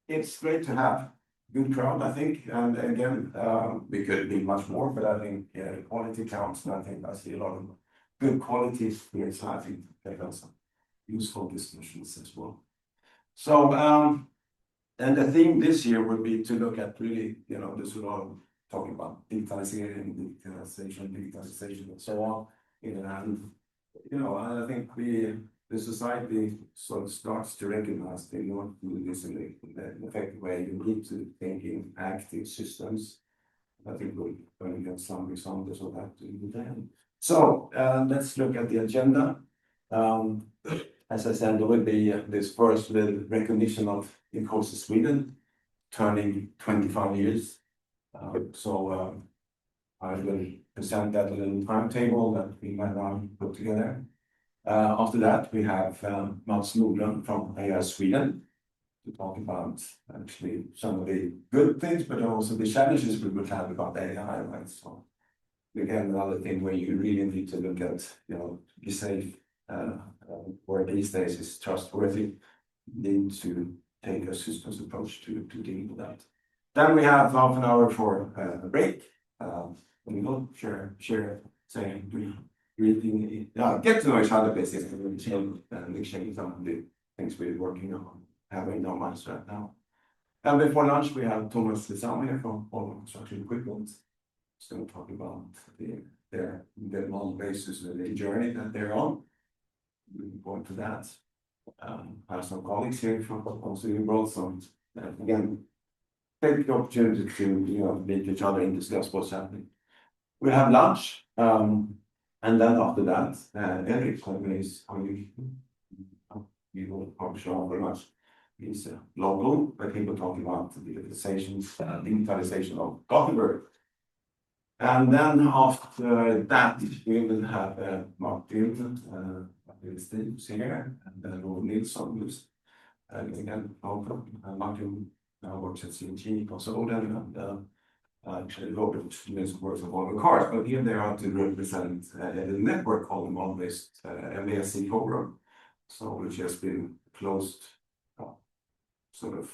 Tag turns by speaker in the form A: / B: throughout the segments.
A: it's great to have good crowd, I think. And again, we could be much more, but I think quality counts. And I think I see a lot of good qualities here. So I think there are some useful discussions as well. So, and the theme this year would be to look at really, this sort of talking about digitalization, and so on. And, I think the society sort of starts to recognize they don't do this in an effective way. You need to think in active systems. I think we're going to get some examples of that in the end. So let's look at the agenda. As I said, there will be this first little recognition of INCOSE Sweden turning 25 years. So I will present that little timetable that we might want to put together. After that, we have Nordlund from AI Sweden to talk about actually some of the good things, but also the challenges we would have about AI, right? So again, another thing where you really need to look at, be safe, where these days is trustworthy, need to take a systems approach to deal with that. Then we have half an hour for a break. We will share, saying, greeting, get to know each other basically, and exchange some of the things we're working on, having our minds right now. And before lunch, we have Lezama here from Holm Construction Equipment. He's going to talk about their model-based the journey that they're on. Looking forward to that. I have some colleagues here from Konsult, so again, take the opportunity to meet each other and discuss what's happening. We have lunch, and then after that, Eric is coming. We will probably show very much. He's local, but he will talk about the digitalization of Gothenburg. And then after that, we will have Martin, Vestin here, and then Nilsson, who's again local. Martin works at CNG Konsult, and actually Robert Nilsson works at Volvo cars, but here they are to represent a network called MBSE Forum, so which has been closed sort of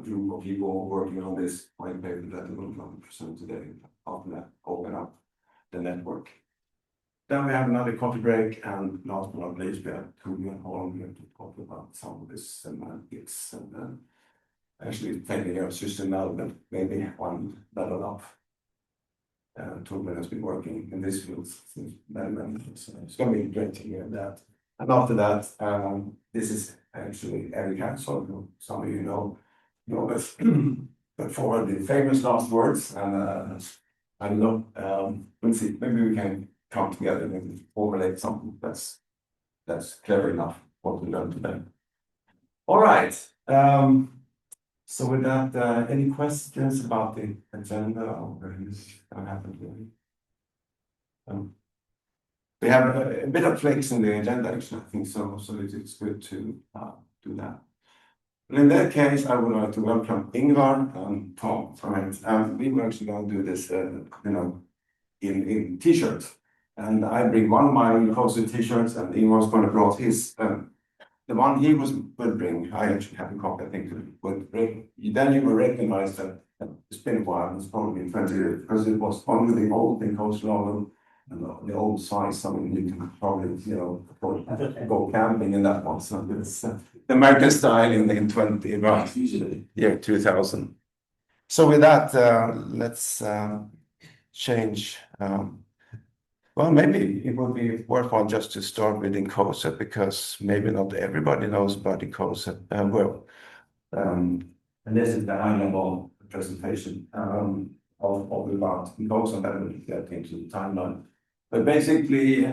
A: group of people working on this white paper that we will present today. After that, open up the network. Then we have another coffee break, and last but not least, we have Torbjörn Holm here to talk about some of this semantics and actually taking a SysML, but maybe one level up. Torbjörn has been working in this field since many years, so it's going to be great to hear that. And after that, this is actually Eric Jeansson, some of you know this, but for the famous last words, and I don't know, we'll see, maybe we can come together and formulate something that's clever enough what we learned today. All right. So with that, any questions about the agenda or anything that happened today? We have a bit of flex in the agenda, actually, I think so it's good to do that. But in that case, I would like to welcome Ingvar and Tom. And we were actually going to do this, in t-shirts. And I bring one of my INCOSE t-shirts, and Ingvar's going to bring his. The one he would bring, I actually have a copy, I think, would bring. Then you will recognize that it's been a while, it's probably been 20 years, because it was only the old INCOSE logo and the old size. Something you can probably, go camping in that one. So it's the American style in 20, about year 2000. So with that, let's change. Well, maybe it would be worthwhile just to start with INCOSE, because maybe not everybody knows about INCOSE well. And this is the high-level presentation of about INCOSE, and then we'll get into the timeline. But basically,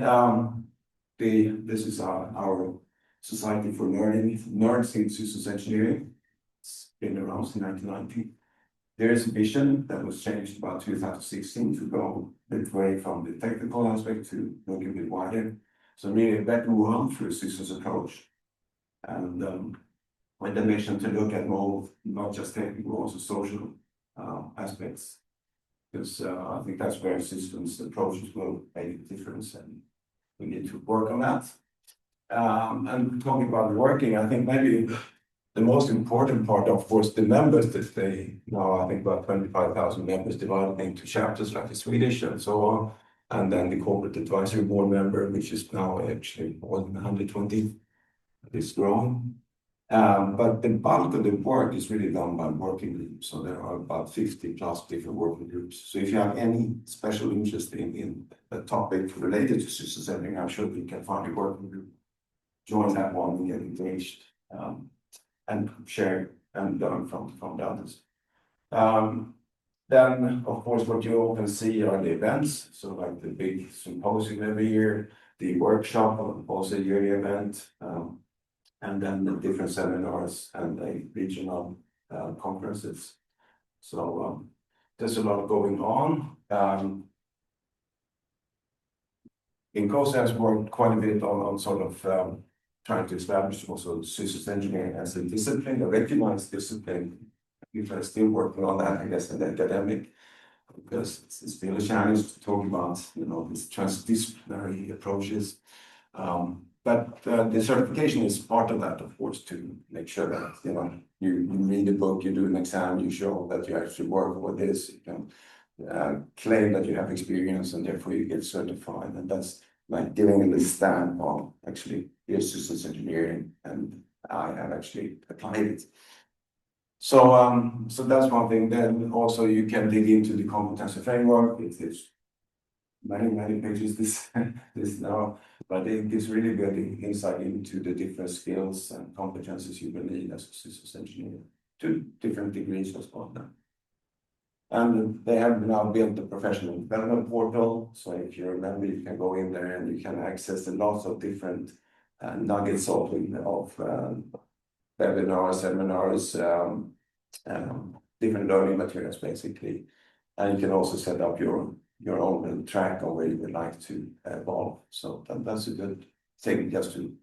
A: this is our Society for Nerds in Systems Engineering. It's been around since 1990. There is a vision that was changed about 2016 to go a bit away from the technical aspect to look a bit wider. So really a better world through a systems approach. And with the mission to look at more, not just technical, also social aspects. Because I think that's where systems approaches will make a difference, and we need to work on that. And talking about working, I think maybe the most important part, of course, the members that they now, I think about 25,000 members divided into chapters like the Swedish and so on. And then the corporate advisory board member, which is now actually more than 120, is growing. But the bulk of the work is really done by working groups. So there are about 50 plus different working groups. So if you have any special interest in a topic related to systems engineering, I'm sure you can find a working group, join that one and get engaged, and share and learn from the others. Then, of course, what you often see are the events. So like the big symposium every year, the workshop, also a yearly event, and then the different seminars and the regional conferences. So there's a lot going on. INCOSE has worked quite a bit on sort of trying to establish also systems engineering as a discipline, a recognized discipline. People are still working on that, I guess, in the academic, because it's still a challenge to talk about, these transdisciplinary approaches. But the certification is part of that, of course, to make sure that you read a book, you do an exam, you show that you actually work with this, you can claim that you have experience, and therefore you get certified. And that's like giving a stamp on actually here's systems engineering, and I have actually applied it. So that's one thing. Then also you can dig into the competency framework. It's many pages this now, but it gives really good insight into the different skills and competencies you will need as a systems engineer to different degrees as well. And they have now built a professional development portal. So if you remember, you can go in there and you can access lots of different nuggets of webinars, seminars, different learning materials, basically. And you can also set up your own track on where you would like to evolve. So that's a good thing, just to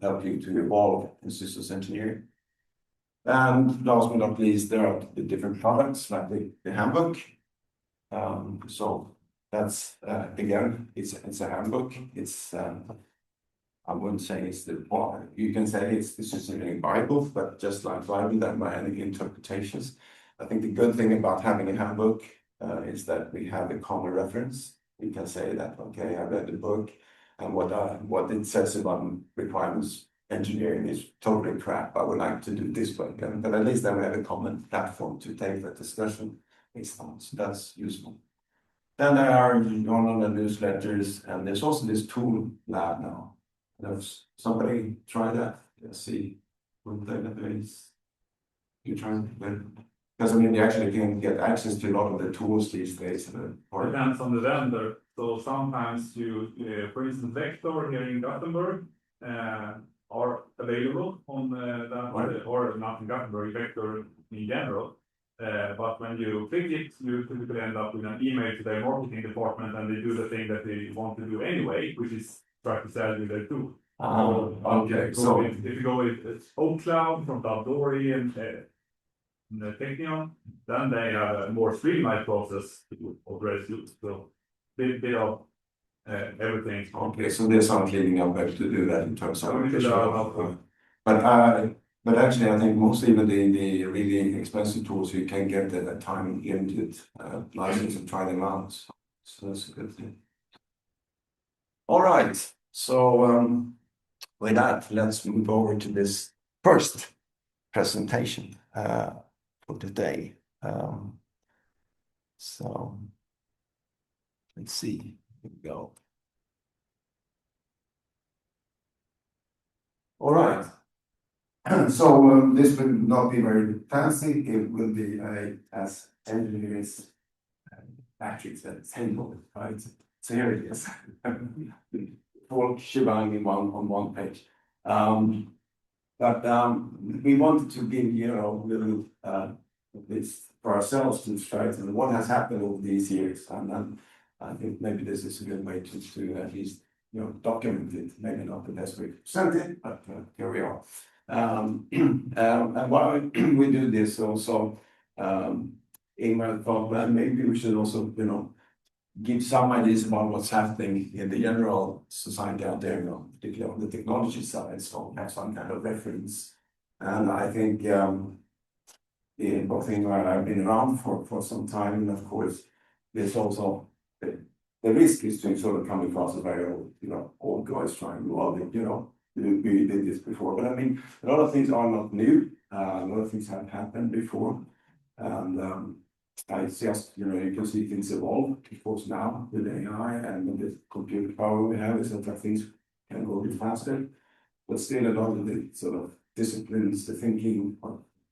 A: help you to evolve in systems engineering. And last but not least, there are the different products like the handbook. So that's again, it's a handbook. It's I wouldn't say it's you can say it's the systems engineering Bible, but just like Bible, there are many interpretations. I think the good thing about having a handbook is that we have a common reference. We can say that, okay, I read the book, and what it says about requirements engineering is totally crap. I would like to do this way, but at least then we have a common platform to take that discussion based on. So that's useful. Then there are online newsletters, and there's also this tool lab now. Does somebody try that? Let's see what database you try. Because you actually can get access to a lot of the tools these days.
B: Depends on the vendor. So sometimes you, for instance, Vector here in Gothenburg are available on that, or not in Gothenburg, Vector in general. But when you click it, you typically end up with an email to their marketing department, and they do the thing that they want to do anyway, which is try to sell you their tool.
A: Okay.
B: So if you go with OCloud from Daldory and the Technion, then they have a more streamlined process to address you. So bit of everything.
A: Okay, so there's some cleaning up to do that in terms of. But actually, I think most even the really expensive tools, you can get a time limited license and try them out. So that's a good thing. All right. So with that, let's move over to this first presentation for today. So let's see. Here we go. All right. So this will not be very fancy. It will be as engineers Patrick said, table, right? So here it is. Full shebang on one page. But we wanted to give little this for ourselves to try to what has happened over these years, and I think maybe this is a good way to at least document it. Maybe not the best way to present it, but here we are. And why we do this also, Ingvar thought, well, maybe we should also give some ideas about what's happening in the general society out there, particularly on the technology side, so have some kind of reference And I think both Ingvar and I have been around for some time, and of course, there's also the risk is to sort of come across as very old, old guys trying to love it, we did this before. But I mean, a lot of things are not new. A lot of things have happened before, and I just, you can see things evolve, of course, now with AI and with the computer power we have, is that things can go a bit faster. But still, a lot of the sort of disciplines, the thinking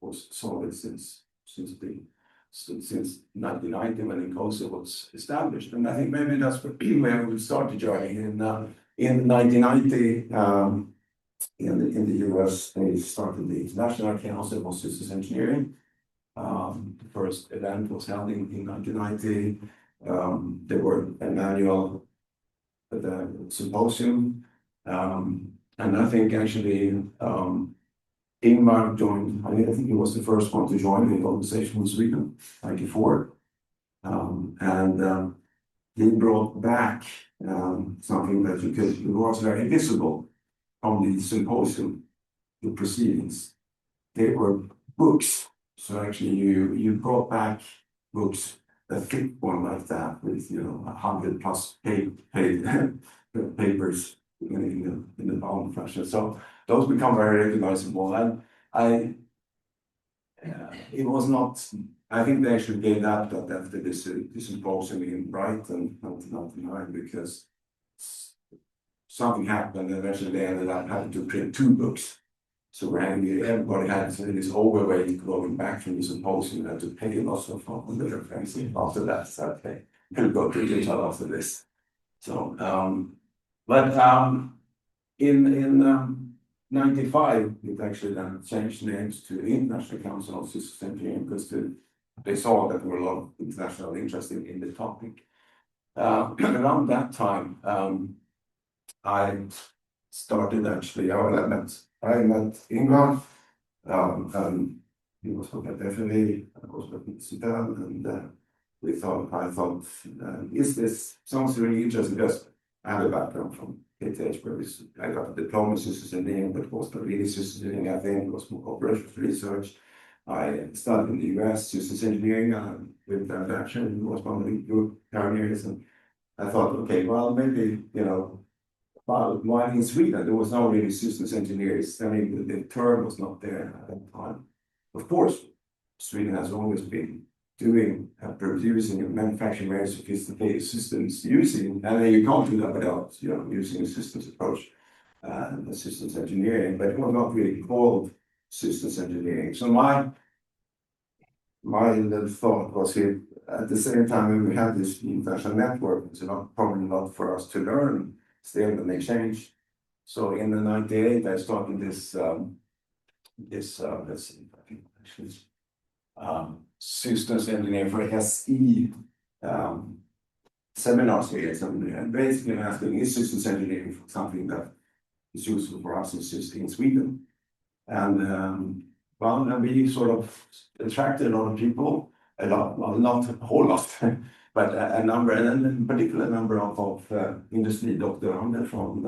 A: was solid since 1990 when INCOSE was established. And I think maybe that's where we start the journey. In 1990, in the US, they started the International Council of Systems Engineering. The first event was held in 1990. There were an annual symposium. And I think actually Ingvar joined, I think he was the first one to join the organization in Sweden, 1994. And he brought back something that was very visible from the symposium, the proceedings. They were books. So actually you brought back books, a thick one like that with 100 plus papers in the bound fashion. So those become very recognizable. And it was not, I think they actually gave that after this symposium in Brighton 1999 because something happened and eventually they ended up having to print 2 books. So everybody had this overweight going back from the symposium and to pay lots of the reference after that. So they could go to digital after this. So, in 95, it actually then changed names to the International Council of Systems Engineering because they saw that there were a lot of international interest in the topic. Around that time, I started actually, I met Ingvar, and he was from FFA, of course, from Sudan, and I thought, this sounds really interesting because I have a background from KTH, where I got a diploma in systems engineering, but it was not really systems engineering, I think it was more operations research. I studied in the US systems engineering with transaction, it was one of the good areas, and I thought, okay, well, maybe, while in Sweden, there was no really systems engineers. I mean, the term was not there at that time. Of course, Sweden has always been doing, producing and manufacturing very sophisticated systems and then you can't do that without, using a systems approach, systems engineering, but it was not really called systems engineering. So my little thought was here, at the same time when we have this international network, it's probably not for us to learn still and exchange. So in the 98, I started this let's see, I think actually systems engineering for SE seminars here. And basically asking, is systems engineering something that is useful for us in Sweden? And we sort of attracted a lot of people, well, not a whole lot, but a number, and in particular a number of industry doctorander from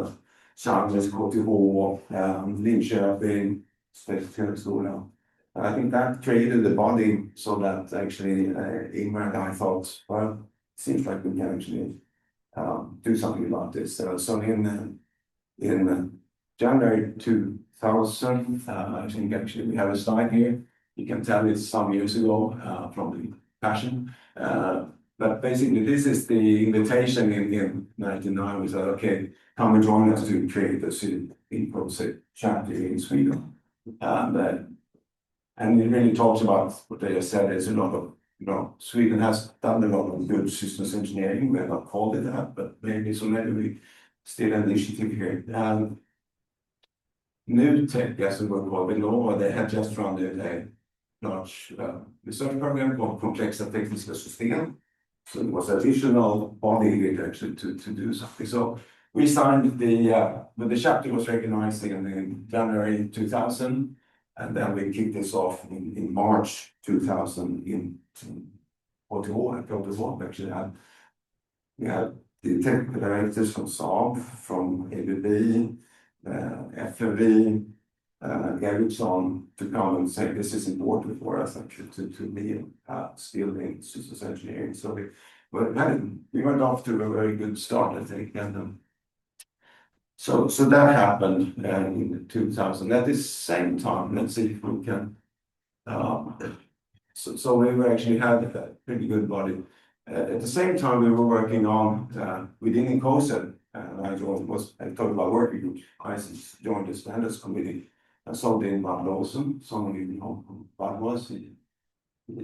A: Chalmers, KTH, Linköping, Högskolan. I think that created the body so that actually Ingvar and I thought, well, it seems like we can actually do something about this. So in January 2000, I think actually we have a slide here. You can tell it's some years ago from the passion. But basically, this is the invitation in 99. We said, okay, come and join us to create a INCOSE chapter in Sweden. And it really talks about what they just said. There's a lot of, Sweden has done a lot of good systems engineering. We have not called it that, but maybe we still an initiative here. New Tech, as it was called, Volvo, they had just run a large research program called Komplexa Tekniska System. So it was additional body here actually to do something. So we signed the chapter was recognized in January 2000, and then we kicked this off in March 2000 in KTH. Actually we had the technical directors from Saab, from ABB, FMV, Jeansson to come and say this is important for us actually to be skilled in systems engineering. So we went off to a very good start, I think, and so that happened in 2000. At the same time, let's see if we can. So we were actually had a pretty good body. At the same time, we were working on within INCOSE. I talked about working group. I joined the standards committee. I saw the Ingvar Wikström, someone you know who that was. He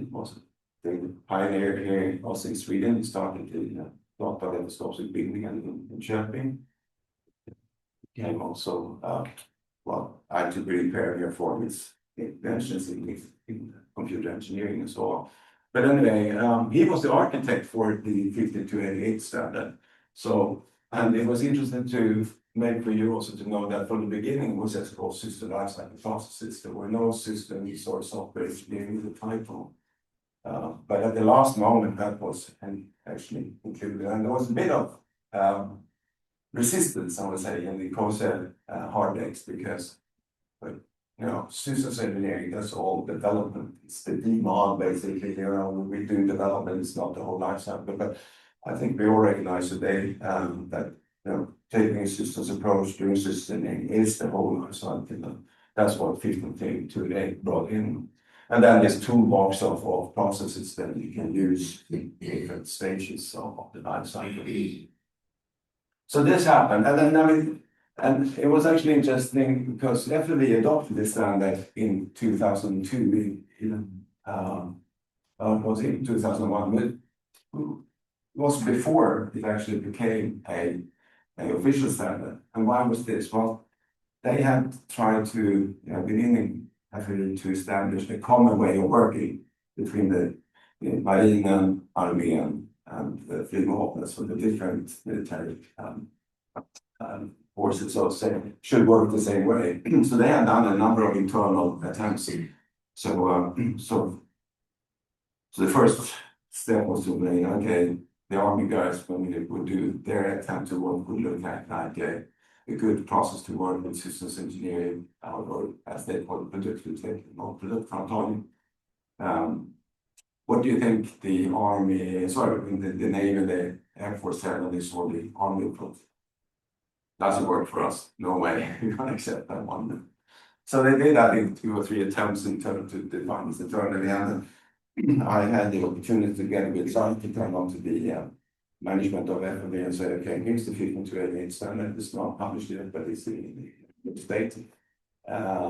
A: was the pioneer here also in Sweden. He started the data endoscopic building in Köping. Came also, well, I had to prepare here for his inventions in computer engineering and so on. But anyway, he was the architect for the 5288 standard. So, and it was interesting to make for you also to know that from the beginning it was called system lifecycle processes. There were no systems or software engineering in the title. But at the last moment that was actually included. And there was a bit of resistance, I would say, in the concept hard decks because, systems engineering, that's all development. It's the demand basically, we do development, it's not the whole life cycle. But I think we all recognize today that, taking a systems approach, doing system engineering is the whole life cycle. That's what 15.2.8 brought in. And then this toolbox of processes that you can use in different stages of the life cycle. So this happened, and then and it was actually interesting because FLV adopted this standard in 2002. Was in 2001. It was before it actually became an official standard. And why was this? Well, they had tried to beginning FLV to establish a common way of working between the Marine, Army, and the Flygvapnet, so the different military forces, so say, should work the same way. So they had done a number of internal attempts. So the first step was to say, okay, the Army guys, when we would do their attempt to work, would look at like a good process to work with systems engineering, or as they call it, product frontloading. What do you think the Army, the Navy and the Air Force said on this, or the Army approach? Doesn't work for us. No way. We can't accept that one. So they did that in 2 or 3 attempts in terms to define this internally. And I had the opportunity to get with Lezama to come on to the management of FLV and say, okay, here's the 15.2.8 standard. It's not published yet, but it's in the state.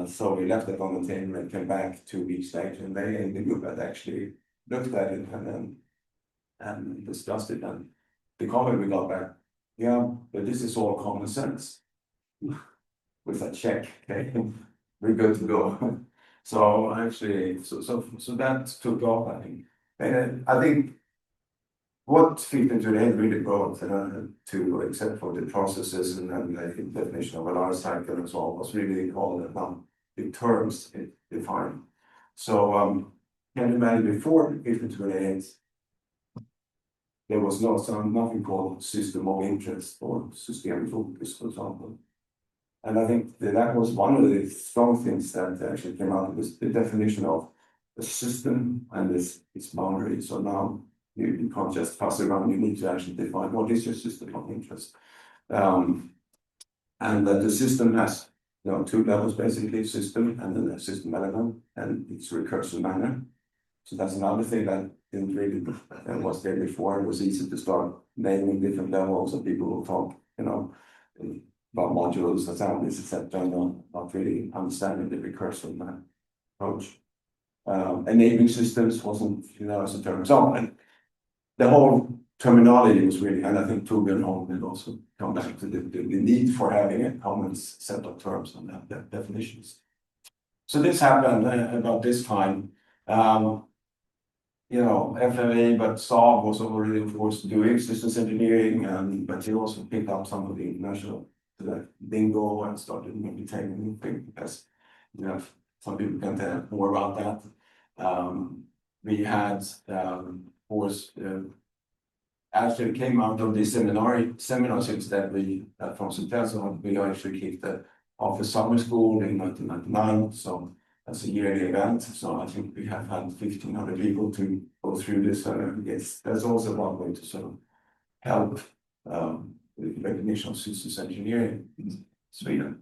A: So we left it on the table and came back 2 weeks later. And they in the group had actually looked at it and discussed it. And the comment we got back, yeah, but this is all common sense. With a check, okay, we're good to go. So actually, so that took off, I think. And I think what 15.2.8 really brought to, except for the processes and the definition of a life cycle and so on, was really all the terms it defined. So can you imagine before 15.2.8? There was nothing called system of interest or system focus, for example. And I think that was one of the strong things that actually came out of this, the definition of a system and its boundaries. So now you can't just pass around, you need to actually define what is your system of interest. And that the system has 2 levels basically, system and then a system element, and it's recursive manner. So that's another thing that didn't really was there before. It was easy to start naming different levels, and people will talk, about modules, assemblies, etc., not really understanding the recursive approach. Enabling systems wasn't, as a term. So the whole terminology was really, and I think Torbjörn Holm will also come back to the need for having a common set of terms and that definitions. So this happened about this time. FMA, but Saab was already, of course, doing systems engineering, but he also picked up some of the international lingo and started maybe taking anything because, some people can tell more about that. We had, of course, actually came out of the seminars that we, from September, we actually kicked of a summer school in 1999. So that's a yearly event. So I think we have had 1,500 people to go through this. Yes, that's also one way to sort of help with recognition of systems engineering in Sweden.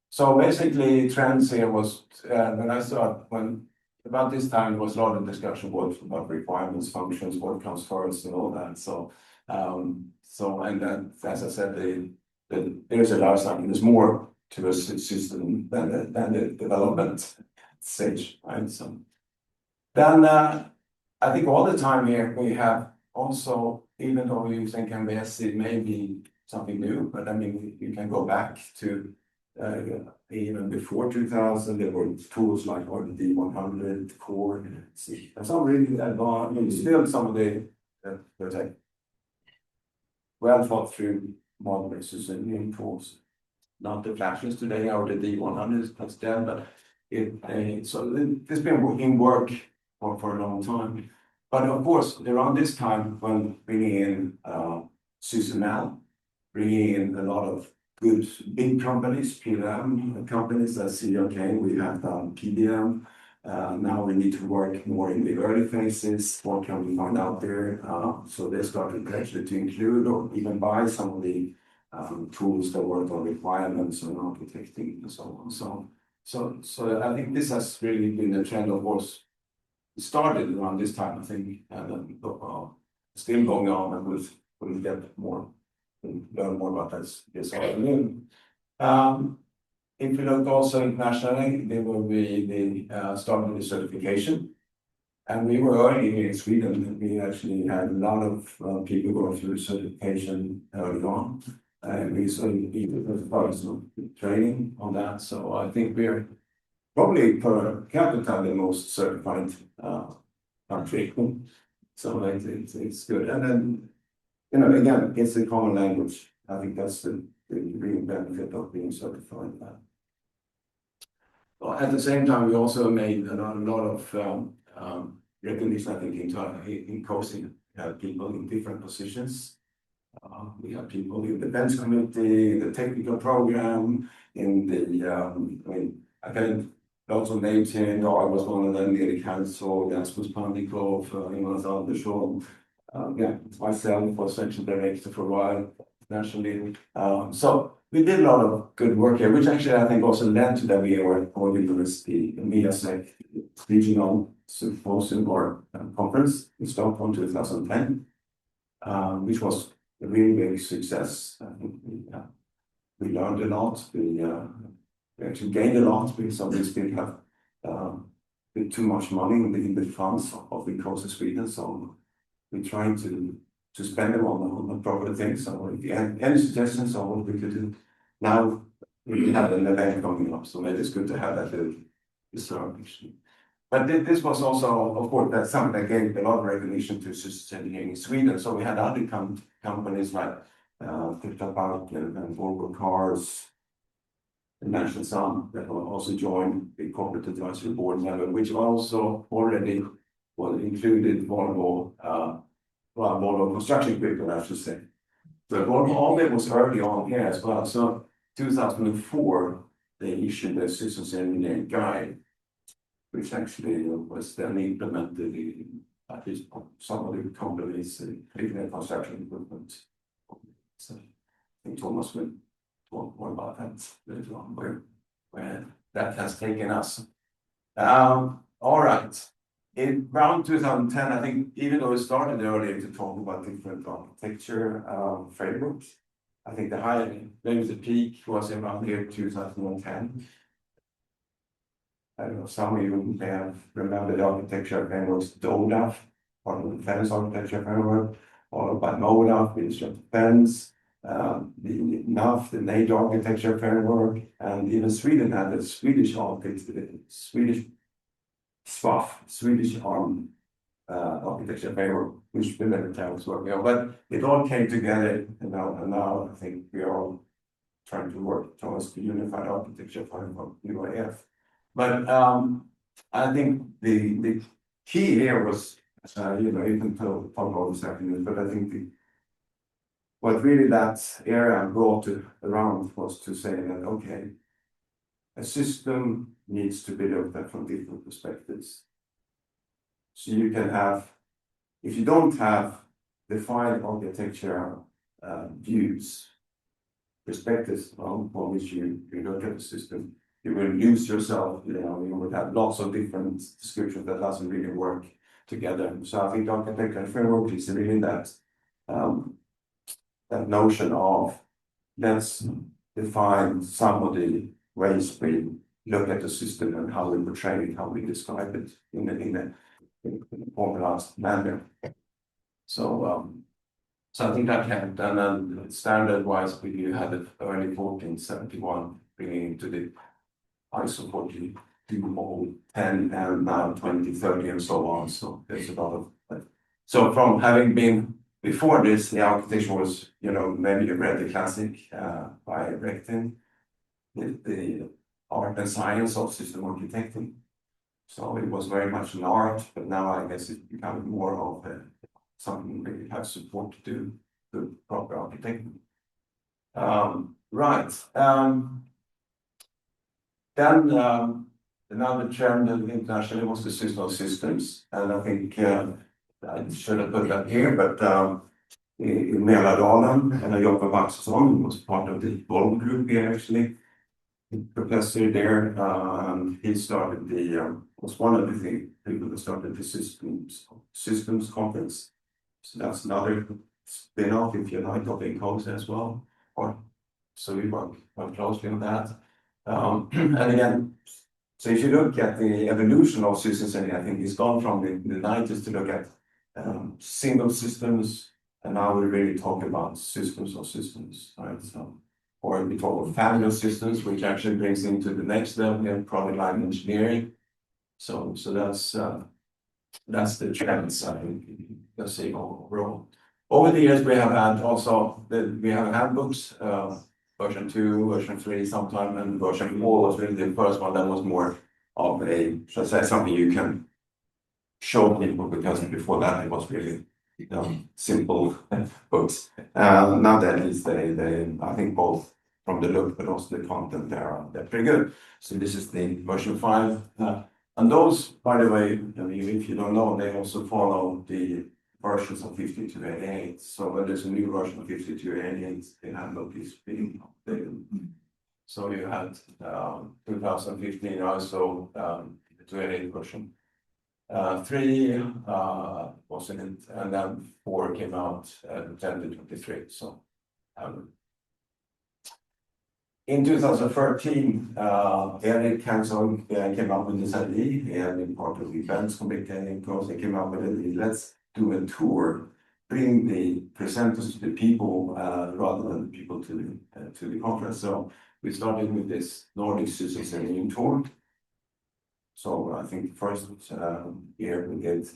A: So basically, trends here was when I started, about this time there was a lot of discussion about requirements, functions, what comes first, and all that. So and then, as I said, there's a large time. There's more to a system than the development stage, right? So then I think all the time here we have also, even though you think MBSE may be something new, but I mean you can go back to even before 2000, there were tools like D100, Core, some really advanced. I mean, still some of the like well thought through modern engineering tools. Not the flashes today or the D100s, that's dead, but so it's been in work for a long time. But of course, around this time, when bringing in SysML, bringing in a lot of good big companies, PLM companies that see, okay, we have done PDM, now we need to work more in the early phases, what can we find out there? So they started actually to include or even buy some of the tools that work on requirements and architecting and so on. So I think this has really been a trend, of course. It started around this time, I think, and still going on, and we'll get more, learn more about this afternoon. If you look also internationally, there will be the starting the certification. And we were early here in Sweden. We actually had a lot of people going through certification early on. And we sort of part of some training on that. So I think we're probably per capita the most certified country. So it's good. And then, you know, again, it's a common language. I think that's the real benefit of being certified. At the same time, we also made a lot of recognition, I think, in coaching people in different positions. We have people in the bench committee, the technical program, in the, I mean, I can lots of names here. No, I was one of them, Erik Hansson, Jasmus Pandikov, Jonas Andersson, myself was section director for a while, nationally. So we did a lot of good work here, which actually I think also led to that we were University MBSE regional symposium or conference in Stockholm 2010, which was a really big success. I think we learned a lot. We actually gained a lot because some of these people have too much money in the funds of INCOSE Sweden. So we tried to spend them on the proper things. So if you had any suggestions on what we could do, now we have an event coming up. So maybe it's good to have that reserve actually. But this was also, of course, that's something that gave a lot of recognition to systems engineering in Sweden. So we had other companies like Volvo and Volvo Cars, and mentioned some that will also join the corporate advisory board level, which also already was included Volvo, Volvo construction equipment, I should say. So all that was early on here as well. So 2004, they issued a systems engineering guide, which actually was then implemented in at least some of the companies, including construction equipment. So I think Thomas will talk more about that later on, where that has taken us. All right. In around 2010, I think, even though it started earlier to talk about different architecture frameworks, I think maybe the peak was around here 2010. I don't know, some of you may have remembered the architecture frameworks, DODAF, part of the defense architecture framework, followed by MODAF, Ministry of Defense, the NAF, the NATO architecture framework, and even Sweden had a Swedish SWAF, Swedish Armed Architecture Framework, which the military was working on. But it all came together, and now I think we are all trying to work towards the unified architecture framework, UIF. But I think the key here was, you can talk about this afternoon, but I think what really that area brought around was to say that, okay, a system needs to be looked at from different perspectives. So you can have, if you don't have defined architecture views, perspectives on which you look at the system, you will lose yourself. You would have lots of different descriptions that doesn't really work together. So I think architecture framework is really that that notion of let's define some of the ways we look at the system and how we portray it, how we describe it in a formalized manner. So I think that helped. And then standard-wise, we had it early 1471, bringing into the ISO 4210 and now 2030 and so on. So there's a lot of that. So from having been before this, the architecture was, maybe you read the classic by Vestin, the art and science of system architecting. So it was very much an art, but now I guess it's becoming more of something we have support to do the proper architecting. Right. Then another trend internationally was the system of systems, and I think I should have put that here, but in Mälardalen, and Johansson was part of the Volvo group here actually. Professor there, he started was one of the people that started the systems conference. So that's another spin-off, if you like, of INCOSE as well. So we work quite closely on that. And again, so if you look at the evolution of systems, I think it's gone from the 90s to look at single systems, and now we really talk about systems of systems, right? So, or we talk of family of systems, which actually brings into the next level in product line engineering. So that's the trends, I think, you'll see overall. Over the years, we have had also we have handbooks, version 2, version 3 sometime, and version 4 was really the first one that was more of a, should I say, something you can show people, because before that it was really simple books. Nowadays they I think both from the look but also the content they're pretty good. So this is the version 5. And those, by the way, if you don't know, they also follow the versions of 5288. So when there's a new version of 5288, the handbook is being updated. So you had 2015 ISO 288 version 3 was in it, and then 4 came out 2023. So in 2013, Erik Jeansson came up with this idea, and in part of the events committee, they came up with it. Let's do a tour, bring the presenters to the people rather than the people to the conference. So we started with this Nordic Systems Engineering tour. So I think the first year we did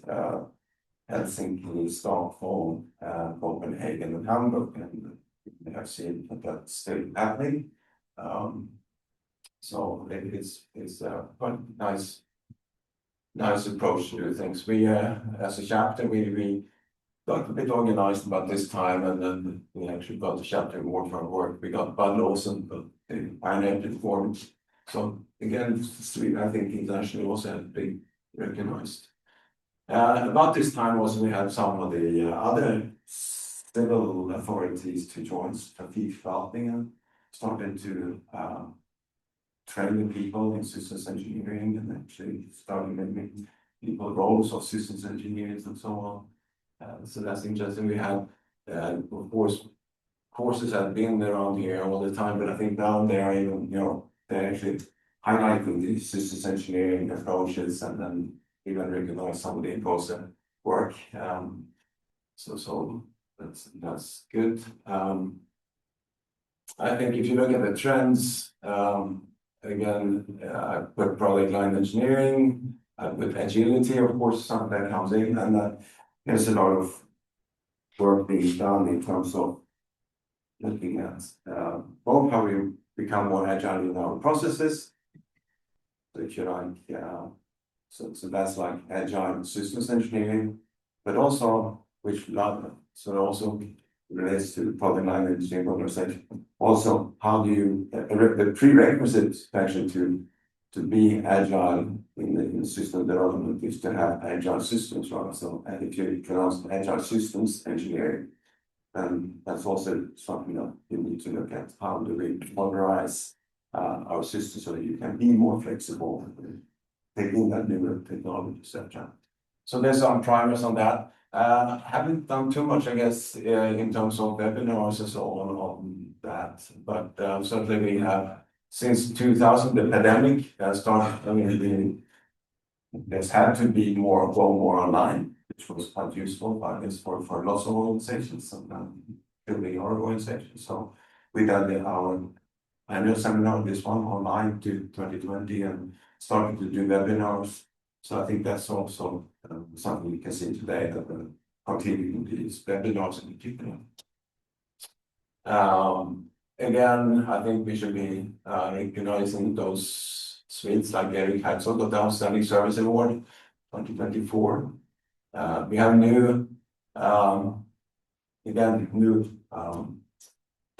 A: Helsinki, Stockholm, Copenhagen, and Hamburg, and we have seen that that's still happening. So it's quite nice approach to do things. We as a chapter we got a bit organized about this time, and then we actually got the chapter more for our work. We got Bud Lawson, the pioneer form. So again, I think internationally also had big recognized. About this time also we had some of the other civil authorities to join Trafikförvaltningen, starting to train the people in systems engineering, and actually starting making people roles of systems engineers and so on. So that's interesting. We have, of course, courses have been around here all the time, but I think now they are even, they're actually highlighting the systems engineering approaches, and then even recognize some of the INCOSE work. So that's good. I think if you look at the trends, again, I put product line engineering, I put agility, of course, something that comes in, and there's a lot of work being done in terms of looking at both how we become more agile in our processes. So if you like, so that's like agile systems engineering, but also which so also relates to product line engineering organization. Also, how do you, the prerequisite actually to be agile in system development is to have agile systems, right? So, and if you can ask agile systems engineering, that's also something that you need to look at. How do we modularize our systems so that you can be more flexible, taking that new technology, etc. So there's some primers on that. Haven't done too much, I guess, in terms of webinars and so on that, but certainly we have since 2000 the pandemic started. I mean, there's had to be go more online, which was quite useful, I guess, for lots of organizations and building our organization. So we did our annual seminar, this one online to 2020, and started to do webinars. So I think that's also something you can see today, that we're continuing these webinars in particular. Again, I think we should be recognizing those Swedes like Eric Hatzell got the Outstanding Service Award 2024. We have new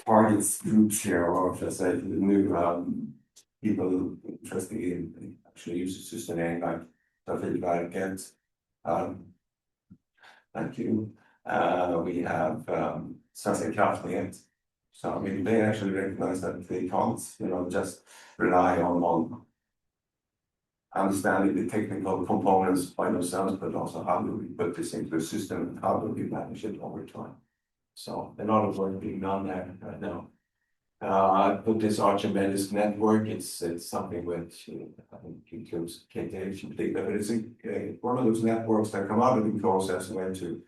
A: targets groups here, or should I say, new people interested in actually using system like Trafikverket. Thank you. We have Svenska Kraftnät. So I mean, they actually recognize that they can't, just rely on understanding the technical components by themselves, but also how do we put this into a system and how do we manage it over time. So a lot of work being done there right now. I put this Archimedes network. It's something which I think includes KTH in particular, but it's one of those networks that come out of the process where to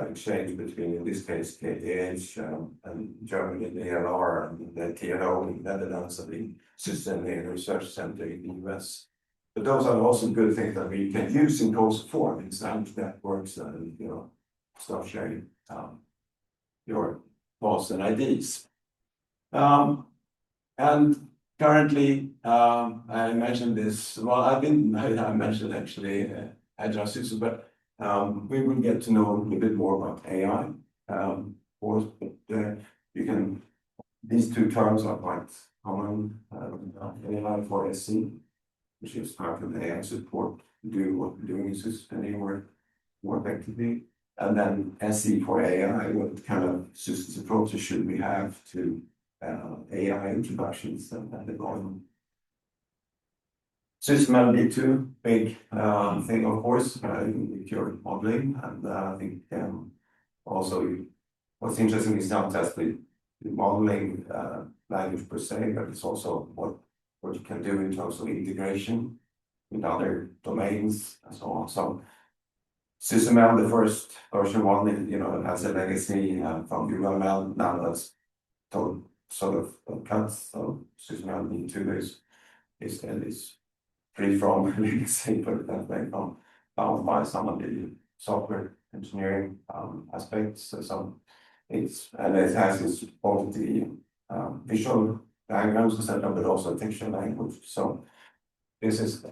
A: exchange between, in this case, KTH and Germany, the ALR, and the TNO in the Netherlands, and the System Research Center in the US. But those are also good things that we can use in INCOSE form, in standard networks, and start sharing your thoughts and ideas. And currently, I mentioned this. Well, I mentioned actually agile system, but we will get to know a little bit more about AI. Of course, but these two terms are quite common. AI for SC, which is part of the AI support, do what we're doing in system more effectively. And then SE for AI, what kind of systems approaches should we have to AI introductions and deployment. SysML B2, big thing, of course, in pure modeling. And I think also what's interesting is not just the modeling language per se, but it's also what you can do in terms of integration with other domains and so on. So SysML, the first version one, has a legacy from UML. Now that's sort of cut. So SysML B2 is free from legacy, but that way found by some of the software engineering aspects. So it has its both the visual diagrams, etc., but also textual language. So this is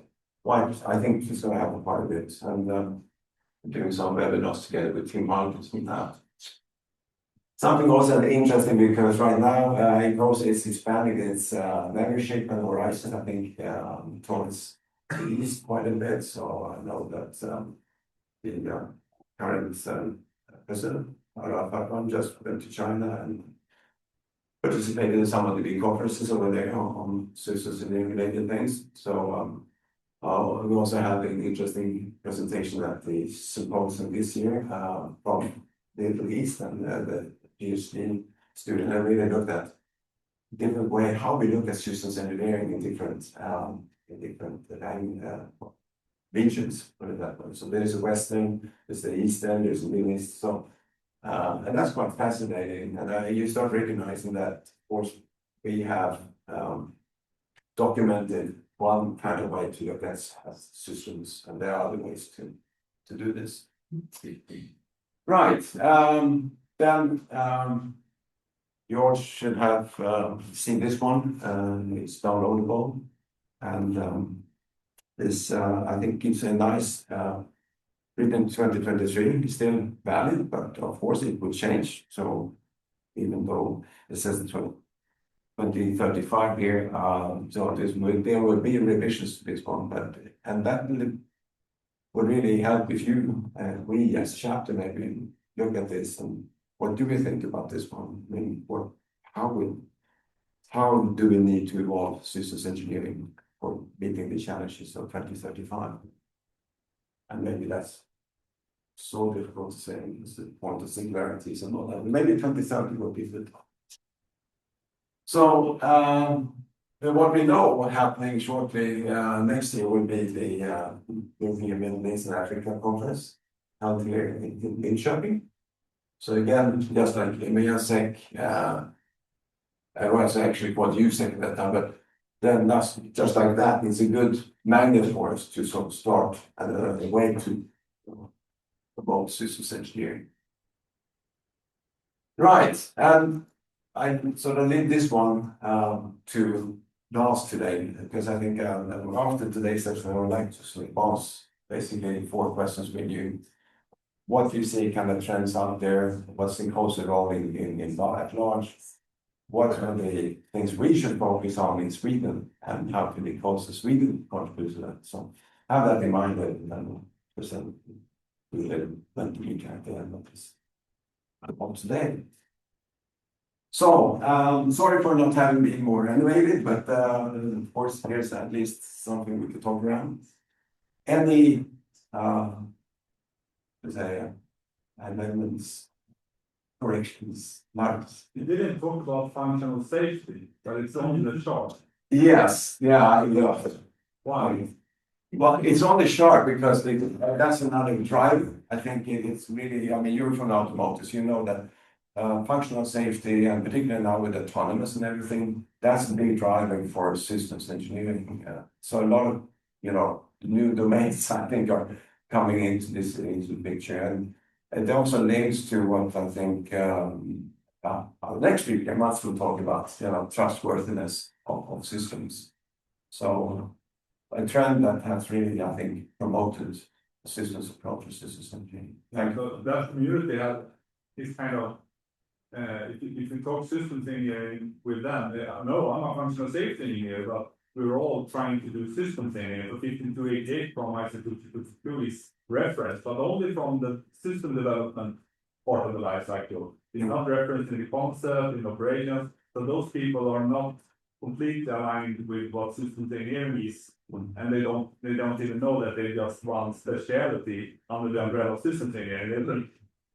A: quite, I think it's going to happen quite a bit. And doing some webinars together with Team Markets with that. Something also interesting, because right now INCOSE is expanding its membership and horizon, I think, towards the east quite a bit. So I know that the current president, Arafat, just went to China and participated in some of the big conferences over there on systems and related things. So we also had an interesting presentation at the symposium this year from the Middle East, and the PhD student really looked at different way how we look at systems engineering in different regions, put it that way. So there's a Western, there's the Eastern, there's the Middle East. So and that's quite fascinating. And you start recognizing that, of course, we have documented one kind of way to look at systems, and there are other ways to do this. Right. Then George should have seen this one. It's downloadable, and this I think gives a nice written 2023 is still valid, but of course it will change. So even though it says 2035 here, so there will be revisions to this one, but and that would really help if you and we as a chapter maybe look at this and what do we think about this one? I mean, how do we need to evolve systems engineering for meeting the challenges of 2035? And maybe that's so difficult to say. It's the point of singularities and all that. Maybe 2030 will be the time. So what we know happening shortly next year will be the European Middle East and Africa Conference held here in Linköping. So again, just like MBSE, I was actually quite using at that time, but then that's just like that. It's a good magnet for us to sort of start a way to about systems engineering. Right, and I sort of leave this one to last today because I think after today's session, I would like to sort of ask basically 4 questions with you. What do you see kind of trends out there? What's INCOSE role in at large? What are the things we should focus on in Sweden and how can INCOSE Sweden contribute to that? So have that in mind and present with the recap at the end of this today. So sorry for not having been more animated, but of course here's at least something we could talk around. Any amendments, corrections, marks?
B: You didn't talk about functional safety, but it's on the chart.
A: Yes, yeah.
B: Why?
A: Well, it's on the chart because that's another driver. I think it's really, I mean, you're from automotive, you know that functional safety, and particularly now with autonomous and everything, that's a big driver for systems engineering. So a lot of, new domains, I think, are coming into the picture. And it also links to what I think our next speaker, Mats, will talk about, trustworthiness of systems. So a trend that has really, I think, promoted systems approach to systems engineering.
B: So that community is kind of, if you talk systems engineering with them, no, I'm a functional safety engineer, but we're all trying to do systems engineering. So 15288 from ISO 222 is referenced, but only from the system development part of the life cycle. It's not referenced in the concept, in operations. So those people are not completely aligned with what systems engineering is, and they don't even know that they just one specialty under the umbrella of systems engineering.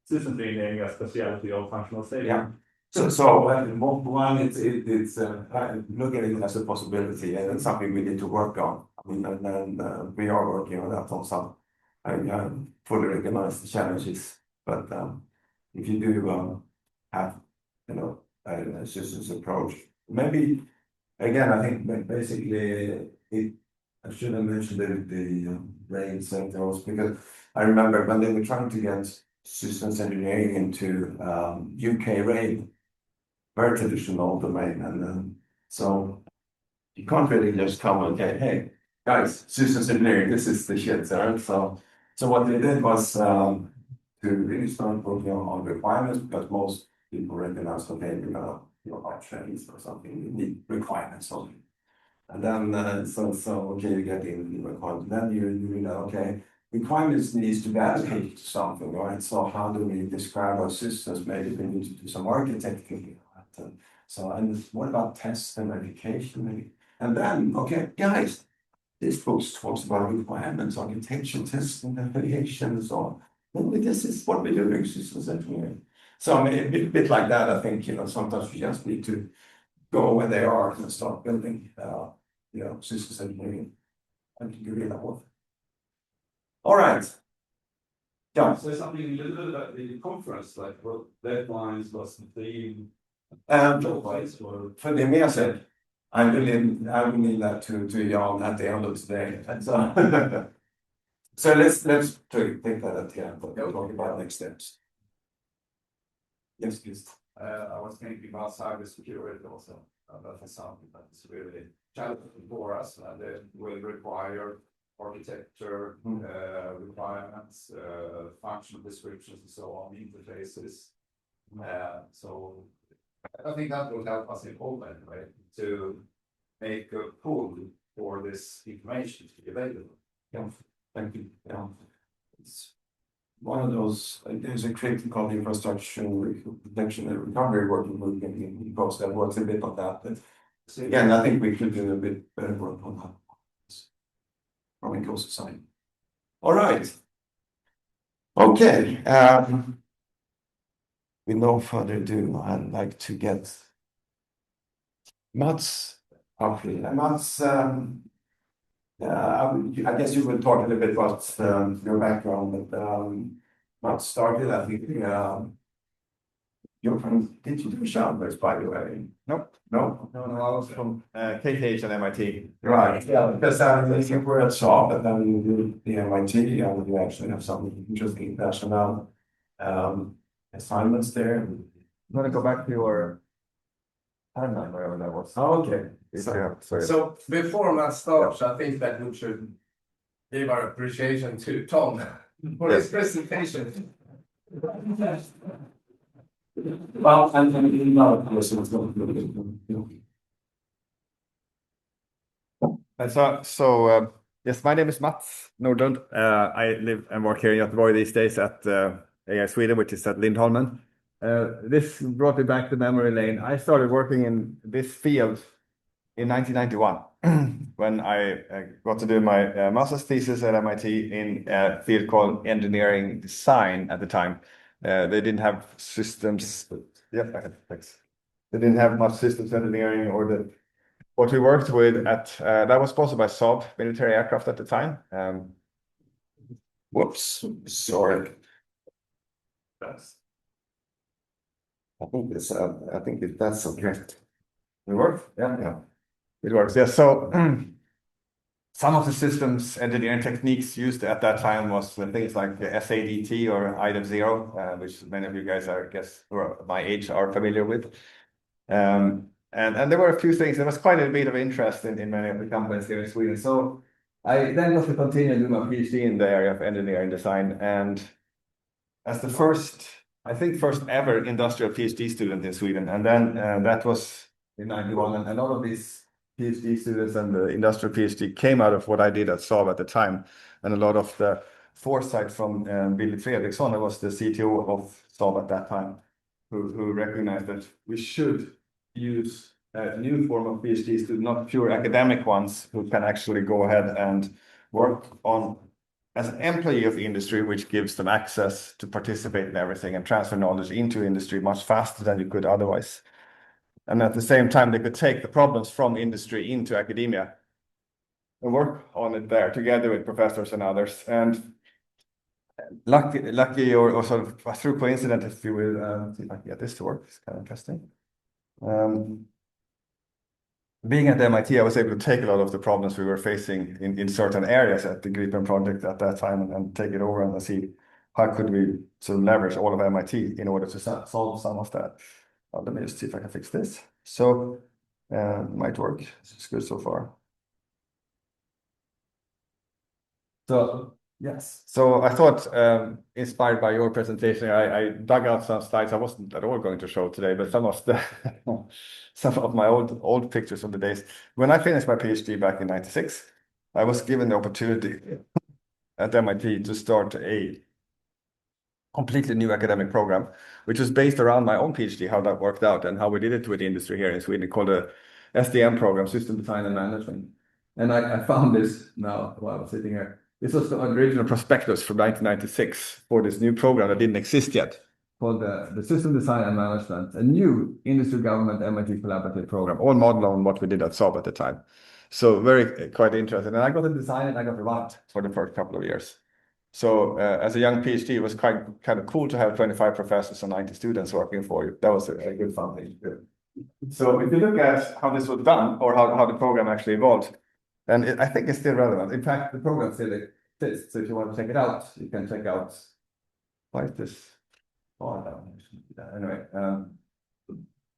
B: Systems engineering a specialty of functional safety.
A: Yeah. So one, it's look at it as a possibility, and it's something we need to work on. I mean, and we are working on that also. I fully recognize the challenges, but if you do have, a systems approach, maybe again, I think basically I should have mentioned the rail sectors because I remember when they were trying to get systems engineering into UK rail, very traditional domain, and so you can't really just come and say, hey guys, systems engineering, this is the shit, sir. So what they did was to really start working on requirements, because most people recognize, okay, you're gonna buy trains or something, you need requirements only. And then so okay, you get in requirements, then you know, okay, requirements needs to be allocated to something, right? So how do we describe our systems? Maybe we need to do some architecting. So, and what about test and verification? Maybe? And then, okay, guys, this book talks about requirements, architecture, test and verification, and so on. Well, this is what we're doing, systems engineering. So I mean, a bit like that, I think, sometimes you just need to go where they are and start building, systems engineering and figure it out. All right. Yeah.
C: So something a little bit about the conference, like what deadlines, what's the theme?
A: For the MBSE, I will leave that to Jan at the end of today. And so let's take that at the end. We'll talk about next steps. Yes, please.
C: I was thinking about cybersecurity also. That is something that is really challenging for us, and it will require architecture, requirements, functional descriptions, and so on, interfaces. So I think that will help us in Holm, right, to make a pool for this information to be available.
A: Yeah, thank you. Yeah. It's one of those, there's a critical infrastructure protection and recovery working group in INCOSE that works a bit on that. But again, I think we could do a bit better work on that from INCOSE side. All right. Okay. With no further ado, I'd like to get Mats up here. And Mats, I guess you will talk a little bit about your background, but Mats started, I think, you're from, did you do Strandberg, by the way?
D: Nope.
A: No?
D: No, I was from KTH and MIT.
A: Right, yeah, because you were at Saab, but then you did the MIT, and you actually have some interesting international assignments there.
D: I'm going to go back to your timeline, wherever that was.
A: Oh, okay.
E: So before Matt starts, I think that we should give our appreciation to Tom for his presentation.
A: Well, and another person is going to
D: Yes, my name is Mats Nordlund. I live and work here in Göteborg these days at AI Sweden, which is at Lindholmen. This brought me back to memory lane. I started working in this field in 1991 when I got to do my master's thesis at MIT in a field called engineering design at the time. They didn't have systems. Thanks. They didn't have much systems engineering or what we worked with at that was sponsored by Saab military aircraft at the time.
A: Whoops, sorry. I think that's okay.
D: It works? Yeah. It works. Yeah. So some of the systems engineering techniques used at that time was things like SADT or item 0, which many of you guys are, I guess, who are my age are familiar with. And there were a few things. There was quite a bit of interest in many of the companies here in Sweden. So I then got to continue doing my PhD in the area of engineering design, and as the first ever industrial PhD student in Sweden. And then that was in 91. And a lot of these PhD students and the industrial PhD came out of what I did at Saab at the time. And a lot of the foresight from Billy Fredriksson, who was the CTO of Saab at that time, who recognized that we should use a new form of PhD students, not pure academic ones, who can actually go ahead and work on as an employee of industry, which gives them access to participate in everything and transfer knowledge into industry much faster than you could otherwise. And at the same time, they could take the problems from industry into academia and work on it there together with professors and others. And lucky or sort of through coincidence, if you will, see if I can get this to work. It's kind of interesting. Being at MIT, I was able to take a lot of the problems we were facing in certain areas at the Gripen project at that time and take it over and see how could we sort of leverage all of MIT in order to solve some of that. Let me just see if I can fix this. So might work. It's good so far. So yes. So I thought, inspired by your presentation, I dug out some slides I wasn't at all going to show today, but some of my old pictures of the days. When I finished my PhD back in '96, I was given the opportunity at MIT to start a completely new academic program, which was based around my own PhD, how that worked out and how we did it with the industry here in Sweden, called a SDM program, System Design and Management. And I found this now while I was sitting here. This was the original prospectus from 1996 for this new program that didn't exist yet, called the System Design and Management, a new industry government MIT collaborative program, all modeled on what we did at Saab at the time. So quite interesting. And I got to design it and I got to run it for the first couple of years. So as a young PhD, it was kind of cool to have 25 professors and 90 students working for you. That was a good fun thing to do. So if you look at how this was done or how the program actually evolved, and I think it's still relevant. In fact, the program still exists. So if you want to check it out, you can check out. Why is this? Anyway,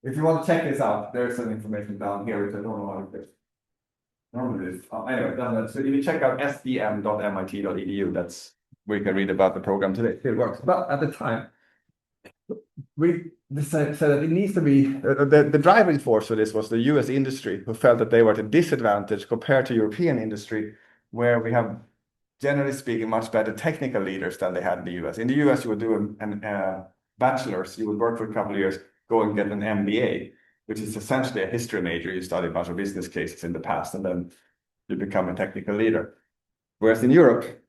D: if you want to check this out, there's some information down here, which I don't know how to fix. normally this. Anyway, so if you check out sdm.mit.edu, that's where you can read about the program today. It works. But at the time, we decided that it needs to be the driving force for this was the US industry, who felt that they were at a disadvantage compared to European industry, where we have, generally speaking, much better technical leaders than they had in the US. In the US, you would do a bachelor's, you would work for a couple of years, go and get an MBA, which is essentially a history major. You study a bunch of business cases in the past, and then you become a technical leader. Whereas in Europe,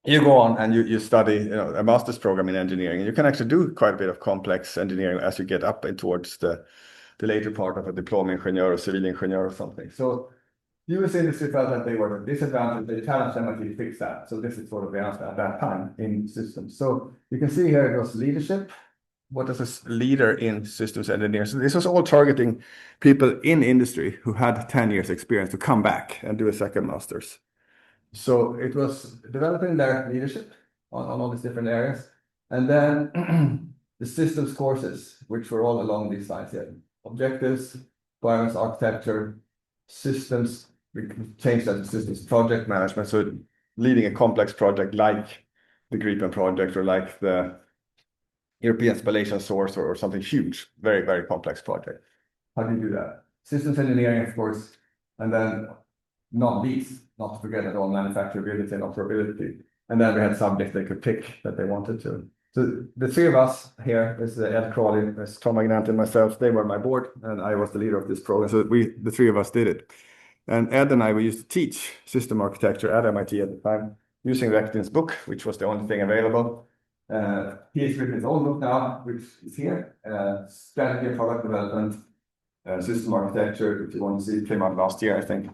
D: you go on and you study a master's program in engineering, and you can actually do quite a bit of complex engineering as you get up and towards the later part of a diploma engineer or civil engineer or something. So US industry felt that they were at a disadvantage. They challenged MIT to fix that. So this is sort of the answer at that time in systems. So you can see here it was leadership. What is a leader in systems engineers? So this was all targeting people in industry who had 10 years experience to come back and do a second master's. So it was developing their leadership on all these different areas. And then the systems courses, which were all along these lines here. Objectives, requirements, architecture, systems, we changed that to systems project management. So leading a complex project like the Gripen project or like the European spallation source or something huge, very, very complex project. How do you do that? Systems engineering, of course, and then not least, not to forget at all, manufacturability and operability. And then we had subjects they could pick that they wanted to. So the three of us here, is Ed Crawley, there's Tom Magnant and myself, they were my board, and I was the leader of this program. So the three of us did it. And Ed and I, we used to teach system architecture at MIT at the time, using Vestin's book, which was the only thing available. He has written his own book now, which is here, Strategy and Product Development, System Architecture, if you want to see, it came out last year, I think.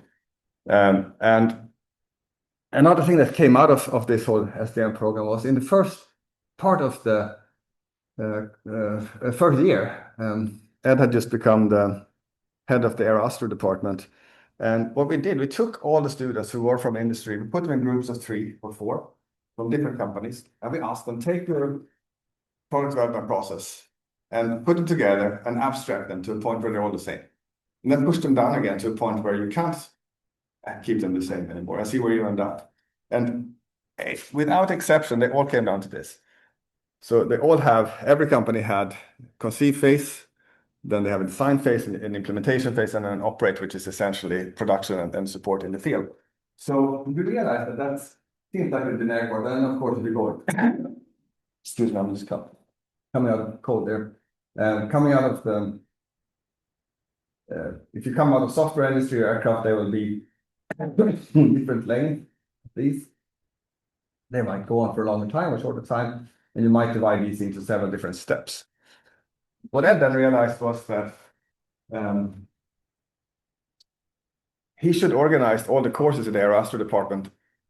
D: And another thing that came out of this whole SDM program was in the first part of the first year, Ed had just become the head of the Aero Astro department. And what we did, we took all the students who were from industry, we put them in groups of 3 or 4 from different companies, and we asked them, take your product development process and put them together and abstract them to a point where they're all the same. And then push them down again to a point where you can't keep them the same anymore and see where you end up. And without exception, they all came down to this. So they all have, every company had conceive phase, then they have a design phase, an implementation phase, and an operate, which is essentially production and support in the field. So we realized that seems like a generic word, and of course we go, excuse me, I'm just coming out of cold there. Coming out of the, if you come out of software industry or aircraft, they will be different length. These, they might go on for a longer time or shorter time, and you might divide these into several different steps. What Ed then realized was that he should organize all the courses in the Aero Astro department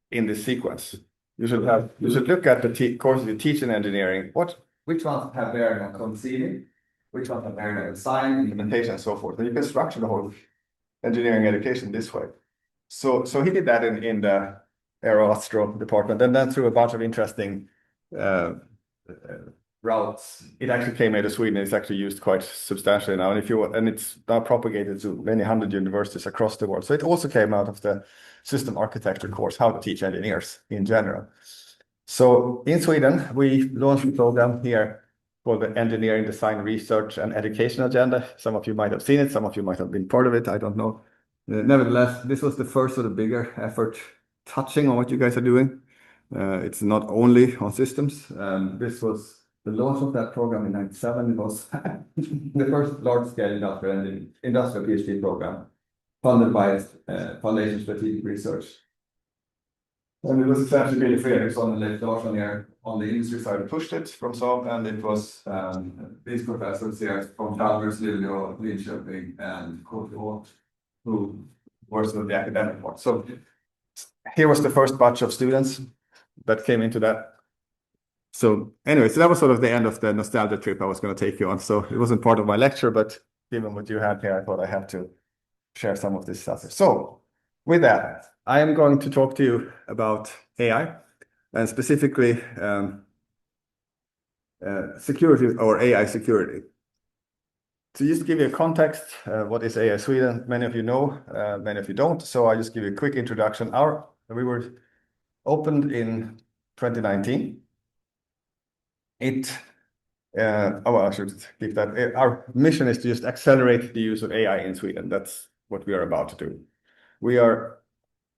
D: in this sequence. You should look at the courses you teach in engineering. Which ones have bearing on conceiving, which ones have bearing on design, implementation, and so forth. And you can structure the whole engineering education this way. So he did that in the Aero Astro department, and then through a bunch of interesting routes, it actually came out of Sweden. It's actually used quite substantially now, and it's now propagated to many hundred universities across the world. So it also came out of the system architecture course, how to teach engineers in general. So in Sweden, we launched a program here called the Engineering Design Research and Education Agenda. Some of you might have seen it, some of you might have been part of it, I don't know. Nevertheless, this was the first sort of bigger effort touching on what you guys are doing. It's not only on systems. This was the launch of that program in 1997. It was the first large-scale industrial PhD program funded by Foundation Strategic Research. And it was essentially Billy Fredriksson and Leif Larsson here on the industry side who pushed it from some, and it was these professors here from Chalmers, Luleå, Linköping, and KTH who were sort of the academic part. So here was the first batch of students that came into that. So anyway, so that was sort of the end of the nostalgia trip I was going to take you on. So it wasn't part of my lecture, but given what you had here, I thought I had to share some of this stuff. So with that, I am going to talk to you about AI and specifically security or AI security. to just give you a context, what is AI Sweden? Many of you know, many of you don't. So I'll just give you a quick introduction. We were opened in 2019. I should keep that. Our mission is to just accelerate the use of AI in Sweden. That's what we are about to do. We are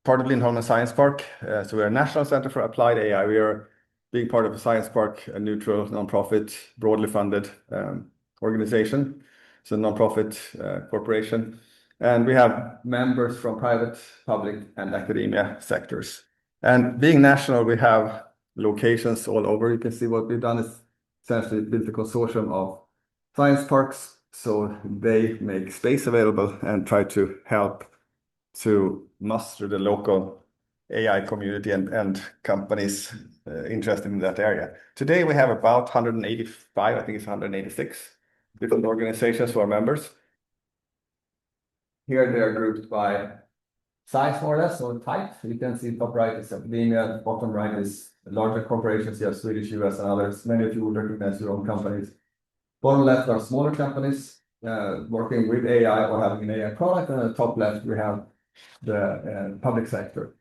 D: part of Holm Science Park. So we are a National Center for Applied AI. We are being part of a Science Park, a neutral, nonprofit, broadly funded organization. So nonprofit corporation. And we have members from private, public, and academia sectors. And being national, we have locations all over. You can see what we've done is essentially built a consortium of science parks. So they make space available and try to help to muster the local AI community and companies interested in that area. Today we have about 185, I think it's 186 different organizations who are members. Here they are grouped by size more or less, or type. You can see top right is academia, bottom right is larger corporations, you have Swedish, US, and others. Many of you will recognize your own companies. Bottom left are smaller companies working with AI or having an AI product, and at the top left we have the public sector.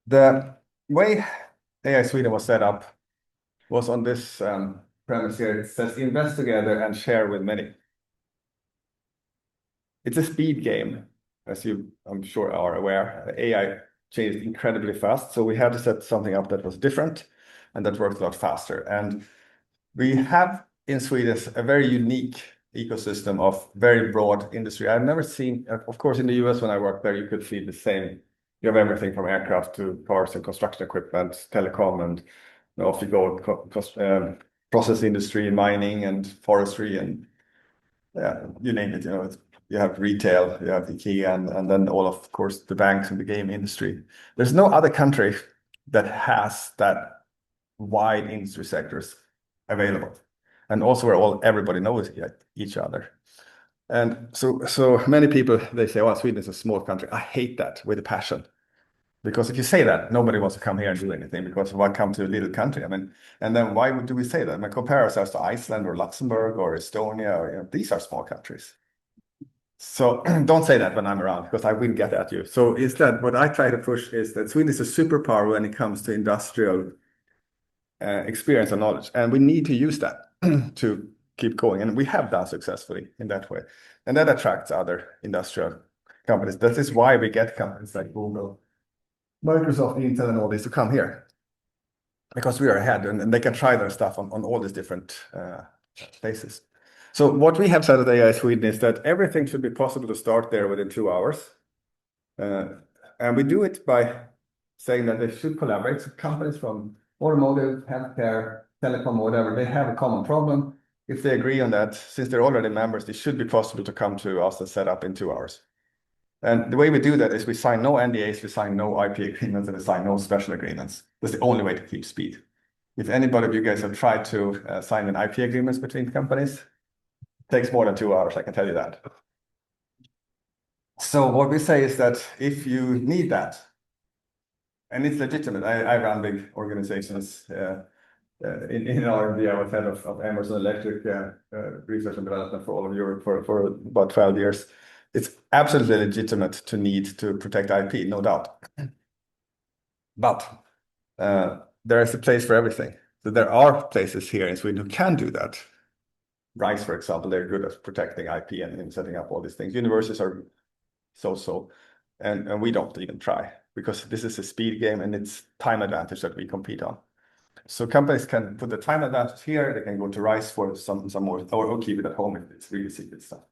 D: The way AI Sweden was set up was on this premise here. It says invest together and share with many. It's a speed game, as you I'm sure are aware. AI changed incredibly fast, so we had to set something up that was different and that worked a lot faster. And we have in Sweden a very unique ecosystem of very broad industry. I've never seen, of course, in the US when I worked there, you could see the same. You have everything from aircraft to cars and construction equipment, telecom, and off you go, process industry, mining, and forestry, and you name it. You have retail, you have IKEA, and then all of course the banks and the game industry. There's no other country that has that wide industry sectors available, and also where everybody knows each other. And so many people, they say, "Oh, Sweden is a small country." I hate that with a passion, because if you say that, nobody wants to come here and do anything, because why come to a little country? I mean, and then why do we say that? I mean, compare ourselves to Iceland or Luxembourg or Estonia, or these are small countries. So don't say that when I'm around, because I will get at you. So instead, what I try to push is that Sweden is a superpower when it comes to industrial experience and knowledge, and we need to use that to keep going. And we have done successfully in that way, and that attracts other industrial companies. That is why we get companies like Google, Microsoft, Intel, and all these to come here, because we are ahead, and they can try their stuff on all these different places. So what we have said at AI Sweden is that everything should be possible to start there within 2 hours. And we do it by saying that they should collaborate. So companies from automotive, healthcare, telecom, whatever, they have a common problem. If they agree on that, since they're already members, it should be possible to come to us and set up in 2 hours. And the way we do that is we sign no NDAs, we sign no IP agreements, and we sign no special agreements. That's the only way to keep speed. If anybody of you guys have tried to sign an IP agreements between companies, it takes more than 2 hours, I can tell you that. So what we say is that if you need that, and it's legitimate, I run big organizations. In R&D, I was head of Emerson Electric research and development for all of Europe for about 12 years. It's absolutely legitimate to need to protect IP, no doubt. But there is a place for everything. So there are places here in Sweden who can do that. RISE, for example, they're good at protecting IP and setting up all these things. Universities are so, and we don't even try, because this is a speed game and it's time advantage that we compete on. So companies can put the time advantage here, they can go to RISE for some more, or keep it at home if it's really secret stuff.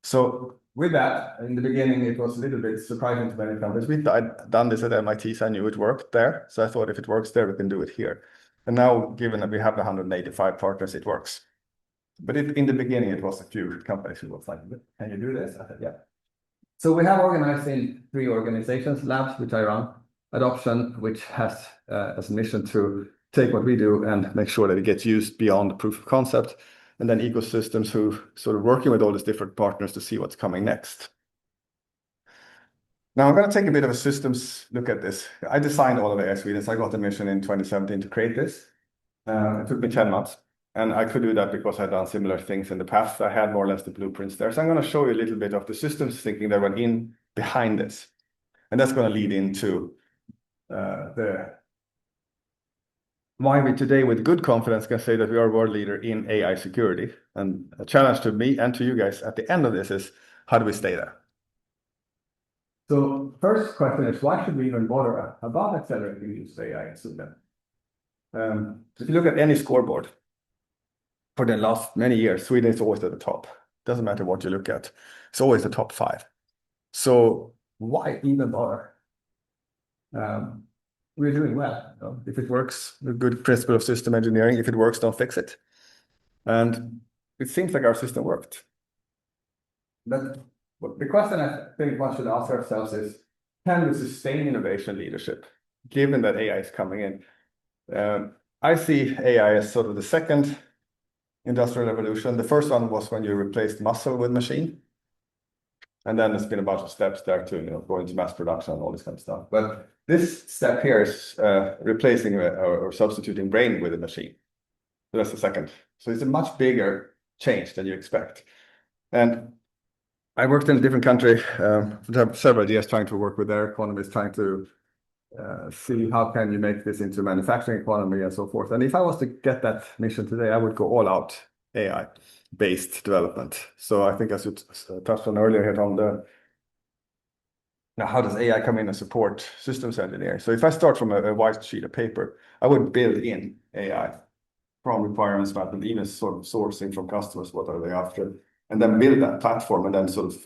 D: So with that, in the beginning, it was a little bit surprising to many companies. We've done this at MIT, so I knew it worked there. So I thought if it works there, we can do it here. And now, given that we have 185 partners, it works. But in the beginning, it was a few companies who was like, "Can you do this?" I said, "Yeah." So we have organized in 3 organizations: Labs, which I run; Adoption, which has as a mission to take what we do and make sure that it gets used beyond proof of concept; and then Ecosystems, who sort of working with all these different partners to see what's coming next. Now I'm going to take a bit of a systems look at this. I designed all of AI Sweden, so I got the mission in 2017 to create this. It took me 10 months. And I could do that because I've done similar things in the past. I had more or less the blueprints there. So I'm going to show you a little bit of the systems thinking that went in behind this. And that's going to lead into why we today with good confidence can say that we are a world leader in AI security. And a challenge to me and to you guys at the end of this is, how do we stay there? So first question is, why should we even bother about accelerating the use of AI in Sweden? If you look at any scoreboard, for the last many years, Sweden is always at the top. Doesn't matter what you look at. It's always the top 5. So why even bother? We're doing well. You know? If it works, the good principle of system engineering, if it works, don't fix it. And it seems like our system worked. But the question I think one should ask ourselves is, can we sustain innovation leadership, given that AI is coming in? I see AI as sort of the second industrial revolution. The first one was when you replaced muscle with machine. And then there's been a bunch of steps there to go into mass production and all this kind of stuff. But this step here is replacing or substituting brain with a machine. So that's the second. So it's a much bigger change than you expect. And I worked in a different country for several years trying to work with their economies, trying to see how can you make this into a manufacturing economy and so forth. And if I was to get that mission today, I would go all out AI-based development. So I think as you touched on earlier here, Tom, now how does AI come in and support systems engineering? So if I start from a white sheet of paper, I would build in AI from requirements map and even sort of sourcing from customers, what are they after, and then build that platform and then sort of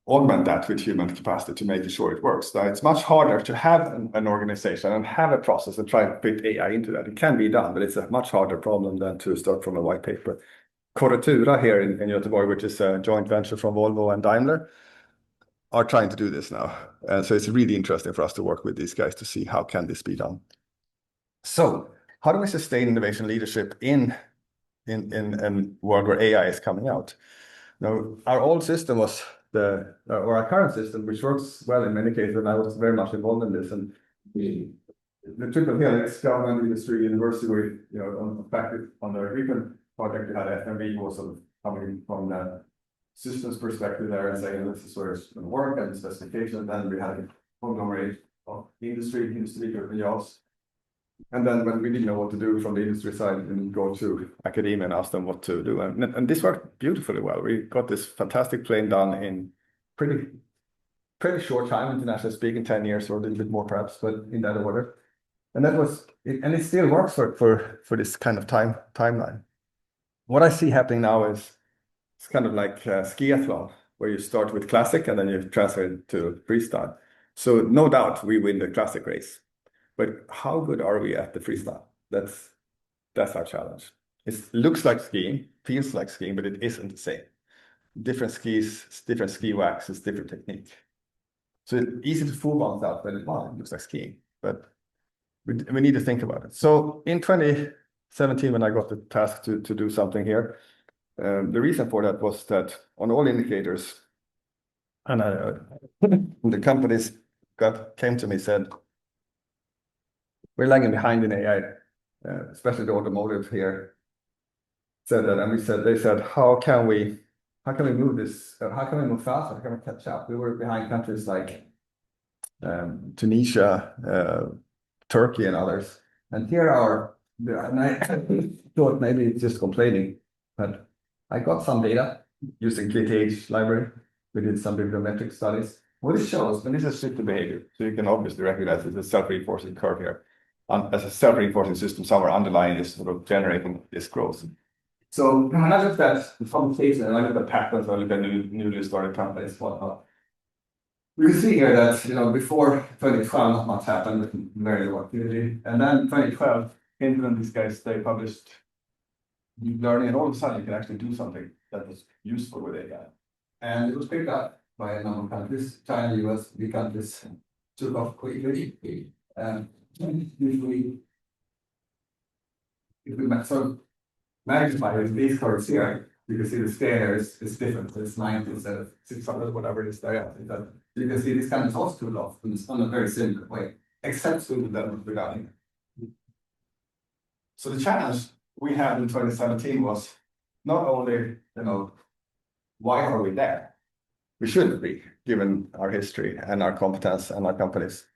D: augment that with human capacity to make sure it works. Now, it's much harder to have an organization and have a process and try to fit AI into that. It can be done, but it's a much harder problem than to start from a white paper. Corretura here in Göteborg, which is a joint venture from Volvo and Daimler, are trying to do this now. And so it's really interesting for us to work with these guys to see how can this be done. So how do we sustain innovation leadership in a world where AI is coming out? Now, our old system was or our current system, which works well in many cases, and I was very much involved in this. And the triple helix government, industry, university, where, on the recent project we had, FMV was sort of coming from the systems perspective there and saying, this is where it's going to work and the specification. Then we had a conglomerate of industry group jobs. And then when we didn't know what to do from the industry side, and go to academia and ask them what to do. And this worked beautifully well. We got this fantastic plane done in pretty short time, internationally speaking, 10 years or a little bit more perhaps, but in that order. And that was it, and it still works for this kind of timeline. What I see happening now is it's kind of like skiathlon, where you start with classic and then you transfer it to freestyle. So no doubt we win the classic race. But how good are we at the freestyle? That's our challenge. It looks like skiing, feels like skiing, but it isn't the same. Different skis, different ski waxes, different technique. So it's easy to fool oneself that it looks like skiing, but we need to think about it. So in 2017, when I got the task to do something here, the reason for that was that on all indicators, and the companies came to me and said, we're lagging behind in AI, especially the automotive here. Said that, and they said, how can we move this? How can we move faster? How can we catch up? We were behind countries like Tunisia, Turkey, and others. And and I thought maybe it's just complaining, but I got some data using KTH library. We did some bibliometric studies. What it shows, and this is shifted behavior, so you can obviously recognize it's a self-reinforcing curve here. As a self-reinforcing system, somewhere underlying is sort of generating this growth. So when I looked at the publication and I looked at patterns, I looked at newly started companies, whatnot, we can see here that before 2012, not much happened, very low activity. And then 2012, England, these guys, they published deep learning, and all of a sudden you can actually do something that was useful with AI. And it was picked up by a number of countries. China, US, big countries took off quickly. If we sort of magnify these curves here, you can see the scale here is different. It's 90 instead of 600, whatever it is there. You can see this kind of also took off in a very similar way, except with the regarding. So the challenge we had in 2017 was not only, why are we there? We shouldn't be, given our history and our competence and our companies.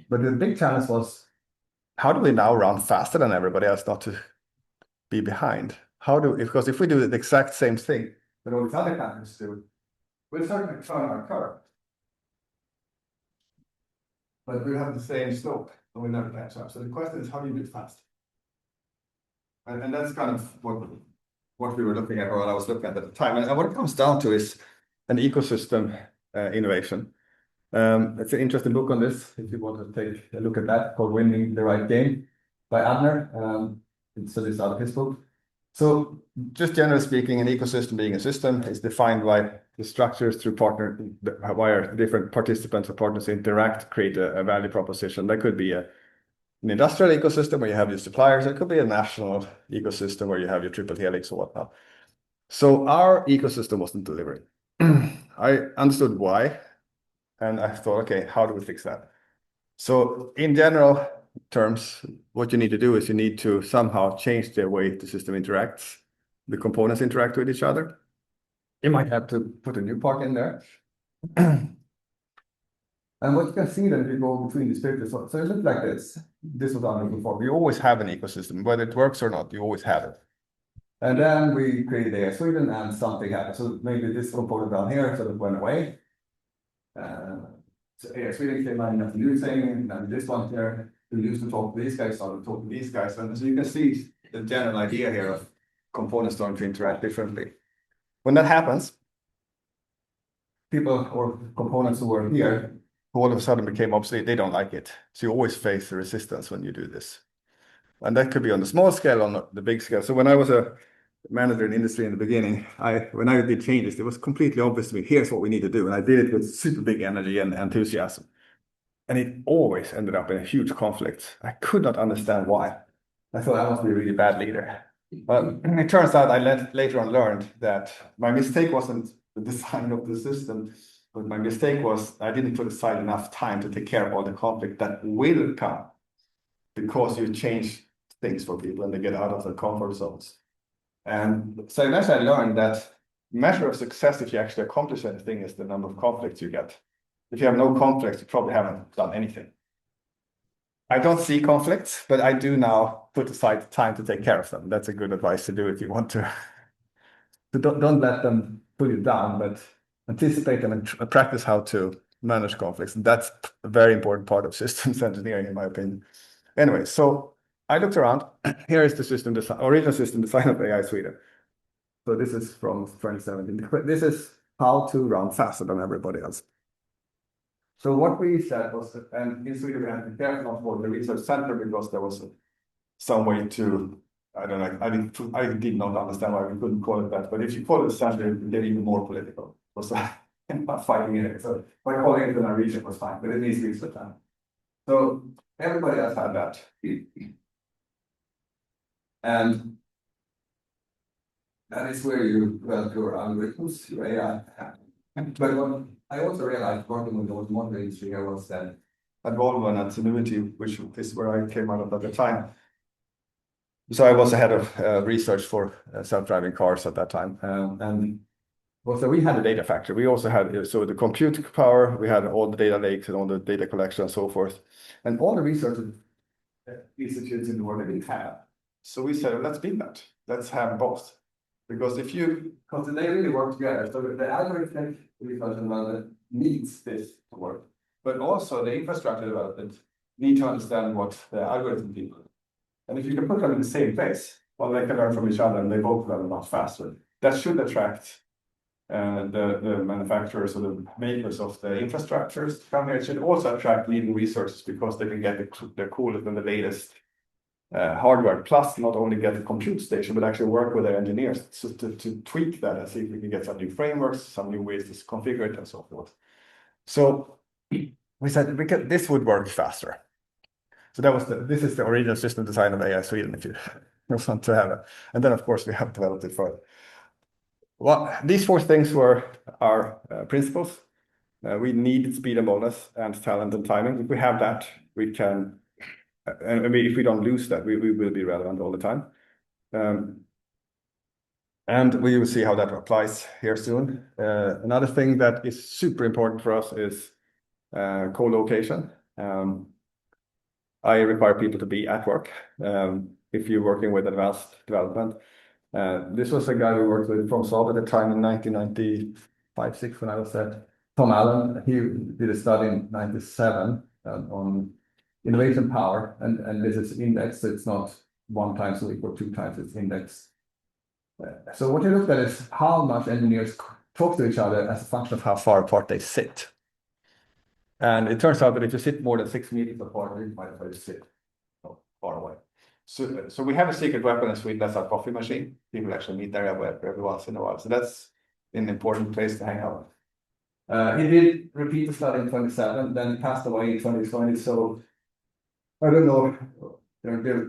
D: But the big challenge was, how do we now run faster than everybody else not to be behind? Because if we do the exact same thing that all these other companies do, we'll certainly turn our curve. But we have the same slope and we'll never catch up. So the question is, how do you do it fast? And that's kind of what we were looking at, or what I was looking at the time. And what it comes down to is an ecosystem innovation. It's an interesting book on this, if you want to take a look at that, called Winning the Right Game by Adler. So this is out of his book. So just generally speaking, an ecosystem being a system is defined by the structures through where different participants or partners interact, create a value proposition. That could be an industrial ecosystem where you have your suppliers. It could be a national ecosystem where you have your triple helix or whatnot. So our ecosystem wasn't delivering. I understood why. And I thought, okay, how do we fix that? So in general terms, what you need to do is you need to somehow change the way the system interacts. The components interact with each other. You might have to put a new part in there. And what you can see then if you go between these pictures, so it looks like this. This was done before. We always have an ecosystem, whether it works or not, you always have it. And then we created AI Sweden and something happened. So maybe this component down here sort of went away. So AI Sweden came in as a new thing, and then this one here, we used to talk to these guys, started to talk to these guys. And so you can see the general idea here of components starting to interact differently. When that happens, people or components who were here, who all of a sudden became obsolete, they don't like it. So you always face the resistance when you do this. And that could be on the small scale, on the big scale. So when I was a manager in industry in the beginning, when I did changes, it was completely obvious to me, here's what we need to do. And I did it with super big energy and enthusiasm. And it always ended up in a huge conflict. I could not understand why. I thought I must be a really bad leader. But it turns out I later on learned that my mistake wasn't the design of the system, but my mistake was I didn't put aside enough time to take care of all the conflict that will come because you change things for people and they get out of their comfort zones. And so eventually I learned that measure of success, if you actually accomplish anything, is the number of conflicts you get. If you have no conflicts, you probably haven't done anything. I don't see conflicts, but I do now put aside time to take care of them. That's a good advice to do if you want to. So don't let them pull you down, but anticipate them and practice how to manage conflicts. And that's a very important part of systems engineering, in my opinion. Anyway, so I looked around. Here is the system design, original system design of AI Sweden. So this is from 2017. This is how to run faster than everybody else. So what we said was, and in Sweden we had to be careful for the research center because there was some way to, I don't know, I did not understand why we couldn't call it that, but if you call it a center, they're even more political. It was not fighting in it. So by calling it in our region was fine, but it needs research time. So everybody else had that. And that is where you develop your algorithms, your AI. But what I also realized working with the automotive industry here was that at Volvo and at Semantics, which is where I came out of at the time. So I was the head of research for self-driving cars at that time. And also we had a data factory. We also had, so the compute power, we had all the data lakes and all the data collection and so forth. And all the research institutes in the world they didn't have. So we said, let's build that. Let's have both. Because if you, because they really work together. So the algorithmic research development needs this to work. But also the infrastructure development need to understand what the algorithm people. And if you can put them in the same place, well, they can learn from each other and they both learn much faster. That should attract the manufacturers or the makers of the infrastructures to come here. It should also attract leading researchers because they can get the coolest and the latest hardware, plus not only get the compute station, but actually work with their engineers to tweak that and see if we can get some new frameworks, some new ways to configure it and so forth. So we said this would work faster. So that was this is the original system design of AI Sweden, if you want to have it. And then of course we have developed it further. Well, these four things were our principles. We need speed and boldness and talent and timing. If we have that, we can, and if we don't lose that, we will be relevant all the time. And we will see how that applies here soon. Another thing that is super important for us is co-location. I require people to be at work if you're working with advanced development. This was a guy we worked with from Saab at the time in 1995-6 when I was at Tom Allen. He did a study in 97 on innovation power, and this is indexed, so it's not 1 time a week or 2 times, it's indexed. So what you looked at is how much engineers talk to each other as a function of how far apart they sit. And it turns out that if you sit more than 6 meters apart, you might as well sit far away. So we have a secret weapon in Sweden, that's our coffee machine. People actually meet there every once in a while. So that's an important place to hang out. He did repeat the study in 27, then passed away in 2020. So I don't know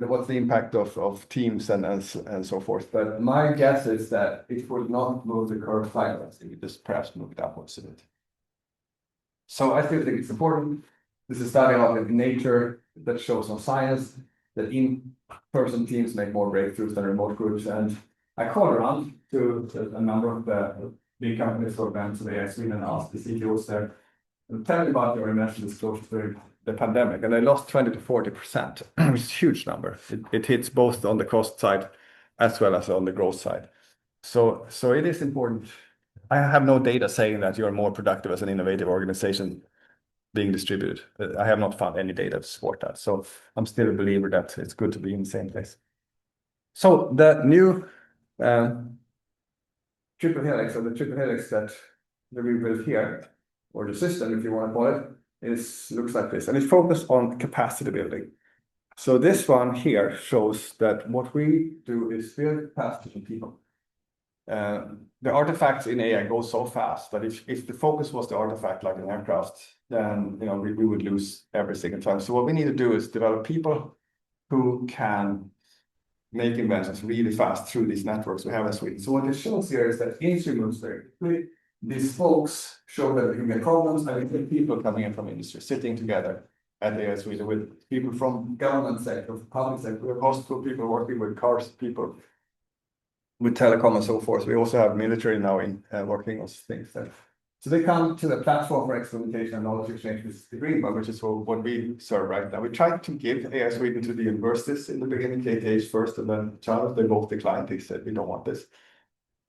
D: what's the impact of teams and so forth. But my guess is that it would not move the curve sideways. It would just perhaps move it upwards a bit. So I still think it's important. This is a study out in Nature that shows on science that in-person teams make more breakthroughs than remote groups. And I called around to a number of the big companies or banks in AI Sweden and asked the CEOs there, tell me about your investment disclosures during the pandemic. And they lost 20 to 40%, which is a huge number. It hits both on the cost side as well as on the growth side. So it is important. I have no data saying that you're more productive as an innovative organization being distributed. I have not found any data to support that. So I'm still a believer that it's good to be in the same place. So the new triple helix, or the triple helix that we built here, or the system, if you want to call it, looks like this. And it's focused on capacity building. So this one here shows that what we do is build capacity in people. The artifacts in AI go so fast that if the focus was the artifact like an aircraft, then we would lose every single time. So what we need to do is develop people who can make inventions really fast through these networks we have in Sweden. So what it shows here is that industry moves very quickly. These folks show that we can get problems, and we get people coming in from industry, sitting together at AI Sweden with people from government sector, public sector, hospital people working with cars, people with telecom and so forth. We also have military now working on things there. So they come to the platform for experimentation and knowledge exchange, which is the green one, which is what we serve right now. We tried to give AI Sweden to the universities in the beginning, KTH first, and then Chalmers. They both declined. They said, we don't want this.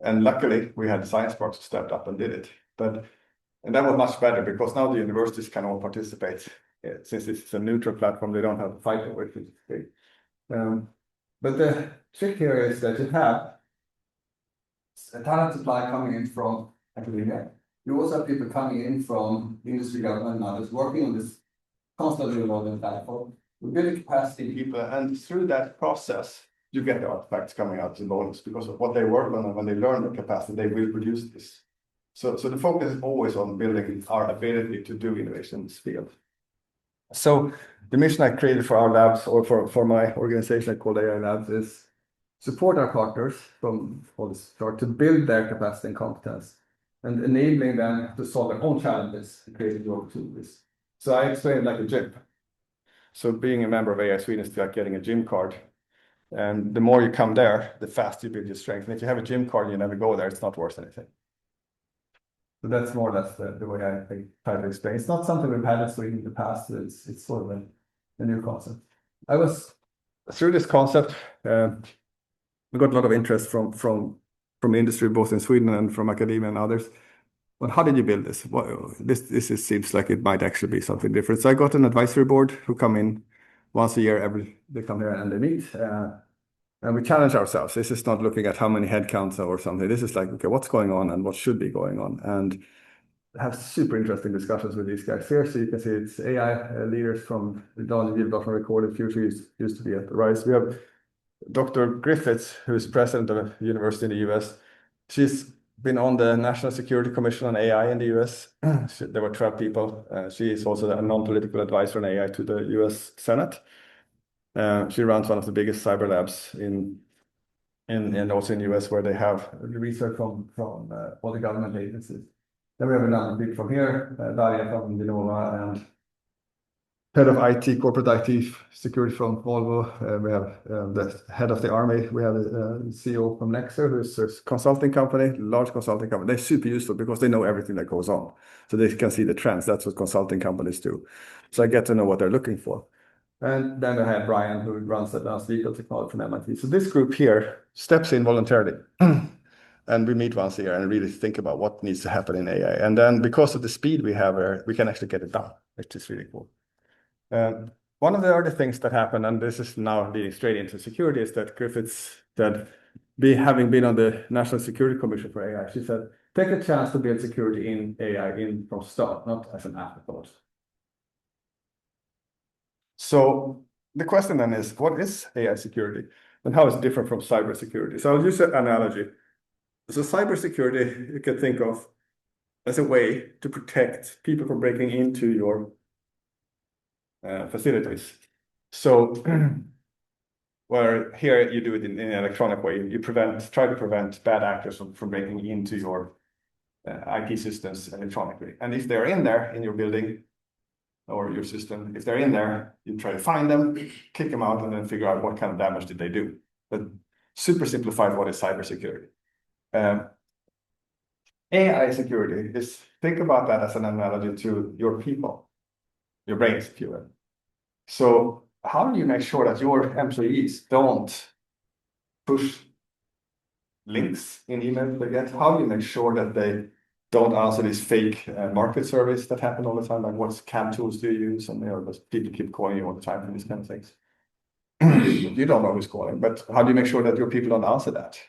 D: And luckily, we had the science parks who stepped up and did it. And that was much better because now the universities can all participate. Since it's a neutral platform, they don't have to fight over it, which is great. But the trick here is that you have a talent supply coming in from academia. You also have people coming in from industry, government, and others working on this constantly evolving platform. We build capacity in people, and through that process, you get the artifacts coming out as a bonus because of what they work on, and when they learn the capacity, they will produce this. So the focus is always on building our ability to do innovation in this field. So the mission I created for our labs, or for my organization called AI Labs, is support our partners from all this start to build their capacity and competence, and enabling them to solve their own challenges and create new opportunities. So I explain it like a gym. So being a member of AI Sweden is like getting a gym card. And the more you come there, the faster you build your strength. And if you have a gym card and you never go there, it's not worth anything. So that's more or less the way I try to explain. It's not something we've had in Sweden in the past. It's sort of a new concept. I was through this concept, we got a lot of interest from industry, both in Sweden and from academia and others. But how did you build this? Well, this seems like it might actually be something different. So I got an advisory board who come in once a year. They come here and they meet. And we challenge ourselves. This is not looking at how many headcounts or something. This is like, okay, what's going on and what should be going on? And have super interesting discussions with these guys here. So you can see it's AI leaders from Technology, Recorded Future used to be at the RISE. We have Dr. Griffiths, who is president of a university in the US. She's been on the National Security Commission on AI in the US. There were 12 people. She is also a non-political advisor on AI to the US Senate. She runs one of the biggest cyber labs and also in the US, where they have research from all the government agencies. Then we have a number of people from here, Daria from Genova, head of IT, corporate IT security from Volvo. We have the head of the army. We have a CEO from Nexer, who's a consulting company, large consulting company. They're super useful because they know everything that goes on. So they can see the trends. That's what consulting companies do. So I get to know what they're looking for. And then I have Brian, who runs advanced vehicle technology from MIT. So this group here steps in voluntarily. And we meet once a year and really think about what needs to happen in AI. And then because of the speed we have, we can actually get it done, which is really cool. One of the other things that happened, and this is now leading straight into security, is that Griffiths said, having been on the National Security Commission for AI, she said, take a chance to build security in AI from start, not as an afterthought. So the question then is, what is AI security and how is it different from cybersecurity? So I'll use an analogy. So cybersecurity, you can think of as a way to protect people from breaking into your facilities. So where here you do it in an electronic way, you try to prevent bad actors from breaking into your IT systems electronically. And if they're in there in your building or your system, if they're in there, you try to find them, kick them out, and then figure out what kind of damage did they do. But super simplified, what is cybersecurity? AI security is, think about that as an analogy to your people, your brains, if you will. So how do you make sure that your employees don't push links in emails they get? How do you make sure that they don't answer these fake market surveys that happen all the time? Like, what CAM tools do you use? And people keep calling you all the time for these kind of things. You don't know who's calling, but how do you make sure that your people don't answer that?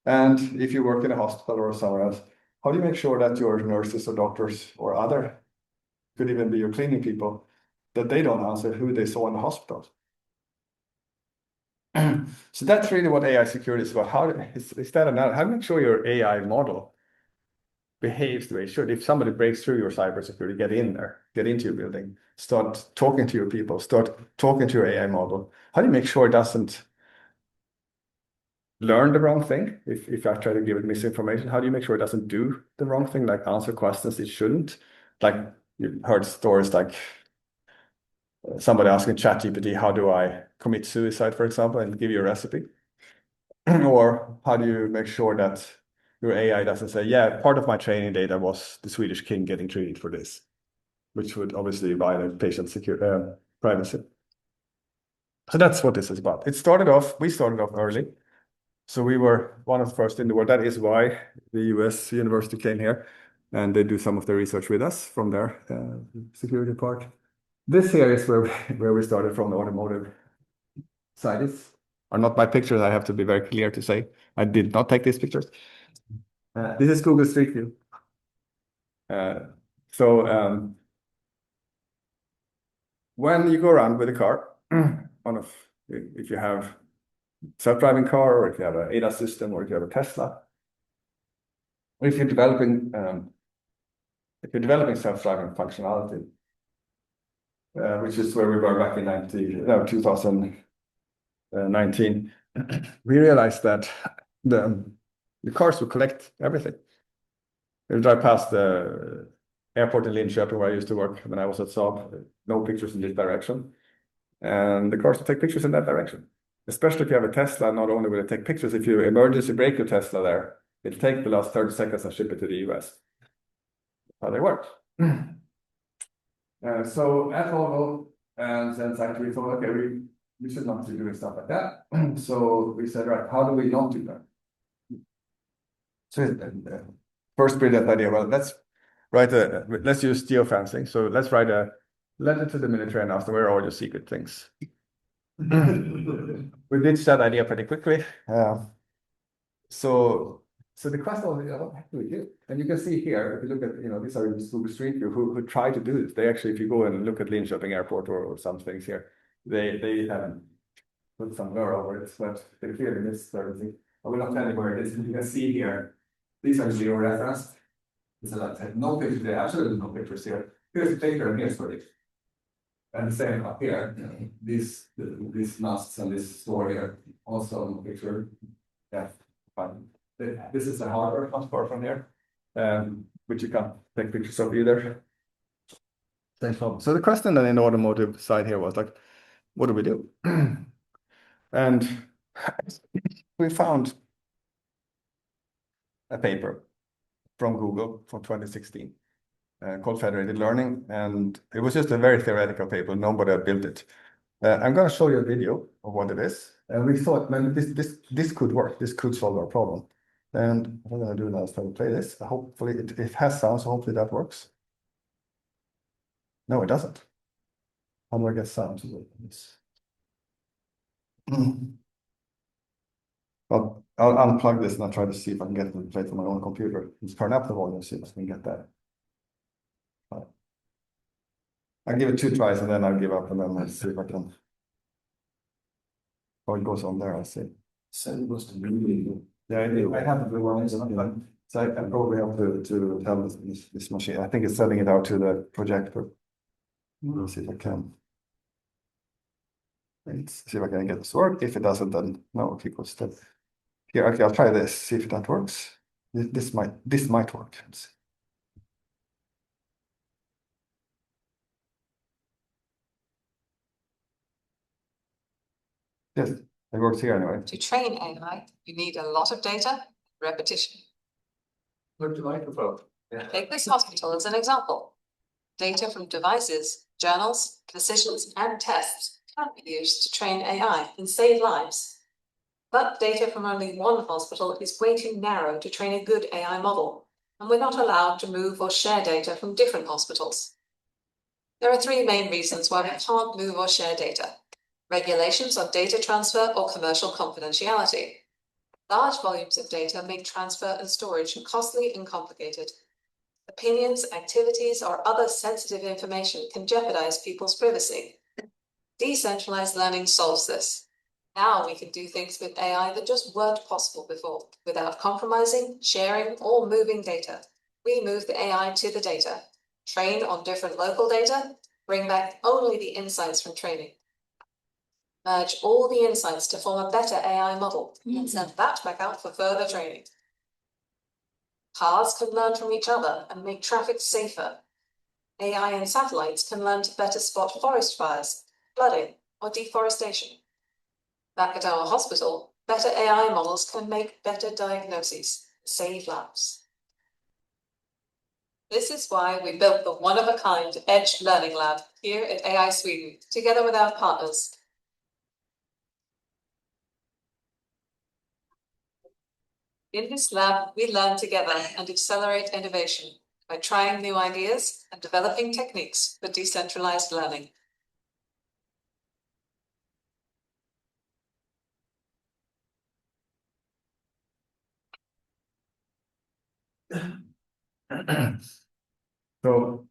D: And if you work in a hospital or somewhere else, how do you make sure that your nurses or doctors or other, could even be your cleaning people, that they don't answer who they saw in the hospital? So that's really what AI security is about. How do you make sure your AI model behaves the way it should? If somebody breaks through your cybersecurity, get in there, get into your building, start talking to your people, start talking to your AI model. How do you make sure it doesn't learn the wrong thing? If I try to give it misinformation, how do you make sure it doesn't do the wrong thing, like answer questions it shouldn't? Like, you heard stories like somebody asking ChatGPT, how do I commit suicide, for example, and give you a recipe? Or how do you make sure that your AI doesn't say, yeah, part of my training data was the Swedish king getting treated for this, which would obviously violate patient privacy. So that's what this is about. We started off early. So we were one of the first in the world. That is why the US university came here, and they do some of the research with us from their security part. This here is where we started from, the automotive side. These are not my pictures. I have to be very clear to say I did not take these pictures. This is Google Street View. When you go around with a car, if you have self-driving car, or if you have an ADAS system, or if you have a Tesla, or if you're developing self-driving functionality, which is where we were back in 2019, we realized that the cars will collect everything. We'll drive past the airport in Linköping, where I used to work when I was at Saab, no pictures in this direction, and the cars will take pictures in that direction. Especially if you have a Tesla, not only will it take pictures, if you emergency brake your Tesla there, it'll take the last 30 seconds and ship it to the US. How they work. So at Volvo and Semantics, we thought, okay, we should not be doing stuff like that. So we said, right, how do we not do that? So first brilliant idea, well, let's use geofencing. So let's write a letter to the military and ask them, where are all your secret things? We ditched that idea pretty quickly. So the question was, what do we do? And you can see here, if you look at, these are Google Street View who try to do this. They actually, if you go and look at Linköping Airport or some things here, they haven't put some blur over it, but they clearly missed everything. I will not tell you where it is. You can see here, these are zero referenced. It's like no pictures there, absolutely no pictures here. Here's the picture and here's what it is. And the same up here, these masts and this store here, also no picture. Yeah, fine. This is a harbor, not far from here, which you can't take pictures of either. Same problem. So the question then in the automotive side here was like, what do we do? And we found a paper from Google from 2016 called Federated Learning. And it was just a very theoretical paper. Nobody had built it. I'm going to show you a video of what it is. And we thought, man, this could work. This could solve our problem. And what I'm going to do now is try to play this. Hopefully it has sound, so hopefully that works. No, it doesn't. How do I get sound to work on this? Well, I'll unplug this and I'll try to see if I can get it to play from my own computer. Let's turn up the volume, see if I can get that. I'll give it 2 tries and then I'll give up and then I'll see if I can. Oh, it goes on there, I see.
A: So it was really good.
D: Yeah, I have the one. So I probably have to tell this machine. I think it's sending it out to the projector. Let's see if I can. Let's see if I can get this to work. If it doesn't, then no, it equals step. Here, okay, I'll try this, see if that works. This might work. Let's see. Yes, it works here anyway.
F: To train AI, you need a lot of data, repetition.
E: Look to microphone. Yeah.
F: Take this hospital as an example. Data from devices, journals, decisions, and tests can be used to train AI and save lives. But data from only one hospital is way too narrow to train a good AI model, and we're not allowed to move or share data from different hospitals. There are 3 main reasons why we can't move or share data. Regulations on data transfer or commercial confidentiality. Large volumes of data make transfer and storage costly and complicated. Opinions, activities, or other sensitive information can jeopardize people's privacy. Decentralized learning solves this. Now we can do things with AI that just weren't possible before, without compromising, sharing, or moving data. We move the AI to the data, train on different local data, bring back only the insights from training. Merge all the insights to form a better AI model and send that back out for further training. Cars can learn from each other and make traffic safer. AI and satellites can learn to better spot forest fires, flooding, or deforestation. Back at our hospital, better AI models can make better diagnoses, save lives. This is why we built the one-of-a-kind Edge Learning Lab here at AI Sweden, together with our partners. In this lab, we learn together and accelerate innovation by trying new ideas and developing techniques for decentralized learning.
D: So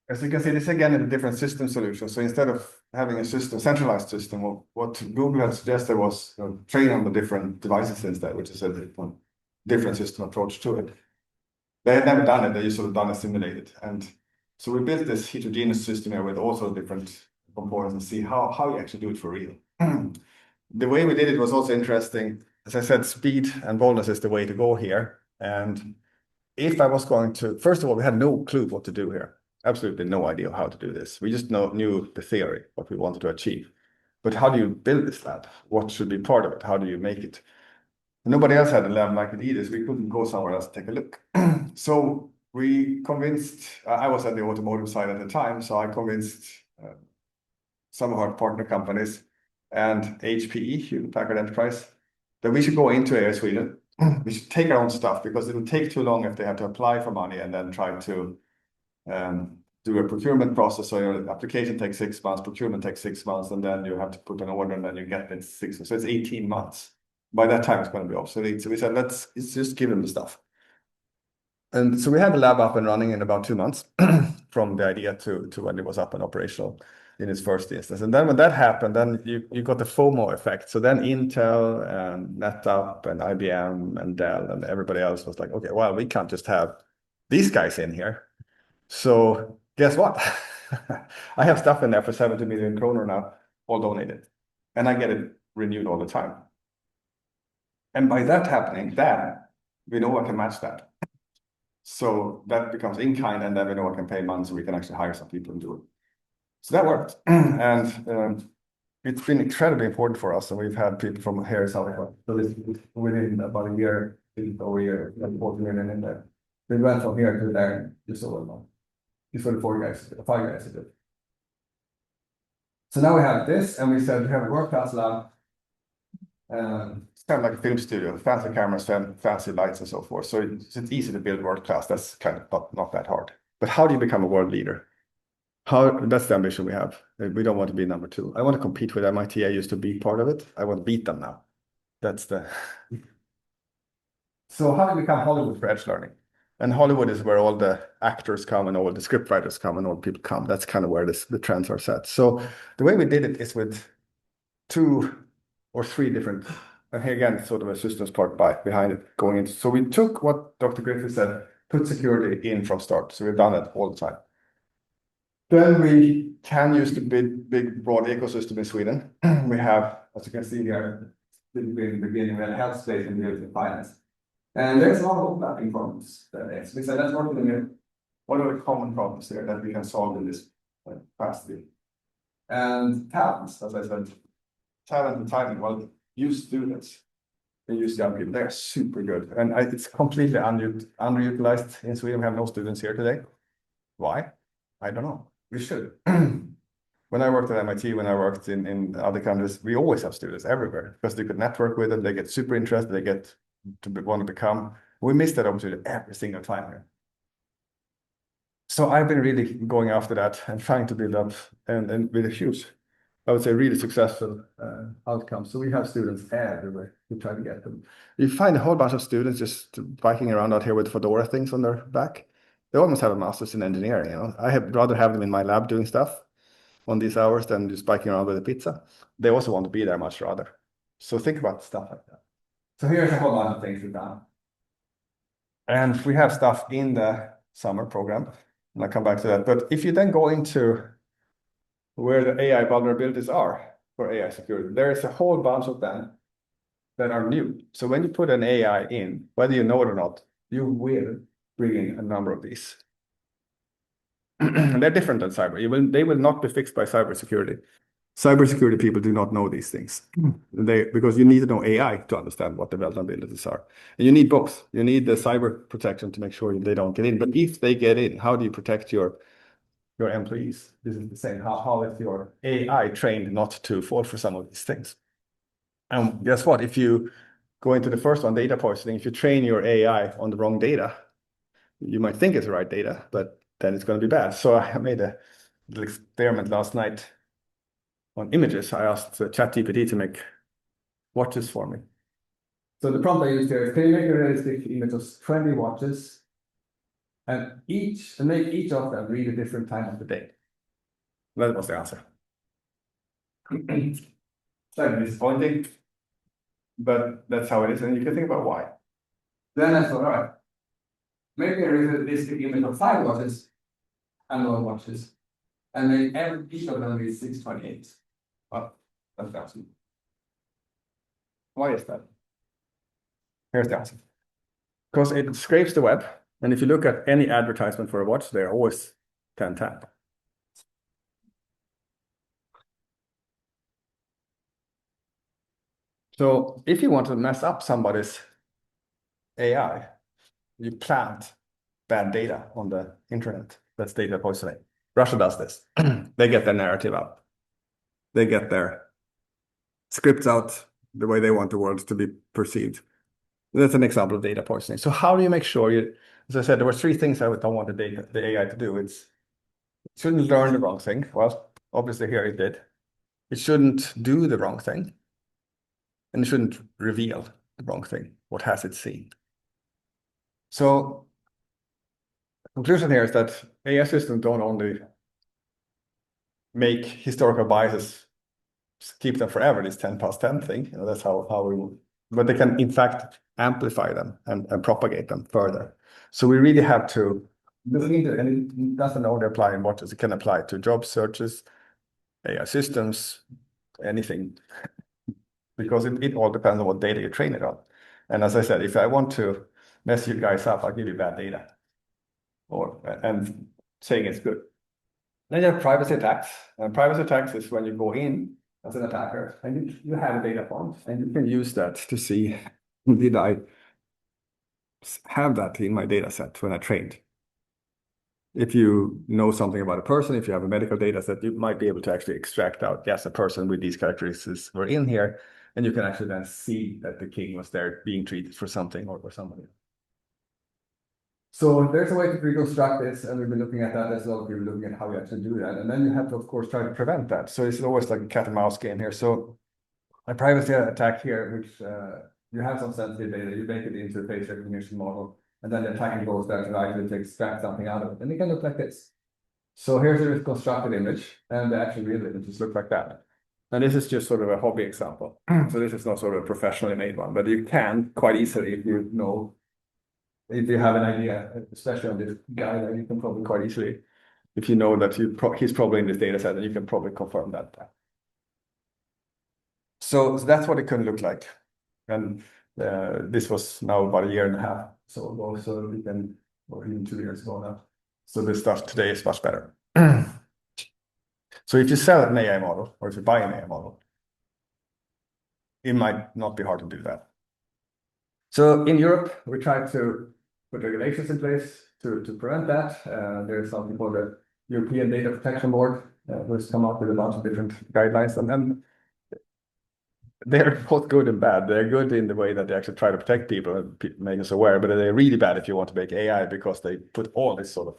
D: as you can see, this again is a different system solution. So instead of having a centralized system, what Google had suggested was train on the different devices instead, which is a different system approach to it. They had never done it, they just sort of done a simulated. And so we built this heterogeneous system here with also different components and see how you actually do it for real. The way we did it was also interesting. As I said, speed and boldness is the way to go here. And if I was going to, first of all, we had no clue what to do here. Absolutely no idea how to do this. We just knew the theory, what we wanted to achieve. But how do you build this lab? What should be part of it? How do you make it? Nobody else had a lab like it either, so we couldn't go somewhere else to take a look. So we convinced, I was at the automotive side at the time, so I convinced some of our partner companies and HPE, Hewlett Packard Enterprise, that we should go into AI Sweden. We should take our own stuff because it would take too long if they had to apply for money and then try to do a procurement process. So your application takes 6 months, procurement takes 6 months, and then you have to put an order and then you get it 6 months. So it's 18 months. By that time, it's going to be obsolete. So we said, let's just give them the stuff. And so we had the lab up and running in about 2 months from the idea to when it was up and operational in its first instance. And then when that happened, then you got the FOMO effect. So then Intel and NetApp and IBM and Dell and everybody else was like, okay, well, we can't just have these guys in here. So guess what? I have stuff in there for 70 million kronor now, all donated. And I get it renewed all the time. And by that happening, then we know I can match that. So that becomes in kind, and then we know one can pay money, so we can actually hire some people and do it. So that worked, and it's been incredibly important for us, and we've had people from here in South Africa. So this within about a year, over a year, 40 million in there. We went from here to there just over a month. These were the 5 guys who did. So now we have this, and we said we have a world-class lab. It's kind of like a film studio, fancy cameras, fancy lights, and so forth. So it's easy to build world-class. That's kind of not that hard. But how do you become a world leader? That's the ambition we have. We don't want to be number 2. I want to compete with MIT. I used to be part of it. I want to beat them now. That's the. So how do we become Hollywood for edge learning? And Hollywood is where all the actors come and all the script writers come and all the people come. That's kind of where the trends are set. So the way we did it is with 2 or 3 different, and here again, sort of a systems part behind it going into. So we took what Dr. Griffith said, put security in from start. So we've done it all the time. Then we can use the big broad ecosystem in Sweden. We have, as you can see here, in the beginning, we had health space and building finance. And there's a lot of overlapping problems there. So we said, let's work with them. What are the common problems here that we can solve in this capacity? And talents, as I said, talent and timing. Well, use students. They use young people. They're super good. And it's completely underutilized in Sweden. We have no students here today. Why? I don't know. We should. When I worked at MIT, when I worked in other countries, we always have students everywhere because they could network with them. They get super interested. They get to want to become. We miss that opportunity every single time here. So I've been really going after that and trying to build up and with a huge, I would say, really successful outcome. So we have students everywhere. We try to get them. You find a whole bunch of students just biking around out here with fedora things on their back. They almost have a master's in engineering. I'd rather have them in my lab doing stuff on these hours than just biking around with a pizza. They also want to be there much rather. So think about stuff like that. So here's a whole lot of things we've done. And we have stuff in the summer program, and I'll come back to that. But if you then go into where the AI vulnerabilities are for AI security, there is a whole bunch of them that are new. So when you put an AI in, whether you know it or not, you will bring in a number of these. They're different than cyber. They will not be fixed by cybersecurity. Cybersecurity people do not know these things. Because you need to know AI to understand what the vulnerabilities are. And you need both. You need the cyber protection to make sure they don't get in. But if they get in, how do you protect your employees? This is the same. How is your AI trained not to fall for some of these things? And guess what? If you go into the first one, data poisoning, if you train your AI on the wrong data, you might think it's the right data, but then it's going to be bad. So I made a little experiment last night on images. I asked ChatGPT to make watches for me. So the prompt I used here is, can you make a realistic image of 20 watches and make each of them read a different time of the day? That was the answer. Slightly disappointing, but that's how it is, and you can think about why. Then I thought, all right, make a realistic image of 5 watches, analog watches, and make each of them read 628. Well, that's the answer. Why is that? Here's the answer. Because it scrapes the web, and if you look at any advertisement for a watch, they're always 1010. So if you want to mess up somebody's AI, you plant bad data on the internet. That's data poisoning. Russia does this. They get their narrative out. They get their scripts out the way they want the world to be perceived. That's an example of data poisoning. So how do you make sure as I said, there were 3 things I don't want the AI to do. It shouldn't learn the wrong thing. Well, obviously here it did. It shouldn't do the wrong thing. And it shouldn't reveal the wrong thing. What has it seen? So the conclusion here is that AI systems don't only make historical biases, keep them forever, this 10 past 10 thing. That's how we will. But they can, in fact, amplify them and propagate them further. So we really have to look into it, and it doesn't only apply in watches. It can apply to job searches, AI systems, anything. Because it all depends on what data you train it on. And as I said, if I want to mess you guys up, I'll give you bad data. and saying it's good. Then you have privacy attacks. And privacy attacks is when you go in as an attacker and you have a data point and you can use that to see, did I have that in my data set when I trained? If you know something about a person, if you have a medical data set, you might be able to actually extract out, yes, a person with these characteristics were in here, and you can actually then see that the king was there being treated for something or somebody. So there's a way to reconstruct this, and we've been looking at that as well. We've been looking at how we actually do that, and then you have to, of course, try to prevent that. So it's always like a cat and mouse game here. So a privacy attack here, which you have some sensitive data, you make it into a face recognition model, and then the attacker goes there to actually extract something out of it, and it can look like this. So here's a reconstructed image, and the actual real images look like that. And this is just sort of a hobby example. So this is not sort of a professionally made one, but you can quite easily, if you know, if you have an idea, especially on this guy, then you can probably quite easily, if you know that he's probably in this data set, then you can probably confirm that. So that's what it could look like. And this was now about 1.5 years so ago, so we can, or even 2 years ago now. So this stuff today is much better. So if you sell an AI model, or if you buy an AI model, it might not be hard to do that. So in Europe, we try to put regulations in place to prevent that. There's something called the European Data Protection Board, who has come up with a bunch of different guidelines, and they're both good and bad. They're good in the way that they actually try to protect people and make us aware, but they're really bad if you want to make AI, because they put all this sort of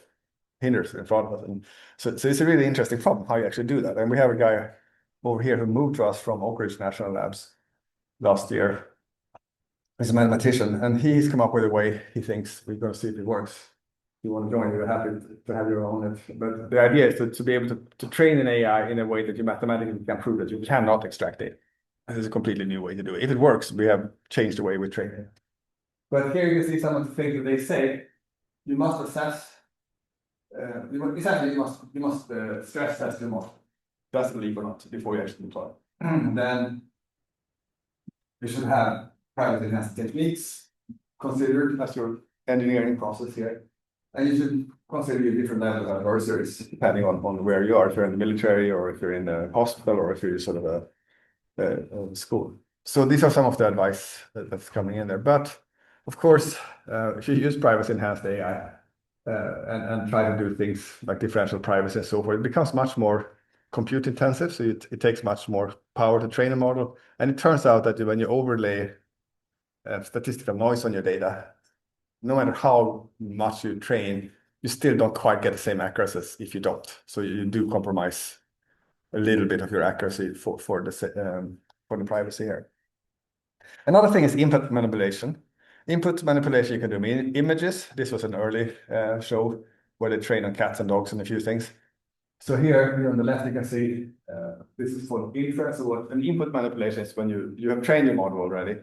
D: hinders in front of us. And so it's a really interesting problem how you actually do that. And we have a guy over here who moved to us from Oak Ridge National Labs last year. He's a mathematician, and he's come up with a way he thinks we're going to see if it works. If you want to join, you're happy to have your own. But the idea is to be able to train an AI in a way that you mathematically can prove that you cannot extract it. This is a completely new way to do it. If it works, we have changed the way we train it. But here you can see some of the things that they say. You must assess. Essentially, you must stress test your model. Does it leak or not before you actually deploy? And then you should have privacy enhancing techniques considered as your engineering process here. And you should consider your different levels of adversaries depending on where you are, if you're in the military or if you're in a hospital or if you're sort of a school. So these are some of the advice that's coming in there. But of course, if you use privacy enhanced AI and try to do things like differential privacy and so forth, it becomes much more compute intensive. So it takes much more power to train a model. And it turns out that when you overlay statistical noise on your data, no matter how much you train, you still don't quite get the same accuracy as if you don't. So you do compromise a little bit of your accuracy for the privacy here. Another thing is input manipulation. Input manipulation you can do images. This was an early show where they train on cats and dogs and a few things. So here on the left you can see this is for inference. So what an input manipulation is when you have trained your model already,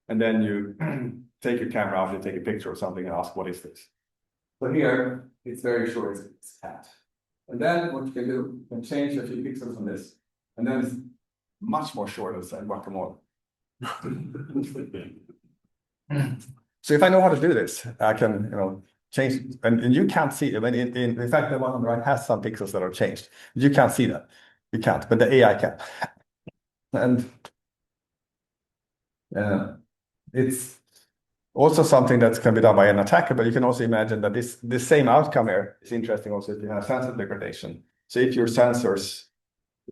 D: and then you take your camera out, you take a picture or something and ask, what is this? So here it's very sure it's cat. And then what you can do, you can change a few pixels on this, and then it's much more sure than guacamole. So if I know how to do this, I can, change, and you can't see. I mean, in fact, the one on the right has some pixels that are changed. You can't see that. You can't, but the AI can. And it's also something that can be done by an attacker, but you can also imagine that this same outcome here is interesting also if you have sensor degradation. So if your sensors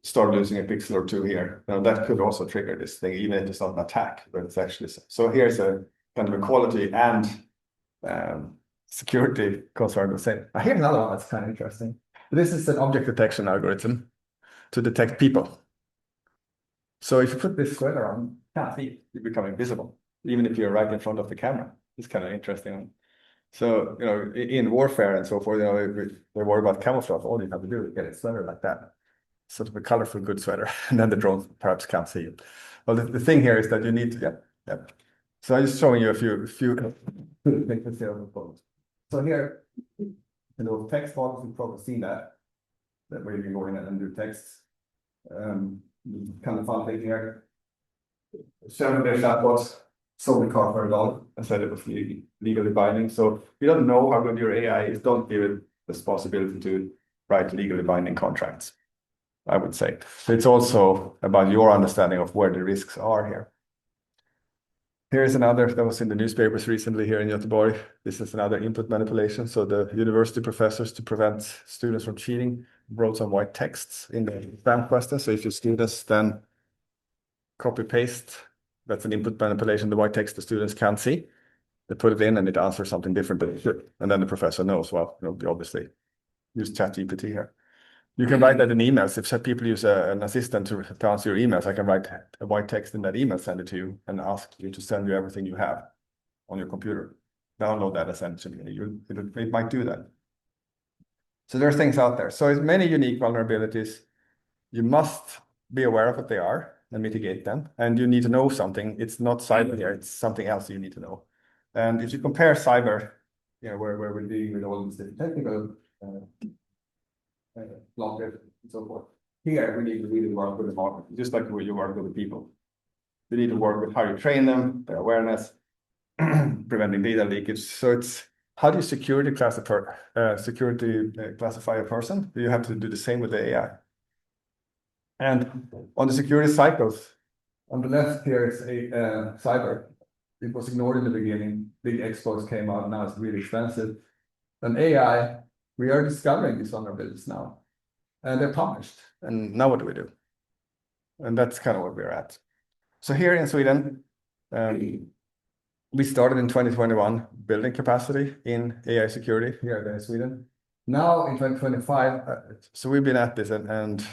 D: start losing a pixel or two here, that could also trigger this thing, even if it's not an attack, but it's actually. So here's a kind of a quality and security concern the same. Here's another one that's kind of interesting. This is an object detection algorithm to detect people. So if you put this sweater on, you can't see, you become invisible, even if you're right in front of the camera. It's kind of interesting. So, in warfare and so forth, they worry about camouflage. All you have to do is get a sweater like that, sort of a colorful, good sweater, and then the drone perhaps can't see it. Well, the thing here is that you need to, So I'm just showing you a few things here on the phone. So here, text models, you've probably seen that way you can go in and do text. Kind of fun thing here. Showing their chatbots. sold a car for $1 and said it was legally binding. So if you don't know how good your AI is, don't give it this possibility to write legally binding contracts, I would say. So it's also about your understanding of where the risks are here. Here's another that was in the newspapers recently here in Göteborg. This is another input manipulation. So the university professors, to prevent students from cheating, wrote some white texts in the exam question. So if your students then copy paste, that's an input manipulation, the white text the students can't see. They put it in and it answers something different than it should. And then the professor knows, well, we obviously use ChatGPT here. You can write that in emails. If people use an assistant to answer your emails, I can write a white text in that email, send it to you, and ask you to send you everything you have on your computer. Download that essentially. It might do that. So there's things out there. So it's many unique vulnerabilities. You must be aware of what they are and mitigate them. And you need to know something. It's not cyber here. It's something else you need to know. And if you compare cyber, where we're dealing with all these different technical blockers and so forth. Here, we need to really work with the market, just like where you work with the people. We need to work with how you train them, their awareness, preventing data leakage. So it's how do you security classify a person? You have to do the same with the AI. And on the security cycles, on the left here is a cyber. It was ignored in the beginning. Big exploits came out. Now it's really expensive. And AI, we are discovering these vulnerabilities now, and they're published. And now what do we do? And that's kind of where we're at. So here in Sweden, we started in 2021 building capacity in AI security here in Sweden. Now in 2025, so we've been at this and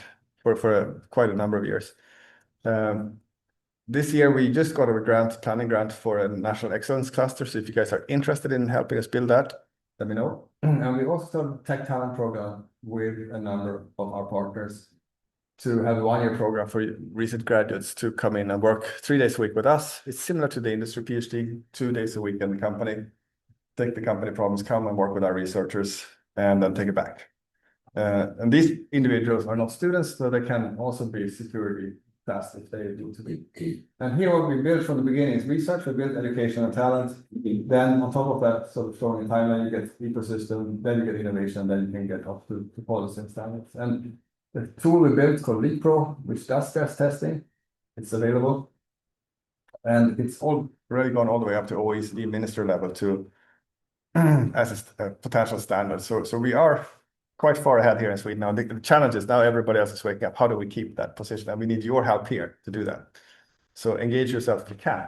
D: for quite a number of years. This year we just got a planning grant for a national excellence cluster. So if you guys are interested in helping us build that, let me know. And we also started a tech talent program with a number of our partners to have a one-year program for recent graduates to come in and work 3 days a week with us. It's similar to the industry PhD, 2 days a week in the company. Take the company problems, come and work with our researchers, and then take it back. And these individuals are not students, so they can also be security tasks if they need to be. And here what we built from the beginning is research, we built education and talent. Then on top of that, sort of showing a timeline, you get ecosystem, then you get innovation, then you can get up to policy and standards. And the tool we built called Leak Pro, which does stress testing, it's available. And it's already gone all the way up to OECD minister level to as a potential standard. So we are quite far ahead here in Sweden now. The challenge is now everybody else is waking up. How do we keep that position? And we need your help here to do that. So engage yourself if you can.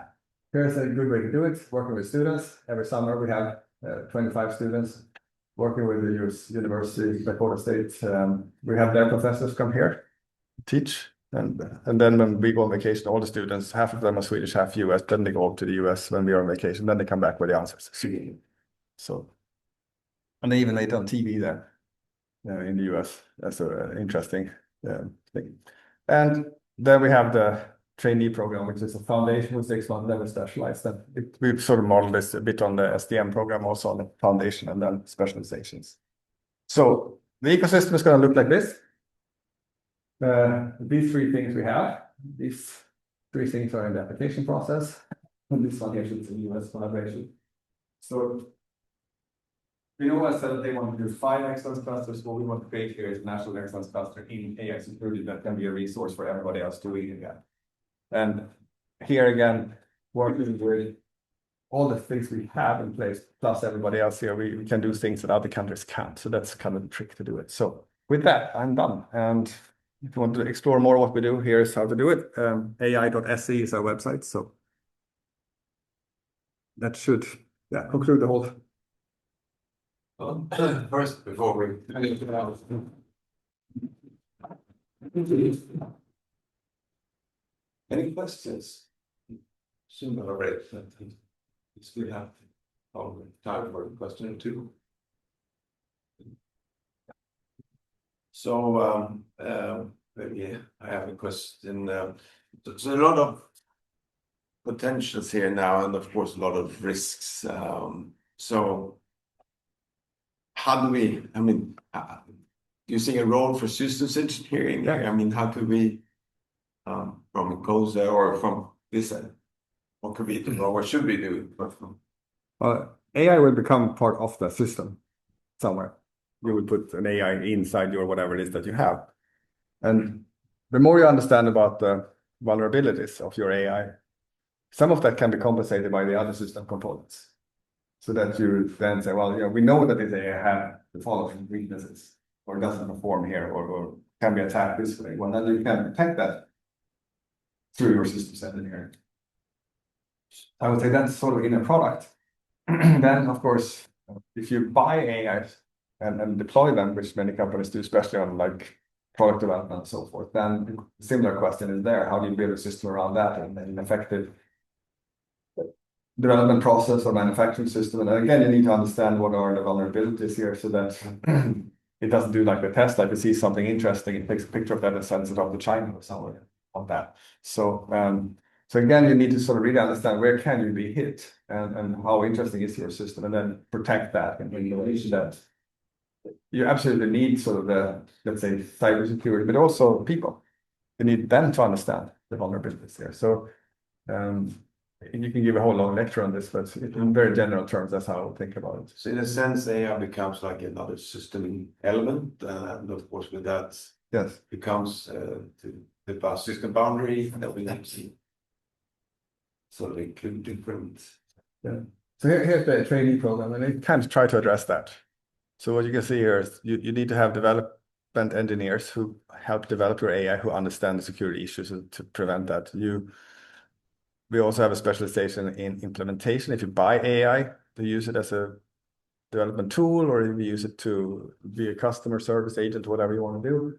D: Here's a good way to do it, working with students. Every summer we have 25 students working with the university, Dakota State. We have their professors come here, teach. And then when we go on vacation, all the students, half of them are Swedish, half US, then they go up to the US when we are on vacation, then they come back with the answers. So, and they even made it on TV there. In the US. That's an interesting thing. And then we have the trainee program, which is a foundation with 6 month level specialized. And we've sort of modeled this a bit on the SDM program, also on the foundation and then specializations. So the ecosystem is going to look like this. These 3 things we have, these 3 things are in the application process. And this one here is a US collaboration. So Vinnova said that they want to do 5 excellence clusters. What we want to create here is a national excellence cluster in AI security that can be a resource for everybody else doing it again. And here again, working with all the things we have in place, plus everybody else here, we can do things that other countries can't. So that's kind of the trick to do it. So with that, I'm done. And if you want to explore more what we do, here's how to do it. AI.se is our website. So that should conclude the whole.
A: First, before we any questions? Soon already. We still have time for a question or 2. So maybe I have a question. There's a lot of potentials here now, and of course a lot of risks. So how do we, I mean, do you see a role for systems engineering? I mean, how could we, from INCOSE or from this What could be or what should be doing?
D: AI will become part of the system somewhere. You will put an AI inside your whatever it is that you have. And the more you understand about the vulnerabilities of your AI, some of that can be compensated by the other system components. So that you then say, well, we know that this AI has the following weaknesses, or doesn't perform here, or can be attacked this way. Well, then you can detect that through your systems engineering. I would say that's sort of in a product. Then, of course, if you buy AI and deploy them, which many companies do, especially on like product development and so forth, then a similar question is there. How do you build a system around that and an effective development process or manufacturing system? And again, you need to understand what are the vulnerabilities here so that it doesn't do like the test, like you see something interesting, it takes a picture of that and sends it off to China or somewhere on that. So again, you need to sort of really understand where can you be hit and how interesting is your system, and then protect that in relation that you absolutely need sort of the, let's say, cybersecurity, but also people. You need them to understand the vulnerabilities there. So you can give a whole long lecture on this, but in very general terms, that's how I think about it.
A: So in a sense, AI becomes like another system element, and of course, with that,
D: Yes,
A: becomes the system boundary that we need to sort of include different.
D: yeah. So here's the trainee program, and it kind of try to address that. So what you can see here is you need to have development engineers who help develop your AI, who understand the security issues to prevent that. We also have a specialization in implementation. If you buy AI, to use it as a development tool, or if you use it to be a customer service agent, whatever you want to do,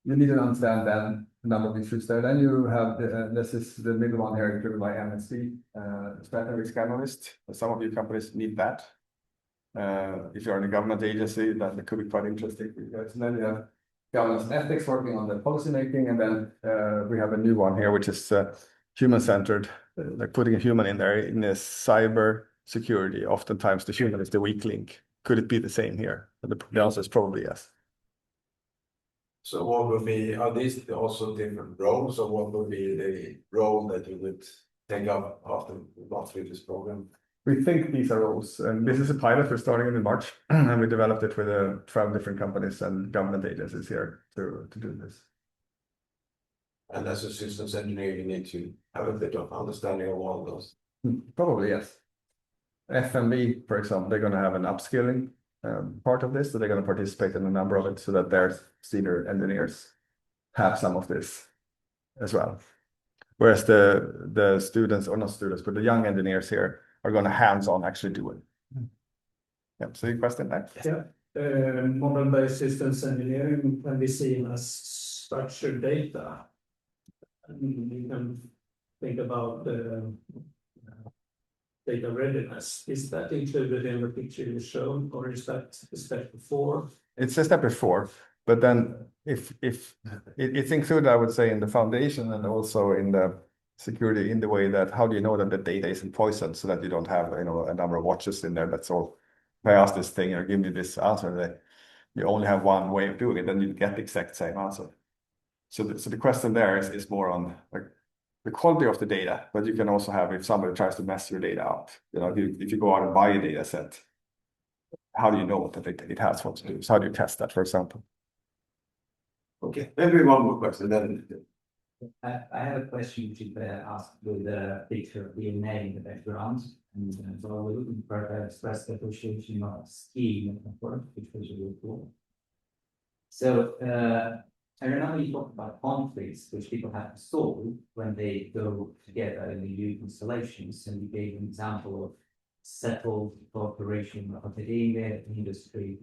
D: you need to understand that number of issues there. Then you have this is the middle one here, driven by MSD, Strategy Risk Analyst. Some of your companies need that. If you're in a government agency, that could be quite interesting for you guys. And then you have governance and ethics working on the policy making, and then we have a new one here, which is human-centered, like putting a human in there in a cyber security. Oftentimes the human is the weak link. Could it be the same here? And the answer is probably yes.
A: So what would be, are these also different roles, or what would be the role that you would take up after we go through this program?
D: We think these are roles, and this is a pilot we're starting in March, and we developed it with 12 different companies and government agencies here to do this.
A: And as a systems engineer, you need to have a bit of understanding of all those.
D: Probably, yes. FMV, for example, they're going to have an upskilling part of this, so they're going to participate in a number of it so that their senior engineers have some of this as well. Whereas the students, or not students, but the young engineers here are going to hands-on actually do it. Yeah, so your question there?
G: Yeah, model-based systems engineering can be seen as structured data. And you can think about data readiness. Is that included in the picture you showed, or is that a step before?
D: It's a step before, but then if it's included, I would say, in the foundation and also in the security, in the way that how do you know that the data isn't poisoned, so that you don't have a number of watches in there. That's all. If I ask this thing or give me this answer, that you only have one way of doing it, then you get the exact same answer. So the question there is more on like the quality of the data, but you can also have, if somebody tries to mess your data up, if you go out and buy a data set, how do you know that it has what to do? So how do you test that, for example?
A: Okay, maybe one more question then.
H: I have a question which is asked with the picture of DNA in the background, and so we're looking for express appreciation of scheme work, which was really cool. So I remember you talked about conflicts which people have to solve when they go together in the new constellations, and you gave an example of settled cooperation of the industry,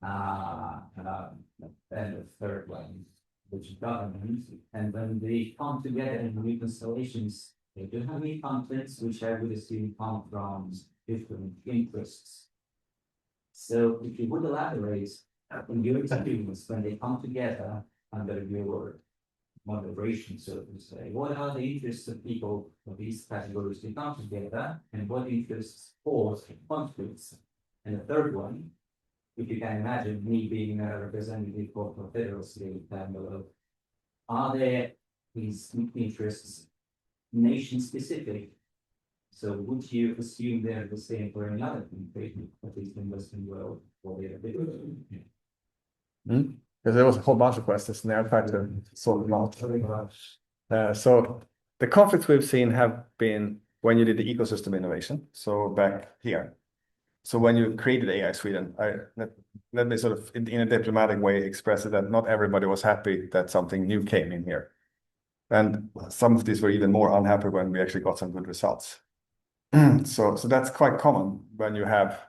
H: and the third one, which is government. And when they come together in new constellations, they do have any conflicts, which I would assume come from different interests. So if you would elaborate in your experience when they come together under your moderation, so to say, what are the interests of people of these categories to come together, and what interests cause conflicts? And the third one, if you can imagine me being a representative of a federal state, are there these interests nation specific, So would you assume they're the same for any other country, at least in Western world, or they're bigger?
D: Because there was a whole bunch of questions and I tried to sort them out. So the conflicts we've seen have been when you did the ecosystem innovation, so back here. So when you created AI Sweden, let me sort of, in a diplomatic way, express it that not everybody was happy that something new came in here. And some of these were even more unhappy when we actually got some good results. So that's quite common when you have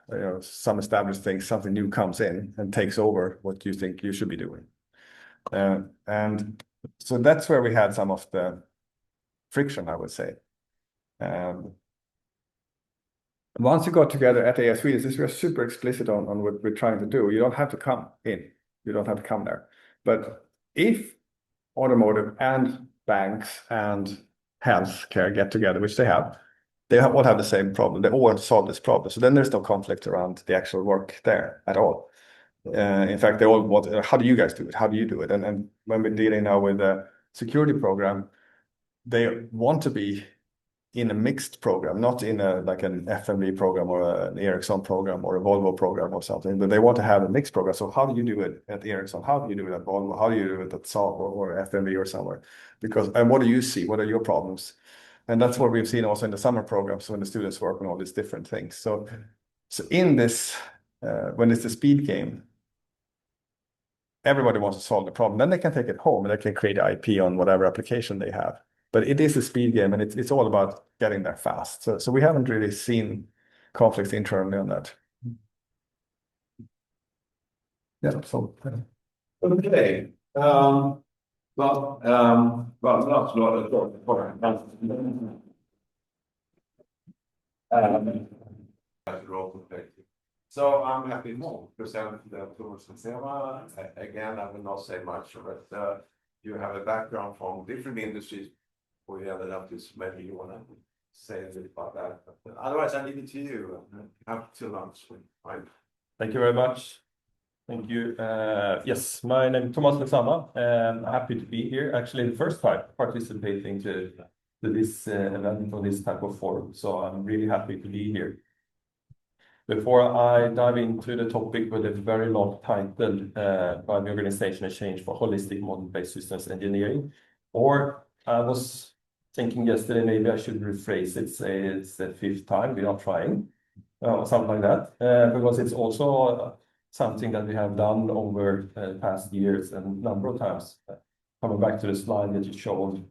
D: some established things, something new comes in and takes over what you think you should be doing. And so that's where we had some of the friction, I would say. Once you got together at AI Sweden, since we are super explicit on what we're trying to do, you don't have to come in. You don't have to come there. But if automotive and banks and healthcare get together, which they all have the same problem. They all want to solve this problem. So then there's no conflict around the actual work there at all. In fact, they all want, how do you guys do it? How do you do it? And when we're dealing now with a security program, they want to be in a mixed program, not in like an FMV program or an Ericsson program or a Volvo program or something, but they want to have a mixed program. So how do you do it at Ericsson? How do you do it at Volvo? How do you do it at Saab or FMV or somewhere? And what do you see? What are your problems? And that's what we've seen also in the summer programs when the students work on all these different things. So in this, when it's a speed game, everybody wants to solve the problem. Then they can take it home and they can create IP on whatever application they have. But it is a speed game and it's all about getting there fast. So we haven't really seen conflicts internally on that. Yeah, so.
E: Okay. Well, that's not a
A: So I'm happy to present the tools and Lezama. Again, I will not say much, but you have a background from different industries where you ended up this. Maybe you want to say a bit about that. But otherwise, I leave it to you. Have to lunch. Fine.
I: Thank you very much. Thank you. Yes, my name is Lezama, and I'm happy to be here. Actually, the first time participating to this event or this type of forum. So I'm really happy to be here. Before I dive into the topic with a very long title by the organizational change for holistic model-based systems engineering, or I was thinking yesterday maybe I should rephrase it, say it's the fifth time we are trying, something like that, because it's also something that we have done over the past years and a number of times. Coming back to the slide that you showed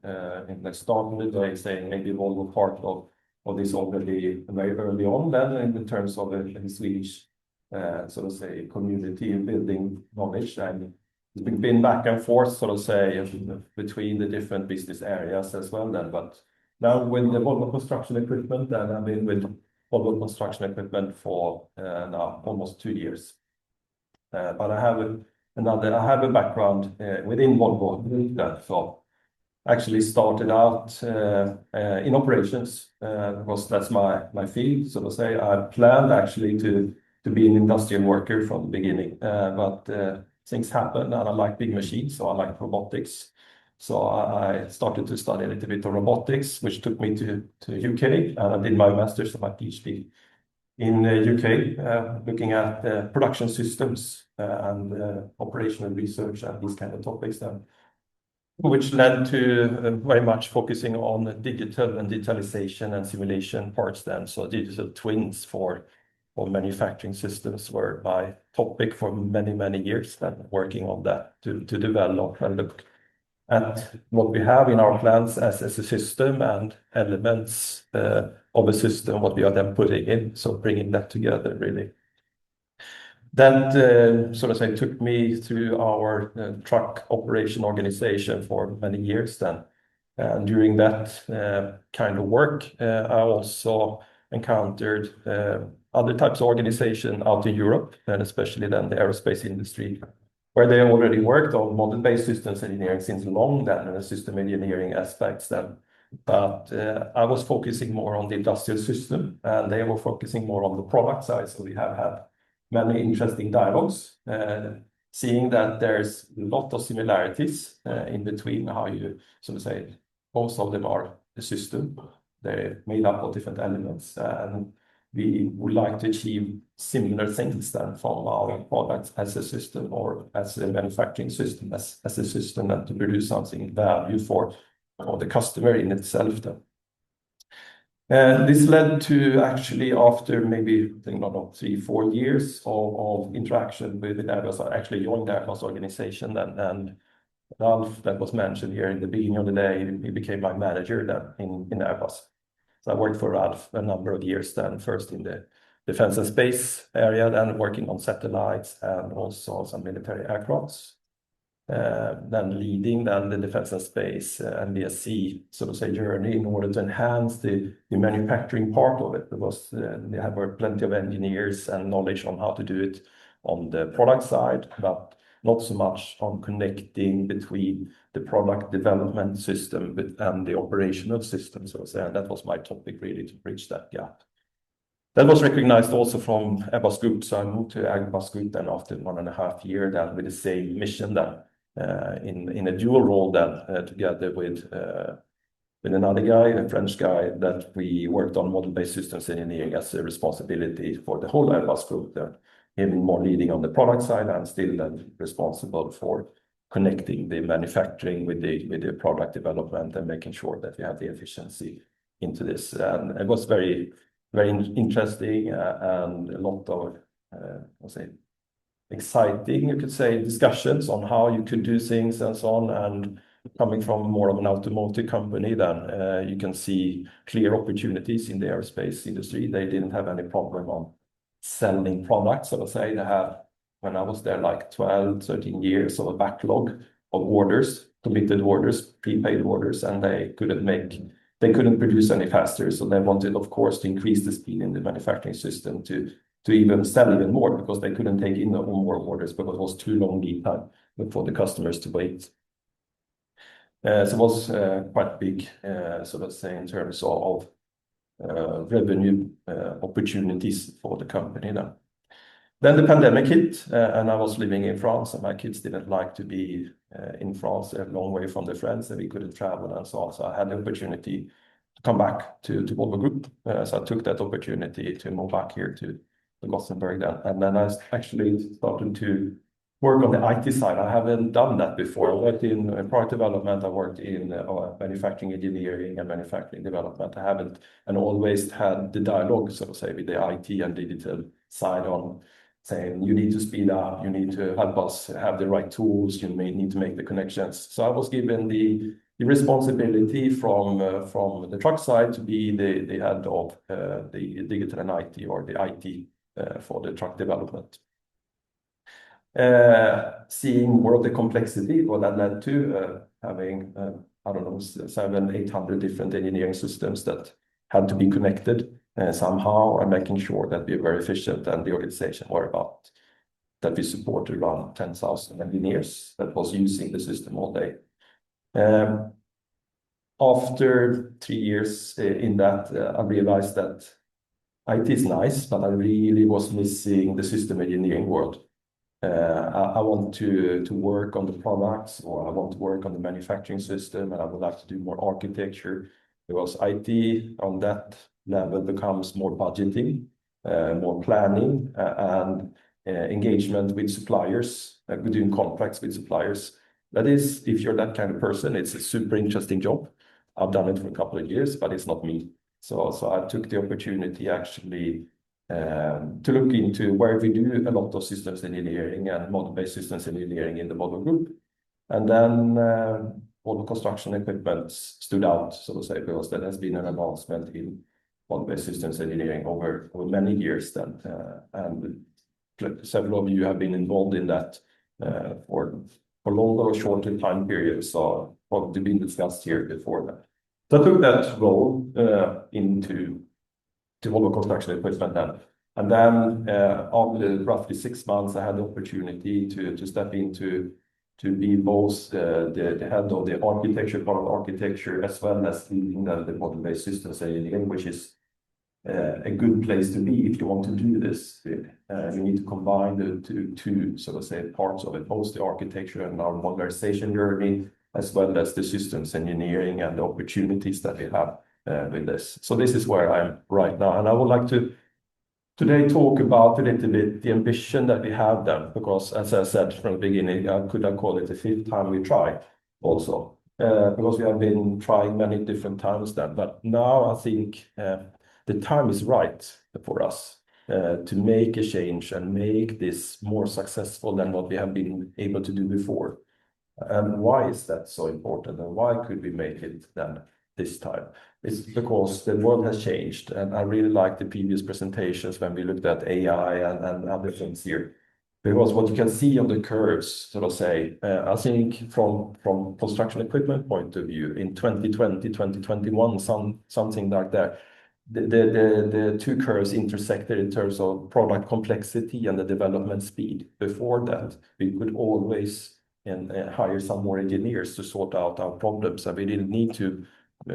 I: in the start of the day, saying maybe Volvo part of this already very early on, then in terms of the Swedish, sort of say, community building knowledge, and it's been back and forth, sort of say, between the different business areas as well. Then, but now with the Volvo construction equipment, and I've been with Volvo construction equipment for now almost 2 years. But I have a background within Volvo, so actually started out in operations because that's my field, so to say. I planned actually to be an industrial worker from the beginning, but things happen, and I like big machines, so I like robotics. So I started to study a little bit of robotics, which took me to UK, and I did my master's and my PhD in UK, looking at production systems and operational research and these kind of topics then, which led to very much focusing on digital and digitalization and simulation parts then. So digital twins for manufacturing systems were my topic for many years, then working on that to develop and look at what we have in our plans as a system and elements of a system, what we are then putting in. So bringing that together really. That sort of say took me through our truck operation organization for many years then. And during that kind of work, I also encountered other types of organization out in Europe, and especially then the aerospace industry, where they already worked on model-based systems engineering since long then, and system engineering aspects then. But I was focusing more on the industrial system, and they were focusing more on the product side. So we have had many interesting dialogues, seeing that there's a lot of similarities in between how you sort of say, most of them are the system. They're made up of different elements, and we would like to achieve similar things than from our products as a system or as a manufacturing system, as a system, and to produce something value for the customer in itself then. This led to actually after maybe, I think, not 3-4 years of interaction with Airbus, I actually joined the Airbus organization, and Ralph, that was mentioned here in the beginning of the day, he became my manager then in Airbus. So I worked for Ralph a number of years then, first in the defense and space area, then working on satellites and also some military aircrafts. Then leading the defense and space MBSE, so to say, journey in order to enhance the manufacturing part of it, because they have plenty of engineers and knowledge on how to do it on the product side, but not so much on connecting between the product development system and the operational system, so to say. And that was my topic, really, to bridge that gap. That was recognized also from Airbus Group. So I moved to Airbus Group then after 1.5 years, then with the same mission then, in a dual role then, together with another guy, a French guy, that we worked on model-based systems engineering as a responsibility for the whole Airbus Group then. Him more leading on the product side and still then responsible for connecting the manufacturing with the product development and making sure that we have the efficiency into this. And it was very, very interesting and a lot of, exciting, you could say, discussions on how you could do things and so on. And coming from more of an automotive company, then you can see clear opportunities in the aerospace industry. They didn't have any problem on selling products, so to say. They had, when I was there, like 12-13 years of a backlog of orders, committed orders, prepaid orders, and they couldn't produce any faster. So they wanted, of course, to increase the speed in the manufacturing system to even sell even more, because they couldn't take in more orders because it was too long lead time for the customers to wait. So it was quite big, so let's say, in terms of revenue opportunities for the company then. Then the pandemic hit, and I was living in France, and my kids didn't like to be in France, a long way from their friends, and we couldn't travel and so on. So I had the opportunity to come back to Volvo Group. So I took that opportunity to move back here to Gothenburg then. And then I actually started to work on the IT side. I haven't done that before. I worked in product development, I worked in manufacturing engineering and manufacturing development. I haven't, and always had the dialogue, so to say, with the IT and digital side on saying, you need to speed up, you need to help us have the right tools, you may need to make the connections. So I was given the responsibility from the truck side to be the head of the digital and IT, or the IT for the truck development. Seeing more of the complexity, what that led to having, I don't know, 700-800 different engineering systems that had to be connected somehow, and making sure that we're very efficient, and the organization were about that we supported around 10,000 engineers that was using the system all day. After 3 years in that, I realized that IT is nice, but I really was missing the system engineering world. I want to work on the products, or I want to work on the manufacturing system, and I would like to do more architecture, because IT on that level becomes more budgeting, more planning, and engagement with suppliers, doing contracts with suppliers. That is, if you're that kind of person, it's a super interesting job. I've done it for a couple of years, but it's not me. So I took the opportunity actually to look into where we do a lot of systems engineering and model-based systems engineering in the Volvo Group. And then Volvo Construction Equipment stood out, so to say, because there has been an advancement in model-based systems engineering over many years then. And several of you have been involved in that for longer or shorter time periods, so probably been discussed here before that. So I took that role into Volvo Construction Equipment then. And then after roughly 6 months, I had the opportunity to step into to be both the head of the architecture, product architecture, as well as leading the model-based systems engineering, which is a good place to be if you want to do this. You need to combine the two, so to say, parts of it, both the architecture and our modularization journey, as well as the systems engineering and the opportunities that we have with this. So this is where I am right now, and I would like to today talk about a little bit the ambition that we have then, because as I said from the beginning, I could have called it the fifth time we try also, because we have been trying many different times then, but now I think the time is right for us to make a change and make this more successful than what we have been able to do before. And why is that so important, and why could we make it then this time? It's because the world has changed, and I really like the previous presentations when we looked at AI and other things here. Because what you can see on the curves, sort of say, I think from construction equipment point of view, in 2020, 2021, something like that, the two curves intersected in terms of product complexity and the development speed. Before that, we could always hire some more engineers to sort out our problems, and we didn't need to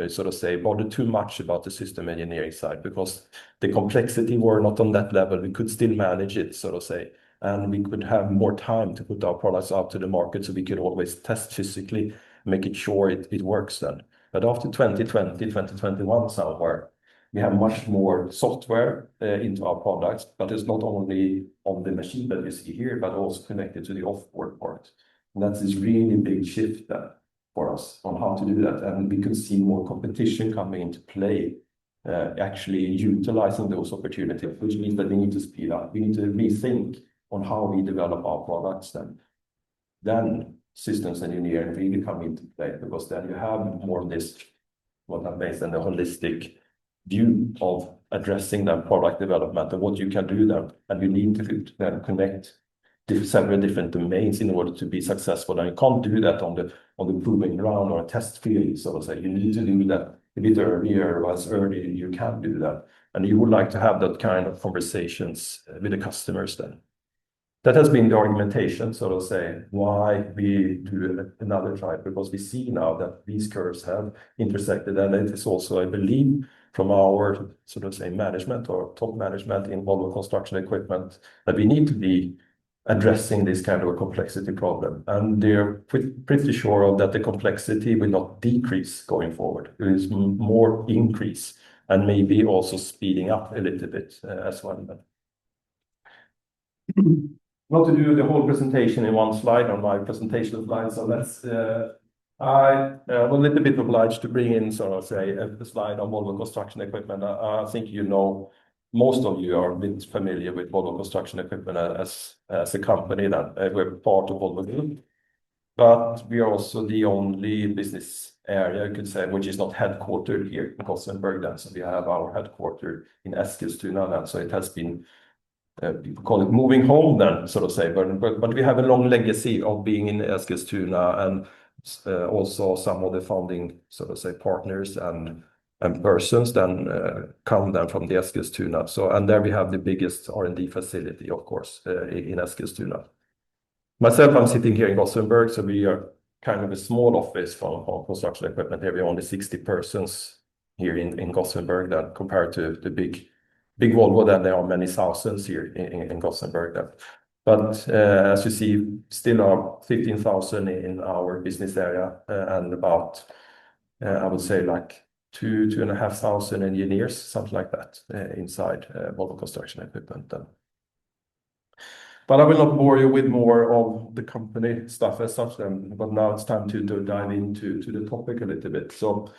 I: sort of say bother too much about the system engineering side, because the complexity were not on that level. We could still manage it, sort of say, and we could have more time to put our products out to the market, so we could always test physically, making sure it works then. But after 2020, 2021 somewhere, we have much more software into our products, but it's not only on the machine that you see here, but also connected to the offboard part. And that's this really big shift then for us on how to do that. And we could see more competition coming into play, actually utilizing those opportunities, which means that we need to speed up. We need to rethink on how we develop our products then. Then systems engineering really come into play, because then you have more of this, what are based on the holistic view of addressing that product development and what you can do there. And you need to then connect several different domains in order to be successful. And you can't do that on the proving ground or a test field, so to say. You need to do that a bit earlier, or as early you can do that. And you would like to have that kind of conversations with the customers then. That has been the argumentation, so to say, why we do another try, because we see now that these curves have intersected, and it is also, I believe, from our, sort of say, management or top management in Volvo Construction Equipment, that we need to be addressing this kind of a complexity problem. And they're pretty sure of that the complexity will not decrease going forward. It is more increase, and maybe also speeding up a little bit as well. Not to do the whole presentation in one slide on my presentation slide, so let's I was a little bit obliged to bring in, so to say, a slide on Volvo Construction Equipment. I think you know, most of you are a bit familiar with Volvo Construction Equipment as a company that we're part of Volvo Group, but we are also the only business area, you could say, which is not headquartered here in Gothenburg then. So we have our headquarters in Eskilstuna then, so it has been people call it moving home then, so to say, but we have a long legacy of being in Eskilstuna, and also some of the founding, so to say, partners and persons then come then from the Eskilstuna. So, and there we have the biggest R&D facility, of course, in Eskilstuna. Myself, I'm sitting here in Gothenburg, so we are kind of a small office for construction equipment. Here we are only 60 persons here in Gothenburg, then compared to the big Volvo, then there are many thousands here in Gothenburg then. But as you see, still are 15,000 in our business area, and about, I would say, like 2,500 engineers, something like that, inside Volvo Construction Equipment then. But I will not bore you with more of the company stuff as such then, but now it's time to dive into the topic a little bit. So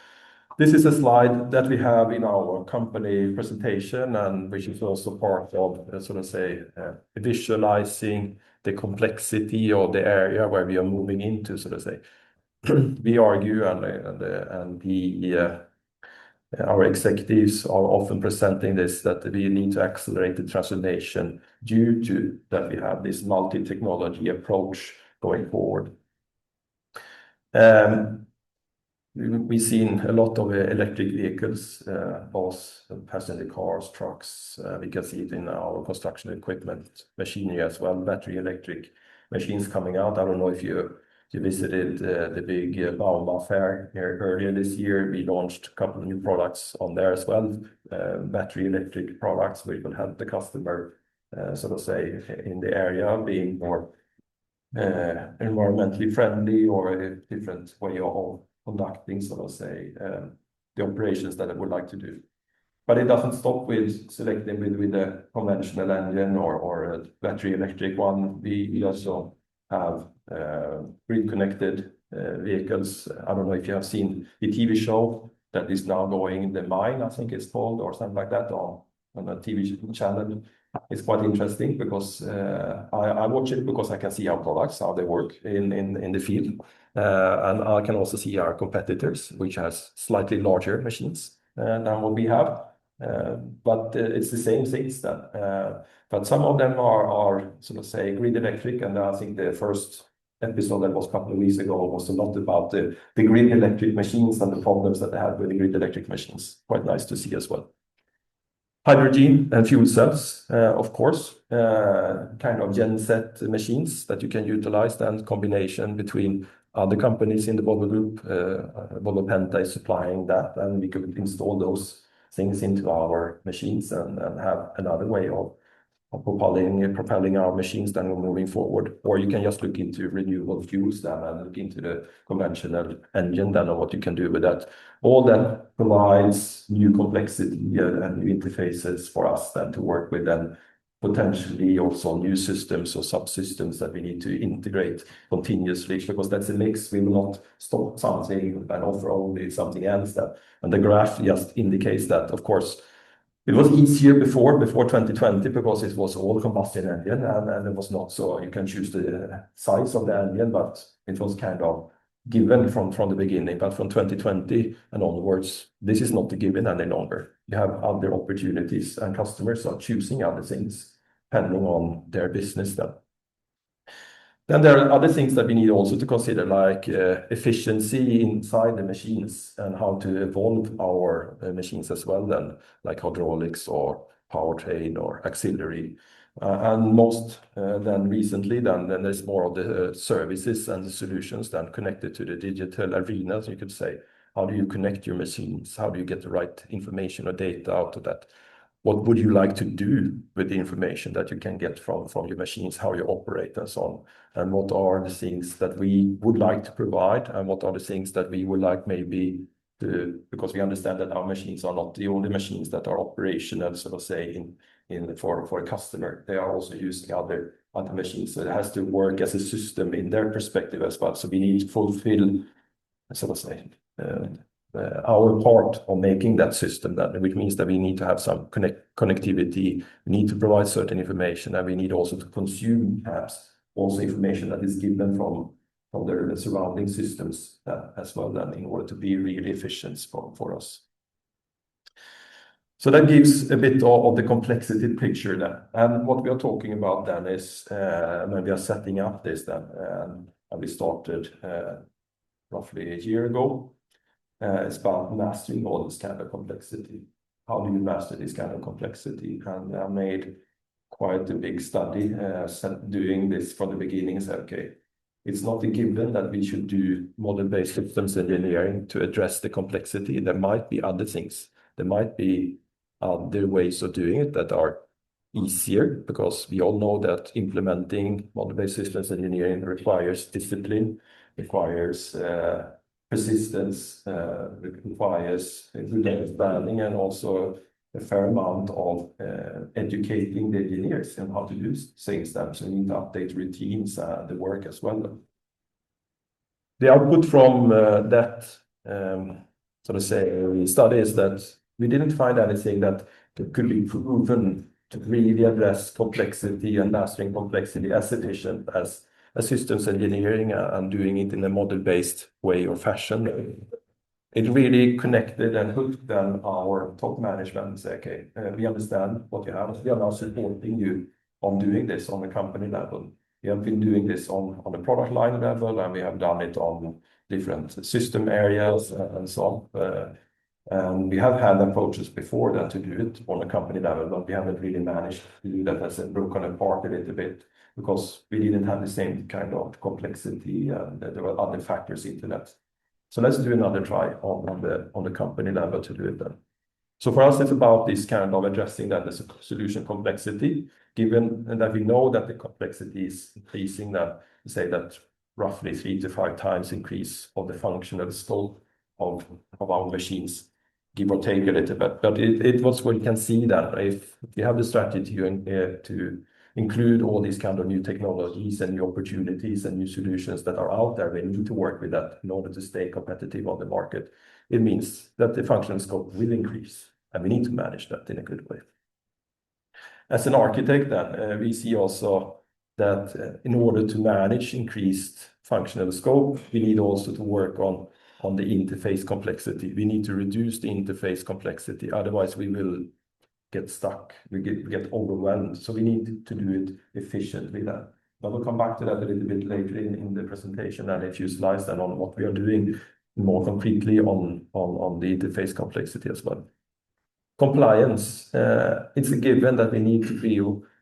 I: this is a slide that we have in our company presentation, and which is also part of, sort of say, visualizing the complexity of the area where we are moving into, so to say. We argue, and our executives are often presenting this, that we need to accelerate the transformation due to that we have this multi-technology approach going forward. We've seen a lot of electric vehicles, both passenger cars, trucks. We can see it in our construction equipment, machinery as well, battery electric machines coming out. I don't know if you visited the big Bauma fair here earlier this year. We launched a couple of new products on there as well, battery electric products, which will help the customer, so to say, in the area being more environmentally friendly, or a different way of conducting, so to say, the operations that I would like to do. But it doesn't stop with selecting with a conventional engine or a battery electric one. We also have grid connected vehicles. I don't know if you have seen the TV show that is now going in the mine, I think it's called, or something like that, on a TV channel. It's quite interesting because I watch it because I can see our products, how they work in the field. And I can also see our competitors, which has slightly larger machines than what we have. But it's the same things that, but some of them are sort of say grid electric, and I think the first episode that was a couple of weeks ago was a lot about the grid electric machines and the problems that they had with the grid electric machines. Quite nice to see as well. Hydrogen and fuel cells, of course, kind of genset machines that you can utilize, and combination between other companies in the Volvo group. Volvo Penta is supplying that, and we could install those things into our machines and have another way of propelling our machines then moving forward. Or you can just look into renewable fuels then and look into the conventional engine then, and what you can do with that. All that provides new complexity and new interfaces for us then to work with, and potentially also new systems or subsystems that we need to integrate continuously, because that's a mix. We will not stop something and offer only something else. And the graph just indicates that, of course, it was easier before 2020 because it was all combustion engine, and it was not so you can choose the size of the engine, but it was kind of given from the beginning. But from 2020 and onwards, this is not a given any longer. You have other opportunities, and customers are choosing other things depending on their business then. Then there are other things that we need also to consider, like efficiency inside the machines and how to evolve our machines as well then, like hydraulics or powertrain or auxiliary. And most then recently then there's more of the services and the solutions then connected to the digital arenas, you could say. How do you connect your machines? How do you get the right information or data out of that? What would you like to do with the information that you can get from your machines, how you operate and so on? And what are the things that we would like to provide, and what are the things that we would like maybe to, because we understand that our machines are not the only machines that are operational, so to say, for a customer. They are also using other machines. So it has to work as a system in their perspective as well. So we need to fulfill, so to say, our part of making that system, that which means that we need to have some connectivity, we need to provide certain information, and we need also to consume perhaps also information that is given from the surrounding systems as well, then, in order to be really efficient for us. So that gives a bit of the complexity picture then. And what we are talking about then is when we are setting up this then, and we started roughly a year ago. It's about mastering all this kind of complexity. How do you master this kind of complexity? And I made quite a big study doing this from the beginning. Said, okay, it's not a given that we should do model-based systems engineering to address the complexity. There might be other things. There might be other ways of doing it that are easier, because we all know that implementing model-based systems engineering requires discipline, requires persistence, requires good understanding, and also a fair amount of educating the engineers and how to do things. So we need to update routines, the work as well. The output from that, so to say, study is that we didn't find anything that could be proven to really address complexity and mastering complexity as efficient as systems engineering and doing it in a model-based way or fashion. It really connected and hooked then our top management and say, okay, we understand what you have. We are now supporting you on doing this on the company level. We have been doing this on the product line level, and we have done it on different system areas and so on. And we have had approaches before that to do it on a company level, but we haven't really managed to do that as a broken apart a little bit, because we didn't have the same kind of complexity, and there were other factors into that. So let's do another try on the company level to do it then. So for us, it's about this kind of addressing that as a solution complexity, given that we know that the complexity is increasing, that say that roughly 3 to 5 times increase of the functional scope of our machines. give or take a little bit. But it was what you can see that if you have the strategy to include all these kind of new technologies and new opportunities and new solutions that are out there, we need to work with that in order to stay competitive on the market. It means that the functional scope will increase, and we need to manage that in a good way. As an architect, then we see also that in order to manage increased functional scope, we need also to work on the interface complexity. We need to reduce the interface complexity, otherwise we will get stuck, we get overwhelmed. So we need to do it efficiently then. But we'll come back to that a little bit later in the presentation and a few slides then on what we are doing more concretely on the interface complexity as well. Compliance, it's a given that we need to be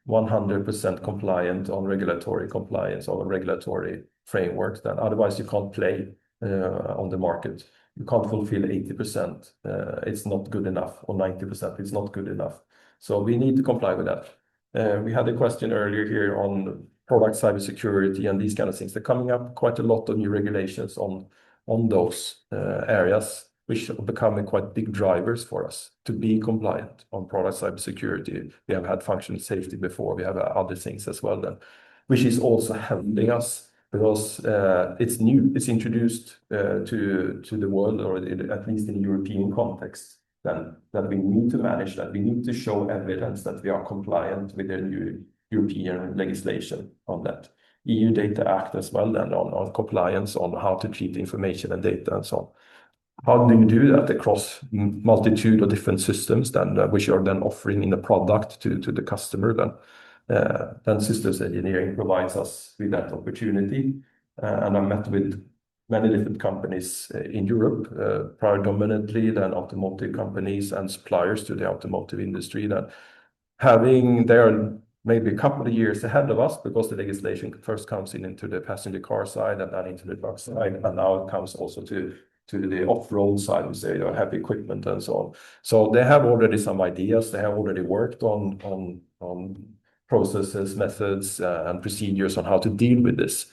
I: 100% compliant on regulatory compliance or regulatory frameworks, then otherwise you can't play on the market. You can't fulfill 80%, it's not good enough, or 90%, it's not good enough. So we need to comply with that. We had a question earlier here on product cybersecurity and these kind of things. They're coming up quite a lot of new regulations on those areas, which are becoming quite big drivers for us to be compliant on product cybersecurity. We have had functional safety before, we have other things as well then, which is also helping us because it's new, it's introduced to the world, or at least in European context, then that we need to manage that. We need to show evidence that we are compliant with the new European legislation on that. EU Data Act as well, then on compliance on how to treat information and data and so on. How do you do that across multitude of different systems then, which are then offering in a product to the customer then? Then systems engineering provides us with that opportunity. And I met with many different companies in Europe, predominantly then automotive companies and suppliers to the automotive industry that they are maybe a couple of years ahead of us because the legislation first comes into the passenger car side and then into the truck side, and now it comes also to the off-road side, we say, heavy equipment and so on. So they have already some ideas. They have already worked on processes, methods, and procedures on how to deal with this.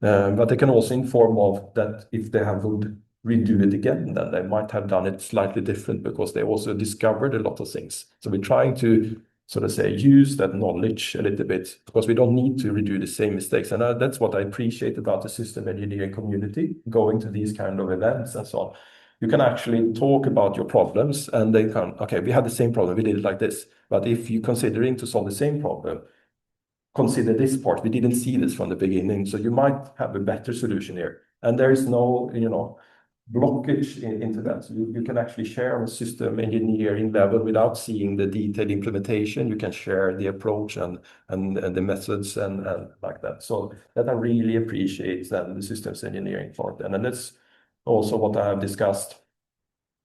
I: But they can also inform of that if they would redo it again, then they might have done it slightly different because they also discovered a lot of things. So we're trying to sort of say use that knowledge a little bit because we don't need to redo the same mistakes. And that's what I appreciate about the system engineering community, going to these kind of events and so on. You can actually talk about your problems and they can, okay, we had the same problem, we did it like this. But if you're considering to solve the same problem, consider this part. We didn't see this from the beginning, so you might have a better solution here. And there is no, blockage into that. So you can actually share on a system engineering level without seeing the detailed implementation. You can share the approach and the methods and like that. So that I really appreciate the systems engineering part. And that's also what I have discussed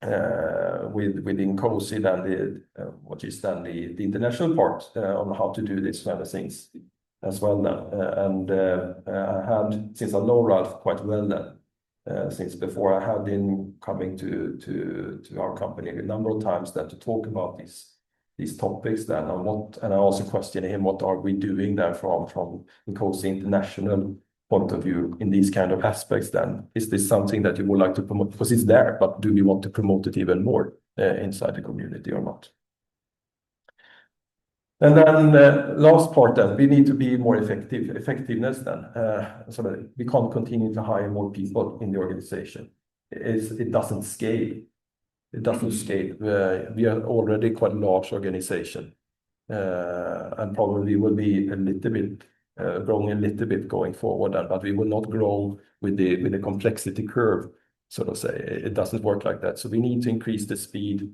I: with INCOSE then what is then the international part on how to do this kind of things as well then. I had, since I know Ralph quite well then, since before, I had been coming to our company a number of times then to talk about these topics then and I also questioned him, what are we doing then from INCOSE international point of view in these kind of aspects then? Is this something that you would like to promote? Because it's there, but do we want to promote it even more inside the community or not? And then last part then, we need to be more effectiveness then. So that we can't continue to hire more people in the organization. It doesn't scale. It doesn't scale. We are already quite a large organization and probably will be a little bit growing a little bit going forward, but we will not grow with the complexity curve, so to say. It doesn't work like that. So we need to increase the speed in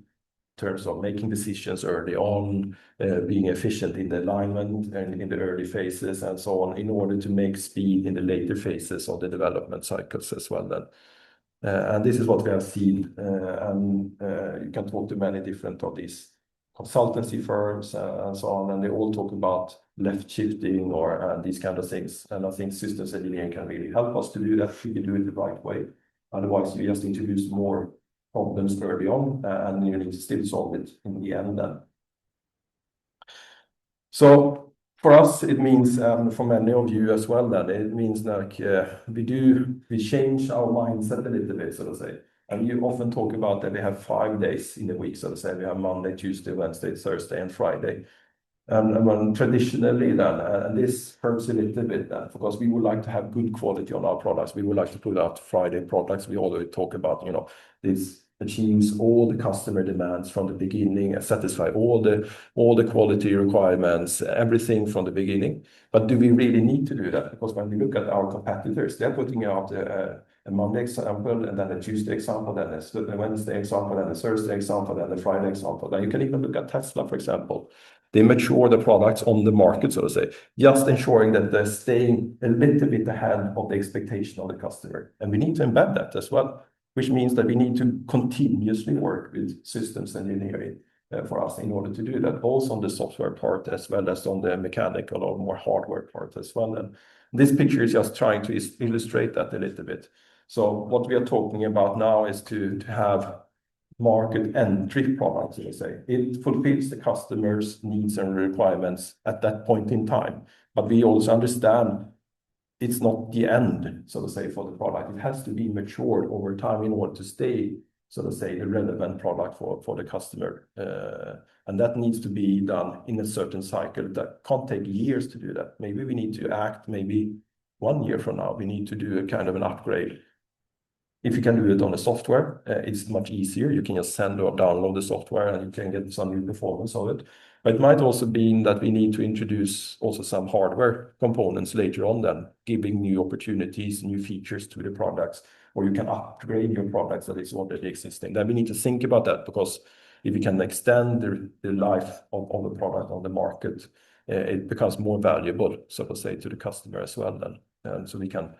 I: terms of making decisions early on, being efficient in the alignment and in the early phases and so on, in order to make speed in the later phases of the development cycles as well then. And this is what we have seen, and you can talk to many different of these consultancy firms and so on, and they all talk about left shifting or these kind of things. And I think systems engineering can really help us to do that if you do it the right way. Otherwise, you just introduce more problems early on, and you need to still solve it in the end then. So for us, it means, for many of you as well, that it means like we change our mindset a little bit, so to say. And you often talk about that we have 5 days in a week, so to say. We have Monday, Tuesday, Wednesday, Thursday, and Friday. And when traditionally then, and this hurts a little bit then, because we would like to have good quality on our products. We would like to put out Friday products. We already talk about, you know, this achieves all the customer demands from the beginning, satisfy all the quality requirements, everything from the beginning. But do we really need to do that? Because when we look at our competitors, they're putting out a Monday example, and then a Tuesday example, then a Wednesday example, then a Thursday example, then a Friday example. Then you can even look at Tesla, for example. They mature the products on the market, so to say, just ensuring that they're staying a little bit ahead of the expectation of the customer. And we need to embed that as well, which means that we need to continuously work with systems engineering for us in order to do that, both on the software part as well as on the mechanical or more hardware part as well. And this picture is just trying to illustrate that a little bit. So what we are talking about now is to have market entry products, let's say. It fulfills the customer's needs and requirements at that point in time. But we also understand it's not the end, so to say, for the product. It has to be matured over time in order to stay, so to say, the relevant product for the customer. And that needs to be done in a certain cycle. That can't take years to do that. Maybe we need to act maybe 1 year from now. We need to do a kind of an upgrade. If you can do it on the software, it's much easier. You can just send or download the software and you can get some new performance of it. But it might also be that we need to introduce also some hardware components later on, then giving new opportunities, new features to the products, or you can upgrade your products that is already existing. Then we need to think about that, because if you can extend the life of a product on the market, it becomes more valuable, so to say, to the customer as well then. And so we can...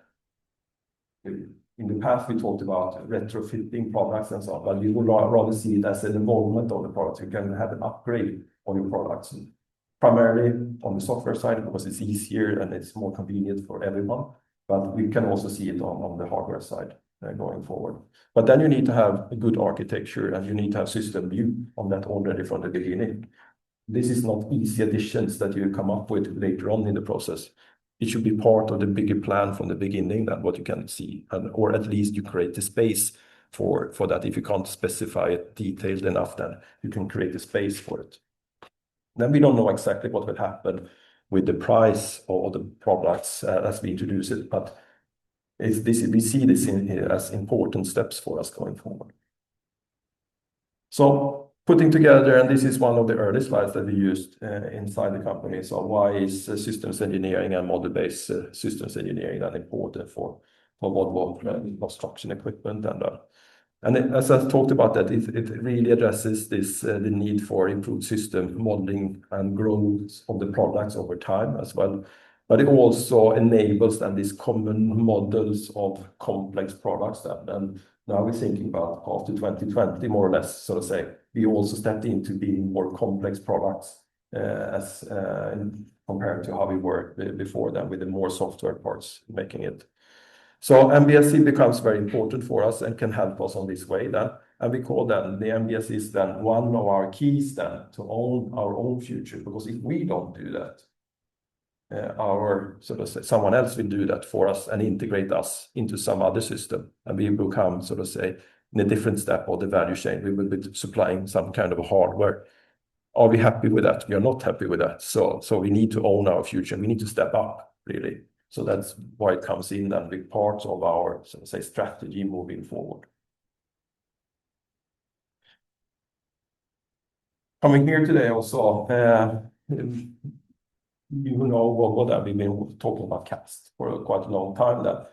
I: In the past, we talked about retrofitting products and so on, but we would rather see it as an involvement of the product. You can have an upgrade on your products, primarily on the software side, because it's easier and it's more convenient for everyone. But we can also see it on the hardware side going forward. But then you need to have a good architecture, and you need to have system view on that already from the beginning. This is not easy additions that you come up with later on in the process. It should be part of the bigger plan from the beginning than what you can see, or at least you create the space for that. If you can't specify it detailed enough, then you can create a space for it. Then we don't know exactly what will happen with the price of the products as we introduce it, but we see this as important steps for us going forward. So putting together, and this is one of the early slides that we used inside the company. So why is systems engineering and model-based systems engineering that important for Volvo construction equipment? And as I talked about that, it really addresses this the need for improved system modeling and growth of the products over time as well. But it also enables then these common models of complex products that then now we're thinking about after 2020, more or less, so to say, we also stepped into being more complex products as compared to how we were before then, with the more software parts making it. So MBSE becomes very important for us and can help us on this way then. And we call them, the MBSE is then one of our keys then to own our own future, because if we don't do that, so to say, someone else will do that for us and integrate us into some other system, and we become, so to say, in a different step of the value chain. We will be supplying some kind of a hardware. Are we happy with that? We are not happy with that. So we need to own our future. We need to step up, really. So that's why it comes in and be part of our, so to say, strategy moving forward. Coming here today also, you know what I've been talking about CAST for quite a long time now.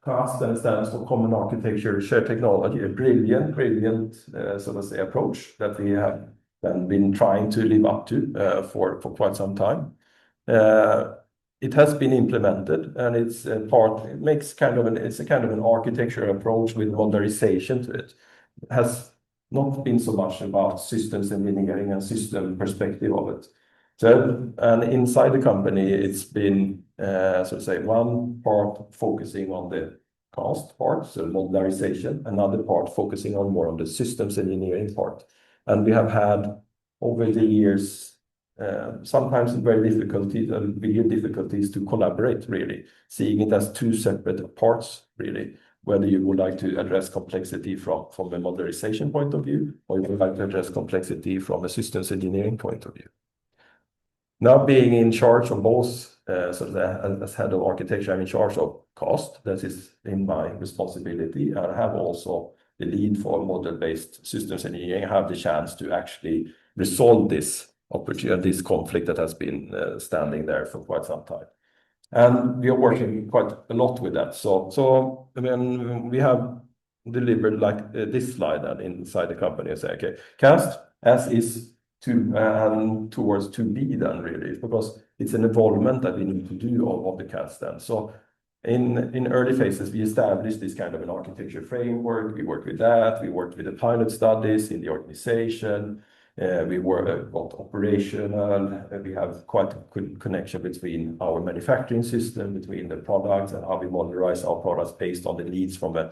I: CAST stands for Common Architecture, Shared Technology, a brilliant, so to say, approach that we have then been trying to live up to for quite some time. It has been implemented, and it's a kind of an architecture approach with modernization to it. It has not been so much about systems engineering and system perspective of it. So, and inside the company, it's been, so to say, one part focusing on the cost part, so modularization, another part focusing on more on the systems engineering part. And we have had over the years, sometimes bigger difficulties to collaborate, really, seeing it as two separate parts, really. whether you would like to address complexity from a modularization point of view, or you would like to address complexity from a systems engineering point of view. Now, being in charge of both, as head of architecture, I'm in charge of cost. That is in my responsibility. I have also the lead for model-based systems engineering. I have the chance to actually resolve this opportunity, this conflict that has been standing there for quite some time. And we are working quite a lot with that. So I mean, we have delivered like this slide that inside the company and say, okay, cast as is to towards to be then really, because it's an involvement that we need to do of the cast then. So in early phases, we established this kind of an architecture framework. We worked with that. We worked with the pilot studies in the organization. We were both operational. We have quite a good connection between our manufacturing system, between the products, and how we modularize our products based on the needs from a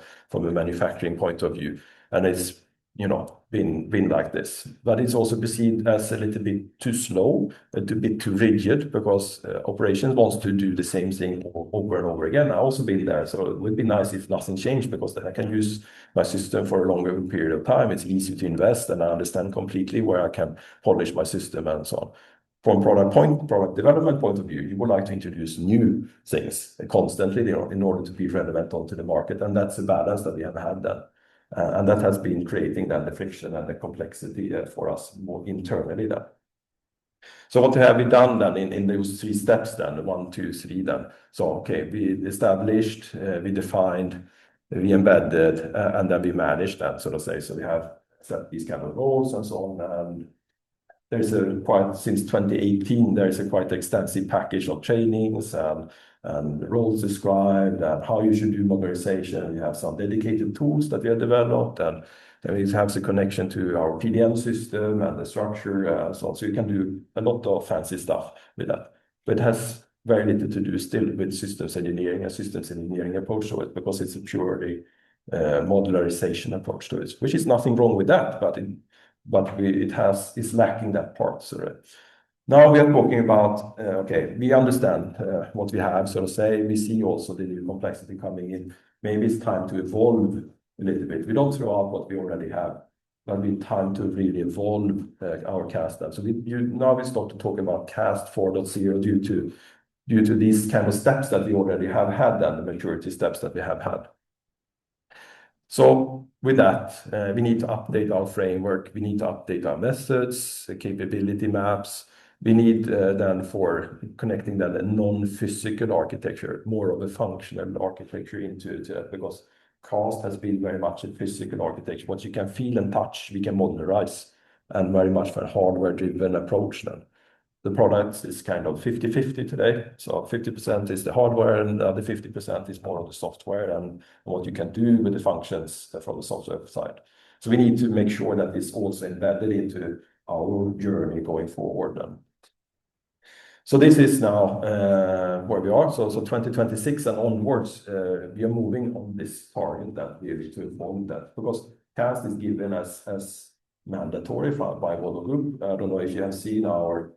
I: manufacturing point of view. And it's, you know, been like this, but it's also perceived as a little bit too slow, a bit too rigid, because operations wants to do the same thing over and over again. I've also been there, so it would be nice if nothing changed, because then I can use my system for a longer period of time. It's easy to invest, and I understand completely where I can polish my system and so on. From product development point of view, you would like to introduce new things constantly, you know, in order to be relevant onto the market, and that's a balance that we have had then. And that has been creating then the friction and the complexity for us more internally then. So what have we done then in those 3 steps then, 1, 2, 3 then? So, okay, we established, we defined, we embedded, and then we managed that, so to say. So we have set these kind of goals and so on. And there's since 2018, there's a quite extensive package of trainings and roles described and how you should do modularization. We have some dedicated tools that we have developed, and then we have the connection to our PDM system and the structure and so on. So you can do a lot of fancy stuff with that, but it has very little to do still with systems engineering approach to it, because it's a purely modularization approach to it, which is nothing wrong with that, but it's lacking that part. So now we are talking about, okay, we understand what we have, so to say. We see also the new complexity coming in. Maybe it's time to evolve a little bit. We don't throw out what we already have, but it's time to really evolve our cast. So now we start to talk about cast 4.0 due to these kind of steps that we already have had, and the maturity steps that we have had. So with that, we need to update our framework. We need to update our methods, the capability maps. We need then for connecting that a non-physical architecture, more of a functional architecture into it, because cast has been very much a physical architecture. What you can feel and touch, we can modularize, and very much for a hardware-driven approach then. The product is kind of 50-50 today. So 50% is the hardware, and the other 50% is more of the software and what you can do with the functions from the software side. So we need to make sure that it's also embedded into our journey going forward then. So this is now where we are. So 2026 and onwards, we are moving on this target that we need to inform that, because cast is given as mandatory by Volvo Group. I don't know if you have seen our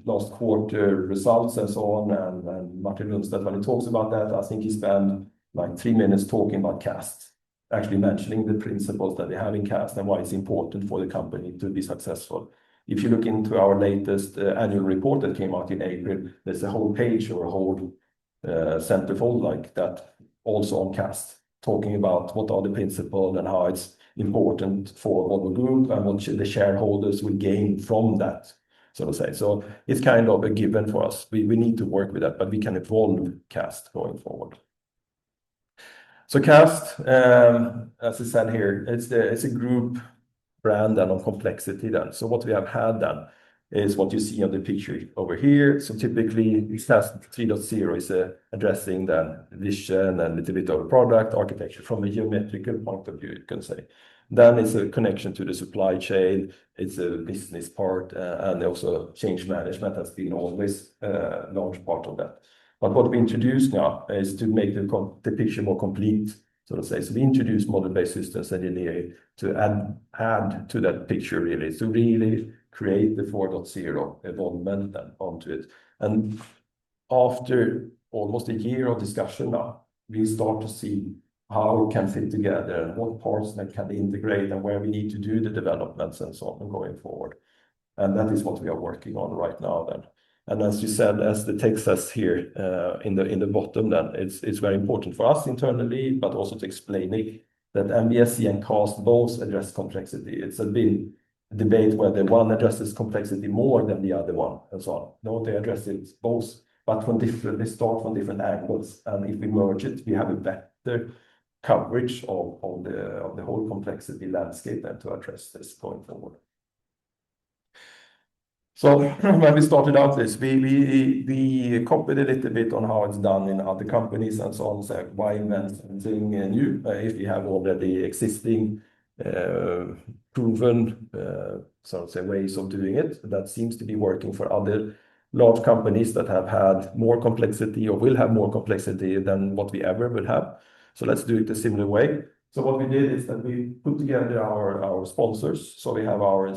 I: last quarter results and so on, and Martin Lundstedt, when he talks about that, I think he spent like 3 minutes talking about cast, actually mentioning the principles that they have in cast and why it's important for the company to be successful. If you look into our latest annual report that came out in April, there's a whole page or a whole centerfold like that, also on cast, talking about what are the principles and how it's important for Volvo Group and what the shareholders will gain from that, so to say. So it's kind of a given for us. We need to work with that, but we can evolve cast going forward. So cast, as I said here, it's a group brand and on complexity then. So what we have had then is what you see on the picture over here. So typically, cast 3.0 is addressing the vision and a little bit of a product architecture from a geometrical point of view, you can say. Then it's a connection to the supply chain, it's a business part, and also change management has been always a large part of that. But what we introduce now is to make the picture more complete, so to say. So we introduce model-based systems engineering to add to that picture, really, to really create the 4.0 evolvement then onto it. And after almost a year of discussion now, we start to see how it can fit together and what parts that can integrate and where we need to do the developments and so on going forward. And that is what we are working on right now then. And as you said, as the text says here in the bottom, then it's very important for us internally, but also to explain it, that MBSE and CAST both address complexity. It's been a debate whether one addresses complexity more than the other one and so on. No, they address it both, but they start from different angles. And if we merge it, we have a better coverage of the whole complexity landscape and to address this going forward. So when we started out this, we copied a little bit on how it's done in other companies and so on. So why invent something new if you have already existing proven so to say ways of doing it that seems to be working for other large companies that have had more complexity or will have more complexity than what we ever will have. So let's do it a similar way. So what we did is that we put together our sponsors. So we have our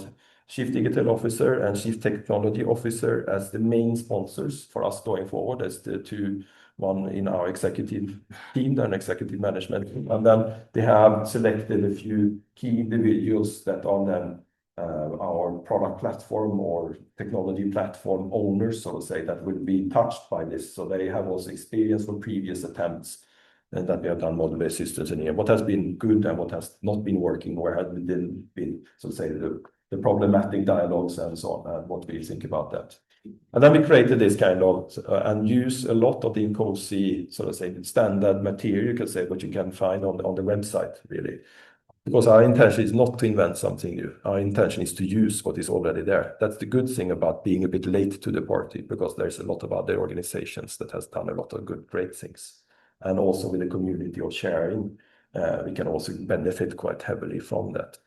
I: Chief Digital Officer and Chief Technology Officer as the main sponsors for us going forward, as the two, one in our executive team and executive management. And then they have selected a few key individuals that are then our product platform or technology platform owners, so to say, that will be touched by this. So they have also experience from previous attempts and that we have done model-based systems in here. What has been good and what has not been working, where has been, so to say, the problematic dialogues and so on, and what we think about that. And then we created this kind of, and use a lot of the INCOSE, so to say, standard material, you can say, what you can find on the website, really. Because our intention is not to invent something new. Our intention is to use what is already there. That's the good thing about being a bit late to the party, because there's a lot of other organizations that has done a lot of good, great things. And also with the community of sharing, we can also benefit quite heavily from that.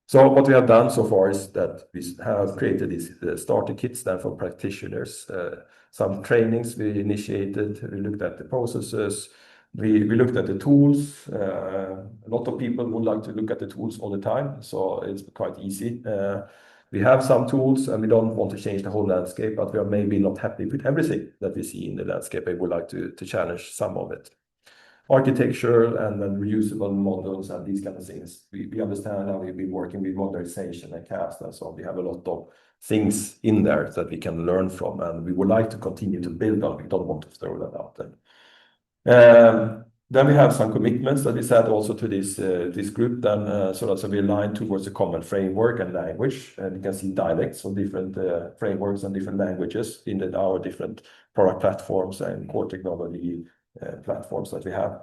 I: So what we have done so far is that we have created these starter kits then for practitioners. Some trainings we initiated, we looked at the processes, we looked at the tools. A lot of people would like to look at the tools all the time, so it's quite easy. We have some tools and we don't want to change the whole landscape, but we are maybe not happy with everything that we see in the landscape. I would like to challenge some of it. Architecture and then reusable models and these kind of things. We understand how we've been working with modernization and CAST and so on. We have a lot of things in there that we can learn from, and we would like to continue to build on. We don't want to throw that out then. Then we have some commitments that we set also to this group, then so that we align towards a common framework and language, and you can see dialects of different frameworks and different languages in our different product platforms and core technology platforms that we have.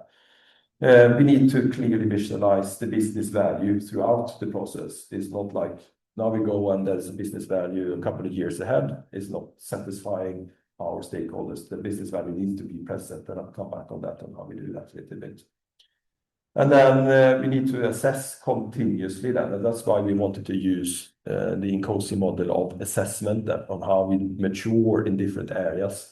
I: We need to clearly visualize the business value throughout the process. It's not like now we go and there's a business value a couple of years ahead. It's not satisfying our stakeholders. The business value needs to be present, and I'll come back on that and how we do that a little bit. And then we need to assess continuously that, and that's why we wanted to use the INCOSE model of assessment on how we mature in different areas.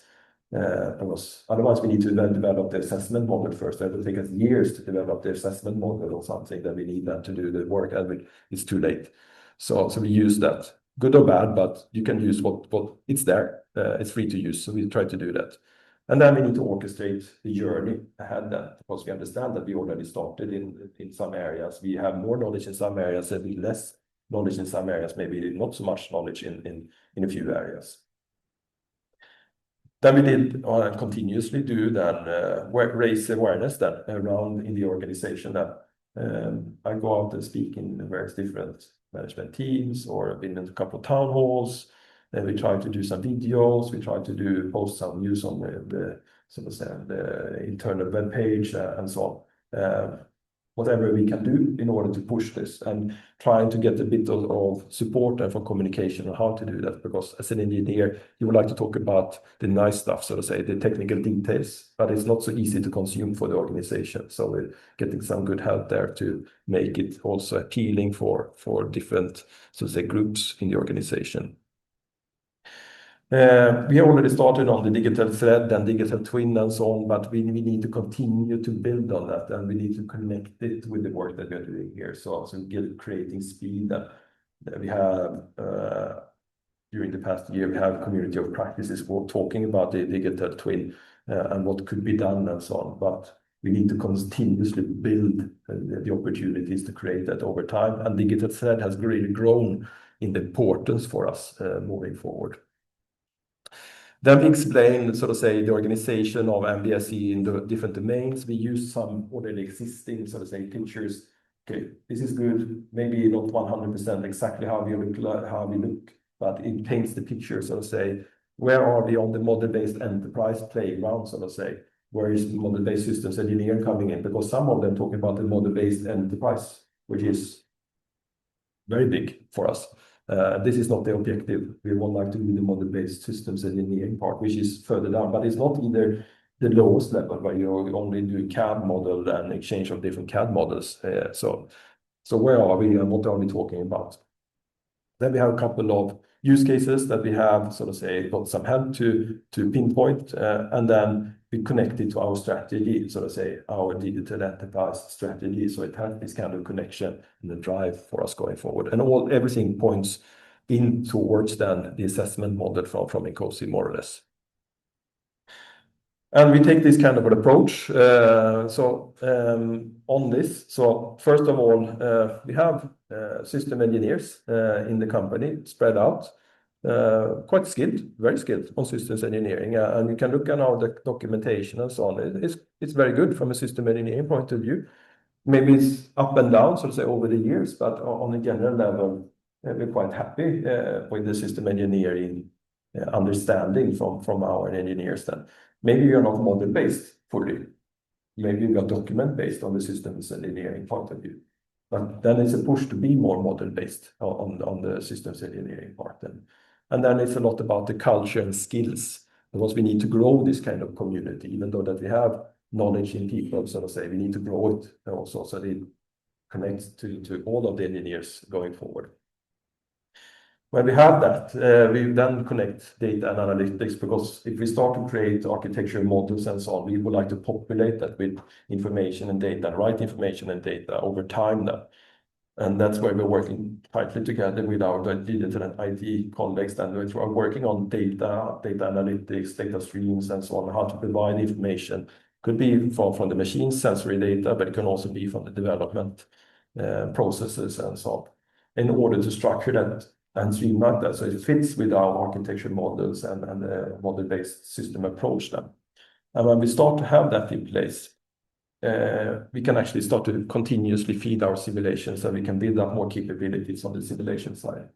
I: Because otherwise we need to then develop the assessment model first. It will take us years to develop the assessment model or something that we need then to do the work, and it's too late. So we use that, good or bad, but you can use what it's there. It's free to use, so we try to do that. And then we need to orchestrate the journey ahead then, because we understand that we already started in some areas. We have more knowledge in some areas, and less knowledge in some areas, maybe not so much knowledge in a few areas. Then we did continuously do that, raise awareness that around in the organization that I go out and speak in various different management teams, or I've been in a couple of town halls. Then we try to do some videos. We try to post some news on the internal web page and so on. Whatever we can do in order to push this, and trying to get a bit of support and for communication on how to do that. Because as an engineer, you would like to talk about the nice stuff, so to say, the technical details, but it's not so easy to consume for the organization. So we're getting some good help there to make it also appealing for different, so to say, groups in the organization. We already started on the digital thread and digital twin and so on, but we need to continue to build on that, and we need to connect it with the work that we are doing here. So creating speed that we have during the past year. We have a community of practices talking about the digital twin and what could be done and so on. But we need to continuously build the opportunities to create that over time. And digital thread has really grown in importance for us moving forward. Then we explain, sort of say, the organization of MBSE in the different domains. We use some already existing, sort of say, pictures. Okay, this is good. Maybe not 100% exactly how we look, but it paints the picture, so to say, where are we on the model-based enterprise playground, so to say, where is the model-based systems engineer coming in? Because some of them talk about the model-based enterprise, which is very big for us. This is not the objective. We would like to do the model-based systems engineering part, which is further down, but it's not either the lowest level where you only do CAD model and exchange of different CAD models. So where are we and what are we talking about? Then we have a couple of use cases that we have, so to say, got some help to pinpoint, and then we connect it to our strategy, so to say, our digital enterprise strategy. So it has this kind of connection and the drive for us going forward. And everything points in towards then the assessment model from INCOSE, more or less. And we take this kind of an approach. On this, so first of all, we have system engineers in the company spread out, quite skilled, very skilled on systems engineering. And you can look at our documentation and so on. It's very good from a system engineering point of view. Maybe it's up and down, so to say, over the years, but on a general level, we're quite happy with the system engineering understanding from our engineers then. Maybe we are not model-based fully. Maybe we are document-based on the systems engineering point of view. But then it's a push to be more model-based on the systems engineering part then. And then it's a lot about the culture and skills, because we need to grow this kind of community, even though that we have knowledge in people, so to say, we need to grow it also so that it connects to all of the engineers going forward. When we have that, we then connect data and analytics, because if we start to create architecture models and so on, we would like to populate that with information and data, and write information and data over time then. And that's where we're working tightly together with our digital and IT colleagues, and we are working on data analytics, data streams, and so on, how to provide information. Could be from the machine sensory data, but it can also be from the development processes and so on, in order to structure that and streamline that so it fits with our architecture models and the model-based system approach then. And when we start to have that in place, we can actually start to continuously feed our simulations, and we can build up more capabilities on the simulation side.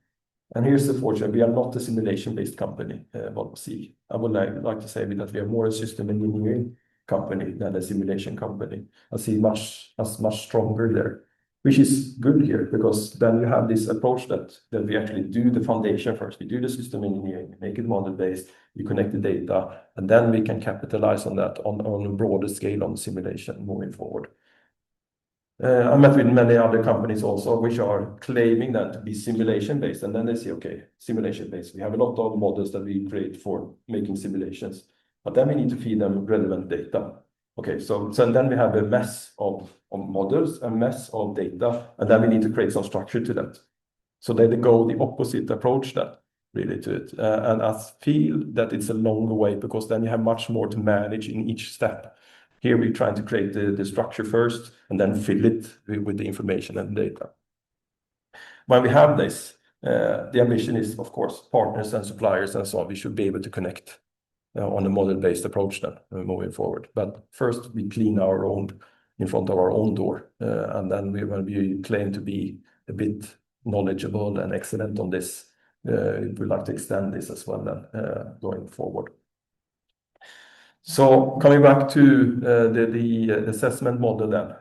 I: And here's the fortune: we are not a simulation-based company, Volvo. I would like to say that we are more a system engineering company than a simulation company. I see much stronger there, which is good here, because then you have this approach that we actually do the foundation first. We do the system engineering, make it model-based, you connect the data, and then we can capitalize on that on a broader scale on simulation moving forward. I met with many other companies also, which are claiming that to be simulation-based, and then they say, okay, simulation-based. We have a lot of models that we create for making simulations, but then we need to feed them relevant data. Okay, so then we have a mess of models, a mess of data, and then we need to create some structure to that. So they go the opposite approach that really to it. And I feel that it's a longer way, because then you have much more to manage in each step. Here we're trying to create the structure first and then fill it with the information and data. When we have this, the ambition is, of course, partners and suppliers and so on. We should be able to connect on a model-based approach then moving forward. But first we clean our own in front of our own door, and then when we claim to be a bit knowledgeable and excellent on this, we'd like to extend this as well then going forward. So coming back to the assessment model then,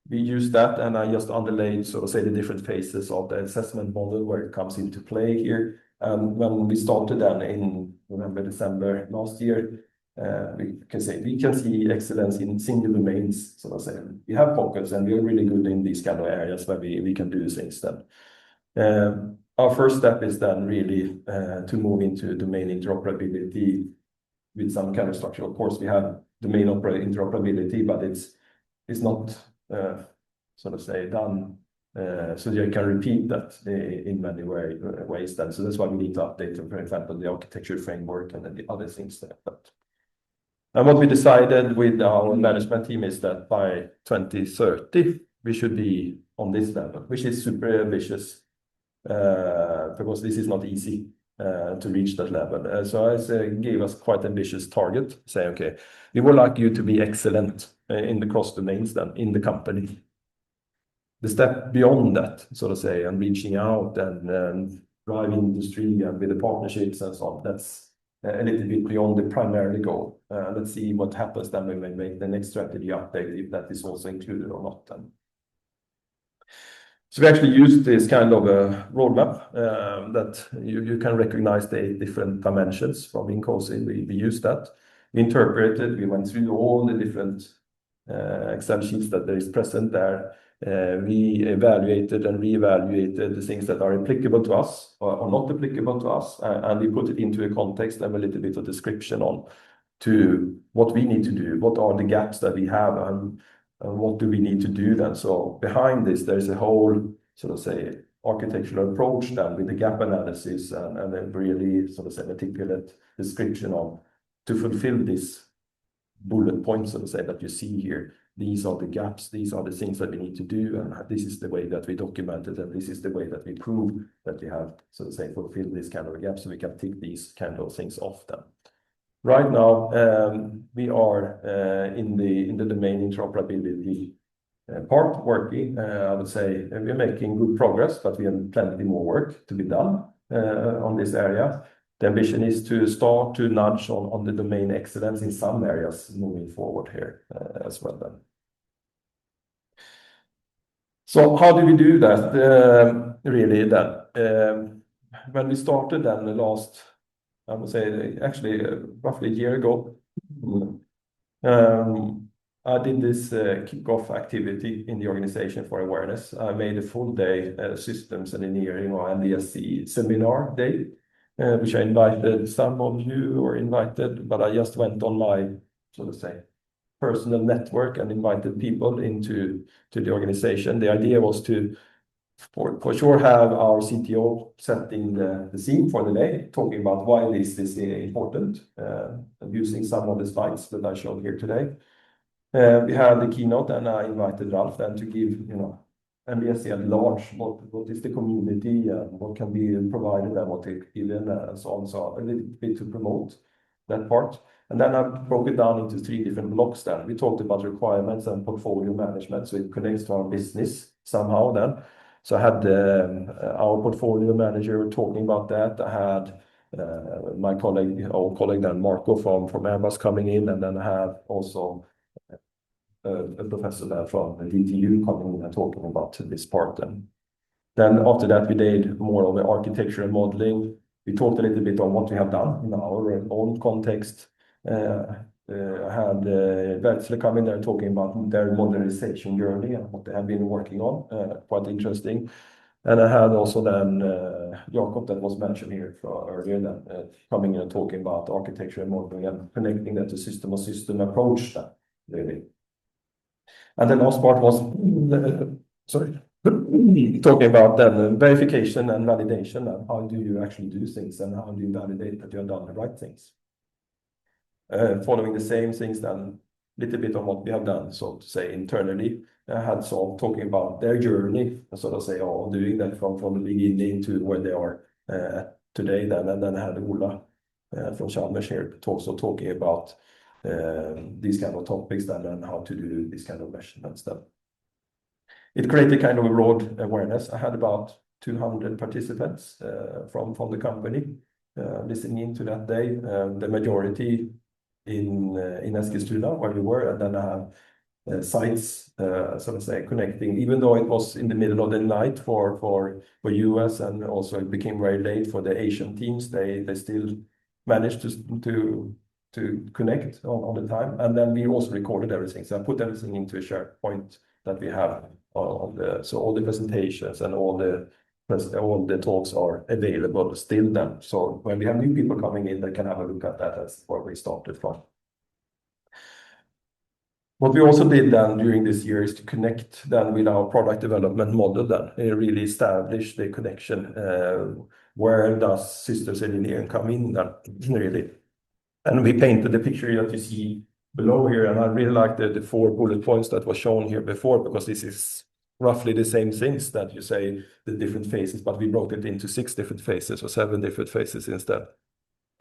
I: we use that, and I just underlaid, so to say, the different phases of the assessment model where it comes into play here. When we started then in November, December last year, we can see excellence in single domains, so to say. We have pockets, and we are really good in these kind of areas where we can do things then. Our first step is then really to move into domain interoperability with some kind of structure. Of course, we have domain interoperability, but it's not, so to say, done so you can repeat that in many ways then. So that's why we need to update, for example, the architecture framework and then the other things there. But And what we decided with our management team is that by 2030, we should be on this level, which is super ambitious, because this is not easy to reach that level. So I gave us quite ambitious target, say, okay, we would like you to be excellent in the cross domains then in the company. The step beyond that, so to say, and reaching out and driving industry and with the partnerships and so on, that's a little bit beyond the primary goal. Let's see what happens then when we make the next strategy update, if that is also included or not then. So we actually used this kind of a roadmap that you can recognize the different dimensions from INCOSE. We used that. We interpreted, we went through all the different Excel sheets that there is present there. We evaluated and reevaluated the things that are applicable to us or not applicable to us, and we put it into a context and a little bit of description on to what we need to do, what are the gaps that we have, and what do we need to do then. So behind this, there's a whole, sort of say, architectural approach then with the gap analysis and a really, sort of say, meticulous description of to fulfill this bullet points, so to say, that you see here. These are the gaps, these are the things that we need to do, and this is the way that we document it, and this is the way that we prove that we have, so to say, fulfilled this kind of a gap, so we can tick these kind of things off then. Right now, we are in the domain interoperability part working. I would say we're making good progress, but we have plenty more work to be done on this area. The ambition is to start to nudge on the domain excellence in some areas moving forward here as well then. So how do we do that really then? When we started then the last, I would say actually roughly a year ago, I did this kickoff activity in the organization for awareness. I made a full day systems engineering or MBSE seminar day, which I invited some of you were invited, but I just went on my, so to say, personal network and invited people into the organization. The idea was to, for sure, have our CTO setting the scene for the day, talking about why this is important, using some of the slides that I showed here today. We had the keynote, and I invited Ralph then to give, MBSE at large, what is the community and what can be provided and what is given and so on. So a little bit to promote that part. And then I broke it down into 3 different blocks then. We talked about requirements and portfolio management, so it connects to our business somehow then. So I had our portfolio manager talking about that. I had my colleague then, Marco from Airbus coming in, and then I have also a professor there from the DTU coming in and talking about this part. And then after that, we did more of the architecture and modeling. We talked a little bit on what we have done in our own context. I had Vestin come in there talking about their modernization journey and what they have been working on, quite interesting. And I had also then Jakob that was mentioned here earlier then, coming in and talking about architecture and modeling and connecting that to system approach then, really. And the last part was, talking about then verification and validation and how do you actually do things and how do you validate that you have done the right things. Following the same things then, little bit on what we have done, so to say, internally. I had some talking about their journey, so to say, or doing that from the beginning to where they are today then. And then I had Ola from Strandberg here also talking about these kind of topics then and how to do these kind of measurements then. It created kind of a broad awareness. I had about 200 participants from the company listening into that day. The majority in Eskilstuna where we were, and then I have sites, so to say, connecting. Even though it was in the middle of the night for US, and also it became very late for the Asian teams, they still managed to connect on the time. And then we also recorded everything. So I put everything into a SharePoint that we have so all the presentations and all the talks are available still then. So when we have new people coming in, they can have a look at that. That's where we started from. What we also did then during this year is to connect then with our product development model then, and really establish the connection. Where does systems engineering come in then, really? And we painted the picture that you see below here, and I really like the 4 bullet points that were shown here before, because this is roughly the same things that you say, the different phases, but we broke it into 6 different phases or 7 different phases instead.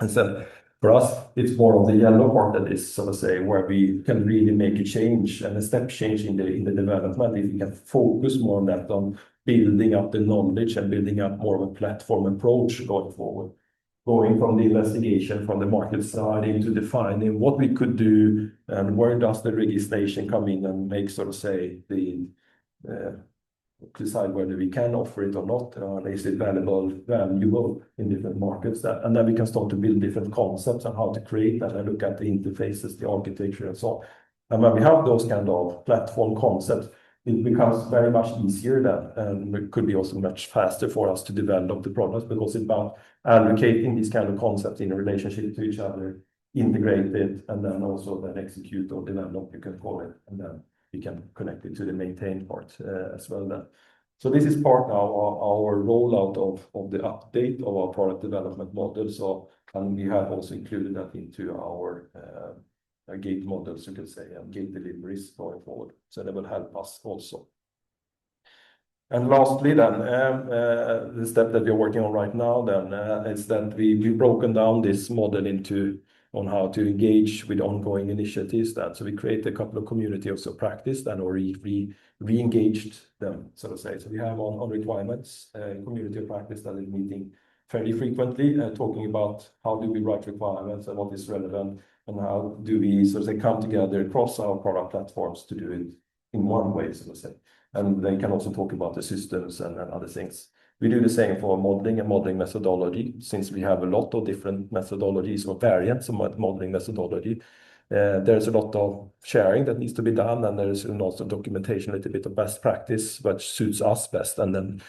I: And so for us, it's more of the yellow part that is, so to say, where we can really make a change and a step change in the development. If we can focus more on that, on building up the knowledge and building up more of a platform approach going forward. Going from the investigation from the market side into defining what we could do and where does the legislation come in and make, so to say, the decide whether we can offer it or not, or is it valuable in different markets, and then we can start to build different concepts on how to create that and look at the interfaces, the architecture and so on. And when we have those kind of platform concepts, it becomes very much easier then, and it could be also much faster for us to develop the products, because it's about allocating these kind of concepts in a relationship to each other, integrate it, and then also then execute or develop, you can call it, and then we can connect it to the maintain part as well then. So this is part now of our rollout of the update of our product development model. So, and we have also included that into our gate models, you can say, and gate deliveries going forward. So that will help us also. And lastly, then, the step that we're working on right now, then, is that we've broken down this model into on how to engage with ongoing initiatives. Then, so we create a couple of communities of practice, then, or re-engaged them, so to say. So we have on requirements, community of practice that is meeting fairly frequently, talking about how do we write requirements and what is relevant, and how do we, so to say, come together across our product platforms to do it in one way, so to say. And they can also talk about the systems and other things. We do the same for modeling and modeling methodology, since we have a lot of different methodologies or variants of modeling methodology. There's a lot of sharing that needs to be done, and there's also documentation, a little bit of best practice, which suits us best. And then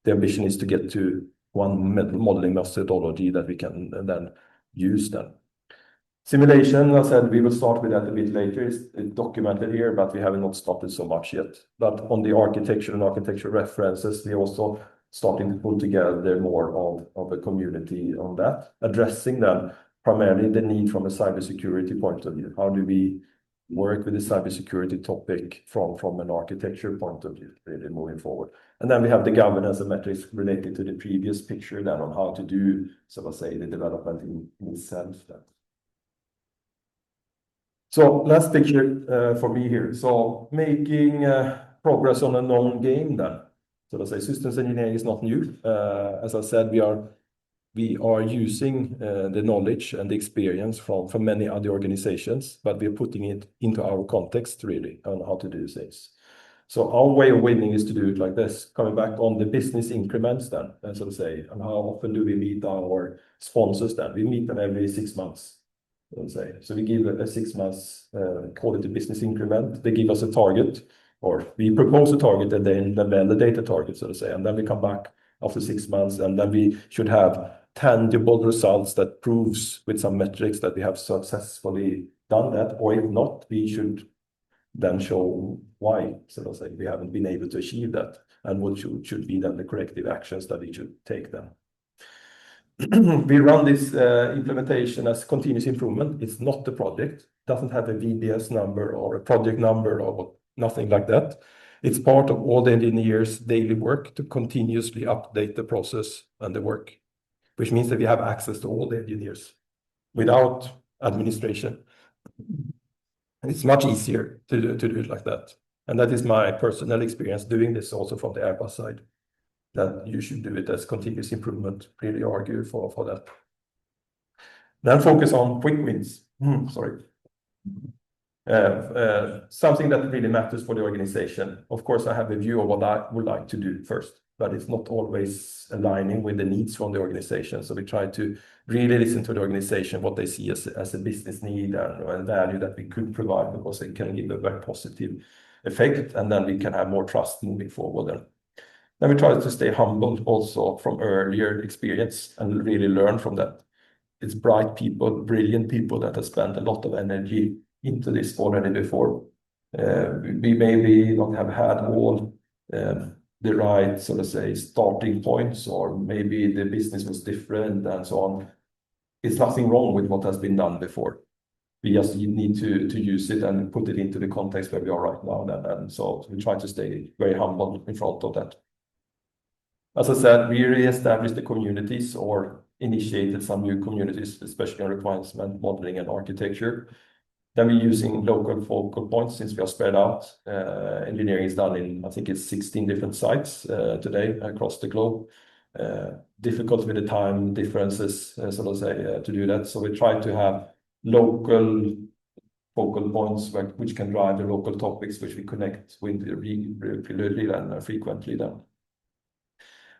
I: the ambition is to get to one modeling methodology that we can then use then. Simulation, I said we will start with that a bit later. It's documented here, but we have not started so much yet. But on the architecture and architecture references, we also starting to pull together more of a community on that, addressing then primarily the need from a cybersecurity point of view. How do we work with the cybersecurity topic from an architecture point of view, really moving forward? And then we have the governance and metrics related to the previous picture then on how to do, so to say, the development in itself then. So last picture for me here. So making progress on a known game then. So to say, systems engineering is not new. As I said, we are using the knowledge and the experience from many other organizations, but we are putting it into our context really on how to do things. So our way of winning is to do it like this, coming back on the business increments then, so to say, and how often do we meet our sponsors then? We meet them every 6 months. Say. So we give a 6 months quality business increment. They give us a target, or we propose a target and then validate the target, so to say. And then we come back after 6 months, and then we should have tangible results that proves with some metrics that we have successfully done that. Or if not, we should then show why, so to say, we haven't been able to achieve that, and what should be then the corrective actions that we should take then. We run this implementation as continuous improvement. It's not a project, doesn't have a VBS number or a project number or nothing like that. It's part of all the engineers' daily work to continuously update the process and the work, which means that we have access to all the engineers without administration. And it's much easier to do it like that. And that is my personal experience doing this also from the Airbus side, that you should do it as continuous improvement, really argue for that. Then focus on quick wins. Something that really matters for the organization. Of course, I have a view of what I would like to do first, but it's not always aligning with the needs from the organization. So we try to really listen to the organization, what they see as a business need and value that we could provide, because it can give a very positive effect, and then we can have more trust moving forward. Then we try to stay humble also from earlier experience and really learn from that. It's bright people, brilliant people that have spent a lot of energy into this already before. We maybe not have had all the right, so to say, starting points, or maybe the business was different and so on. it's nothing wrong with what has been done before. We just need to use it and put it into the context where we are right now. And so we try to stay very humble in front of that. As I said, we re-established the communities or initiated some new communities, especially on requirements modeling and architecture. Then we're using local focal points since we are spread out. Engineering is done in, I think it's 16 different sites today across the globe. Difficult with the time differences, so to say, to do that. So we try to have local focal points which can drive the local topics which we connect with regularly and frequently then.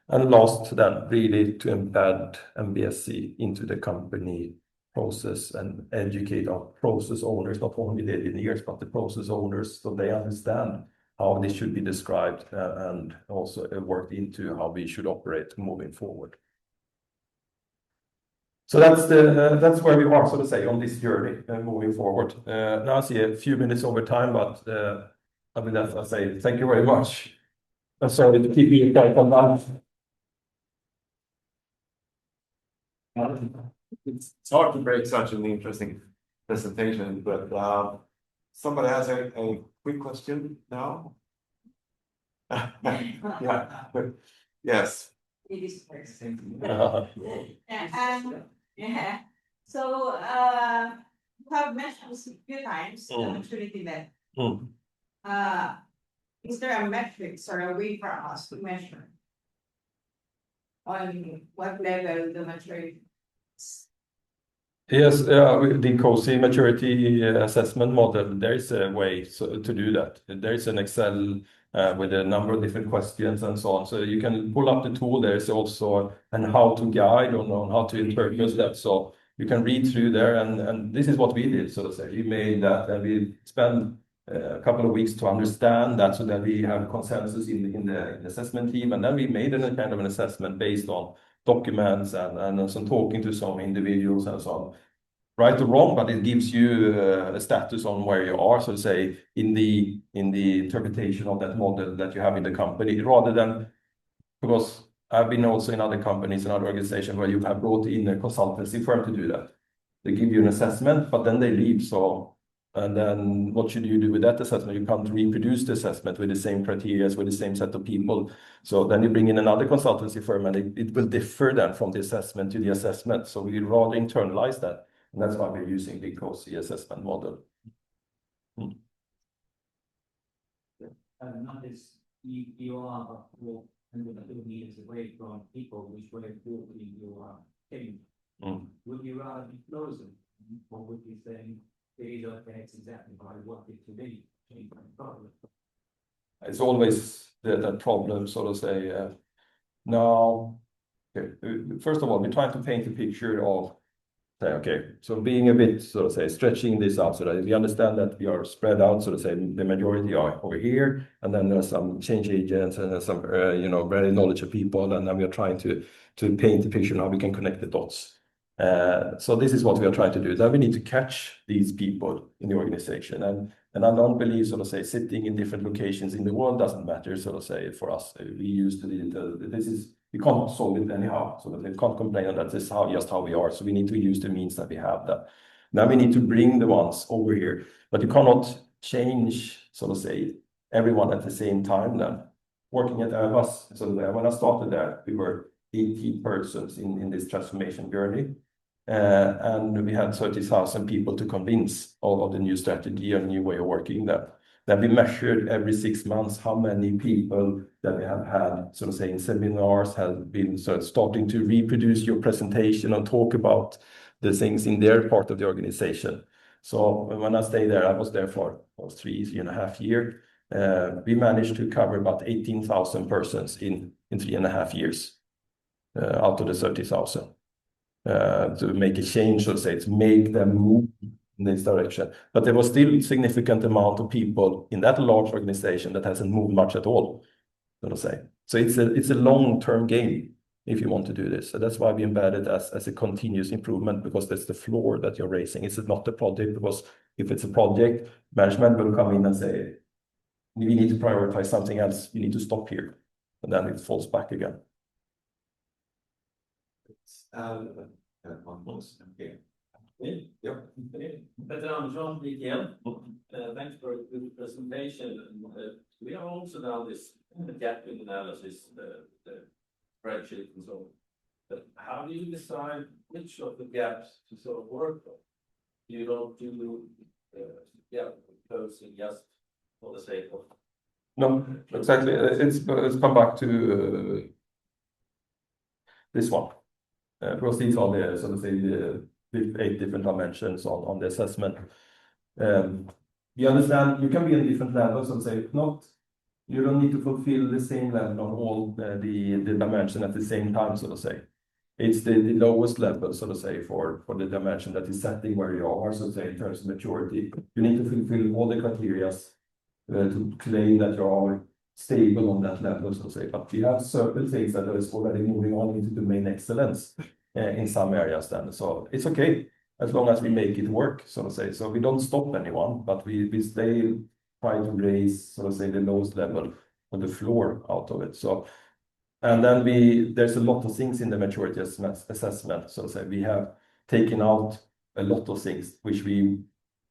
I: And last then, really to embed MBSE into the company process and educate our process owners, not only the engineers, but the process owners, so they understand how this should be described and also worked into how we should operate moving forward. So that's where we are, so to say, on this journey moving forward. Now I see a few minutes over time, but I mean, I say thank you very much. I'm sorry to keep you tight on that.
A: It's hard to break such an interesting presentation, but somebody has a quick question now. Yeah, yes.
J: It is first.
H: Yeah.
J: So you have mentioned a few times the maturity level. Is there a metrics or a way for us to measure on what level the maturity is?
I: Yes, the INCOSE maturity assessment model, there is a way to do that. There is an Excel with a number of different questions and so on. So you can pull up the tool. There is also an how to guide on how to interpret that. So you can read through there, and this is what we did, so to say. We made that, and we spent a couple of weeks to understand that so that we have consensus in the assessment team. And then we made a kind of an assessment based on documents and some talking to some individuals and so on. Right or wrong, but it gives you a status on where you are, so to say, in the interpretation of that model that you have in the company, rather than, because I've been also in other companies and other organizations where you have brought in a consultancy firm to do that. They give you an assessment, but then they leave. So, and then what should you do with that assessment? You can't reproduce the assessment with the same criteria, with the same set of people. So then you bring in another consultancy firm, and it will differ then from the assessment to the assessment. So we rather internalize that. And that's why we're using the INCOSE assessment model.
H: Notice you are and the meters away from people which were building your team. Would you rather be closer, or would you say these are exactly how I want it to be?
I: It's always that problem, so to say. Now, okay, first of all, we're trying to paint a picture of, okay, so being a bit, so to say, stretching this out so that we understand that we are spread out, so to say, the majority are over here, and then there's some change agents and some, very knowledgeable people, and then we are trying to paint the picture how we can connect the dots. So this is what we are trying to do. Then we need to catch these people in the organization, and I don't believe, so to say, sitting in different locations in the world doesn't matter, so to say, for us. We use this is. We can't solve it anyhow, so that they can't complain that this is just how we are. So we need to use the means that we have that. Now we need to bring the ones over here, but you cannot change, so to say, everyone at the same time then. Working at Airbus, so when I started there, we were 18 persons in this transformation journey. And we had 30,000 people to convince of the new strategy and new way of working that. Then we measured every 6 months how many people that we have had, so to say, in seminars have been starting to reproduce your presentation and talk about the things in their part of the organization. So when I stayed there, I was there for 3.5 years. We managed to cover about 18,000 persons in 3.5 years out of the 30,000 to make a change, so to say, to make them move in this direction. But there was still a significant amount of people in that large organization that hasn't moved much at all, so to say. So it's a long-term game if you want to do this. So that's why we embed it as a continuous improvement, because that's the floor that you're raising. It's not a project, because if it's a project, management will come in and say, we need to prioritize something else. You need to stop here. And then it falls back again.
K: Peter Andersson, DTL. Thanks for a good presentation. We have also done this gap analysis, the spreadsheet and so on. But how do you decide which of the gaps to sort of work on? You don't do gap closing just for the sake of.
I: No, exactly. It's come back to this one. Because these are the, so to say, the 8 different dimensions on the assessment. We understand you can be in different levels and say not, you don't need to fulfill the same level on all the dimension at the same time, so to say. It's the lowest level, so to say, for the dimension that is setting where you are, so to say, in terms of maturity. You need to fulfill all the criteria to claim that you are stable on that level, so to say. But we have certain things that is already moving on into domain excellence in some areas then. So it's okay as long as we make it work, so to say. So we don't stop anyone, but we stay try to raise, so to say, the lowest level on the floor out of it. So, and then there's a lot of things in the maturity assessment, so to say. We have taken out a lot of things which we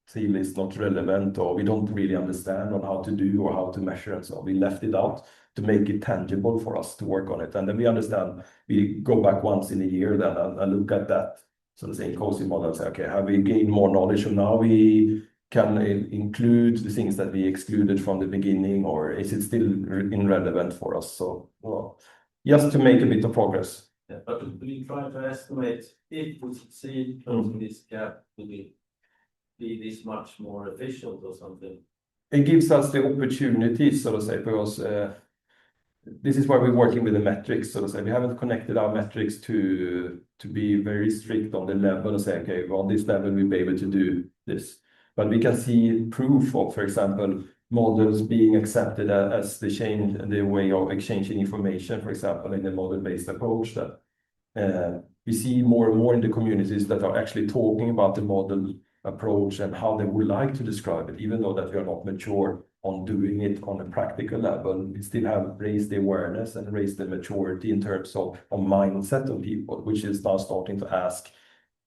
I: feel is not relevant or we don't really understand on how to do or how to measure and so on. We left it out to make it tangible for us to work on it. And then we understand, we go back once in a year then and look at that, so to say, INCOSE model and say, okay, have we gained more knowledge? So now we can include the things that we excluded from the beginning, or is it still irrelevant for us? So, well, just to make a bit of progress.
K: Yeah, but we try to estimate if we succeed closing this gap, will it be this much more efficient or something?
I: It gives us the opportunity, so to say, because this is why we're working with the metrics, so to say. We haven't connected our metrics to be very strict on the level and say, okay, well, on this level we'll be able to do this. But we can see proof of, for example, models being accepted as the way of exchanging information, for example, in the model-based approach that we see more and more in the communities that are actually talking about the model approach and how they would like to describe it, even though that we are not mature on doing it on a practical level. We still have raised the awareness and raised the maturity in terms of mindset of people, which is now starting to ask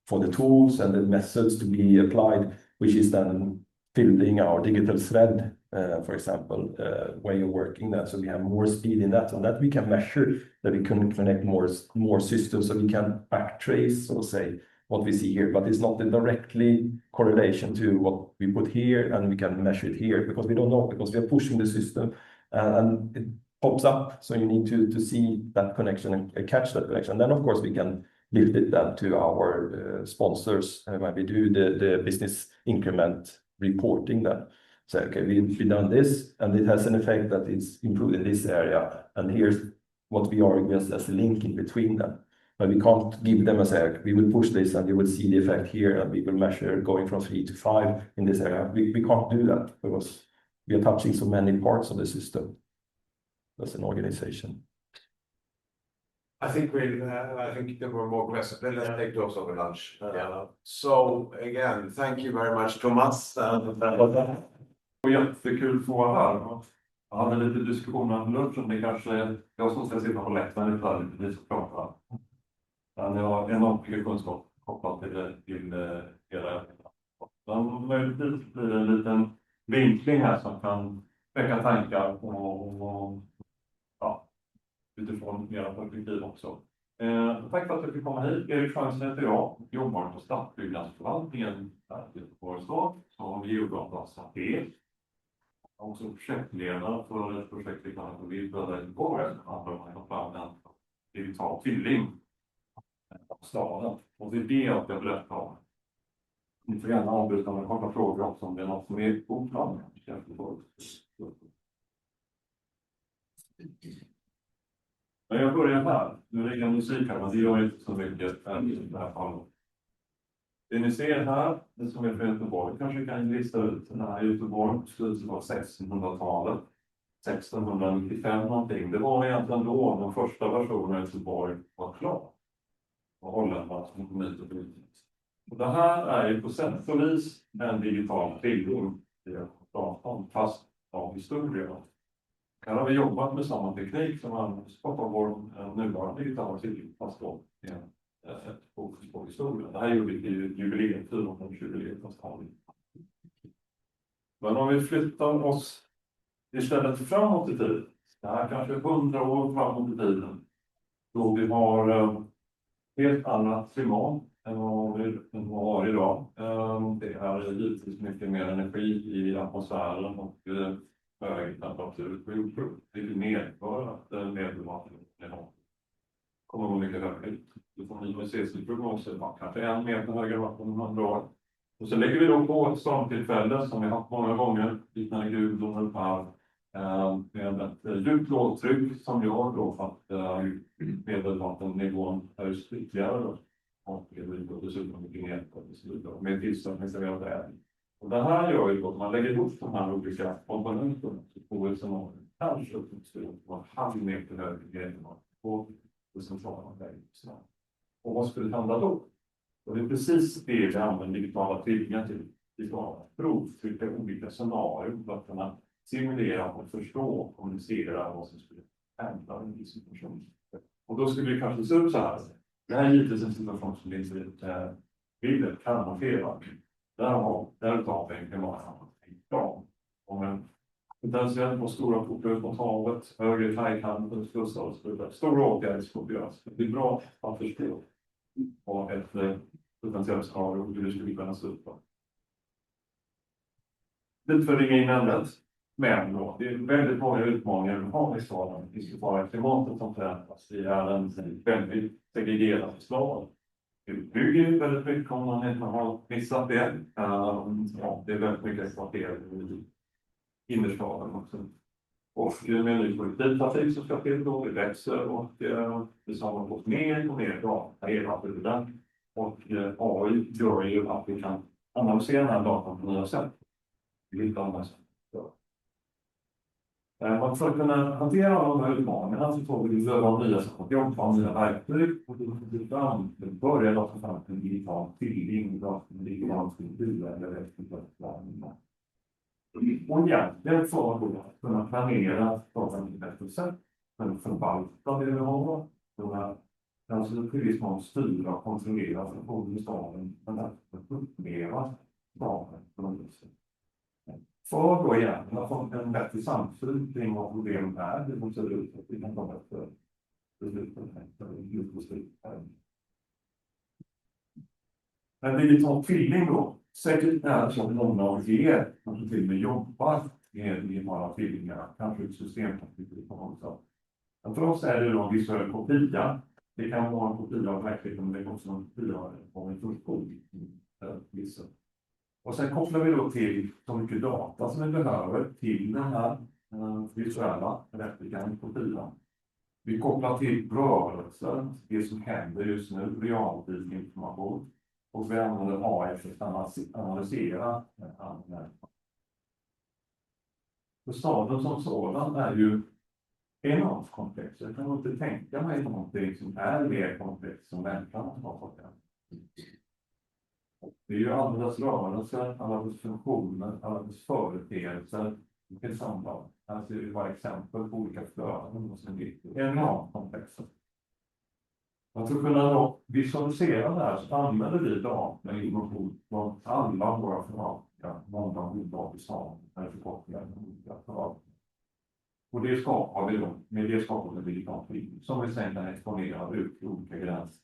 I: for the tools and the methods to be applied, which is then filling our digital thread, for example, way of working that. So we have more speed in that, and that we can measure, that we can connect more systems, so we can backtrace, so to say, what we see here, but it's not a directly correlation to what we put here and we can measure it here, because we don't know, because we are pushing the system and it pops up. So you need to see that connection and catch that connection. Then of course we can lift it down to our sponsors when we do the business increment reporting then. So okay, we've done this and it has an effect that it's improved in this area, and here's what we are just as a link in between them. But we can't give them a say, we will push this and you will see the effect here and we will measure going from 3 to 5 in this area. We can't do that because we are touching so many parts of the system as an organization.
A: I think there were more questions. Let's take those over lunch. So again, thank you very much, Thomas.
B: Jättekul att få vara här. Jag hade lite diskussion om lunchen. Det kanske jag som ska sitta på läktaren lite och prata. Men jag har enormt mycket kunskap kopplat till era. Men möjligtvis blir det en liten vinkling här som kan väcka tankar och ja, utifrån era perspektiv också. Tack för att du fick komma hit. Erik Jeansson heter jag. Jobbar på stadsbyggnadsförvaltningen här i Göteborg som geodatastratet. Jag är också projektledare för ett projekt vi kallar för Virtuella Göteborg. Handlar om att ta fram en digital tvilling av staden. Och det är det jag ska berätta om. Ni får gärna avbryta med korta frågor också om det är något som är oklart. Men jag börjar här. Nu är det musik här, men det gör inte så mycket i det här fallet. Det ni ser här, det som är för Göteborg, kanske kan lista ut den här Göteborg, slutet av 1600-talet, 1695 någonting. Det var egentligen då den första versionen av Göteborg var klar. Och holländarna som kom hit och blivit. Och det här är ju på sätt och vis en digital tvilling i datorn, fast av historia. Här har vi jobbat med samma teknik som används på vår nuvarande digitala tvilling, fast då ett fokus på historia.
I: historia. Det här gjorde vi till jubileum, 400-årsjubileum. Men om vi flyttar oss istället framåt i tiden, det här kanske 100 år framåt i tiden, då vi har helt annat klimat än vad vi har idag. Det är givetvis mycket mer energi i atmosfären och hög temperatur på jordklotet, vilket medför att medelvattennivån kommer att vara mycket högre. Det får IPCCs prognoser, kanske 1 meter högre vatten än 100 år. Och så lägger vi då på ett stormtillfälle som vi har haft många gånger, liknande Gudrun och Par, med ett djupt lågtryck som gör då för att medelvattennivån höjs ytterligare då. Och det blir då dessutom mycket nedåt med tillströmningsserverad väder. Och det här gör ju då att man lägger ihop de här olika komponenterna på ett scenario. Kanske uppstår på 1,5 meter högre medelvatten på det centrala läget. Och vad skulle hända då? Och det är precis det vi använder digitala tvillingar till. Vi ska provtrycka olika scenarier för att kunna simulera och förstå och kommunicera vad som skulle hända i en viss situation. Och då skulle det kanske se ut så här. Det här är givetvis en situation som inte bilden kan vara felaktig. Där tar vi en klimatplan. Om en potentiellt på stora portar mot havet, högre färgkanter, slussar och så vidare. Stora åtgärder ska göras. Det är bra att förstå vad ett potentiellt scenario och hur det skulle kunna se ut. Lite för ringa in ämnet. Men då, det är väldigt många utmaningar vi har i staden. Det är bara klimatet som förändras. Det är en väldigt segregerad stad. Det bygger väldigt mycket om man inte har missat det. Ja, det är väldigt mycket kvarter i innerstaden också. Och med ny kollektivtrafik så ska till då, det växer och det har gått mer och mer data hela tiden. Och AI gör ju att vi kan analysera den här datan på nya sätt. Lite andra sätt. För att kunna hantera alla de här utmaningarna så får vi behöva nya sätt att jobba, nya verktyg och det börjar ta fram en digital tvilling, en digital tvilling eller och egentligen för att kunna planera på ett bättre sätt, kunna förvalta det vi har, kunna till viss mån styra och kontrollera funktionen i staden, men att uppleva staden på något sätt. För då egentligen att få en bättre samsyn kring vad problemet är, det måste se ut att vi kan komma efter besluten. En digital tvilling då, säkert är så att många av er som till och med jobbar med digitala tvillingar, kanske ett systemperspektiv på något sätt. Men för oss är det då en visuell kopia. Det kan vara en kopia av verkligheten, men det kan också vara en kopia av en funktion. Och sen kopplar vi då till så mycket data som vi behöver till den här visuella replikan, kopian. Vi kopplar till rörelser, det som händer just nu, realtid information. Och vi använder AI för att analysera användningen. För staden som sådan är ju enormt komplex. Jag kan inte tänka mig någonting som är mer komplext som människan har fått. Det är ju alla dess rörelser, alla dess funktioner, alla dess företeelser i samband. Här ser vi bara exempel på olika flöden som är enormt komplexa. För att kunna då visualisera det här så använder vi data med information från alla våra förvaltningar, många bolag i staden, eller förkortningar med olika förvaltningar. Och det skapar vi då, med det skapar vi digital tvilling som vi sen kan exponera ut i olika gränser.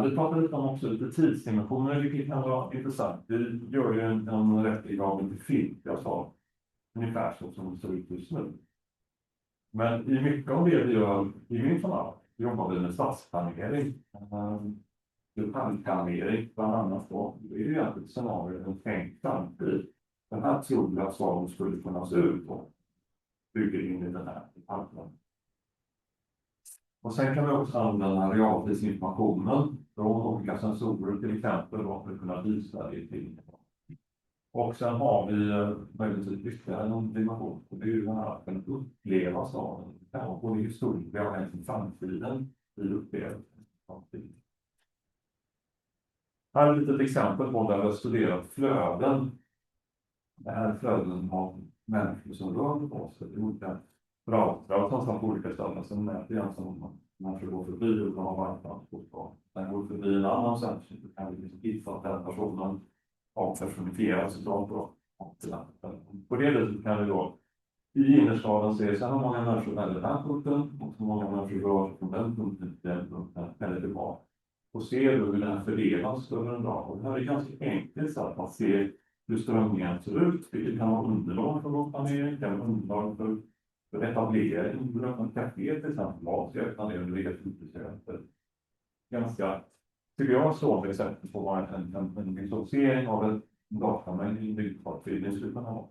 I: Vi pratar lite om också lite tidsdimensioner, vilket kan vara intressant. Vi gör ju en rättlig av en film, jag sa, ungefär så som det ser ut just nu. Men i mycket av det vi gör i min fall, jobbar vi med stadsplanering, detaljplanering bland annat då. Det är ju egentligen ett scenario, en tänkt framtid. Den här tror jag att staden skulle kunna se ut och bygga in i den här detaljplanen. Och sen kan vi också använda realtidsinformationen från olika sensorer till exempel för att kunna visa det till. Och sen har vi möjligtvis ytterligare en dimension. Det är ju den här att kunna uppleva staden. Ja, både historia och även framtiden i upplevelsen. Här är ett litet exempel på där vi har studerat flöden. Det här är flöden av människor som rör på sig. Det är olika routrar som står på olika ställen som mäter egentligen om man får gå förbi och har varmtransport. Den går förbi en annan sensor så kan vi liksom hitta att den personen avpersonifieras utav då. På det viset kan vi då i innerstaden se så här många människor väljer den här punkten och så många människor rör från den punkten till den punkten eller tillbaka. Och ser då hur den fördelas över en dag. Och det här är ganska enkelt så att man ser hur strömningen ser ut. Vilket kan vara underlag för vår planering, kan vara underlag för etablering. Hur öppna café till exempel var, så jag öppnar det under eget utbildningsrätter. Ganska, tycker jag, slående exempel på vad en visualisering av en datamängd i en byggfartfilm skulle kunna ha.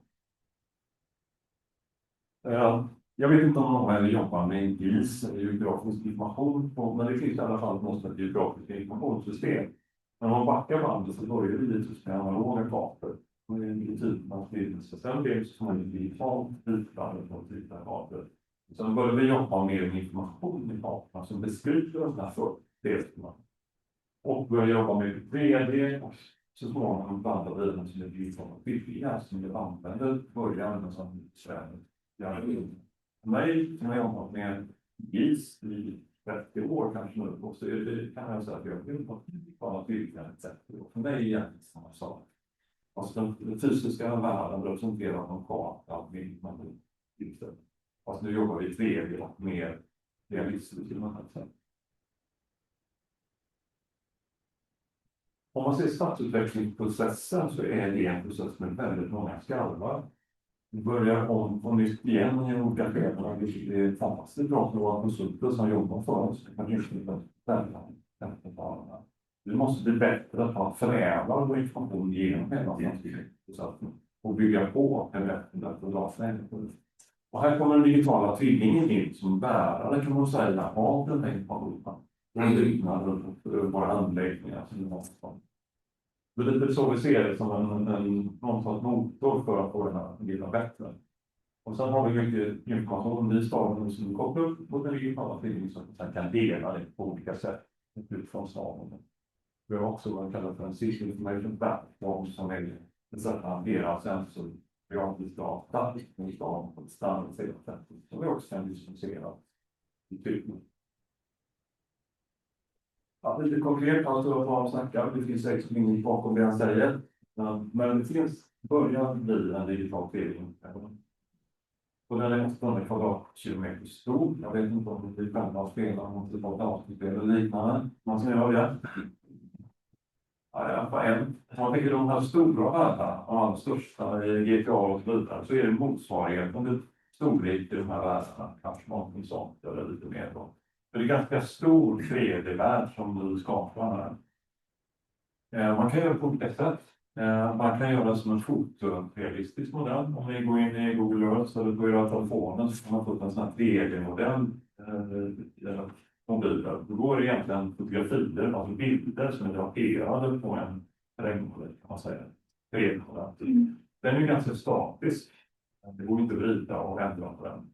I: Jag vet inte om någon jobbar med en GIS eller geografisk information, men det finns i alla fall något geografiskt informationssystem. När man backar bandet så börjar det lite med analoga kartor. Och det är en typ av styrelse. Sen blir det som en digitalt bitfärd och typ av kartor. Sen börjar vi jobba med information i kartorna som beskriver de här fördelarna. Och börjar jobba med 3D och så småningom vandrar vidare som ett digitala tvillingar som vi använder början som Sverige. För mig som har jobbat med GIS i 30 år kanske nu, och så kan jag säga att jag vill bara tvillingar ett sätt. För mig är det egentligen samma sak. Alltså den fysiska världen representerar en karta med information. Fast nu jobbar vi 3D och mer realistiskt till något sätt. Om man ser stadsutvecklingsprocessen så är det en process med väldigt många skalvar. Vi börjar om nytt igen i olika skeden. Det är fantastiskt bra för våra konsulter som jobbar för oss. Vi måste bli bättre på att förädla vår information genom hela processen och bygga på en bättre dataläge. Och här kommer den digitala tvillingen in som bärare kan man säga av den här informationen. Den byggnader och våra anläggningar som vi har. Det är lite så vi ser det som någon sorts motor för att få den här att fungera bättre. Och sen har vi mycket information i staden som kopplar upp mot den digitala tvillingen som sen kan dela det på olika sätt utifrån staden. Vi har också vad vi kallar för en System Information Platform som är ett sätt att hantera sensor, gratis data i staden på ett standardiserat sätt som vi också kan diskutera i typen. Ja, lite konkret kan man stå och snacka. Det finns säkert inget bakom det han säger. Men det finns början bli en digital tvilling. Och den är 800 kvadratkilometer stor. Jag vet inte om vi själva spelar något typ av datorspel eller liknande. Man ska göra det. Ja, i alla fall en. Om man tänker de här stora världarna, de största i GTA och så vidare, så är det motsvarigheten till storlek i de här världarna. Kanske någonting sånt eller lite mer då. Det är ganska stor 3D-värld som vi skapar här. Man kan göra det på olika sätt. Man kan göra det som en fotorealistisk modell. Om ni går in i Google Earth eller på era telefoner så kan man få en sån här 3D-modell som blir. Då går det egentligen fotografier, alltså bilder som är draperade på en terrängmodell kan man säga. 3D-modell. Den är ganska statisk. Det går inte att vrida och ändra på den.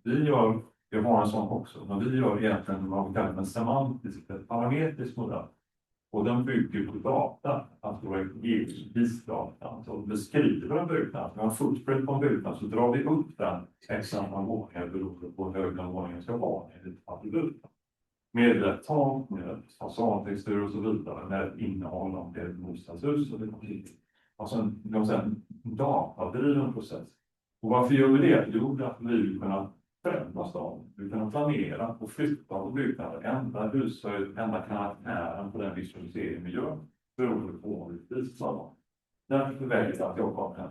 I: Vi har en sån också, men vi gör egentligen vad vi kallar en semantisk, ett parametrisk modell. Och den bygger på data, alltså GIS-data. Alltså beskriver en byggnad. Vi har en footprint på en byggnad så drar vi upp den x antal våningar beroende på hur hög den våningen ska vara. Med ett tak, med fasadtextur och så vidare, med ett innehåll om det är ett bostadshus och det är alltså en datadriven process. Och varför gör vi det? Jo, det är att vi vill kunna förändra staden. Vi kan planera och flytta och byggnader, ändra hushöjd, ändra karaktären på den visualisering vi gör. Beroende på vad vi visar. Därför väljer jag att jobba med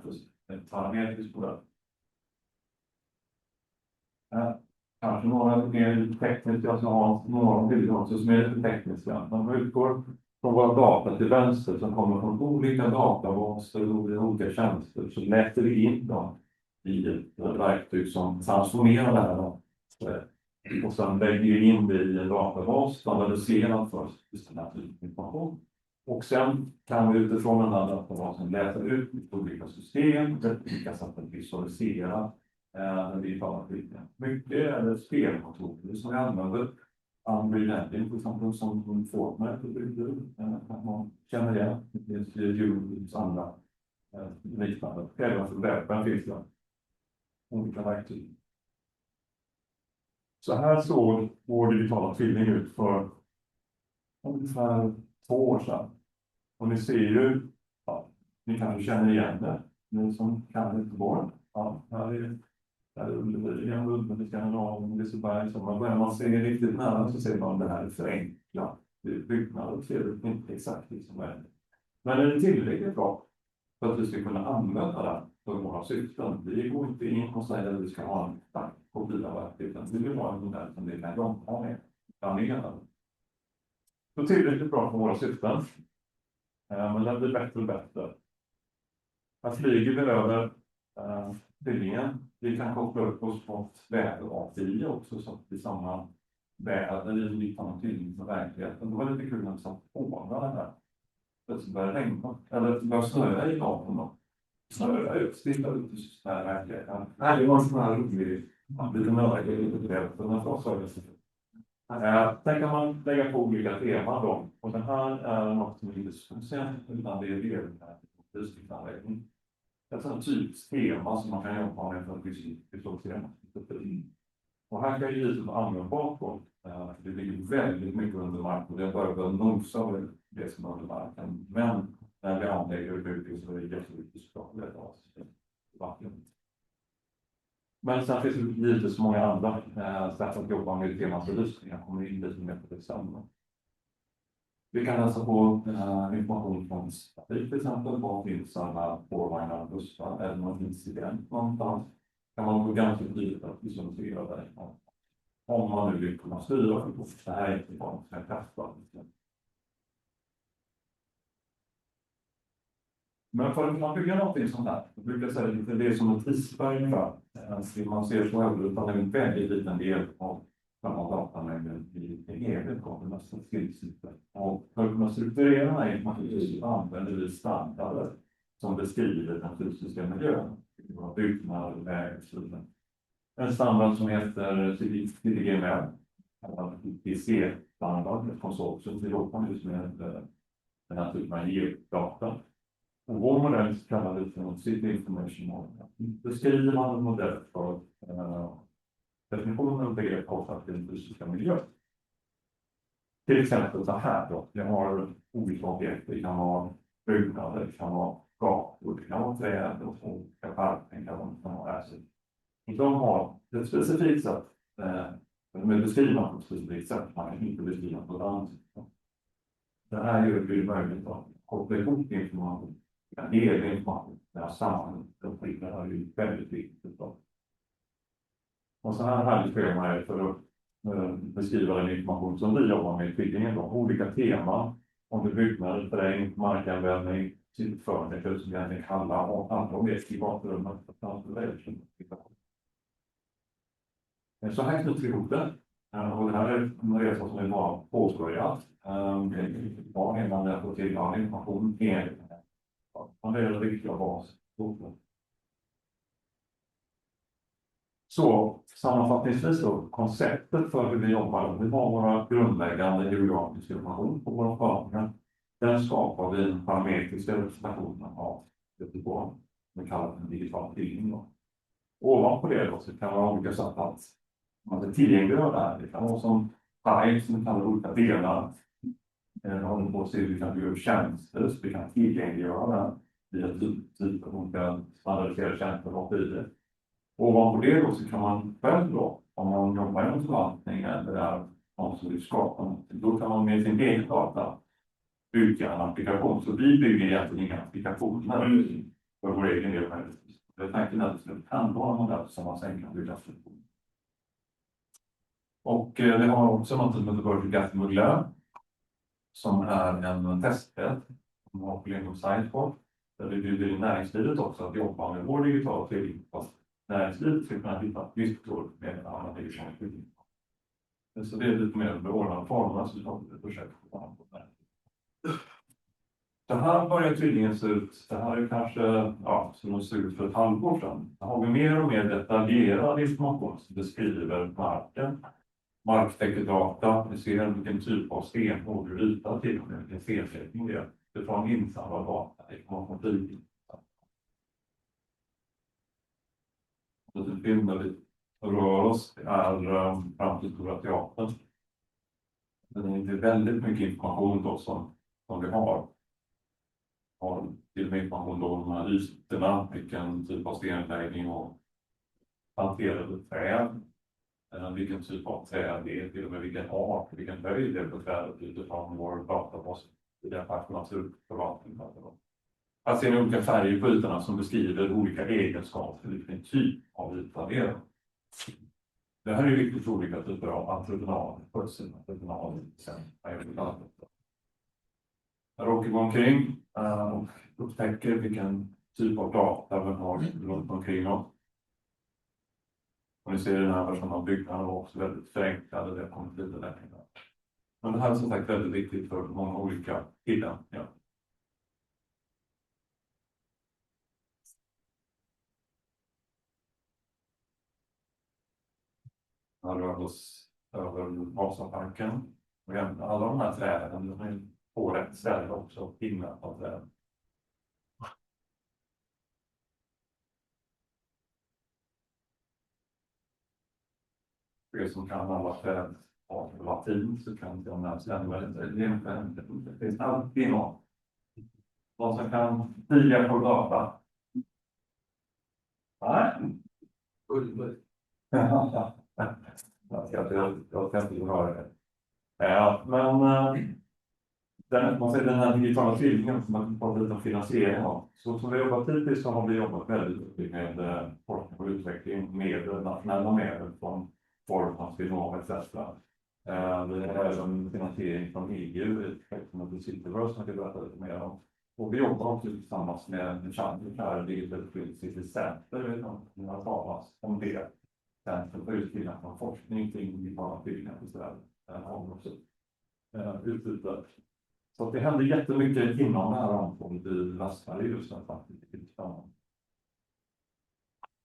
I: en parametrisk modell. Kanske några mer tekniska, alltså har några bilder också som är lite tekniska. Man utgår från våra data till vänster som kommer från olika databaser och olika tjänster. Så mäter vi in dem i ett verktyg som transformerar det här. Och sen lägger vi in det i en databas, standardiserad för just den här typen av information. Och sen kan vi utifrån den här databasen läsa ut olika system, olika sätt att visualisera den digitala bilden. Mycket är det spelmotorer som vi använder. Unreal Engine till exempel som Fortnite och bilder. Man känner igen. Det finns ju andra liknande. Även för webben finns det olika verktyg.
B: Så här såg vår digitala tvilling ut för ungefär 2 år sedan. Och ni ser ju, ja, ni kanske känner igen det, ni som kan Göteborg. Ja, här är Ullevi, Nordlund i Skandinavien, Liseberg. Så börjar man se riktigt nära så ser man det här är förenklat. Byggnaden ser det inte exakt som det är. Men är det tillräckligt bra för att vi ska kunna använda det för våra syften? Vi går inte in och säger att vi ska ha en tank på bilarverket, utan vi vill ha en modell som vi kan jobba med, planera. Så tillräckligt bra för våra syften. Men den blir bättre och bättre. Här flyger vi över tvillingen. Vi kan koppla upp oss mot väder-API också, så att det är samma väder i mitten av tvillingen och verkligheten. Det var lite kul när vi satt på det här. Det började regna, eller det började snöa i dagen då. Snöa ut, stilla ut i sådär verkligheten. Nej, det var en sån här rolig, lite nördig upplevelse, men för oss var det så. Sen kan man lägga på olika teman då. Och den här är något som inte speciellt, utan det är det här utvecklingsanläggning. Ett sådant typiskt tema som man kan jobba med för att visualisera. Och här kan ju lite användbart på. Det ligger väldigt mycket under marken och det börjar nosa över det som är under marken. Men när vi anlägger det så är det jätteviktigt såklart att leta oss vatten. Men sen finns det lite så många andra sätt att jobba med temas belysning. Jag kommer in lite mer på det sen. Vi kan läsa på information från statik till exempel. Vad finns alla spårvagnar och bussar? Är det någon incident någonstans? Kan man gå ganska tydligt att visualisera det. Om man nu vill kunna styra det här är inte bara en testa. Men för att kunna bygga någonting sånt här, jag brukar säga lite det är som ett isberg ungefär. Man ser så här, utan en väldigt liten del av själva datamängden i helhet kommer nästan tillsitta. Och för att kunna strukturera den här informationen så använder vi standarder som beskriver den fysiska miljön. Byggnader, väg och så vidare. En standard som heter CDGML, IPC-standard, ett konsult som vi jobbar med den här typen av geodata. Och vår modell kallar vi för City Information Model. Beskriver man en modell för definitionen av begrepp kopplat till den fysiska miljön. Till exempel så här då, vi har olika objekt, det kan vara byggnader, det kan vara gator, det kan vara träd och olika parker, det kan vara ärsel. De har ett specifikt sätt, de är beskrivna på ett specifikt sätt, man kan inte beskriva på ett annat sätt. Det här gör det möjligt att koppla ihop information. En del information, det här sammanhanget, det här är ju väldigt viktigt. Och så här schema är för att beskriva den information som vi jobbar med i tvillingen. Olika teman, om det byggnader, terräng, markanvändning, tillförande, som vi egentligen kallar och andra objekt i bakgrunden. Så här knyter vi ihop det. Och det här är en resa som vi bara påbörjat. Var innan vi har fått tillgång information man är en riktig bas. Så sammanfattningsvis då, konceptet för hur vi jobbar, vi har våra grundläggande geografiska information på våra kartor. Den skapar vi en parametriska representationen av Göteborg, vi kallar det en digital tvilling. Ovanpå det då så kan man ha olika sätt att man tillgängliggöra det här. Det kan vara som files som kallar olika delar. Håller på att se hur vi kan bygga upp tjänster så vi kan tillgängliggöra via typ av olika standardiserade tjänster och vidare. Ovanpå det då så kan man själv då, om man jobbar i en förvaltning eller där någon som vill skapa någonting, då kan man med sin egen data bygga en applikation. Så vi bygger egentligen inga applikationer för vår egen del. Jag tänker att det kan vara en modell som man sen kan bygga applikationer. Och vi har också något som heter Virtuella Göteborg som är en testbädd som vi har på Lego Science Park. Där vi bjuder in näringslivet också att jobba med vår digitala tvilling. Fast näringslivet ska kunna hitta listor med en annan digital tvilling. Så det är lite mer beordnade former så vi har ett projekt på det. Så här börjar tvillingen se ut. Det här är kanske som det såg ut för ett halvår sedan. Här har vi mer och mer detaljerad information som beskriver marken. Marktäckerdata, vi ser vilken typ av sten och hur yta till och med vilken stensättning det är. Det får en insamlad data i information. Så det finner vi
L: rör oss är framtidsstora teatern. Det är väldigt mycket information då som vi har. Har till och med information då om de här ytorna, vilken typ av stenläggning och hanterade träd. Vilken typ av träd det är, till och med vilken art, vilken höjd det är på trädet utifrån vår databas i den här naturförvaltningen. Här ser ni olika färger på ytorna som beskriver olika egenskaper, vilken typ av yta det är. Det här är viktigt för olika typer av entreprenader, skötselentreprenad, Här åker vi omkring och upptäcker vilken typ av data vi har runt omkring oss. Och ni ser den här versionen av byggnaden var också väldigt förenklad, det har kommit lite längre. Men det här är som sagt väldigt viktigt för många olika tillämpningar. Här rör oss över Vasaparken. Och alla de här träden, de är på rätt ställe också, innan av träden. För er som kan alla träd av latin så kan de här ställena, det finns alltid någon. Vad som kan tiga på data. Nej. Jag ska inte höra det. Ja, men man säger den här digitala tvillingen som man får lite finansiering av. Så som vi jobbat hittills så har vi jobbat väldigt mycket med forskning och utveckling med nationella medel från Formas, Vinnova etc. Vi har även finansiering från EU, ett projekt som heter Cityverse som jag kan berätta lite mer om. Och vi jobbar också tillsammans med Jeansson, här Digital City Center, jag vet inte om ni har talat om det. Centrum för utbildning från forskning kring digitala tvillingar i Sverige. Har vi också utbyte. Så det händer jättemycket inom det här området i Västsverige just nu faktiskt.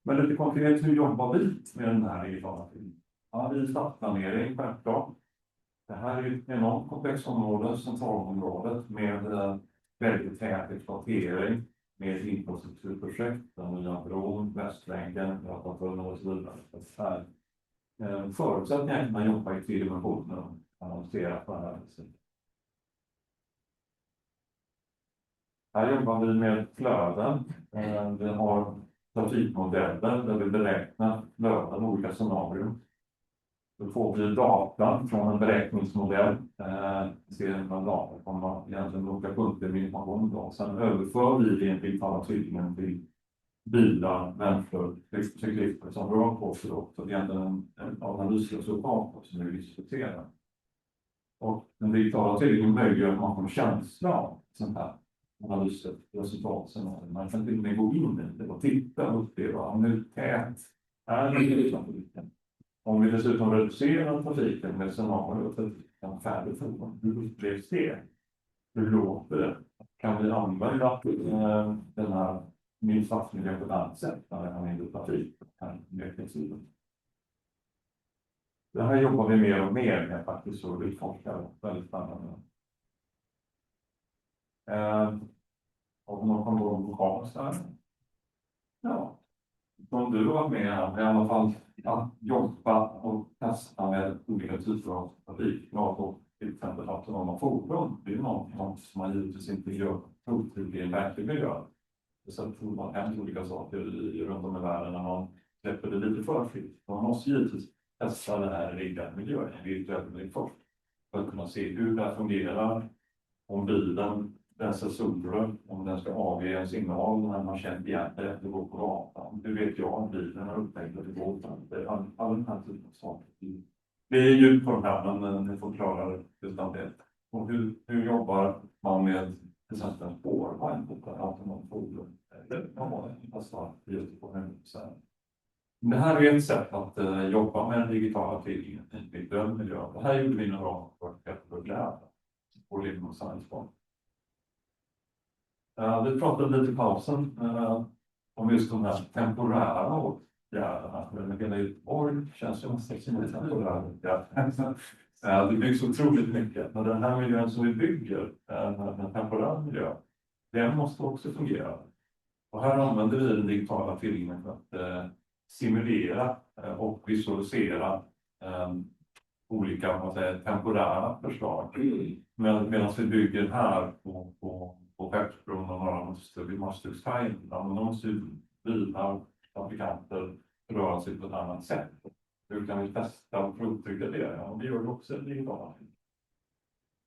L: Men lite konkret, hur jobbar vi med den här digitala tvillingar? Ja, i stadsplanering självklart. Det här är ett enormt komplext område, centralområdet med väldigt tät exploatering med infrastrukturprojekt, den nya bron, Västlänken, Götafunnen och så vidare. Förutsättningar att man jobbar i 3 dimensioner och analysera på det här viset. Här jobbar vi med flöden. Vi har trafikmodeller där vi beräknar flöden, olika scenarier. Då får vi data från en beräkningsmodell. Ser man data från egentligen olika punkter med information. Då. Sen överför vi det digitala tvillingen till bilar, människor, cyklister som rör på sig. Så det är egentligen en analysresultat som vi diskuterar. Och den digitala tvillingen möjliggör att man får en känsla av sånt här analysresultat. Man kan till och med gå in i det och titta och uppleva hur tät är det. Om vi dessutom reducerar trafiken med scenariot för en färdig fordon, hur upplevs det? Hur låter det? Kan vi använda den här min stadsmiljö på ett annat sätt när det har mindre trafik? Det här jobbar vi mer och mer med faktiskt och utforskar väldigt spännande. Och man kan gå på Karlstad. Ja, som du har varit med här, i alla fall att jobba och testa med olika typer av trafik. Ja, då till exempel autonoma fordon. Det är något som man givetvis inte gör troligt i en verklig miljö. Så att man händer olika saker runt om i världen när man släpper det lite för fritt. Man måste givetvis testa det här i riggad miljö, en virtuell miljö först. För att kunna se hur det här fungerar. Om bilen, den sensorer, om den ska avge en signal när man känner igen det efter går på gatan. Hur vet jag om bilen har upptäckt att det går åt all den här typen av saker. Det är djupt på den här, men ni får klara det utan det. Och hur jobbar man med till exempel en spårvagn på ett automat fordon? Det kan vara en fasta i Göteborg. Det här är ett sätt att jobba med den digitala tvillingen i en virtuell miljö. Det här gjorde vi inom ramen för ett lärare på Living och Science Park. Vi pratade lite i pausen om just de här temporära åtgärderna. Hela Göteborg känns ju nästan som en temporär åtgärd. Det byggs otroligt mycket. Men den här miljön som vi bygger, en temporär miljö, den måste också fungera. Och här använder vi den digitala tvillingen för att simulera och visualisera olika vad man säger, temporära förslag. Medan vi bygger här på Skeppsbron och några Masthugskajen, då måste ju bilar, trafikanter röra sig på ett annat sätt. Hur kan vi testa och provtrycka det? Ja, vi gör det också digitalt.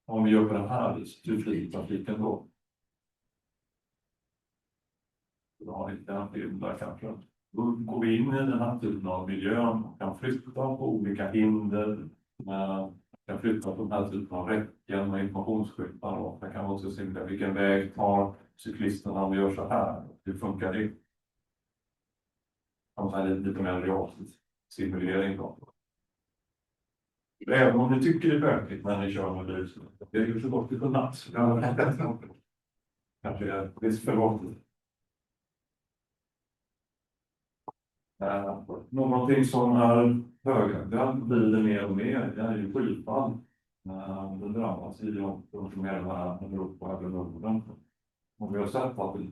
L: Om vi gör på den här trafiken då. Då har vi inte en film där kanske. Då går vi in i den här typen av miljö, kan flytta på olika hinder, kan flytta på den här typen av räcken med informationsskyltar och man kan också se vilken väg tar cyklisterna om vi gör så här. Hur funkar det? Och lite mer realt simulering då. Även om ni tycker det är bökigt när ni kör med bil, det är ju så gott det på natt. Kanske är visst för gott. Någonting som är högaktuellt blir det mer och mer, det är ju skyfall. Det drabbas i de som hela Europa och Norden. Och vi har sett att det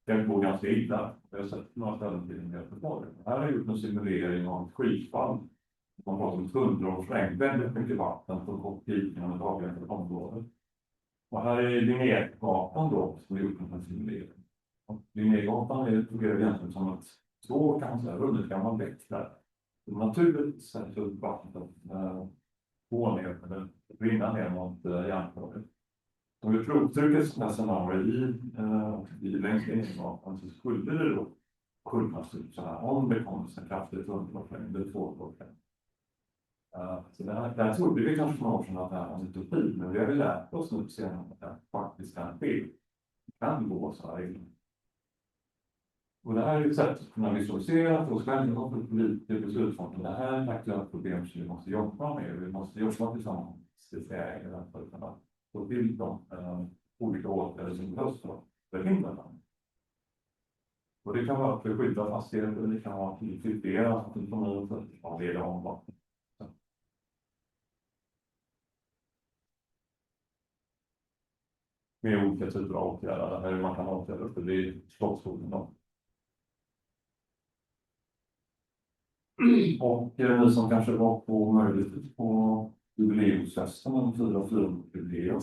L: kan gå ganska illa. Vi har sett några ställen till en Göteborg. Här har jag gjort en simulering av skyfall. Man pratar om 100 års regn, väldigt mycket vatten på kort tid inom ett avgränsat område. Och här är Linnégatan då som vi gjort en simulering. Linnégatan fungerar egentligen som ett så kan man säga, runt gammal bäck där. Naturligt sett upp vattnet gå ner, eller rinna ner mot järntorget. Om vi provtrycker sådana scenarier i längs Linnégatan så skulle det då kunna se ut så här om det kommer så kraftigt underlagsregn, det är 2 år. Så det här trodde vi kanske för några år sedan att det här var en utopi, men vi har ju lärt oss nu senare att det faktiskt kan ske. Det kan gå så här illa. Och det här är ju ett sätt att kunna visualisera och själva för politiker beslutsfattare. Det här är ett aktuellt problem som vi måste jobba med. Vi måste jobba tillsammans med ägare för att kunna få till de olika åtgärder som behövs för att förhindra dem. Och det kan vara för att skydda fastigheter, det kan vara till filtrera information för att leda om vatten. Med olika typer av åtgärder, eller man kan åtgärda för det är slottsskolan då. Och ni som kanske var på möjlighet på jubileumsfesten med 4-4-jubileum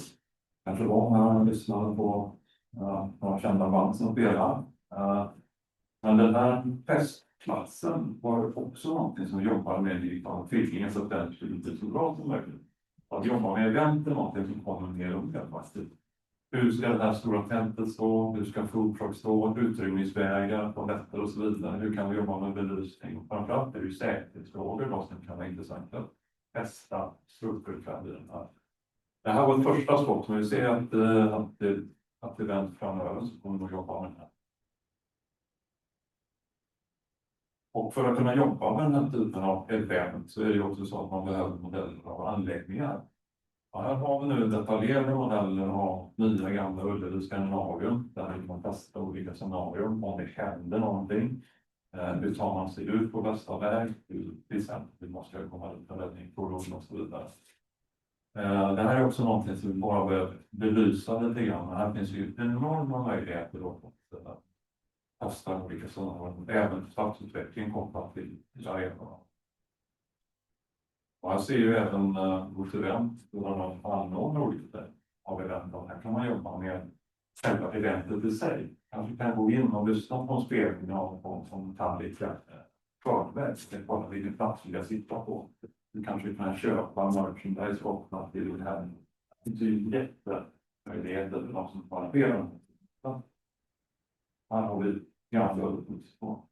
L: kanske var här och lyssnade på några kända band som spelar. Men den här festplatsen var också någonting som jobbar med digital tvilling så att den skulle bli så bra som möjligt. Att jobba med event är någonting som kommer mer och mer faktiskt. Hur ska det här stora tältet stå? Hur ska foodtruck stå? Utrymningsvägar, toaletter och så vidare. Hur kan vi jobba med belysning? Och framförallt är det ju säkerhetsfrågor då som kan vara intressanta. Testa strukturkvällarna. Det här var ett första skott, men vi ser att event framöver så kommer vi att jobba med det här. Och för att kunna jobba med den här typen av event så är det ju också så att man behöver modeller av anläggningar. Ja, här har vi nu detaljerade modeller av nya gamla Ullevi Skandinavien där man testar olika scenarier om det händer någonting. Hur tar man sig ut på bästa väg? Till exempel hur man ska komma ut med räddning på rum och så vidare. Det här är också någonting som vi bara behöver belysa lite grann. Här finns ju enorma möjligheter då att testa olika scenarier. Även stadsutveckling kopplat till arenorna. Och här ser ju även vårt event där man anordnar olika av event. Här kan man jobba med själva eventet i sig. Kanske kan gå in och lyssna på en spelning av som kan lite förväg. Det är bara vilken plats vill jag sitta på. Du kanske kan köpa merchandise kopplat till det här. Det är ju jättemöjligheter för de som bara ber om det. Här har vi ganska öppet på.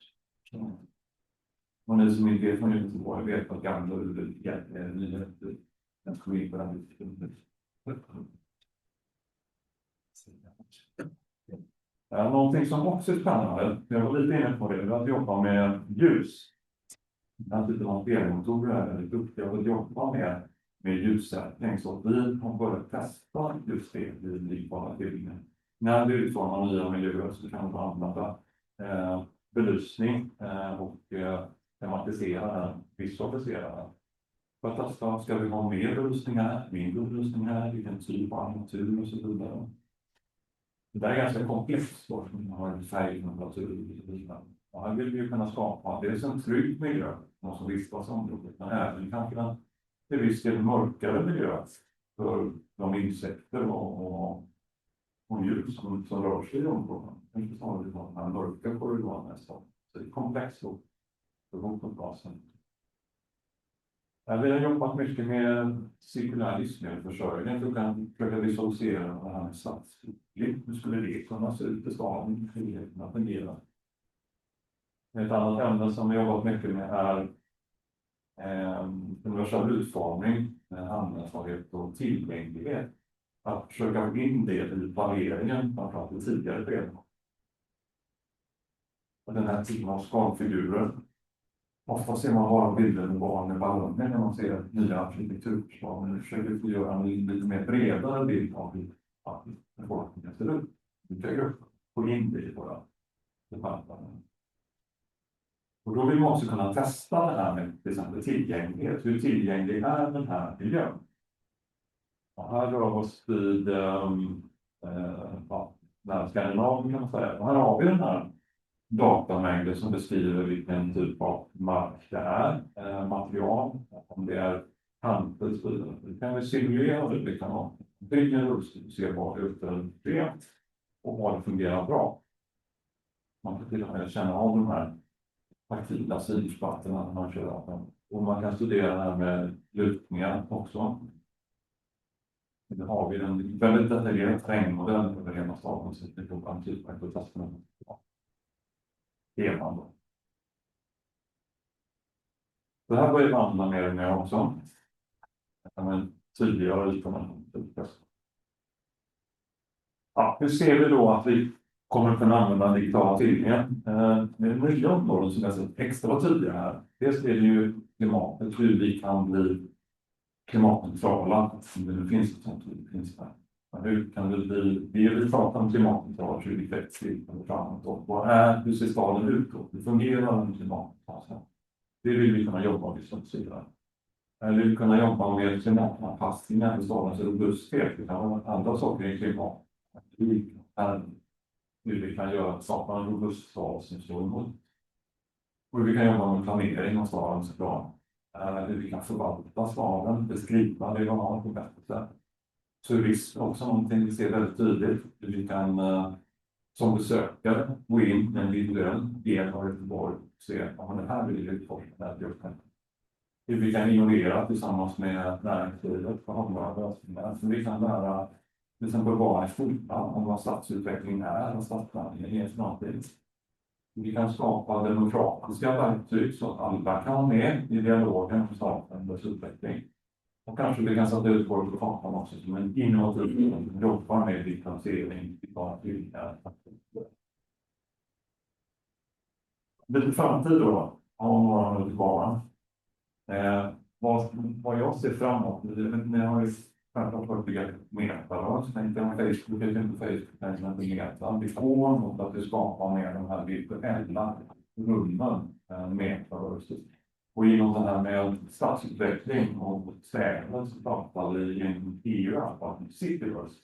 L: Och ni som inte är från Göteborg vet att gamla är nyheter. Jag ska gå in på den lite. Någonting som också är spännande, jag var lite inne på det, är att jobba med ljus. Den typen av spelmotorer är väldigt duktiga att jobba med ljussättning. Så vi har börjat testa just det i digitala filmer. När vi utformar nya miljöer så kan vi använda belysning och tematisera den, visualisera den. För att testa, ska vi ha mer belysning här, mindre belysning här, vilken typ av armatur och så vidare. Det där är ganska komplext, man har en färg, temperatur och så vidare. Och här vill vi ju kunna skapa dels en trygg miljö, någon som vistas området, men även kanske en till viss del mörkare miljö för de insekter och djur som rör sig i området. Inte så att det var den här mörka korridoren nästan. Så det är komplext då, för motbasen. Vi har jobbat mycket med cirkulär livsmedelsförsörjning för att försöka visualisera det här med stadsutblick. Hur skulle det kunna se ut i staden, hur det kunna fungera? Ett annat ämne som vi har jobbat mycket med är universell utformning, användbarhet och tillgänglighet. Att försöka få in det i planeringen, framförallt i tidigare skeden. Och den här typen av skalfigurer. Ofta ser man bara bilder med barn med ballonger när man ser nya arkitekturförslag. Men vi försöker få göra en lite mer bredare bild av hur befolkningen ser ut. Vilka grupper får in det i våra departementer. Och då vill man också kunna testa det här med till exempel tillgänglighet. Hur tillgänglig är den här miljön? Och här rör vi oss vid Skandinavien kan man säga. Och här har vi den här datamängden som beskriver vilken typ av mark det är, material, om det är kanter och så vidare. Det kan vi simulera det, vi kan bygga en rullstol och se vad det är rent och vad det fungerar bra. Man kan till och med känna av de här taktila sidsplattorna när man kör av dem. Och man kan studera det här med lutningar också. Nu har vi en väldigt detaljerad terrängmodell över hela staden så det går en typ av testerna. Teman då. Det här börjar handla mer och mer också. Men tydligare lite om hur ser vi då att vi kommer kunna använda den digitala tillgängligheten? Det är nya områden som är så extra tydliga här. Dels är det ju klimatet, hur vi kan bli klimatneutrala, om det nu finns ett sånt finns där. Men hur kan det bli, vi pratar om klimatneutral 2030 och framåt och hur ser staden ut då? Hur fungerar den klimatneutrala? Det vill vi kunna jobba med som sida. Eller vi kunna jobba med klimatanpassningar i stadens robusthet. Vi kan ha andra saker i klimat. Hur vi kan skapa en robust stad som står emot. Och hur vi kan jobba med planering av staden såklart. Hur vi kan förvalta staden, beskriva det vi har på bättre sätt. Turism är också någonting vi ser väldigt tydligt. Hur vi kan som besökare gå in med en individuell del av Göteborg och se om det här vill utforska den här gruppen. Hur vi kan innovera tillsammans med näringslivet på hållbara lösningar. Så vi kan lära till exempel barn i skolan om vad stadsutveckling är och stadsplanering är för någonting. Vi kan skapa demokratiska verktyg så att alla kan vara med i dialogen om statens utveckling. Och kanske vi kan sätta ut vår kartan också som en innovativ som jobbar med digitalisering, digitala tillgångar. Lite framtid då, om några minuter bara. Vad jag ser framåt, ni har ju självklart fått bygga metarrörelse, tänkte jag med Facebook, det är inte Facebook, det är inte meta. Vi går mot att vi skapar med de här virtuella rummen metarrörelse. Och inom det här med stadsutveckling och städer så pratar vi inom EU om cityrörelse.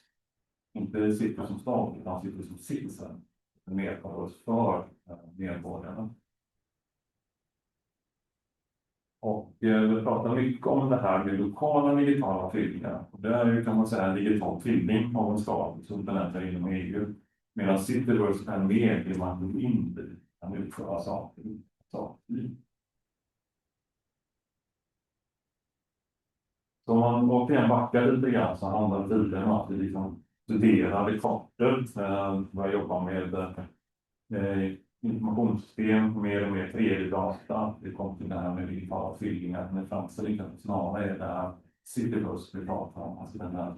L: Inte city som stad utan city som citizen. Metarrörelse för medborgarna. Och vi pratar mycket om det här med lokala digitala tvillingar. Och det är ju kan man säga en digital tvilling av en stad som benämner inom EU. Medan cityrörelse är mer det man går in i, kan utföra saker. Så om man återigen backar lite grann så handlar det tydligen om att vi liksom studerar kartor. Börjar jobba med informationssystem, mer och mer 3D-data. Det kommer till det här med digitala tvillingar. Men framför snarare är det här citybus vi pratar om. Alltså den här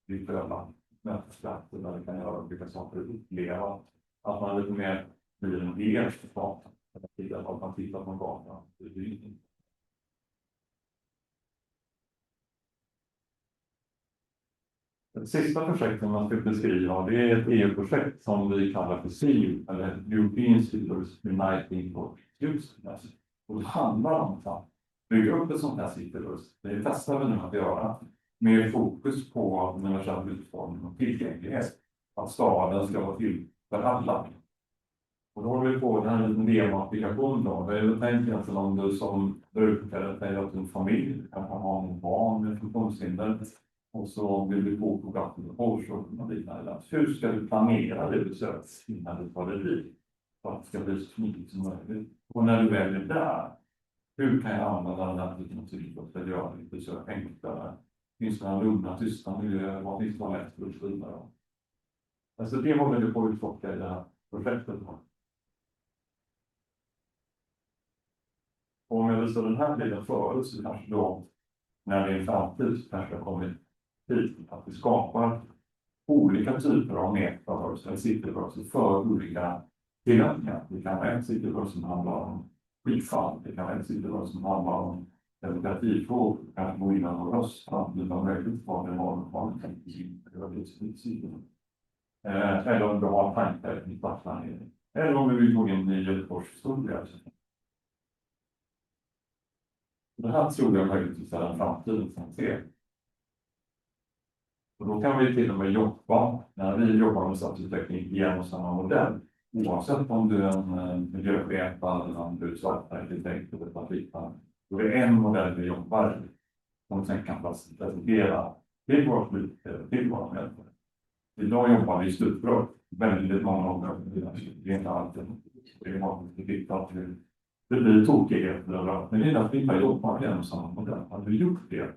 L: virtuella mötesplatser där vi kan göra olika saker och uppleva. Att man lite mer blir en del för staten. Att man tittar på gatan. Det sista projektet man ska beskriva det är ett EU-projekt som vi kallar för SIU, eller European Cities Uniting for Usefulness. Och det handlar om att bygga upp ett sånt här cityrus. Det testar vi nu att göra med fokus på universell utformning och tillgänglighet. Att staden ska vara till för alla. Och då håller vi på den här liten demo-applikation då. Det är ju tänkt egentligen om du som brukare säger att din familj kanske har någon barn med funktionshinder och så vill du bo på Göteborg och liknande. Hur ska du planera det besöket innan du tar dig dit? För att det ska bli så smidigt som möjligt. Och när du väljer där, hur kan jag använda den här typen av cykel för att göra ditt besök enklare? Finns det några lugna, tysta miljöer? Vad finns det för lätt och så vidare? Alltså det håller vi på att utforska i det här projektet. Och om jag visar den här bilden förut så kanske då, när det är en framtid, kanske det har kommit hit att vi skapar olika typer av metarörelser, eller cykelrörelser för olika tillämpningar. Det kan vara en cykelrörelse som handlar om skitfall, det kan vara en cykelrörelse som handlar om demokratifrågor, kanske gå in och rösta, det var möjligt för det var en cykel. Eller om du har tankar i stadsplanering. Eller om vi vill gå in i Göteborgs historia. Det här tror jag möjligtvis är den framtiden som ser. Och då kan vi till och med jobba, när vi jobbar med stadsutveckling genom samma modell. Oavsett om du är en miljövetare eller om du är startarkitekt eller trafikplan. Då är det en modell vi jobbar i. Som sen kan presentera till våra politiker, till våra medlemmar. Idag jobbar vi i slutbrott. Väldigt många områden. Det är inte alltid. Det har det blir tokigheter överallt. Men det är därför vi inte jobbar genom samma modell. Hade vi gjort det,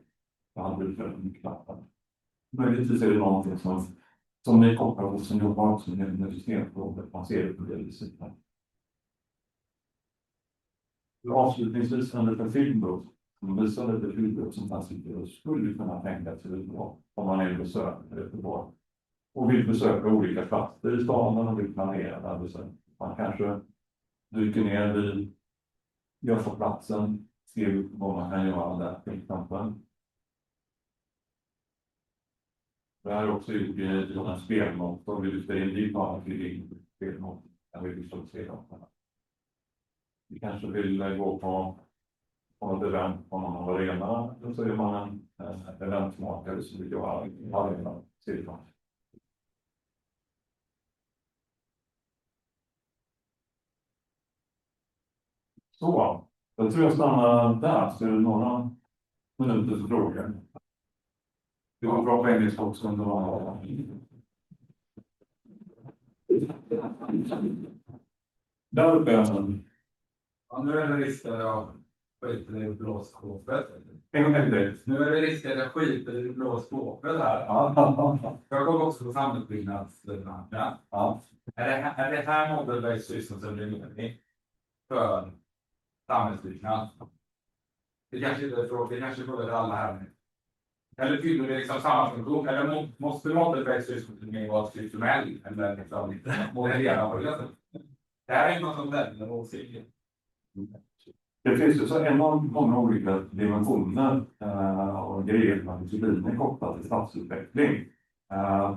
L: så hade vi väldigt mycket lättare. Möjligtvis är det någonting som ni kopplar på som jobbar också med systemfrågor. Man ser det på det viset. Avslutningsvis en liten film då. Som visar lite filmer som man sitter och skulle kunna tänka sig Göteborg. Om man är besökare i Göteborg. Och vill besöka olika platser i staden och vill planera där besök. Man kanske dyker ner vid Göteborgsplatsen, ser vad man kan göra där till exempel. Det här är också gjort i en spelmotor. Vi lyfter in dit bara till en spelmotor. Där vi visualiserar dem. Vi kanske vill gå på ett event på någon arena. Då så är man en eventmakare som vill göra arenan. Så, jag tror jag stannar där. Så är det några minuter för frågor. Det går bra på engelska också. Där uppe är den.
E: Ja, nu är det risken jag skiter i blåskåpet.
L: En gång till.
E: Nu är det risken jag skiter i blåskåpet här. Jag kommer också på samhällsbyggnadsmarknaden.
L: Ja.
E: Är det här model-based systems som blir med för samhällsbyggnad? Det kanske inte är fråga, det kanske frågar alla här nu. Eller fyller det liksom samma funktion? Eller måste model-based systems med vara SysML? Eller liksom modellera på det? Det här är något som väljer åsikter.
L: Det finns ju så enormt många olika dimensioner och grejer man discipliner kopplat till stadsutveckling.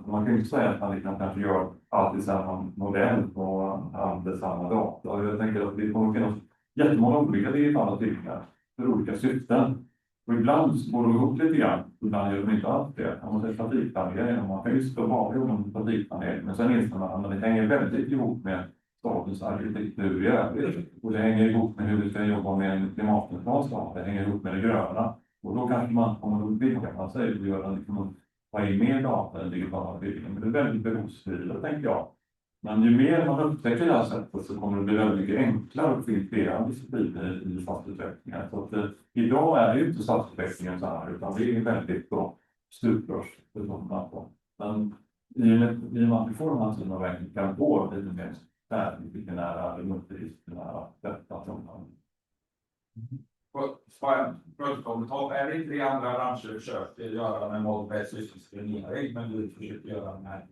L: Man kan ju inte säga att man kanske gör alltid samma modell och använder samma data. Jag tänker att det kommer finnas jättemånga olika digitala tillgångar för olika syften. Och ibland går de ihop lite grann, ibland gör de inte allt det. Om man säger trafikplanering, man kan ju stå bara om trafikplanering, men sen inser man att det hänger väldigt ihop med statens arkitektur i övrigt. Och det hänger ihop med hur vi ska jobba med en klimatneutral stad. Det hänger ihop med det gröna. Och då kanske man kommer att bygga sig och göra liksom, ta in mer data än digitala byggnader. Men det är väldigt behovsstyrt, tänker jag. Men ju mer man upptäcker det här sättet så kommer det bli väldigt mycket enklare att få in flera discipliner i stadsutvecklingen. Så att idag är det ju inte stadsutvecklingen så här, utan det är väldigt bra stuprörs. Men i och med att vi får de här typerna av verkligen kan gå lite mer nära eller multidisciplinära detta som man.
E: Kommentar. Är det inte det andra branscher försöker göra med model-based systemsdiskriminering, men du försöker göra med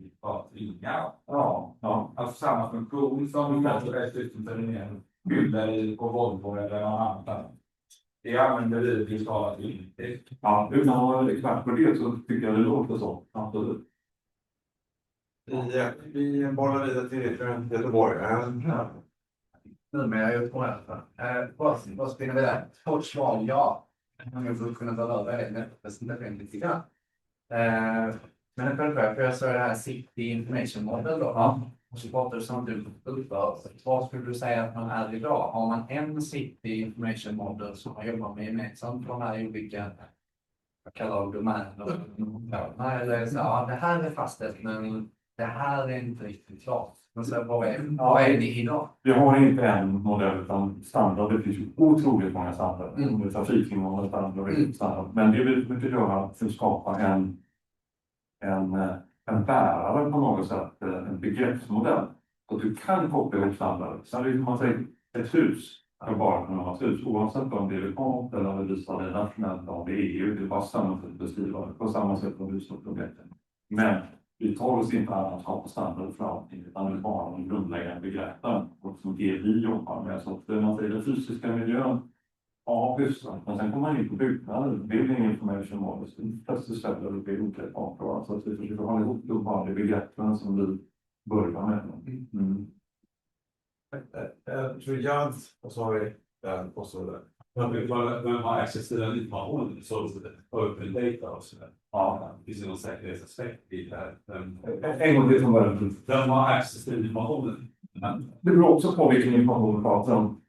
E: ringar?
L: Ja.
E: Alltså samma funktion som model-based systemsdiskriminering fyller på Volvo eller någon annan. Det använder vi digitala tvilling.
L: Ja, utan att vara expert på det så tycker jag det låter så. Absolut.
A: Vi bollar vidare till Göteborg.
E: Nu med Göteborg. Vad spinner vi där? Kort svar, ja. Om jag får kunna ta över det med presentationen lite grann.
M: Men för jag sa det här City Information Model då.
L: Ja.
M: Och så pratar du samtidigt upp vad skulle du säga att man är idag? Har man en City Information Model som man jobbar med gemensamt på de här olika, vad kallar det, domäner? Eller så, ja, det här är fastställt men det här är inte riktigt klart. Men så vad är det idag?
L: Vi har inte en modell utan standard. Det finns ju otroligt många standarder. Trafiksignaler, standard. Men det vill mycket göra för att skapa en bärare på något sätt, en begreppsmodell. Så att du kan koppla ihop standarder. Sen är det som man säger, ett hus kan bara kunna vara ett hus. Oavsett om det är lokalt eller om det visar det nationellt, om det är EU. Det är bara samma sätt att beskriva det. På samma sätt som hushållsobjekten. Men vi tar oss inte att skapa standard för allting, utan vi bara de grundläggande begreppen och som det vi jobbar med. Så att man säger den fysiska miljön, ja, hyfsat. Men sen kommer man in på byggnader, building information models, plötsligt ställer det blir oklädbart. Så att vi försöker hålla ihop de vanliga begreppen som vi börjar med.
A: Jag tror jag, och så har vi den och så där.
K: Men har access till den informationen så open data och sådär. Ja, det finns någon säkerhetsaspekt i det här.
L: En gång till som början.
K: Den har access till informationen.
L: Det beror också på vilken information vi pratar om.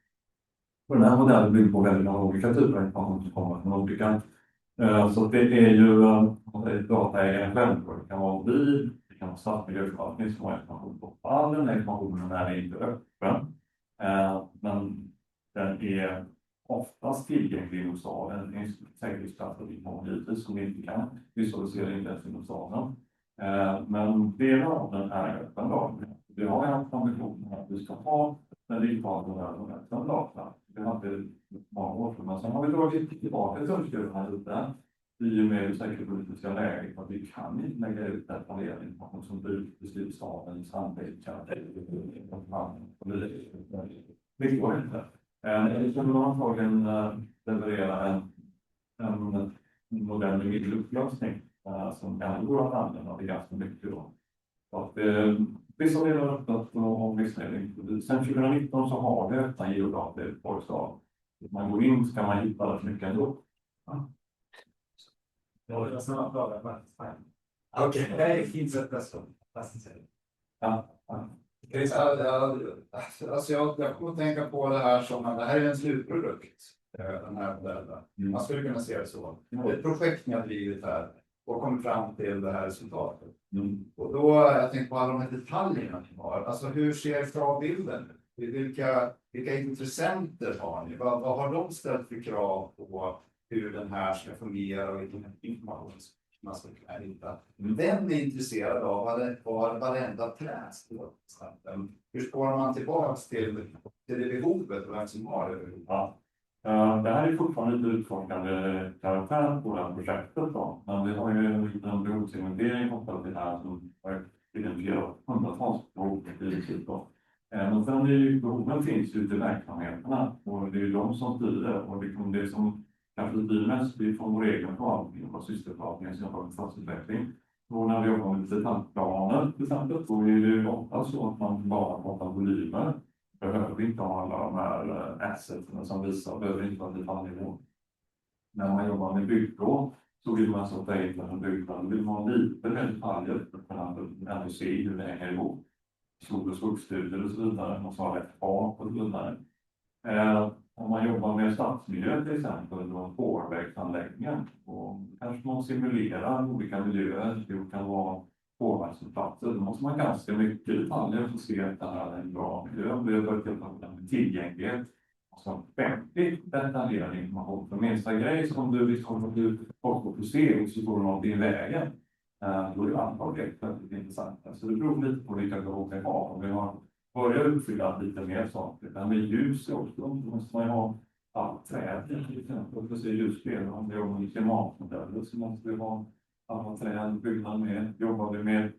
L: Och den här modellen bygger på väldigt många olika typer av information som kommer från olika. Så det är ju dataägaren själv. Det kan vara bil, det kan vara stadsmiljöförvaltning som har information på. All den här informationen är inte öppen. Men den är oftast tillgänglig inom staden. Det är en säkerhetsklass och givetvis som vi inte kan visualisera inte ens inom staden. Men del av den är öppen dag. Vi har haft ambitionen att vi ska ha den digitala öppen data. Det har inte många år sedan. Men sen har vi dragit tillbaka tullskurvorna lite i och med det säkerhetspolitiska läget. Att vi kan inte lägga ut detaljerad information som beskrivs staden, Strandberg, det går inte. Vi kommer antagligen leverera en modell med middelupplösning som kan gå att använda det ganska mycket. Vissa delar öppnat och missledning. Sen 2019 så har vi öppna geodata i Borgstad. Man går in så kan man hitta rätt mycket ändå.
M: Jag snabbt fråga. Okej, det är fint sätt nästa.
L: Ja.
C: Alltså jag kommer att tänka på det här som att det här är en slutprodukt, den här modellen. Man skulle kunna se det så. Det är ett projekt ni har drivit här och kommit fram till det här resultatet. Och då jag tänker på alla de här detaljerna ni har. Alltså hur ser kravbilden ut? Vilka intressenter har ni? Vad har de ställt för krav på hur den här ska fungera och vilken information man ska kunna hitta? Vem är intresserad av vad varenda träd står? Hur spårar man tillbaka till det behovet och vem som har det?
L: Ja. Det här är fortfarande lite utforskande karaktär på det här projektet. Då. Men vi har ju en liten behovsinventering kopplat till det här som har identifierat hundratals behov i då. Men sen är ju behoven finns ute i verksamheterna och det är ju de som styr det. Och det som kanske blir mest blir från vår egen förvaltning och systerförvaltningen som jobbar med stadsutveckling. Och när vi jobbar med detaljplaner till exempel, då är det ju ofta så att man bara pratar volymer. Behöver inte ha alla de här assetsen som visar, behöver inte vara detaljnivå. När man jobbar med bygglov så vill man så förenkla en byggnad. Vill man ha lite mer detaljer för att kunna ändå se hur det hänger ihop. Skog- och skogsstudier och så vidare. Man ska ha rätt bak och så vidare. Om man jobbar med stadsmiljö till exempel, då spårvägsanläggningen. Och kanske man simulerar olika miljöer. Det kan vara påverkansplatser. Då måste man ganska mycket detaljer för att se att det här är en bra miljö. Vi har börjat jobba med tillgänglighet. Alltså 50 detaljerad information. För minsta grej som du liksom får ut på se så får du något i vägen. Då är ju andra objekt väldigt intressanta. Så det beror lite på vilka behov vi har. Om vi har börjat uppfylla lite mer saker. Men med ljus också, då måste man ju ha allt träd till exempel. För att se ljusspel. Om det jobbar med klimatmodeller så måste vi ha alla träd, byggnad med. Jobbar vi med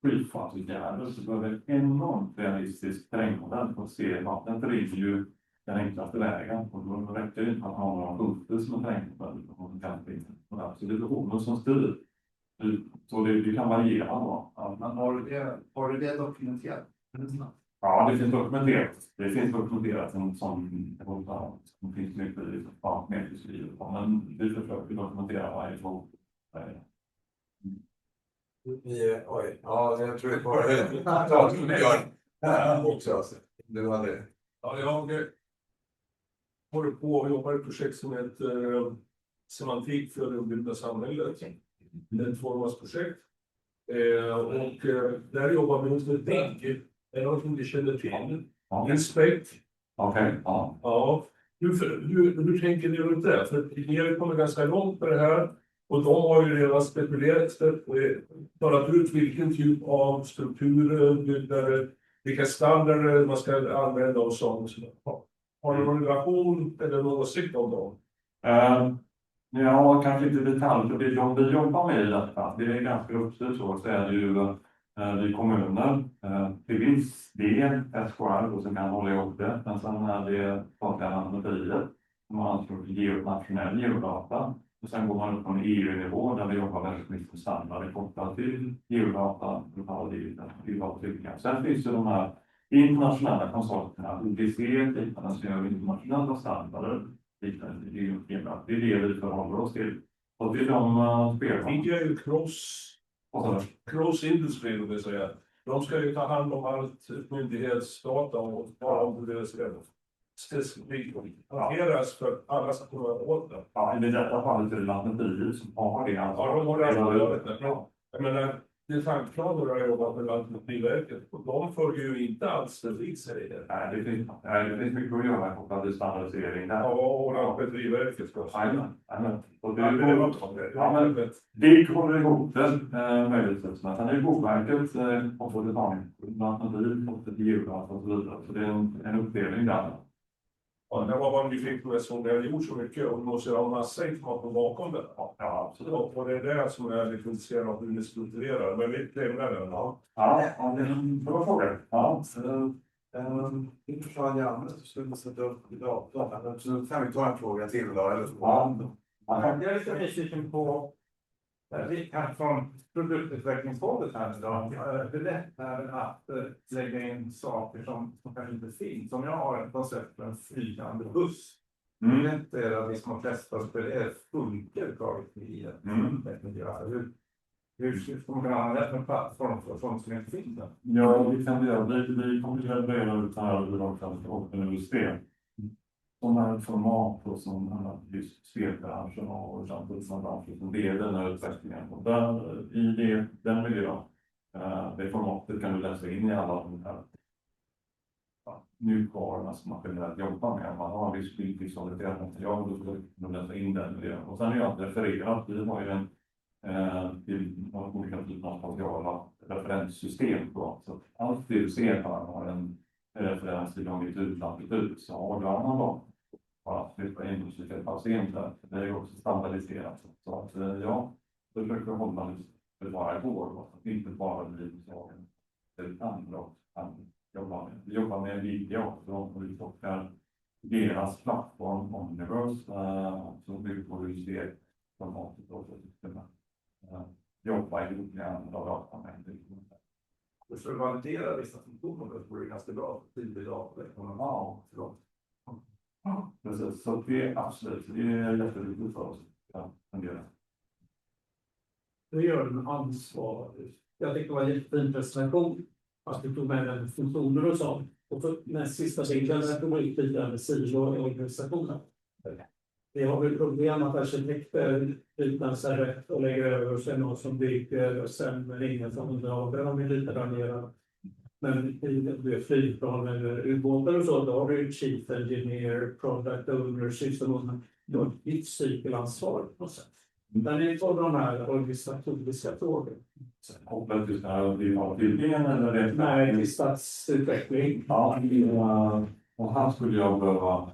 L: skyddsfallsåtgärder så behöver vi enormt realistisk terrängmodell för att se vattnet rinner ju den enklaste vägen. Och då räcker det inte att ha några punkter som är terrängmodell. Så det är behoven som styr. Så det kan variera då.
C: Men har du det dokumenterat?
L: Ja, det finns dokumenterat. Det finns dokumenterat som finns mycket mer beskrivet. Men vi försöker dokumentera varje fråga.
A: Oj, ja, jag tror det var Torbjörn också. Det var det.
L: Ja, jag håller på och jobbar i ett projekt som heter Semantik för det obyggda samhället. Det är ett formasprojekt. Och där jobbar vi med DIG. Är det någonting vi känner till? Inspect.
I: Okej,
L: Ja. Hur tänker ni runt det? För ni har ju kommit ganska långt med det här. Och de har ju redan spekulerat och talat ut vilken typ av strukturer, byggnader, vilka standarder man ska använda och sånt. Har du någon relation eller någon åsikt om dem?
I: Ja, kanske inte detalj, för det vi jobbar med i detta, det är ganska uppstyrt så är det ju vi kommuner, till viss del SKR och som kan hålla ihop det, men sen är det statliga lantmäteriet som har ansvar för nationell geodata. Och sen går man upp på en EU-nivå där vi jobbar väldigt mycket med standarder kopplat till geodata, lokala digitala. Sen finns ju de här internationella konsulterna, IBC, liknande som gör internationella standarder. Det är det vi förhåller oss till. Och det är de spelarna.
L: Det är ju cross industry, det vill säga. De ska ju ta hand om allt myndighetsdata och ta om hur det ska hanteras för att alla ska kunna åt det.
I: Ja, i detta fallet är det lantmäteriet som har det.
L: Ja, de har det. Jag menar, detaljplaner har jobbat med Lantmäteriverket och de följer ju inte alls det vi säger.
I: Nej, det finns mycket att göra kopplat till standardisering där.
L: Ja, och Lantmäteriverket ska också.
I: Det håller ihop det möjligtvis. Men sen är det Boverket och får det Lantmäteriet och det geodata och så vidare. Så det är en uppdelning där.
L: Ja, det var vad vi fick med som det har gjort så mycket och måste ha massa information bakom det.
I: Ja, absolut.
L: Och det är det som jag är lite intresserad av hur ni strukturerar. Men vi lämnar den.
I: Ja, det är en bra fråga. Ja.
A: Nu försvann Janne, så skulle vi sätta upp i datorn. Så kan vi ta en fråga till då, eller så.
D: Jag är lite nyfiken på från produktutvecklingshållet här idag. Hur lätt är det att lägga in saker som kanske inte finns? Om jag har ett koncept för en flygande buss. Hur lätt är det att liksom testa för det är funkar taget i hur ska man kunna använda en plattform för sånt som inte finns?
I: Ja, vi kan göra. Vi kommer att börja ut här och system. Som är ett format och som just spelbranschen och samtidigt som branschen som leder den här utvecklingen. Och där, i den miljön, det formatet kan du läsa in i alla de här mjukvarorna som man generellt jobbar med. Man har en viss visualiserat material och då ska du läsa in den miljön. Och sen är jag refererat, vi har ju till olika typer av materiala referenssystem. Så allt det du ser här har en referens till långt utlandet ut, så har du annan då att flytta in och försöka patienter. Det är ju också standardiserat. Så att ja, försöker hålla det bara går. Inte bara bli saken. Utan vi jobbar med video också. Och vi plockar deras plattform Omniverse. Så bygger på hur vi ser formatet och så kunna jobba ihop med andra datamängder.
A: För att validera vissa funktioner så vore det ganska bra tidig data.
I: Precis, så det är absolut, det är jätteviktigt för oss att fungera.
G: Det gör den ansvar. Jag tycker det var en jättefin presentation. Fast du tog med den funktioner och så. Och så den sista bilden tog ut lite med silo i organisationen. Vi har väl problem att arkitekter utlänsar rätt och lägger över och sen någon som bygger och sen men ingen som underhåller om vi lite planerar. Men det är flygplan eller ubåtar och så, då har du chief engineer, product owner, system owner. Du har ett cykelansvar på något sätt. Men det är på de här organisatoriska frågor.
I: Kopplat till avbildningen eller det?
G: Nej, till stadsutveckling.
I: Ja, och här skulle jag behöva...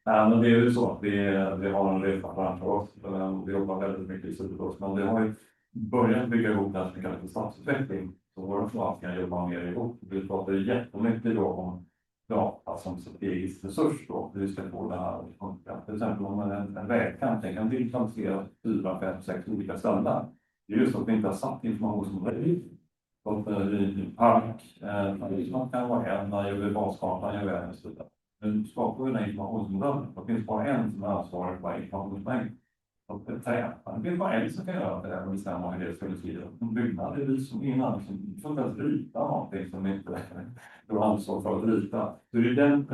I: men det är ju så. Vi har en resa framför oss. Vi jobbar väldigt mycket i Sydås. Men vi har ju börjat bygga ihop det som kallas för stadsutveckling. Så våra förvaltningar jobbar mer ihop. Vi pratar jättemycket då om data som strategisk resurs då. Vi ska få det här att funka. Till exempel om en vägkant kan digitaliseras 4, 5, 6 olika ställen. Det är just att vi inte har satt information som rätt. I park, man kan vara en, när jag gör baskartan, jag vägen och så vidare. Men skapar vi den informationsmodellen, då finns bara en som är ansvarig för informationsmängd.
L: Det är bara en som kan göra det där och bestämma hur det ska betyda. En byggnad är vi som ingen annan som får inte ens rita någonting som inte har ansvar för att rita. Så det är den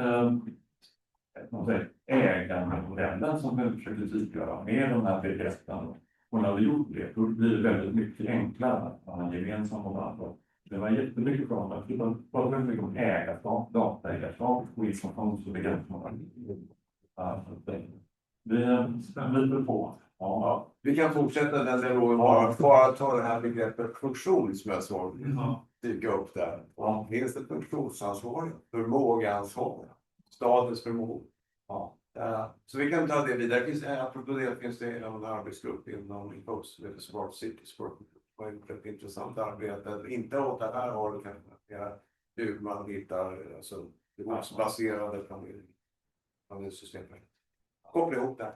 L: ägandemodellen som vi försöker tydliggöra med de här begreppen. Och när vi gjort det, då blir det väldigt mycket enklare att man har gemensamt på varandra. Det var jättemycket från att vi pratar väldigt mycket om ägarskap, dataägarskap och informations- och begränsningar. Vi litar på.
A: Ja, vi kan fortsätta den dialogen bara ta det här begreppet funktion som jag såg dyka upp där. Och finns det funktionsansvar, förmågeansvar, stadens förmåga. Ja. Så vi kan ta det vidare. Apropå det finns det en arbetsgrupp inom INCOSE Sverige som har gjort ett intressant arbete. Inte åt det här hållet, hur man hittar alltså, behovsbaserade planeringssystem. Koppla ihop det.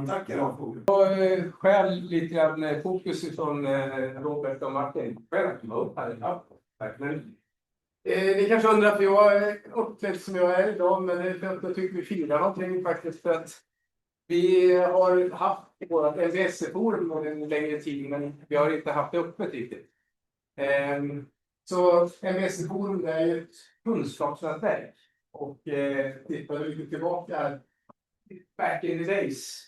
N: Tack
A: tack.
N: Själv lite grann fokus från Robert och Martin. Själv kom upp här. Ja, tack. Men, ni kanske undrar att jag är uppklädd som jag är idag, men det är för att jag tycker vi firar någonting faktiskt. För att vi har haft vårt MBSE Forum en längre tid, men vi har inte haft det öppet riktigt. Så MBSE Forum är ju ett kunskapsnätverk. Och tittar vi lite tillbaka här, back in the days,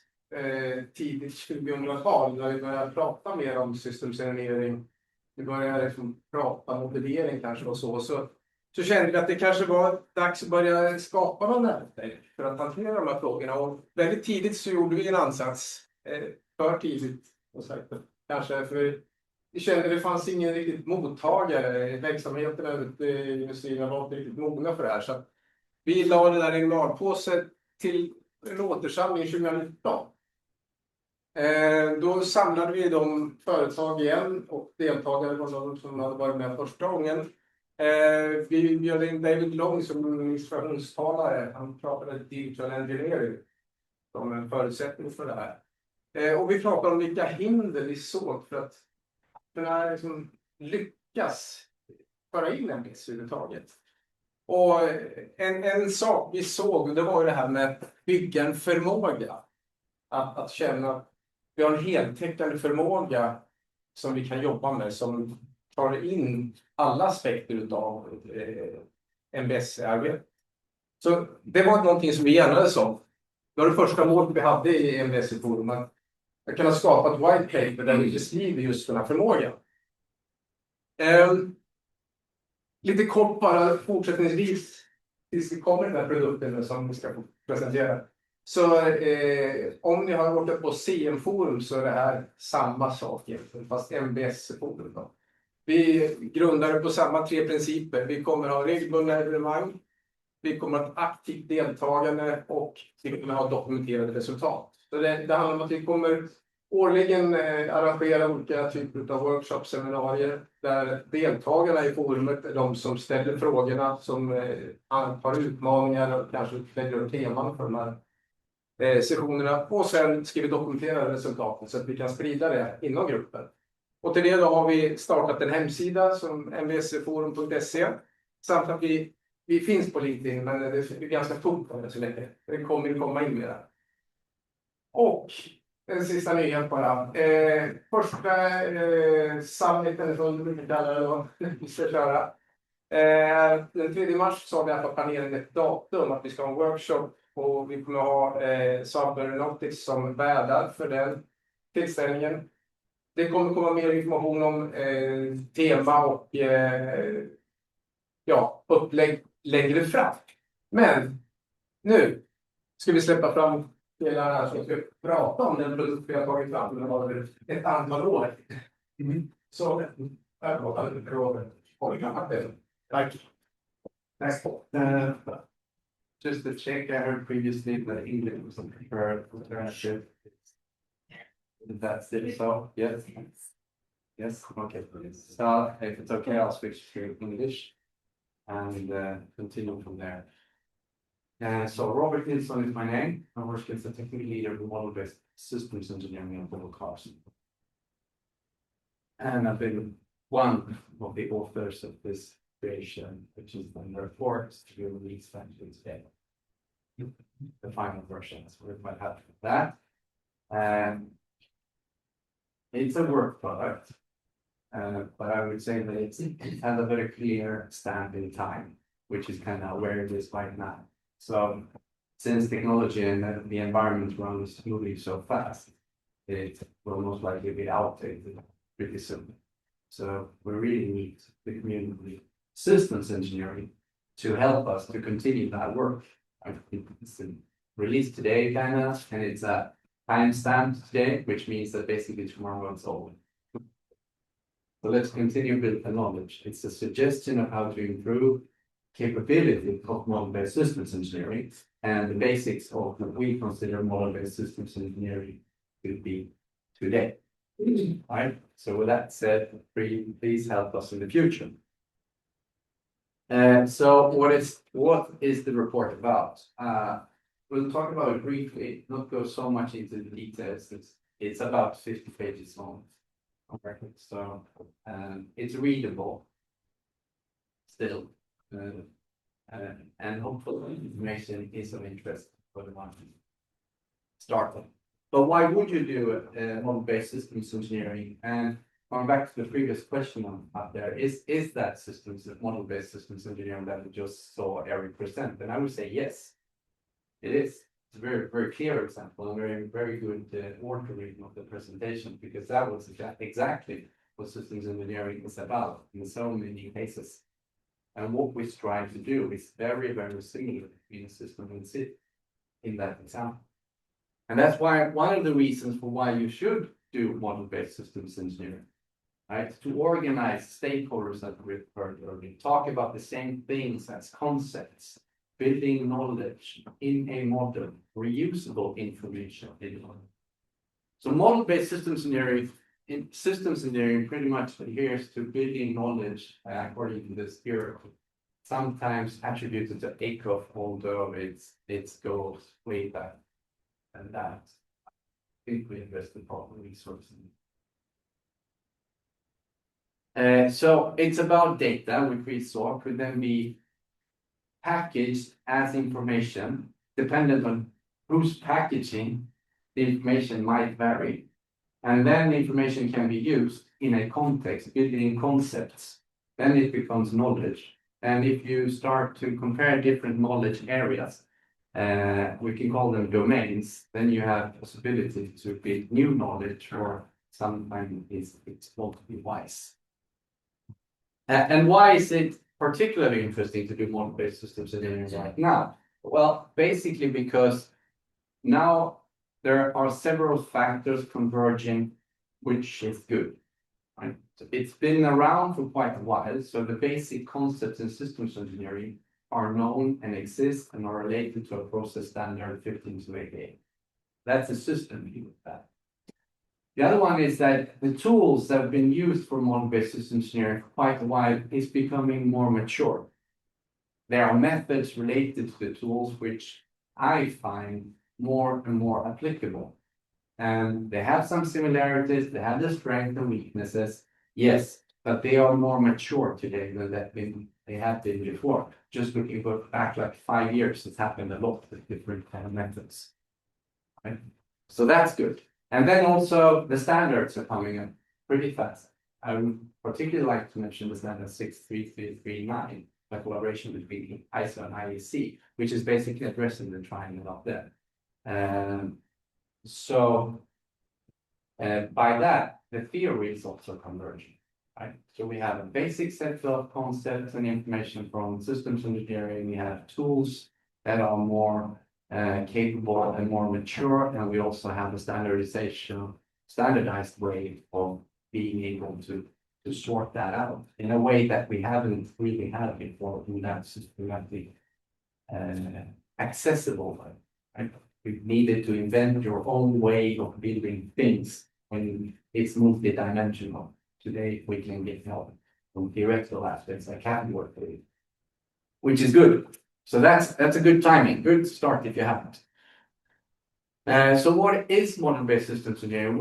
N: tidigt 2000-tal, när vi började prata mer om systemsanering, vi började liksom prata modellering kanske och så kände vi att det kanske var dags att börja skapa någon nätverk för att hantera de här frågorna. Och väldigt tidigt så gjorde vi en ansats, för tidigt och sagt, kanske för vi kände att det fanns ingen riktigt mottagare, verksamheterna ute i industrin var inte riktigt mogna för det här. Så vi la det där i en malpåse till en återsamling 2019. Då samlade vi de företag igen och deltagare var de som hade varit med första gången. Vi bjöd in David Long som inspirationstalare. Han pratade digital engineering som en förutsättning för det här. Och vi pratade om vilka hinder vi såg för att kunna liksom lyckas föra in en viss överhuvudtaget. Och en sak vi såg, det var ju det här med att bygga en förmåga. Att känna att vi har en heltäckande förmåga som vi kan jobba med, som tar in alla aspekter av MBSE-arbete. Så det var någonting som vi enades om. Det var det första målet vi hade i MBSE Forum, att kunna skapa ett white paper där vi beskriver just den här förmågan. Lite kort bara fortsättningsvis, tills vi kommer till den här produkten som vi ska få presentera. Så om ni har åkt på CM-forum så är det här samma sak egentligen, fast MBSE-forum då. Vi grundar det på samma 3 principer. Vi kommer ha regelbundna evenemang, vi kommer ha ett aktivt deltagande och vi kommer ha dokumenterade resultat. Så det handlar om att vi kommer årligen arrangera olika typer av workshops, seminarier där deltagarna i forumet är de som ställer frågorna, som har utmaningar och kanske lägger upp teman för de här sessionerna. Och sen ska vi dokumentera resultaten så att vi kan sprida det inom gruppen. Och till det då har vi startat en hemsida som mbseforum.se samt att vi finns på LinkedIn, men det är ganska tomt på det så länge. Det kommer komma in med det. Och en sista nyhet bara. Första summiten som vi kallar då, vi ska köra. Den 3 mars så har vi haft planering ett datum att vi ska ha en workshop och vi kommer ha Cybernautics som värdar för den tillställningen. Det kommer komma mer information om tema och upplägg längre fram. Men nu ska vi släppa fram hela här så ska vi prata om den produkt vi har tagit fram. Det var ett antal år. Så här var det Robert. Tack.
M: Just to check, I heard previously that English was preferred for leadership. Is that still so? Yes. Yes. Okay. So if it's okay, I'll switch to English and continue from there. So Robert Nilsson is my name. I work as a technical leader in model-based systems engineering at Volvo Cars. And I've been one of the authors of this creation, which is the report to be released actually today. The final version, so we're quite happy with that. a work product, but I would say that it has a very clear stamp in time, which is kind of where it is right now. So since technology and the environment runs moving so fast, it will most likely be outdated pretty soon. So we really need the community systems engineering to help us to continue that work. I think it's released today, kind of, and it's a timestamp today, which means that basically tomorrow it's over. So let's continue with the knowledge. It's a suggestion of how to improve capability of model-based systems engineering and the basics of what we consider model-based systems engineering to be today. Right. So with that said, please help us in the future. So what is the report about? We'll talk about it briefly, not go so much into the details. It's about 50 pages long. Okay. So it's readable still. And hopefully information is of interest for the one starting. But why would you do model-based systems engineering? And going back to the previous question up there, is that model-based systems engineering that we just saw Eric present? And I would say yes, it is. It's a very, very clear example and very good ordering of the presentation, because that was exactly what systems engineering is about in so many cases. And what we strive to do is very, very similar in a system and sit in that example. And that's why one of the reasons for why you should do model-based systems engineering, right? To organize stakeholders that we've heard earlier, talk about the same things as concepts, building knowledge in a model, reusable information in the model. So model-based systems engineering pretty much adheres to building knowledge according to this theory, sometimes attributed to Acuff, although it goes way back. And that I think we invest the proper resources in. So it's about data, which we saw could then be packaged as information, dependent on who's packaging. The information might vary, and then the information can be used in a context, building concepts. Then it becomes knowledge. And if you start to compare different knowledge areas, we can call them domains, then you have possibility to build new knowledge, or sometimes it's not to be wise. And why is it particularly interesting to do model-based systems engineering right now? Well, basically because now there are several factors converging, which is good. Right? It's been around for quite a while, so the basic concepts in systems engineering are known and exist and are related to a process standard 15288. That's a system view of that. The other one is that the tools that have been used for model-based systems engineering for quite a while is becoming more mature. There are methods related to the tools which I find more and more applicable. And they have some similarities, they have the strengths and weaknesses, yes, but they are more mature today than they have been before. Just looking back like 5 years, it's happened a lot with different kind of methods. Right? So that's good. And then also the standards are coming up pretty fast. I would particularly like to mention the standard 63339, a collaboration between ISO and IEC, which is basically addressing the triangle up there. So by that, the theory is also converging. Right? So we have a basic set of concepts and information from systems engineering. We have tools that are more capable and more mature, and we also have a standardized way of being able to sort that out in a way that we haven't really had before in that systematic accessible way. Right? We needed to invent your own way of building things when it's multi-dimensional. Today we can get help from theoretical aspects like category theory, which is good. So that's a good timing, good start if you haven't. So what is model-based systems engineering?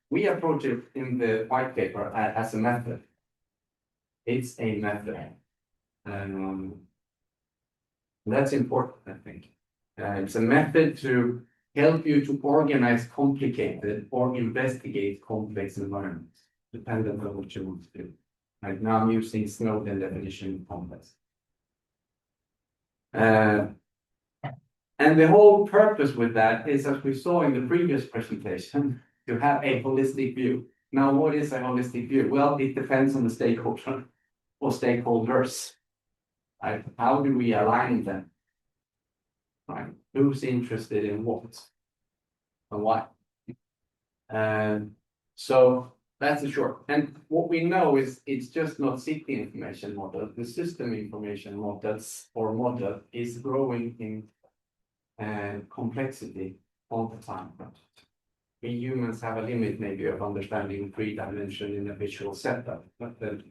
M: We approach it in the white paper as a method. It's a method. That's important, I think. It's a method to help you to organize complicated or investigate complex environments, depending on what you want to do. Right now I'm using Snowden definition of complex. And the whole purpose with that is, as we saw in the previous presentation, to have a holistic view. Now, what is a holistic view? Well, it depends on the stakeholder or stakeholders. Right? How do we align them? Right? Who's interested in what and why? So that's the short. And what we know is it's just not city information model. The system information models or model is growing in complexity all the time. We humans have a limit maybe of understanding 3 dimension in a visual setup, but the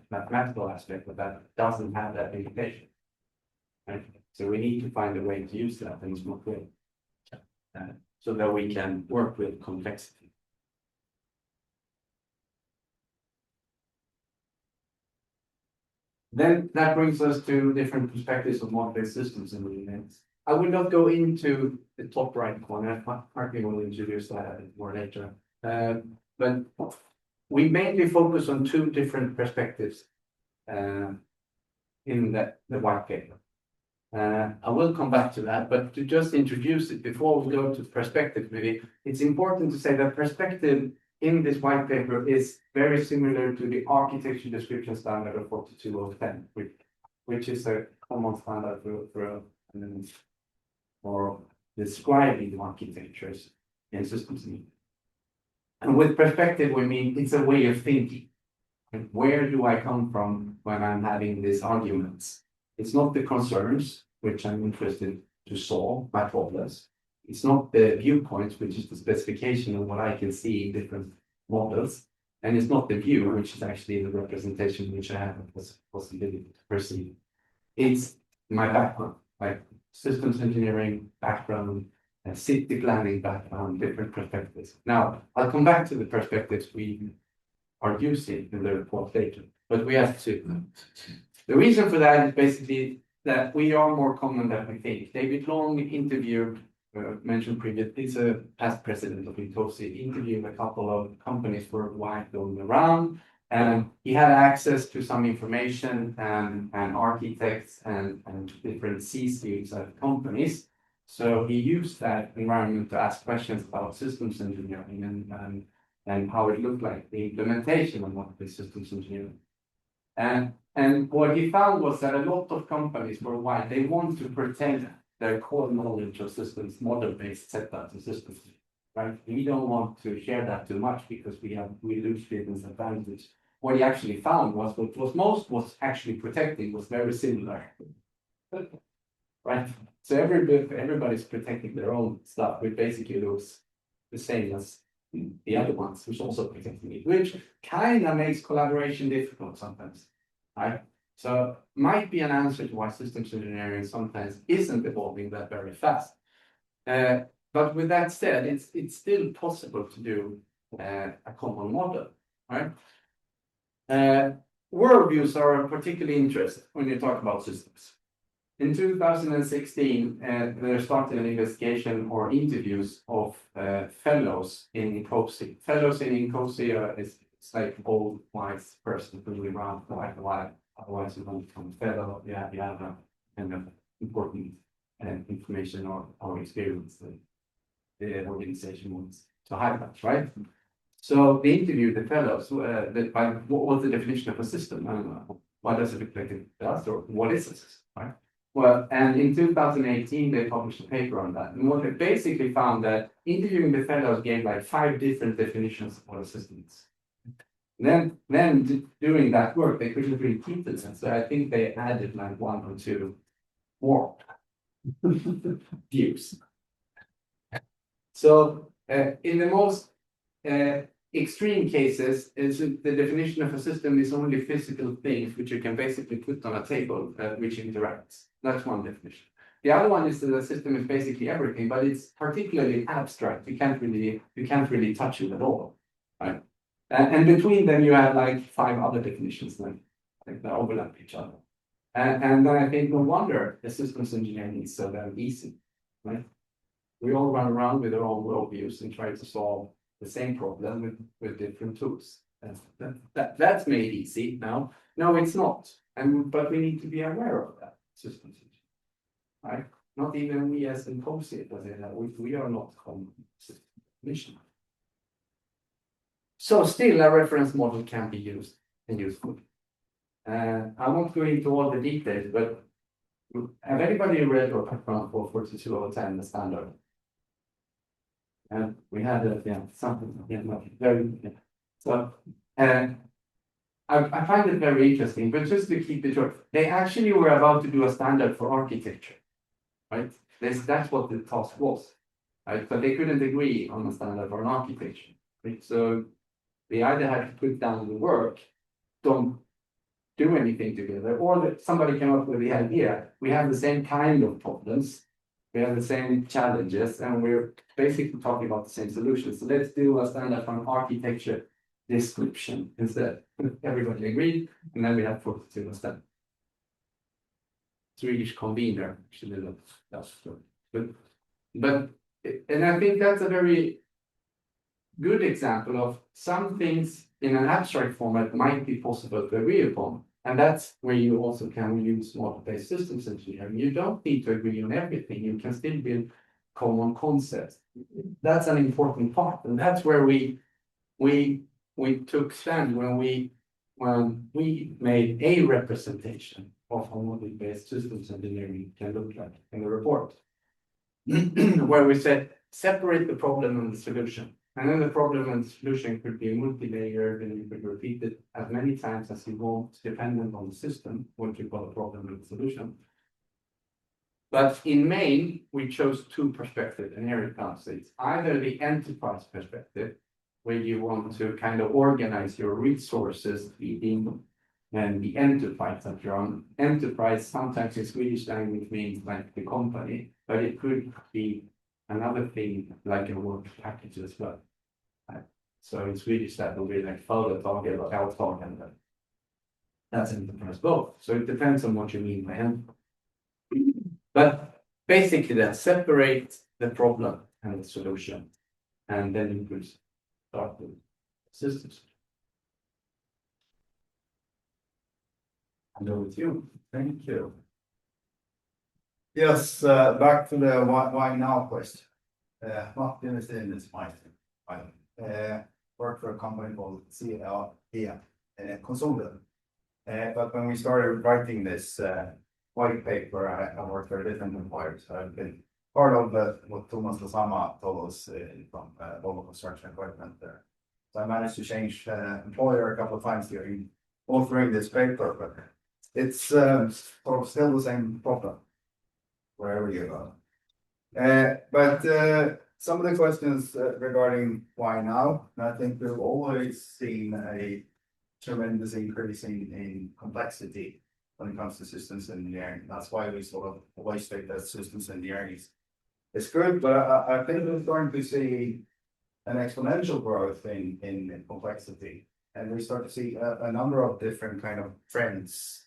M: mathematical aspect of that doesn't have that limitation. Right? So we need to find a way to use that in a smart way, so that we can work with complexity. Then that brings us to different perspectives of model-based systems in the events. I will not go into the top right corner. Martin will introduce that a bit more later. But we mainly focus on 2 different perspectives in the white paper. I will come back to that, but to just introduce it before we go to perspective, maybe it's important to say that perspective in this white paper is very similar to the architecture description standard of 42010, which is a common standard for describing architectures in systems. And with perspective, we mean it's a way of thinking. And where do I come from when I'm having these arguments? It's not the concerns, which I'm interested to solve my problems. It's not the viewpoints, which is the specification of what I can see in different models. And it's not the view, which is actually the representation which I have a possibility to perceive. It's my background, like systems engineering background, and city planning background, different perspectives. Now, I'll come back to the perspectives we are using in the report later, but we have to. The reason for that is basically that we are more common than we think. David Long interviewed, mentioned previously, he's a past president of INCOSE, interviewed a couple of companies worldwide going around. And he had access to some information and architects and different C-suites of companies. So he used that environment to ask questions about systems engineering and how it looked like, the implementation of what the systems engineering. And what he found was that a lot of companies worldwide, they want to protect their core knowledge of systems, model-based setups and systems. Right? We don't want to share that too much because we lose business advantage. What he actually found was was actually protecting was very similar. Right? So everybody's protecting their own stuff, which basically looks the same as the other ones, which also protecting it, which kind of makes collaboration difficult sometimes. Right? So might be an answer to why systems engineering sometimes isn't evolving that very fast. But with that said, it's still possible to do a common model, right? Worldviews are of particular interest when you talk about systems. In 2016, there started an investigation or interviews of fellows in INCOSE. Fellows in INCOSE is like an old wise person who's been around for quite a while. Otherwise, you don't become a fellow. You have a kind of important information or experience that the organization wants to highlight, right? So they interviewed the fellows. What was the definition of a system? I don't know. What does it look like to us, or what is a system, right? Well, and in 2018, they published a paper on that. And what they basically found that interviewing the fellows gave like 5 different definitions of what a system is. Then doing that work, they couldn't really keep it. So I think they added like 1 or 2 more views. So in the most extreme cases, the definition of a system is only physical things which you can basically put on a table which interacts. That's one definition. The other one is that the system is basically everything, but it's particularly abstract. You can't really touch it at all, right? And between them, you have like 5 other definitions like that overlap each other. And then I think no wonder the systems engineering is so very easy, right? We all run around with our own worldviews and try to solve the same problem with different tools. And that's made easy now. No, it's not. But we need to be aware of that systems, right? Not even we as INCOSE it, but we are not mission. So still a reference model can be used and useful. I won't go into all the details, but have anybody read or background for 4210, the standard? And we had something very so I find it very interesting, but just to keep it short, they actually were about to do a standard for architecture, right? That's what the task was, right? But they couldn't agree on a standard for an architecture, right? So they either had to put down the work, don't do anything together, or that somebody came up with the idea. We have the same kind of problems, we have the same challenges, and we're basically talking about the same solutions. So let's do a standard for an architecture description instead. Everybody agreed, and then we have 42 instead. Swedish convener, actually, that's good. But and I think that's a very good example of some things in an abstract format might be possible to agree upon. And that's where you also can use model-based systems engineering. You don't need to agree on everything. You can still build common concepts. That's an important part, and that's where we took stand when we made a representation of how model-based systems engineering can look like in the report, where we said separate the problem and the solution. And then the problem and the solution could be multi-layered, and you could repeat it as many times as you want, dependent on the system, what you call a problem and solution. But in main, we chose two perspectives, and here it comes. It's either the enterprise perspective, where you want to kind of organize your resources within and the enterprise that you're on. Enterprise sometimes in Swedish language means like the company, but it could be another thing like a work package as well. So in Swedish that will be like företag or avtagande. That's enterprise both. So it depends on what you mean by enterprise. But basically that separate the problem and the solution, and then you could start with systems. And over with you. Thank you.
D: Yes, back to the why now question. Martin Vestin is my work for a company called CLE, Konsult. But when we started writing this white paper, I worked for a different employer. So I've been part of what Lezama told us from Volvo construction equipment there. So I managed to change employer a couple of times during authoring this paper, but it's sort of still the same problem wherever you go. But some of the questions regarding why now, and I think we've always seen a tremendous increase in complexity when it comes to systems engineering. That's why we sort of always think that systems engineering is good, but I think we're starting to see an exponential growth in complexity, and we start to see a number of different kind of trends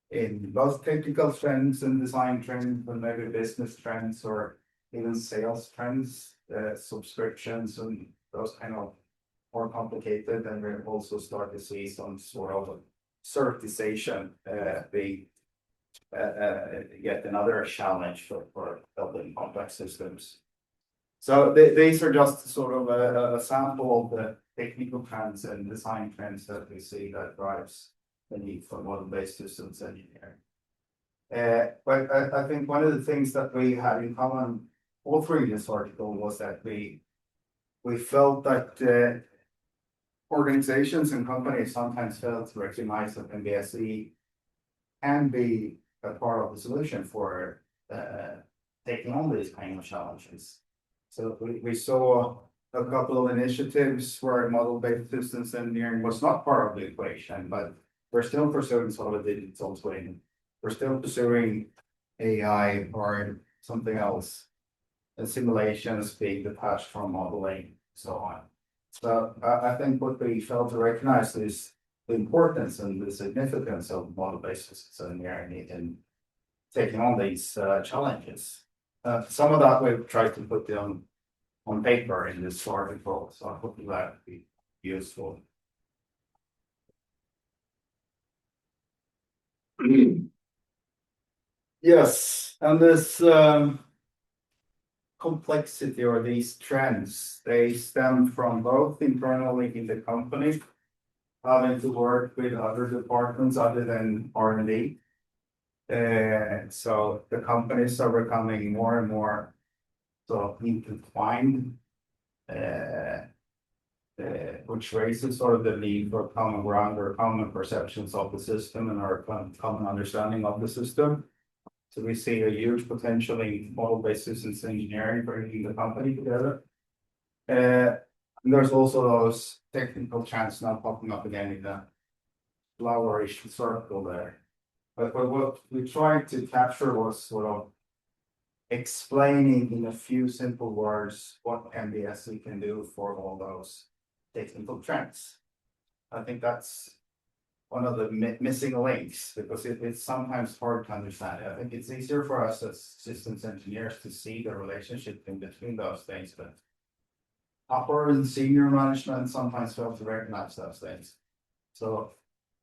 D: in both technical trends and design trends, and maybe business trends or even sales trends, subscriptions and those kind of more complicated. And we also start to see some sort of certification being yet another challenge for building complex systems. So these are just sort of a sample of the technical trends and design trends that we see that drives the need for model-based systems engineering. But I think one of the things that we had in common authoring this article was that we felt that organizations and companies sometimes failed to recognize that MBSE can be a part of the solution for taking on these kind of challenges. So we saw a couple of initiatives where model-based systems engineering was not part of the equation, but we're still pursuing sort of a digital twin. We're still pursuing AI or something else, and simulations being detached from modeling, so on. So I think what we failed to recognize is the importance and the significance of model-based systems engineering in taking on these challenges. Some of that we've tried to put on paper in this article, so I hope that would be useful. Yes, and this complexity or these trends, they stem from both internally in the company, having to work with other departments other than R&D. So the companies are becoming more and more sort of intertwined, which raises sort of the need for common ground or common perceptions of the system and our common understanding of the system. So we see a huge potential in model-based systems engineering bringing the company together. And there's also those technical trends now popping up again in the flowerish circle there. But what we tried to capture was sort of explaining in a few simple words what MBSE can do for all those technical trends. I think that's one of the missing links because it's sometimes hard to understand. I think it's easier for us as systems engineers to see the relationship in between those things, but upper and senior management sometimes fail to recognize those things. So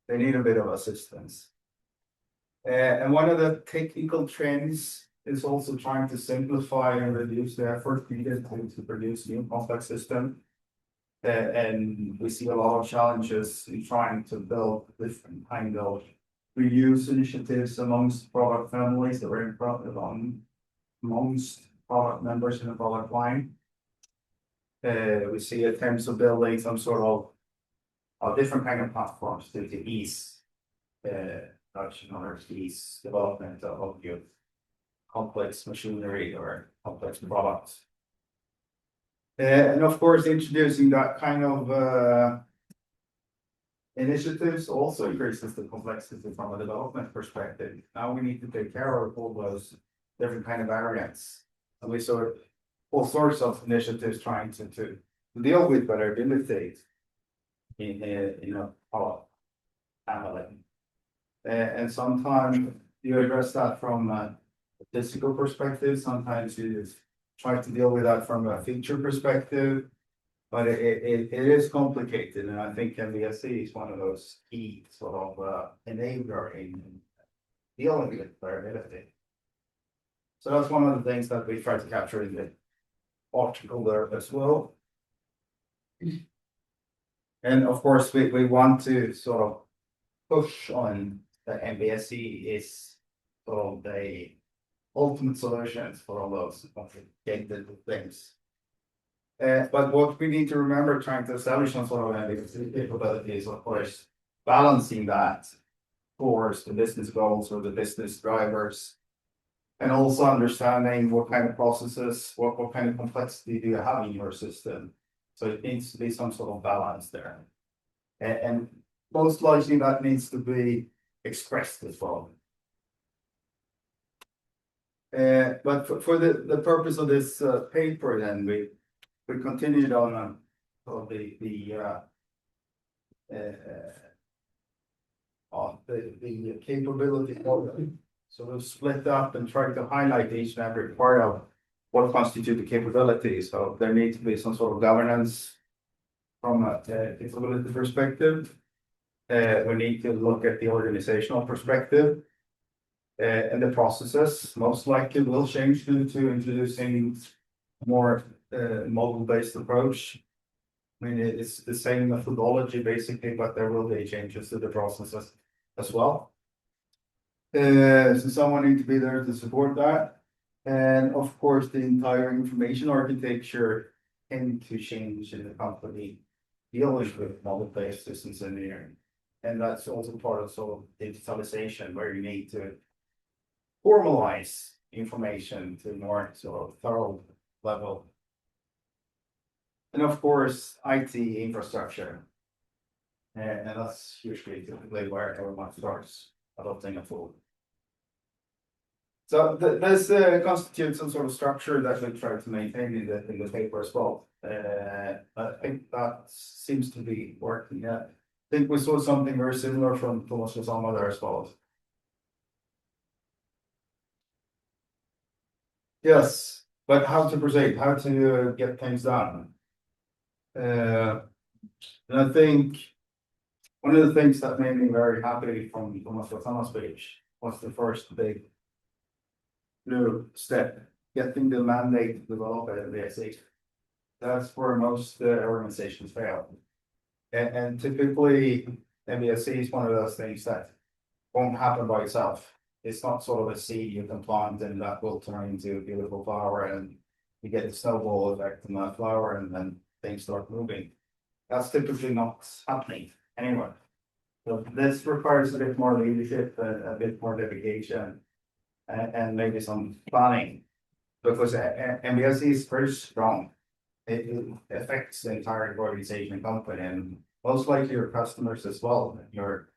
D: they need a bit of assistance. And one of the technical trends is also trying to simplify and reduce the effort needed to produce new complex systems. And we see a lot of challenges in trying to build different kind of reuse initiatives amongst product families that are amongst product members in the product line. We see attempts of building some sort of different kind of platforms to ease production or ease development of your complex machinery or complex products. And of course, introducing that kind of initiatives also increases the complexity from a development perspective. Now we need to take care of all those different kind of variants. And we saw all sorts of initiatives trying to deal with vulnerability in a product family. And sometimes you address that from a physical perspective, sometimes you try to deal with that from a feature perspective, but it is complicated, and I think MBSE is one of those key sort of enabler in dealing with variability. So that's one of the things that we try to capture in the article there as well. And of course, we want to sort of push on the MBSE is sort of the ultimate solutions for all those complicated things. But what we need to remember trying to establish some sort of MBSE capability is, of course, balancing that towards the business goals or the business drivers, and also understanding what kind of processes, what kind of complexity do you have in your system. So it needs to be some sort of balance there. And most likely that needs to be expressed as well. But for the purpose of this paper, then we continued on the capability model. So we've split up and tried to highlight each and every part of what constitutes the capability. So there needs to be some sort of governance from a capability perspective. We need to look at the organizational perspective. And the processes most likely will change due to introducing more model-based approach. I mean, it's the same methodology basically, but there will be changes to the processes as well. So someone needs to be there to support that. And of course, the entire information architecture tend to change in the company dealing with model-based systems engineering. And that's also part of sort of digitalization, where you need to formalize information to a more sort of thorough level. And of course, IT infrastructure. And that's usually typically where everyone starts adopting a tool. So this constitutes some sort of structure that we try to maintain in the paper as well. I think that seems to be working. I think we saw something very similar from Thomas Lezama there as well. Yes, but how to proceed, how to get things done. And I think one of the things that made me very happy from Lezama's speech was the first big new step, getting the mandate to develop an MBSE. That's where most organizations fail. And typically, MBSE is one of those things that won't happen by itself. It's not sort of a seed you can plant and that will turn into a beautiful flower and you get a snowball effect in that flower and then things start moving. That's typically not happening anywhere. So this requires a bit more leadership, a bit more dedication, and maybe some planning, because MBSE is very strong. It affects the entire organization and company, and most likely your customers as well, your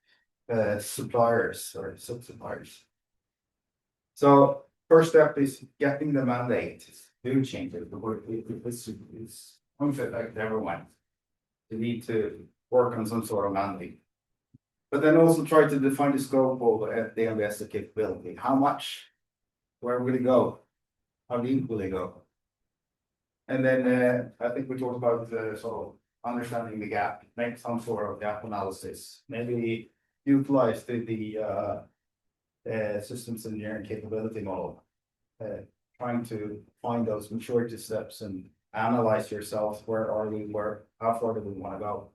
D: suppliers or sub-suppliers. So first step is getting the mandate to change it. It's going to affect everyone. You need to work on some sort of mandate. But then also try to define the scope of the MBSE capability. How much? Where will it go? How deep will it go? And then I think we talked about sort of understanding the gap, make some sort of gap analysis, maybe utilize the systems engineering capability model, trying to find those maturity steps and analyze yourself. Where are we? How far do we want to go?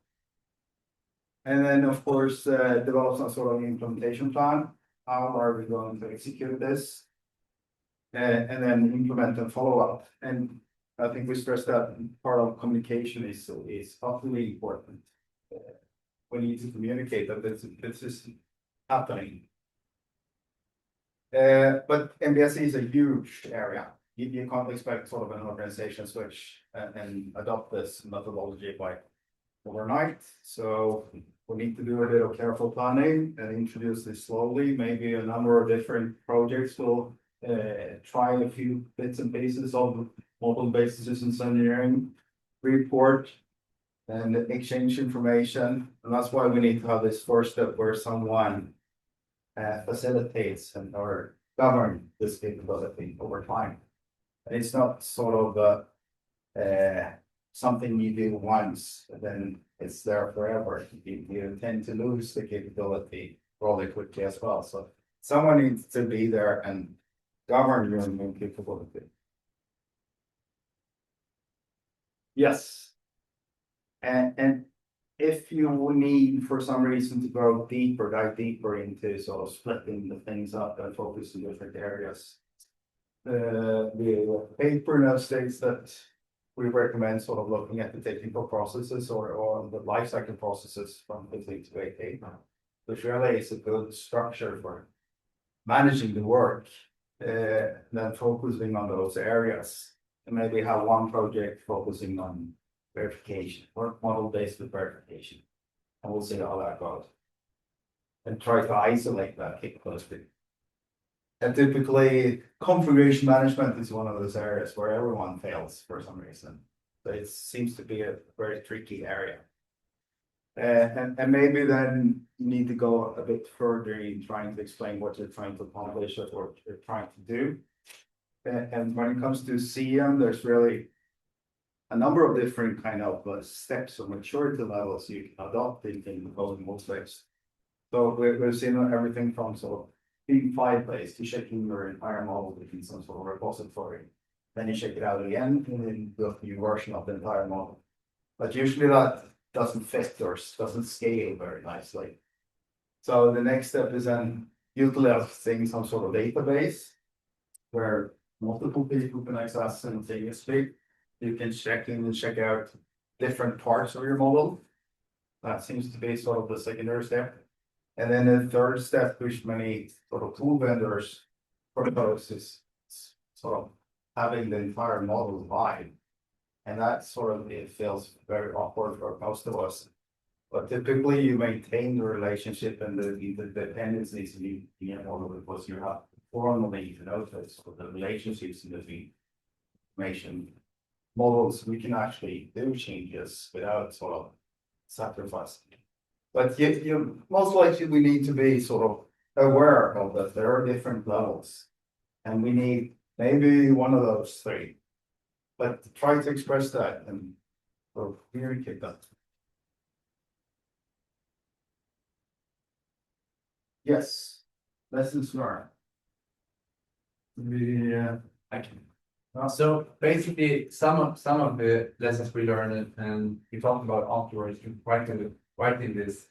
D: And then, of course, develop some sort of implementation plan. How are we going to execute this? And then implement and follow up. And I think we stressed that part of communication is utterly important. We need to communicate that this is happening. But MBSE is a huge area. You can't expect sort of an organization switch and adopt this methodology by overnight. So we need to do a bit of careful planning and introduce this slowly. Maybe a number of different projects will try a few bits and pieces of model-based systems engineering, report and exchange information. And that's why we need to have this first step where someone facilitates and or govern this capability over time. And it's not sort of something you do once, and then it's there forever. You tend to lose the capability rather quickly as well. So someone needs to be there and govern your new capability. Yes. And if you need for some reason to go deeper, dive deeper into sort of splitting the things up and focus in different areas, the paper now states that we recommend sort of looking at the technical processes or the lifecycle processes from 15 to 18, which really is a good structure for managing the work, then focusing on those areas, and maybe have one project focusing on verification or model-based verification, and we'll see how that goes. And try to isolate that capability. And typically, configuration management is one of those areas where everyone fails for some reason. So it seems to be a very tricky area. And maybe then you need to go a bit further in trying to explain what you're trying to accomplish or what you're trying to do. And when it comes to CM, there's really a number of different kind of steps or maturity levels you can adopt in the coding workspace. So we've seen everything from sort of being file-based to checking your entire model within some sort of repository. Then you check it out again and then build a new version of the entire model. But usually that doesn't fit or doesn't scale very nicely. So the next step is then utilizing some sort of database where multiple people can access simultaneously. You can check in and check out different parts of your model. That seems to be sort of the secondary step. And then the third step, which many sort of tool vendors propose, is sort of having the entire model live. And that sort of it feels very awkward for most of us. But typically you maintain the relationship and the dependencies in your model because you have formally notice for the relationships in the information models. We can actually do changes without sort of sacrificing. But you most likely we need to be sort of aware of that there are different levels, and we need maybe one of those three. But try to express that and or communicate that. Yes, lessons learned.
M: I can. So basically, some of the lessons we learned and we talked about afterwards, writing this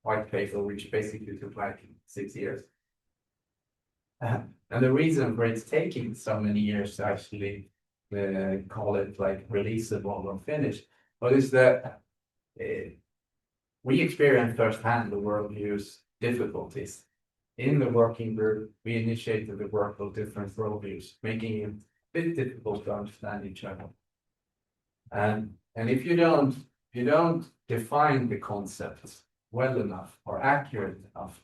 M: white paper, which basically took like 6 years. And the reason for it's taking so many years to actually call it like releasable or finished, but is that we experienced firsthand the worldview's difficulties. In the working group, we initiated the work of different worldviews, making it a bit difficult to understand each other. And if you don't define the concepts well enough or accurate enough,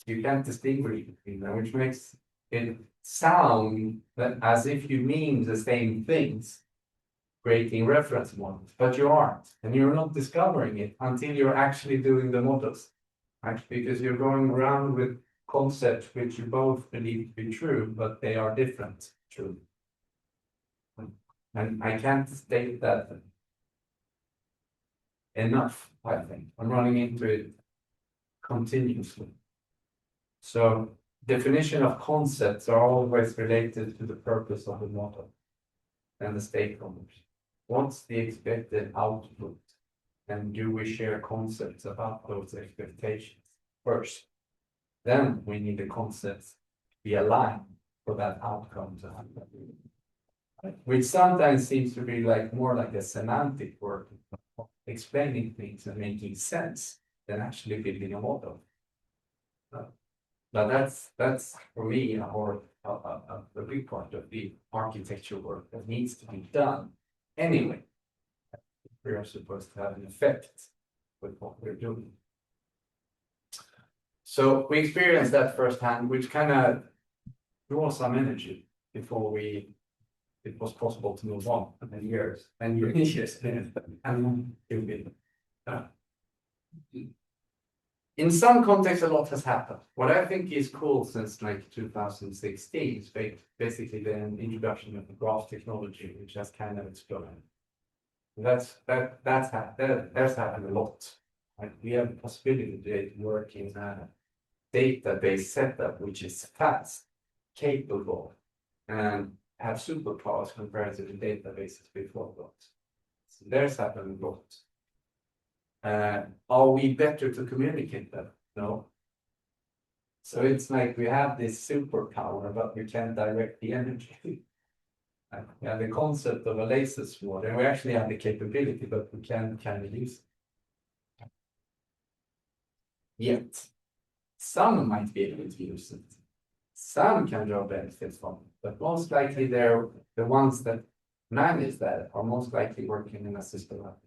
M: you can't distinguish between them, which makes it sound that as if you mean the same things, creating reference models, but you aren't, and you're not discovering it until you're actually doing the models, right? Because you're going around with concepts which you both believe to be true, but they are different true. And I can't state that enough, I think. I'm running into it continuously. So definition of concepts are always related to the purpose of the model and the stakeholders. What's the expected output? And do we share concepts about those expectations first? Then we need the concepts to be aligned for that outcome to happen. Which sometimes seems to be like more like a semantic work, explaining things and making sense than actually building a model. But that's for me a big part of the architecture work that needs to be done anyway. We are supposed to have an effect with what we're doing. So we experienced that firsthand, which kind of drew some energy before it was possible to move on. And years. And years. And it will be. In some contexts, a lot has happened. What I think is cool since like 2016 is basically the introduction of the graph technology, which has kind of exploded. That's happened a lot. Right? We have the possibility to work in a database setup which is fast, capable, and have superpowers compared to the databases before that. So there's happened a lot. Are we better to communicate that? No. So it's like we have this superpower, but we can't direct the energy. We have the concept of a laser sword, and we actually have the capability, but we can't use it. Yet, some might be able to use it. Some can draw benefits from it, but most likely they're the ones that manage that are most likely working in a systematic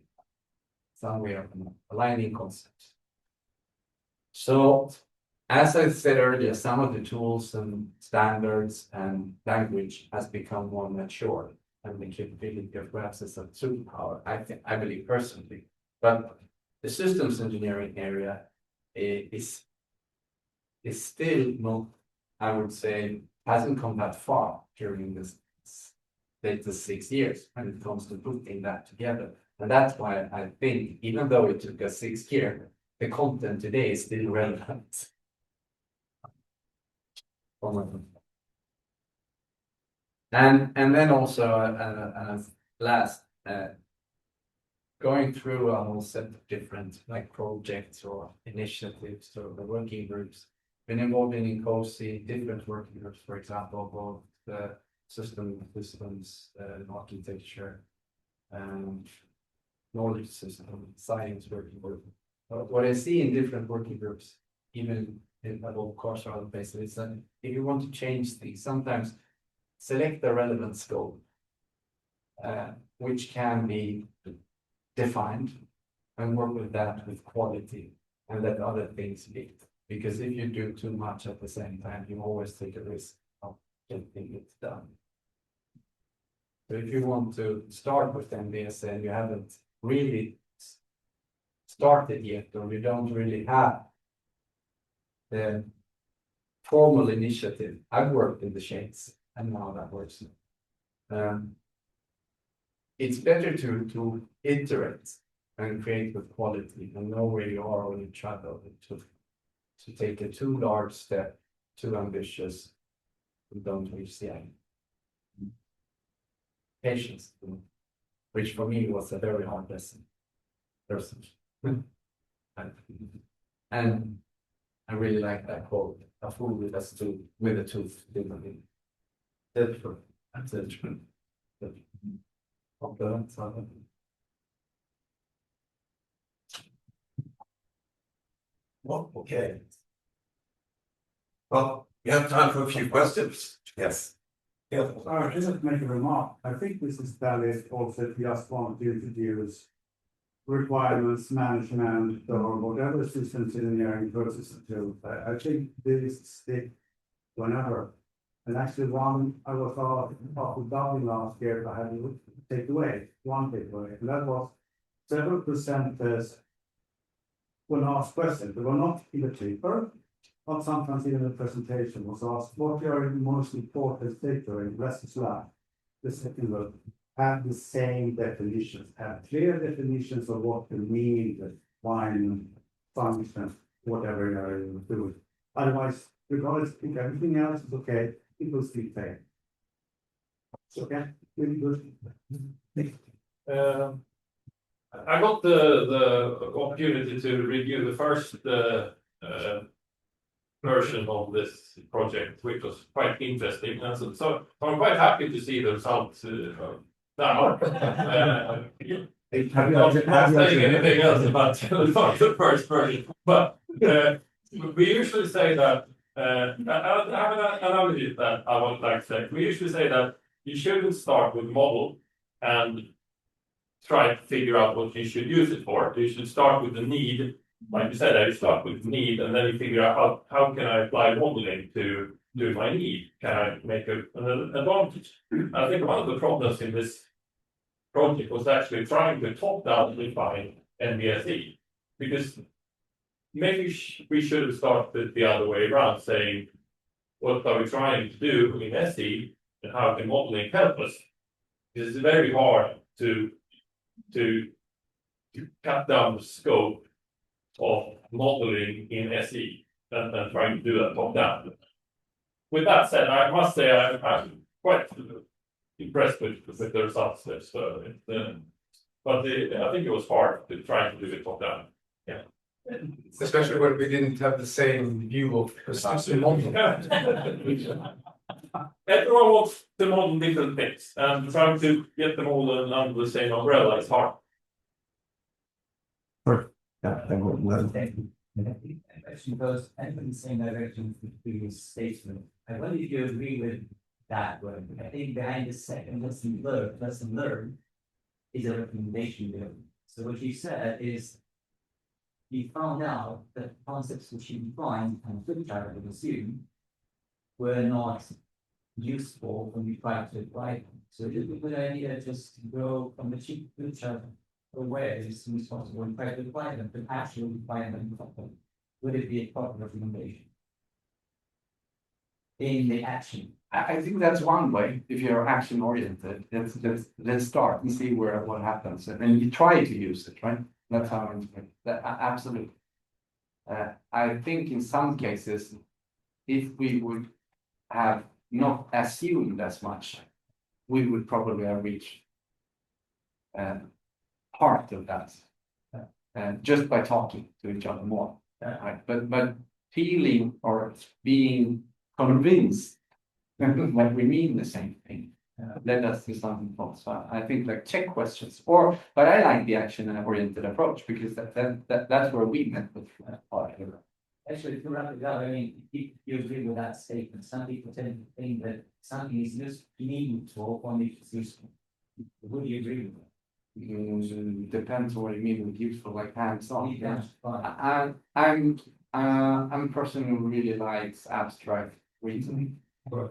M: some way of aligning concepts. So, as I said earlier, some of the tools and standards and language has become more mature, and the capability of graphs is a superpower, I believe personally. But the systems engineering area is still not, I would say, hasn't come that far during this latest 6 years when it comes to putting that together. And that's why I think, even though it took us 6 years, the content today is still relevant. And then also, last, going through a whole set of different like projects or initiatives or the working groups, been involved in INCOSE, different working groups, for example, both the systems, architecture, knowledge system, science working group. What I see in different working groups, even in a low course or other places, is that if you want to change things, sometimes select the relevant scope, which can be defined, and work with that with quality, and let other things lead. Because if you do too much at the same time, you always take a risk of getting it done. So if you want to start with MBSE and you haven't really started yet, or you don't really have the formal initiative, I've worked in the shades and how that works. It's better to iterate and create with quality and know where you are when you travel. To take a too large step, too ambitious, and don't reach the end. Patience, which for me was a very hard lesson. And I really like that quote: "A fool with a tooth, That's true.
A: Well, okay. Well, we have time for a few questions. Yes. Yeah.
O: I just make a remark. I think this is valid also if you just want to introduce requirements management or whatever systems engineering process to. I think this stick whenever. And actually I was off of Dublin last year, I had to take away, one takeaway, and that was several presenters when asked questions, they were not in the paper, but sometimes even the presentation was asked, what are the most important takeaway in Vestin's lab? The second one, have the same definitions, have clear definitions of what the mean, the define, function, whatever you're doing. Otherwise, regardless if everything else is okay, it will still fail. Okay, really good.
K: I got the opportunity to review the first version of this project, which was quite interesting. And so I'm quite happy to see the results now. I'm not saying anything else about the first version, but we usually say that. I have an analogy that I would like to say. We usually say that you shouldn't start with model and try to figure out what you should use it for. You should start with the need. Like you said, I start with the need, and then you figure out how can I apply modeling to do my need? Can I make an advantage? I think one of the problems in this project was actually trying to top-down define MBSE, because maybe we should have started the other way around, saying, what are we trying to do in SE, and how can modeling help us? Because it's very hard to cut down the scope of modeling in SE and trying to do that top down. With that said, I must say I'm quite impressed with the results there. So I think it was hard to try to do it top down. Yeah.
N: Especially when we didn't have the same view of the model.
K: Everyone wants to model different things, and trying to get them all under the same umbrella is hard.
H: Actually goes in the same direction with the previous statement. I wonder if you agree with that one. I think behind the second lesson learned is a recommendation bill. So what you said is you found out that concepts which you defined and flip chart would assume were not useful when you tried to apply them. So it is a good idea just to go from the cheap flip chart away as soon as possible and try to apply them, but actually apply them properly. Would it be a proper recommendation? In the action.
M: I think that's one way. If you're action oriented, let's start and see what happens, and you try to use it, right? That's how absolutely. I think in some cases, if we would have not assumed as much, we would probably have reached part of that just by talking to each other more. Right? But feeling or being convinced that we mean the same thing led us to something else. So I think like check questions, but I like the action-oriented approach because that's where we met with
H: Actually, to wrap it up, I mean, if you agree with that statement, some people tend to think that something is just meaningful only if it's useful. Would you agree with that?
M: Depends on what you mean with useful, like hands-on.
H: Yeah.
M: I'm a person who really likes abstract reasoning. So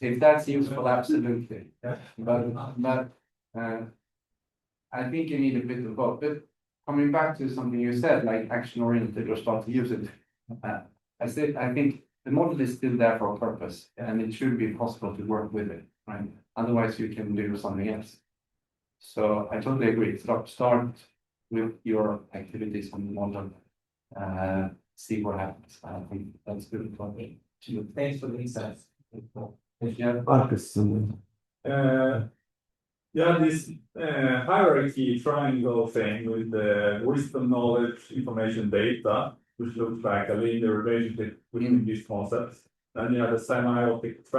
M: if that's useful, absolutely. But I think you need a bit of both. But coming back to something you said, like action-oriented or start to use it. I think the model is still there for a purpose, and it should be possible to work with it, right? Otherwise, you can do something else. So I totally agree. Start with your activities on the model, see what happens. I think that's good.
H: Thanks for the insights.
O: Marcus.
B: Yeah, this hierarchy triangle thing with the wisdom, knowledge, information, data, which looks like a linear relationship between these concepts. Then you have the semiotic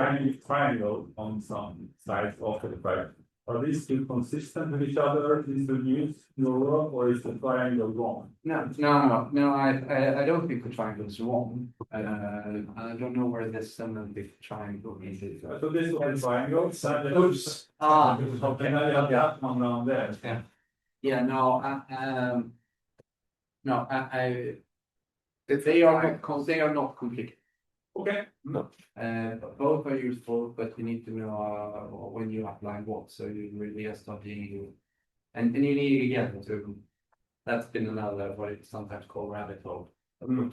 B: triangle on some sides of the triangle. Are these two consistent with each other? These two views in your world, or is the triangle wrong?
M: No. I don't think the triangle is wrong. I don't know where this semantic triangle is.
B: So this one is triangle.
M: Oops. Okay.
B: And then you have that one down there.
M: Yeah. Yeah. No. They are not complicated.
B: Okay.
M: No. Both are useful, but you need to know when you apply what. So you really are studying, and you need again to. That's been another what it's sometimes called rabbit hole. Can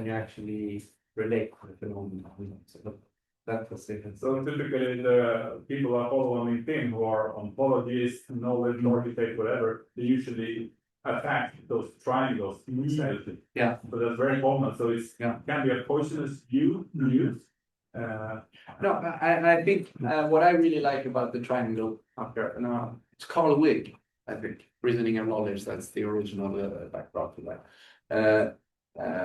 M: you actually relate with the phenomenon? So that was it.
B: So typically, the people I follow on LinkedIn who are ontologists, knowledge, architect, whatever, they usually attack those triangles immediately.
M: Yeah.
B: So that's very common. So it can be a poisonous view.
M: No, I think what I really like about the triangle up here, it's Carl Wigg, I think, reasoning and knowledge. That's the original background to that.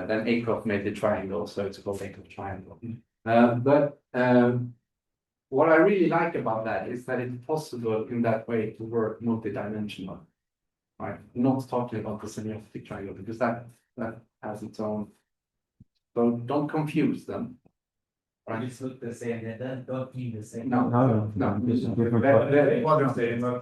M: Then Acuff made the triangle, so it's called Acuff triangle. But what I really like about that is that it's possible in that way to work multidimensional. Right, not talking about the semiotic triangle because that has its own. So don't confuse them. Right,
H: It's not the same. They don't mean the same.
M: No.
B: What I'm saying, but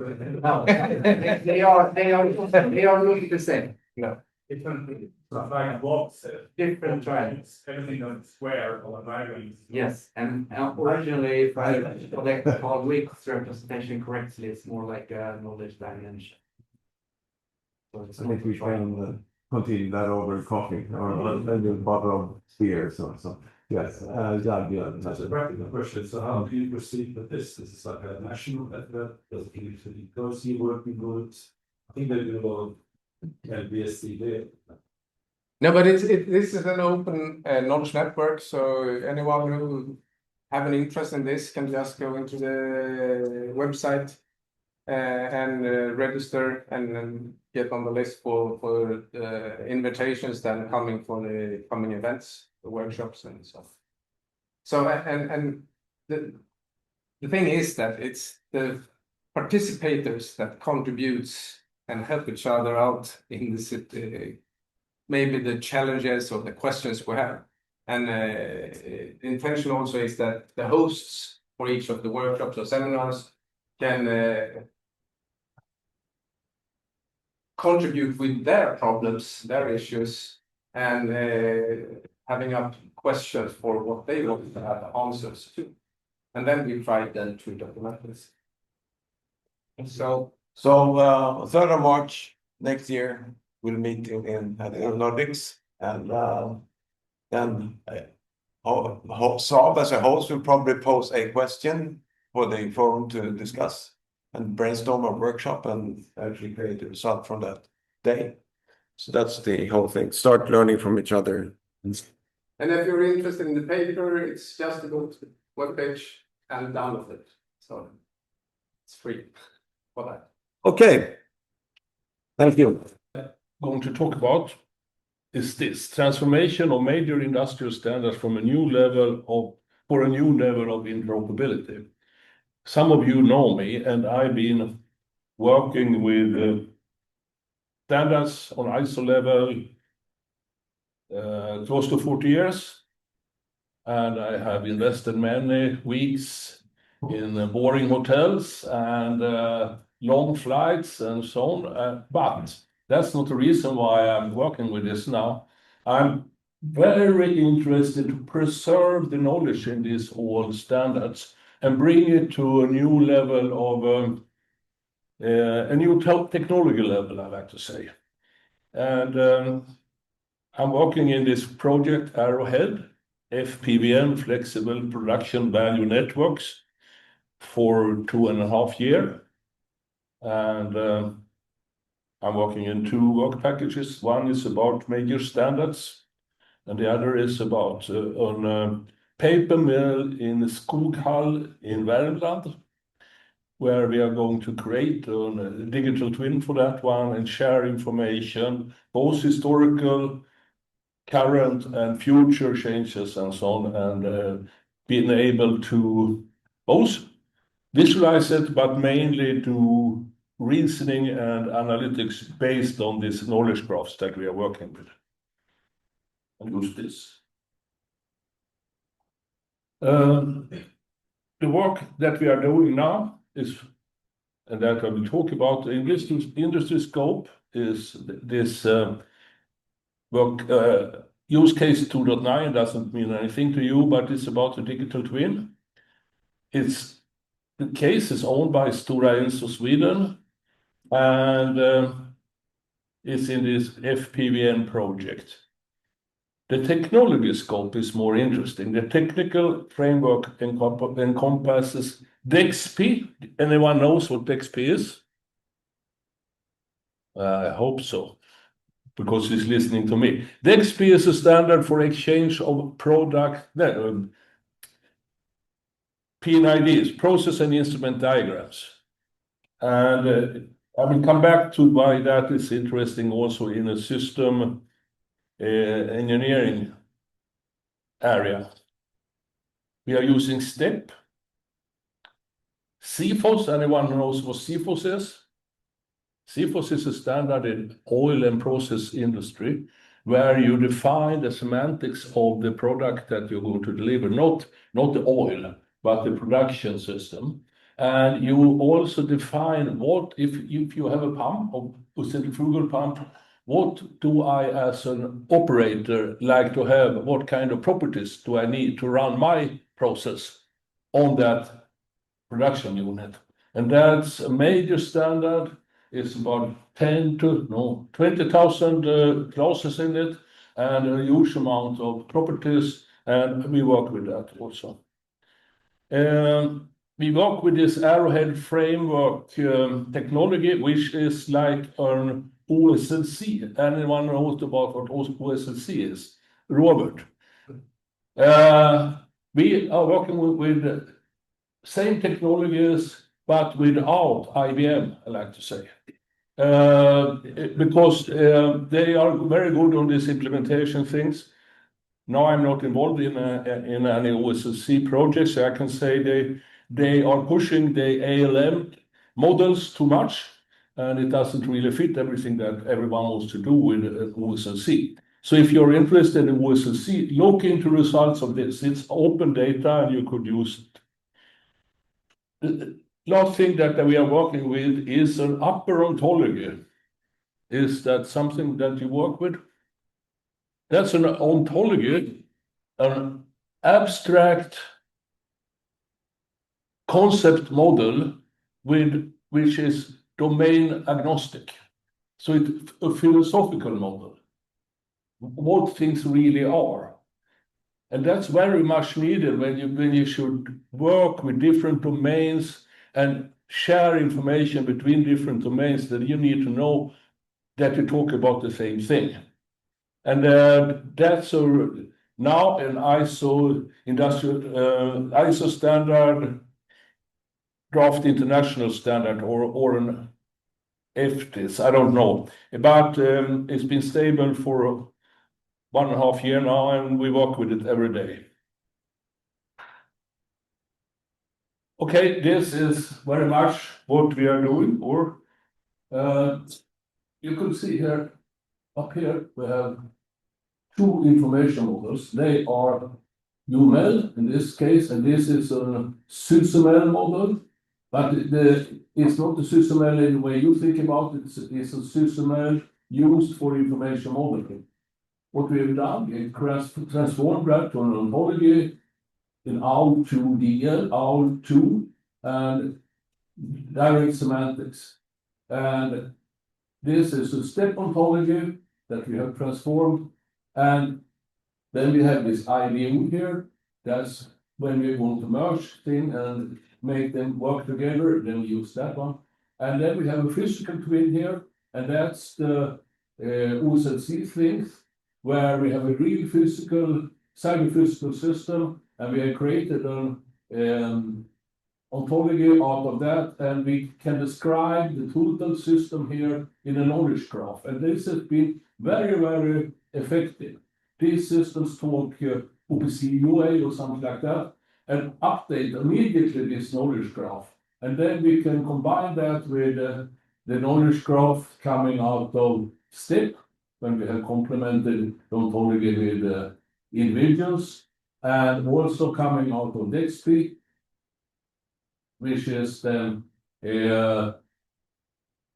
M: No, they are not the same. No,
B: different, like blocks,
M: different triangles.
B: everything that's square or a diagram.
M: Yes, and originally, if I collect Carl Wigg's representation correctly, it's more like a knowledge dimension. So it's
O: I think we can continue that over coffee or maybe a bottle of beers or so. Yes,
L: That's a practical question. So how do you proceed with this? Is this like a national effort? Does it need to be closely working groups? I think they do a lot of MBSE there.
N: No, but this is an open knowledge network, so anyone who have an interest in this can just go into the website and register and get on the list for invitations that are coming for the coming events, the workshops and stuff. So and the thing is that it's the participators that contributes and help each other out in the maybe the challenges or the questions we have. And the intention also is that the hosts for each of the workshops or seminars can contribute with their problems, their issues, and having up questions for what they want to have answers to. And then we try then to document this. So
A: 3rd of March next year, we'll meet in Nordics, and then Saab as a host will probably pose a question for the forum to discuss and brainstorm a workshop and actually create a result from that day. So that's the whole thing. Start learning from each other.
N: And if you're interested in the paper, it's just to go to the webpage and download it. So it's free for that.
A: Okay. Thank you.
P: Going to talk about is this transformation of major industrial standards from a new level of interoperability. Some of you know me, and I've been working with standards on ISO level close to 40 years, and I have invested many weeks in boring hotels and long flights and so on, but that's not the reason why I'm working with this now. I'm very interested to preserve the knowledge in these old standards and bring it to a new level of a new technology level, I like to say. And I'm working in this project Arrowhead, FPVN, Flexible Production Value Networks, for 2.5 years. And I'm working in 2 work packages. One is about major standards, and the other is about on a paper mill in Skoghall in Värmland, where we are going to create a digital twin for that one and share information, both historical, current, and future changes and so on, and being able to both visualize it, but mainly do reasoning and analytics based on these knowledge graphs that we are working with. And use this. The work that we are doing now is, and that I will talk about in this industry scope, is this work use case 2.9 doesn't mean anything to you, but it's about the digital twin. The case is owned by Stora Enso Sweden, and it's in this FPVN project. The technology scope is more interesting. The technical framework encompasses DEXP. Anyone knows what DEXP is? I hope so, because he's listening to me. DEXP is a standard for exchange of product PNIDs, process and instrument diagrams. And I will come back to why that is interesting also in a system engineering area. We are using STEP. CFOS, anyone who knows what CFOS is? CFOS is a standard in oil and process industry where you define the semantics of the product that you're going to deliver, not the oil, but the production system. And you also define what, if you have a pump, a centrifugal pump, what do I as an operator like to have? What kind of properties do I need to run my process on that production unit? And that's a major standard. It's about 20,000 clauses in it and a huge amount of properties, and we work with that also. We work with this Arrowhead framework technology, which is like an OSLC. Anyone knows about what OSLC is? Robert. We are working with same technologies, but without IBM, I like to say. Because they are very good on these implementation things. Now I'm not involved in any OSLC projects, so I can say they are pushing the ALM models too much, and it doesn't really fit everything that everyone wants to do with OSLC. So if you're interested in OSLC, look into results of this. It's open data, and you could use it. The last thing that we are working with is an upper ontology. Is that something that you work with? That's an ontology, an abstract concept model which is domain agnostic. So it's a philosophical model, what things really are. And that's very much needed when you should work with different domains and share information between different domains, that you need to know that you talk about the same thing. And that's now an ISO ISO standard, draft international standard, or an FTIS, I don't know. But it's been stable for 1.5 years now, and we work with it every day. Okay, this is very much what we are doing, or you can see here, up here, we have 2 information models. They are UML in this case, and this is a SysML model, but it's not the SysML in the way you think about it. It's a SysML used for information modeling. What we have done is transformed that to an ontology in OWL2 DL, OWL2, and direct semantics. And this is a step ontology that we have transformed And then we have this IDO here. That's when we want to merge things and make them work together, then we use that one. And then we have a physical twin here, and that's the OZC things, where we have a real physical, cyber-physical system, and we have created an ontology out of that, and we can describe the total system here in a knowledge graph. And this has been very, very effective. These systems talk OPC UA or something like that, and update immediately this knowledge graph. And then we can combine that with the knowledge graph coming out of STEP, when we have complemented the ontology with individuals, and also coming out of DXP, which is then a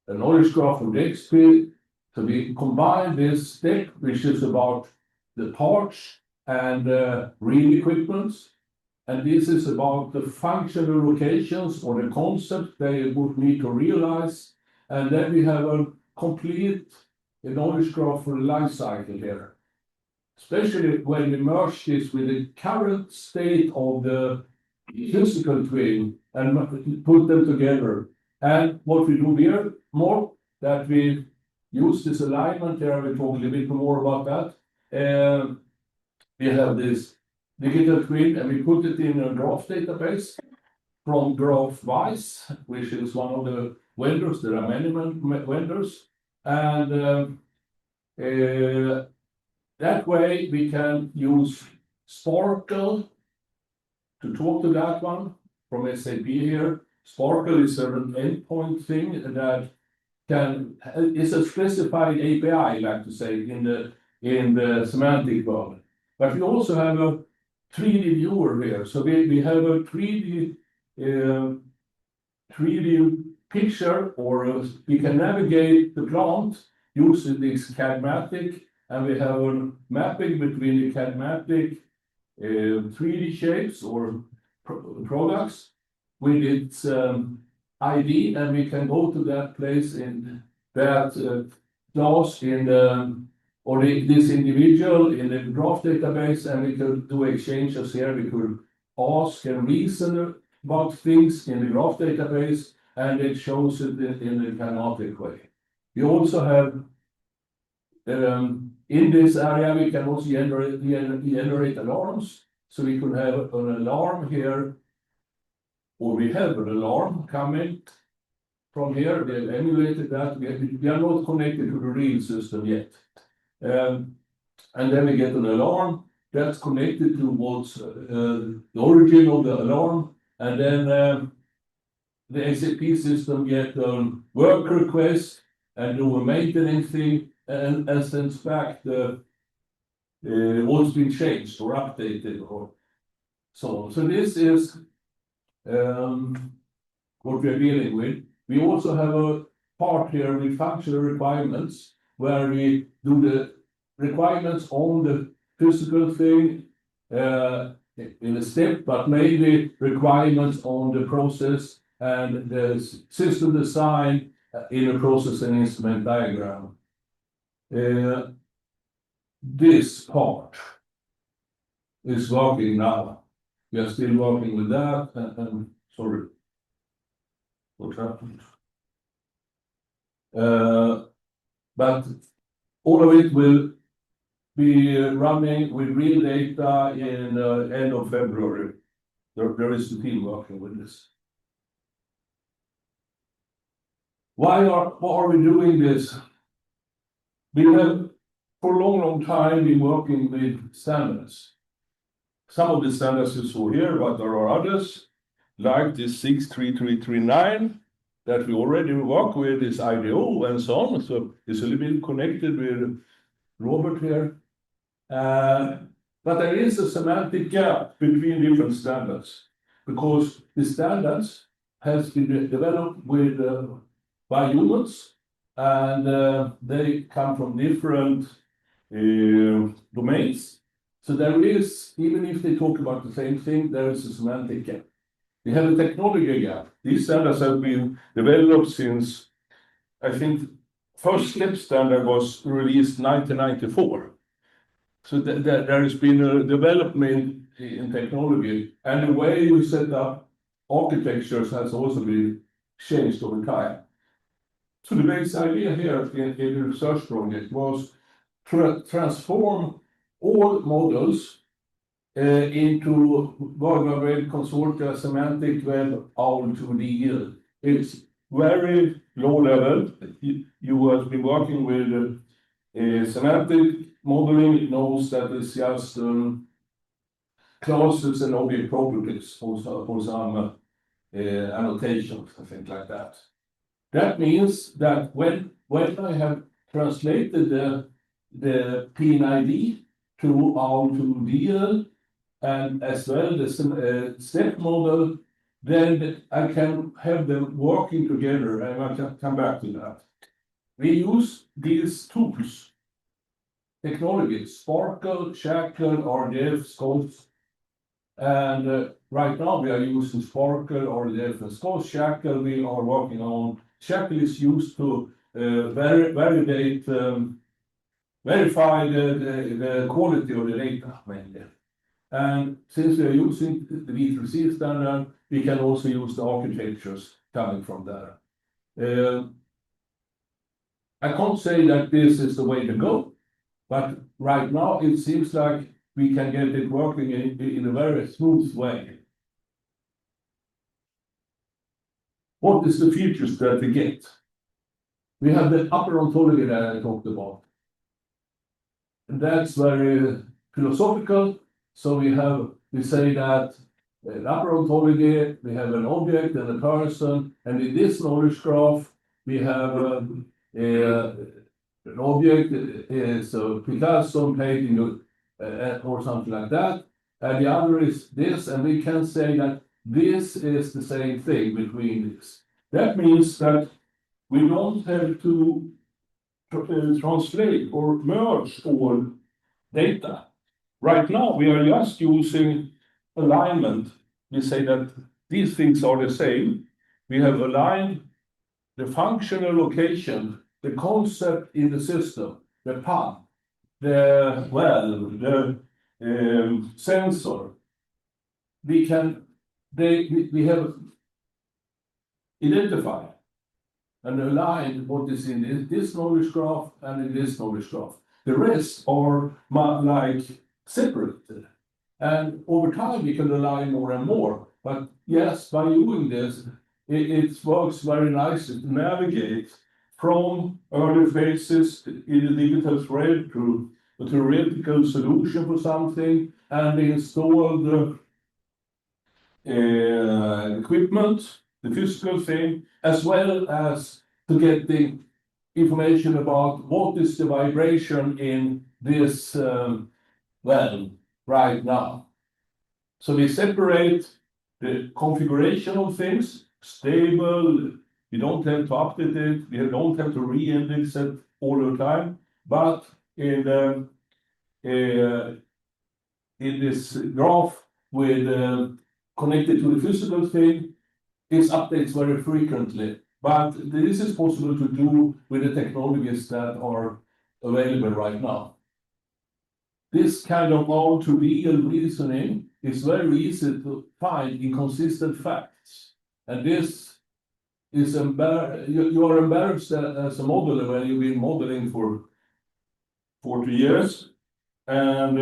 P: knowledge graph of DXP. So we combine this STEP, which is about the parts and real equipment, and this is about the functional locations or the concept they would need to realize. And then we have a complete knowledge graph for the life cycle here, especially when we merge this with the current state of the physical twin and put them together. And what we do here more, that we use this alignment here, we'll talk a little bit more about that. We have this digital twin, and we put it in a graph database from GraphWise, which is one of the vendors. There are many vendors, and that way we can use Sparkle to talk to that one from SAP here. Sparkle is an endpoint thing that is a specified API, I like to say, in the semantic world. But we also have a 3D viewer here. So we have a 3D picture, or we can navigate the plant using this CADmatic, and we have a mapping between the CADmatic 3D shapes or products with its ID, and we can go to that place in that class or this individual in the graph database, and we could do exchanges here. We could ask and reason about things in the graph database, and it shows it in the canonical way. We also have in this area, we can also generate alarms. So we could have an alarm here, or we have an alarm coming from here. We have emulated that. We are not connected to the real system yet. And then we get an alarm that's connected to what's the origin of the alarm. And then the SAP system get a work request and do a maintenance thing, and sends back the what's been changed or updated or so on. So this is what we're dealing with. We also have a part here with functional requirements, where we do the requirements on the physical thing in a step, but mainly requirements on the process and the system design in a process and instrument diagram. This part is working now. We are still working with that, and sorry, what happened? But all of it will be running with real data in end of February. There is a team working with this. Why are we doing this? We have for a long time been working with standards. Some of the standards you saw here, but there are others, like this 63339 that we already work with, is IDO and so on. So it's a little bit connected with Robert here. But there is a semantic gap between different standards, because the standards has been developed with by humans, and they come from different domains. So there is, even if they talk about the same thing, there is a semantic gap. We have a technology gap. These standards have been developed since, I think, first SLEP standard was released 1994. So there has been a development in technology, and the way you set up architectures has also been changed over time. So the basic idea here in the research project was to transform all models into web consortia, semantic web, OWL to DL. It's very low level. You have been working with semantic modeling, knows that it's just classes and object properties for some annotations and things like that. That means that when I have translated the PNID to OWL to DL, and as well the step model, then I can have them working together, and I can come back to that. We use these tools, technologies, Sparkle, Shackle, RDF, Scopes, and right now we are using Sparkle, RDF, and Scopes. Shackle we are working on. Shackle is used to verify the quality of the data mainly. And since we are using the V3C standard, we can also use the architectures coming from there. I can't say that this is the way to go, but right now it seems like we can get it working in a very smooth way. What is the features that we get? We have the upper ontology that I talked about. And that's very philosophical. So we say that in upper ontology, we have an object and a person, and in this knowledge graph, we have an object, so Picasso painting or something like that, and the other is this, and we can say that this is the same thing between this. That means that we don't have to translate or merge all data. Right now, we are just using alignment. We say that these things are the same. We have aligned the functional location, the concept in the system, the PAN, the sensor. We have identified and aligned what is in this knowledge graph and in this knowledge graph. The rest are like separated. And over time, we can align more and more. But yes, by doing this, it works very nicely to navigate from early phases in the digital thread to a theoretical solution for something and install the equipment, the physical thing, as well as to get the information about what is the vibration in this right now. So we separate the configuration of things, stable, we don't have to update it, we don't have to re-index it all the time, but in this graph with connected to the physical thing, it updates very frequently. But this is possible to do with the technologies that are available right now. This kind of OWL to DL reasoning is very easy to find inconsistent facts. And this is you are embarrassed as a modeler when you've been modeling for 40 years. And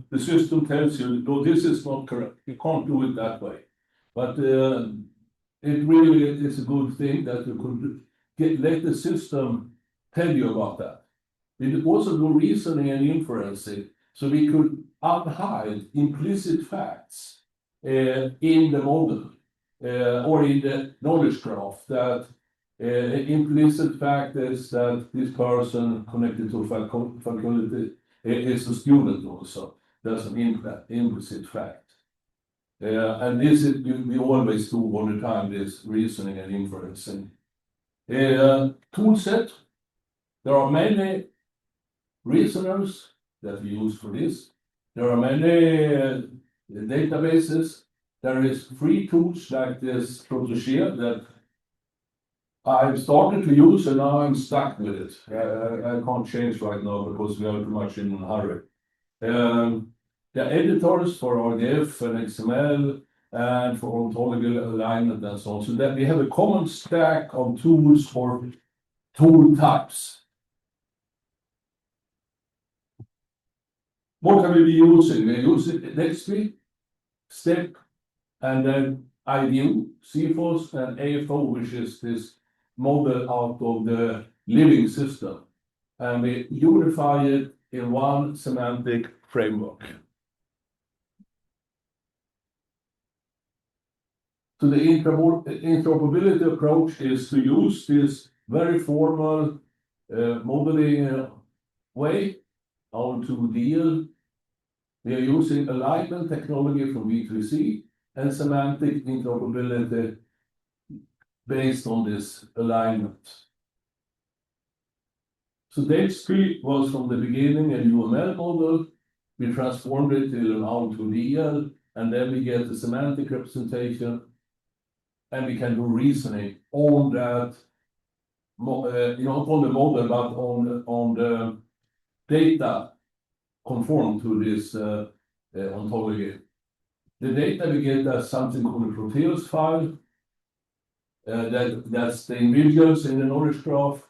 P: the system tells you, no, this is not correct. You can't do it that way. But it really is a good thing that you could let the system tell you about that. We could also do reasoning and inferencing, so we could unhide implicit facts in the model or in the knowledge graph. That implicit fact is that this person connected to faculty is a student also. That's an implicit fact. And this is, we always do all the time, this reasoning and inferencing. Tool set, there are many reasoners that we use for this. There are many databases. There is free tools like this Protégé that I've started to use and now I'm stuck with it. I can't change right now because we are too much in a hurry. The editors for RDF and XML and for ontological alignment and so on. So that we have a common stack of tools for tool types. What are we using? We're using Nextly, Step, and then IDU, CFOS, and AFO, which is this model out of the living system. And we unify it in one semantic framework. So the interoperability approach is to use this very formal modeling way how to deal. We are using alignment technology from V3C and semantic interoperability based on this alignment. So DXP was from the beginning a UML model. We transformed it to an auto-DL, and then we get the semantic representation, and we can do reasoning on that, not on the model, but on the data conform to this ontology. The data we get as something called a Proteus file. That's the individuals in the knowledge graph,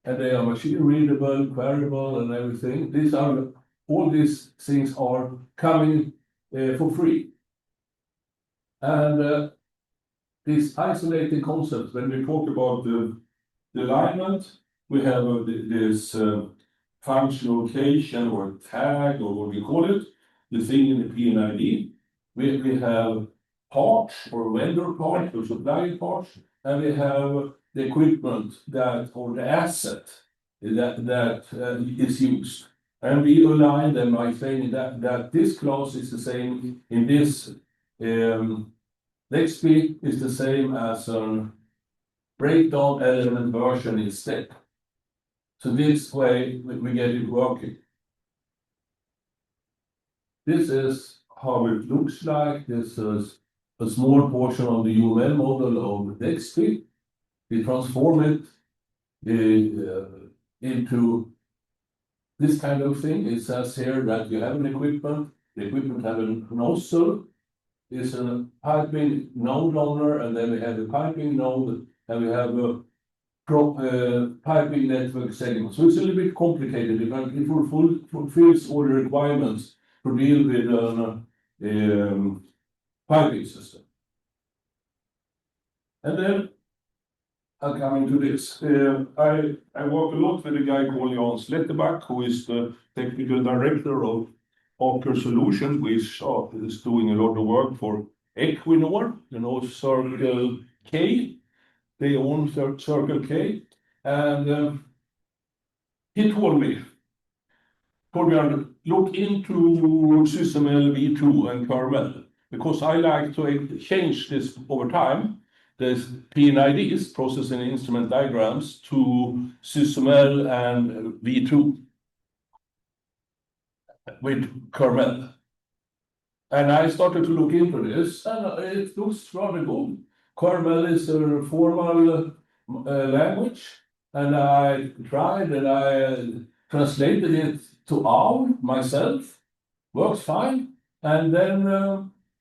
P: and they are machine readable, queryable, and everything. All these things are coming for free. And these isolated concepts, when we talk about the alignment, we have this function location or tag or what we call it, the thing in the PNID. We have parts or vendor parts or supplier parts, and we have the equipment or the asset that is used. And we align them by saying that this clause is the same in this XP is the same as a breakdown element version in step. So this way we get it working. This is how it looks like. This is a small portion of the UML model of XP. We transform it into this kind of thing. It says here that you have an equipment. The equipment have a nozzle. Is a piping node owner, and then we have a piping node, and we have a piping network segment. So it's a little bit complicated, but it fulfills all the requirements to deal with a piping system. And then I'll come into this. I work a lot with a guy called Jeansson, who is the technical director of Aker Solutions, which is doing a lot of work for Equinor, Circle K. They own Circle K. And he told me, Torbjörn, look into SysML V2 and kernel, because I like to change this over time. There's PNIDs, processing instrument diagrams, to SysML and V2 with kernel. And I started to look into this, and it looks rather good. Kernel is a formal language, and I tried and I translated it to OWL myself. Works fine. And then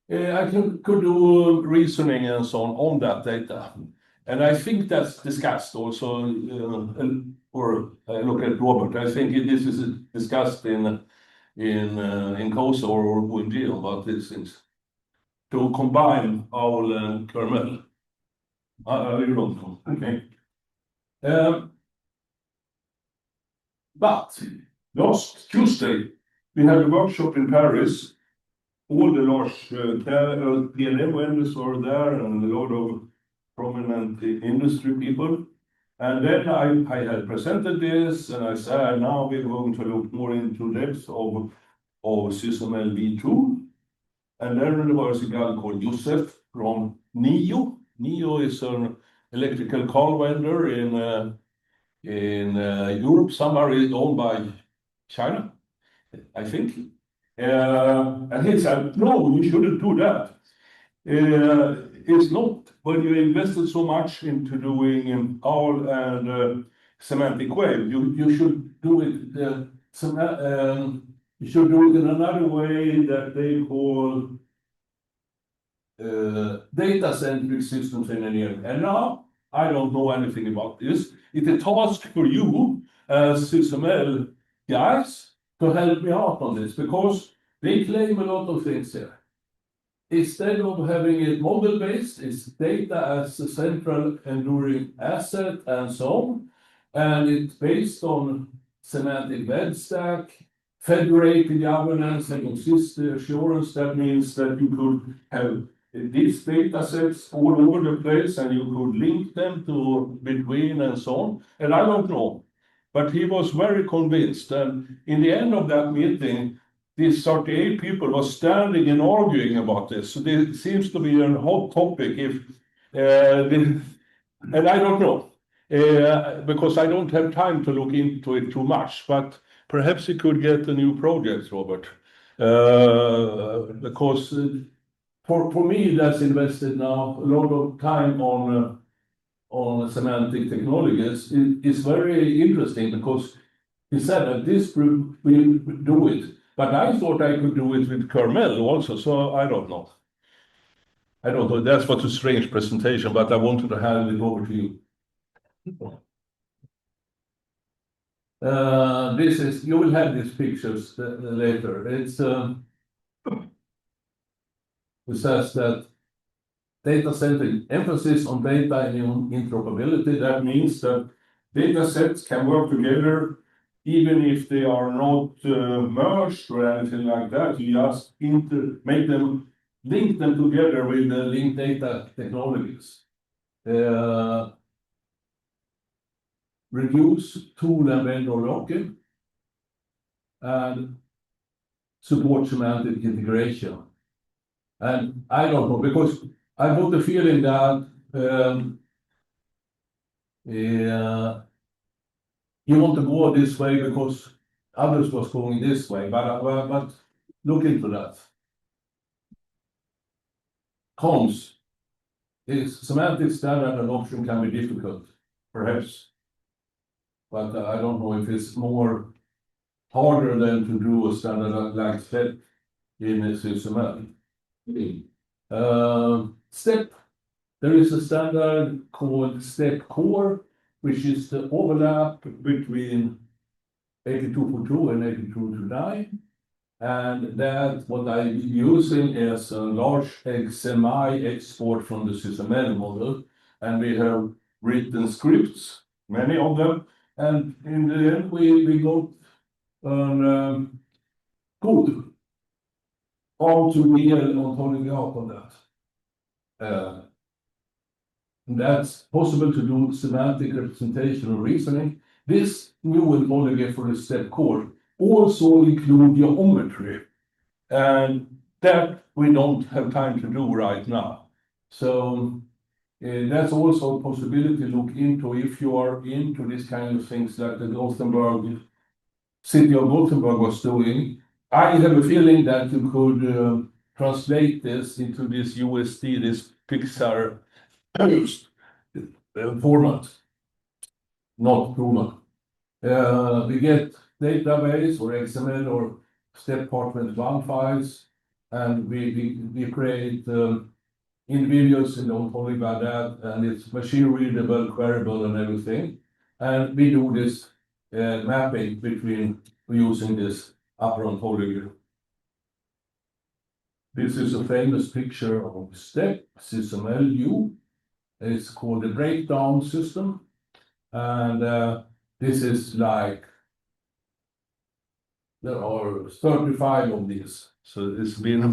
P: I could do reasoning and so on that data. And I think that's discussed also, or I look at Robert, I think this is discussed in INCOSE or OMG about these things. To combine OWL and kernel. I don't know. Okay. But last Tuesday, we had a workshop in Paris. All the large PLM vendors were there, and a lot of prominent industry people. And then I had presented this, and I said, now we're going to look more into depth of SysML V2. And then there was a guy called Joseph from NIO. NIO is an electrical car vendor in Europe. Somewhere is owned by China, I think. And he said, no, you shouldn't do that. It's not when you invested so much into doing OWL and semantic wave. You should do it you should do it in another way that they call data-centric systems engineering. And now, I don't know anything about this. It's a task for you as SysML guys to help me out on this, because they claim a lot of things here. Instead of having it model-based, it's data as a central enduring asset and so on. And it's based on semantic web stack, federated governance and consistent assurance. That means that you could have these data sets all over the place and you could link them to between and so on. And I don't know, but he was very convinced. And in the end of that meeting, these 38 people were standing and arguing about this. So there seems to be a hot topic. And I don't know, because I don't have time to look into it too much. But perhaps you could get a new project, Robert, because for me, that's invested now a lot of time on semantic technologies. It's very interesting because he said that this group will do it, but I thought I could do it with kernel also. So I don't know. I don't know. That's what's a strange presentation, but I wanted to hand it over to you. This is, you will have these pictures later. It's it says that data center emphasis on data and interoperability. That means that data sets can work together even if they are not merged or anything like that. You just make them, link them together with the linked data technologies. Reduce tool and vendor lock-in and support semantic integration. And I don't know, because I got the feeling that you want to go this way because others was going this way, but look into that. Cons is semantic standard adoption can be difficult, perhaps, but I don't know if it's more harder than to do a standard like step in a SysML. Step, there is a standard called step core, which is the overlap between 8242 and 8229. And that what I'm using is a large XMI export from the SysML model. And we have written scripts, many of them. And in the end, we got code how to real ontology out on that. That's possible to do semantic representation or reasoning. This new ontology for the step core also include geometry, and that we don't have time to do right now. So that's also a possibility to look into if you are into this kind of things that the city of Gothenburg was doing. I have a feeling that you could translate this into this USD, this Pixar format, not Puma. We get database or XML or step part 21 files, and we create individuals in the ontology by that, and it's machine readable, queryable, and everything. And we do this mapping between using this upper ontology. This is a famous picture of step SysML. It's called the breakdown system, and this is like there are 35 of these, so it's been a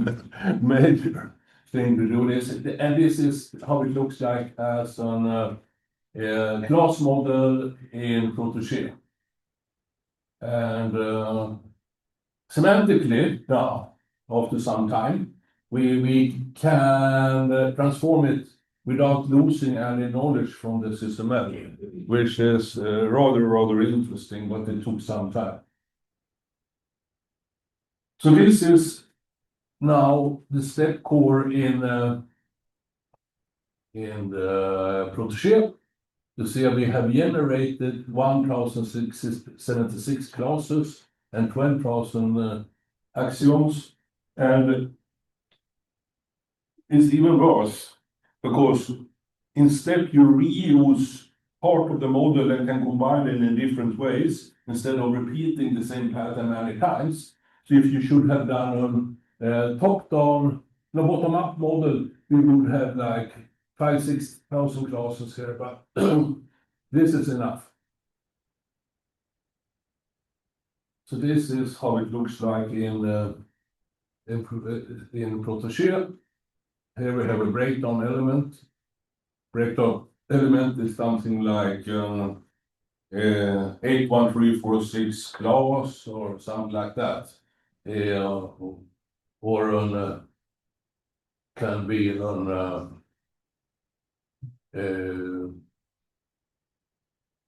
P: major thing to do this. And this is how it looks like as a class model in Protégé. And semantically, now, after some time, we can transform it without losing any knowledge from the SysML, which is rather interesting, but it took some time. So this is now the step core in the Protégé. You see we have generated 1,076 classes and 12,000 axioms, and it's even worse because instead you reuse part of the model and can combine it in different ways instead of repeating the same pattern many times. So if you should have done a bottom-up model, we would have like 5,000-6,000 classes here, but this is enough. So this is how it looks like in Protégé. Here we have a breakdown element. Breakdown element is something like 81346 class or something like that. Or can be on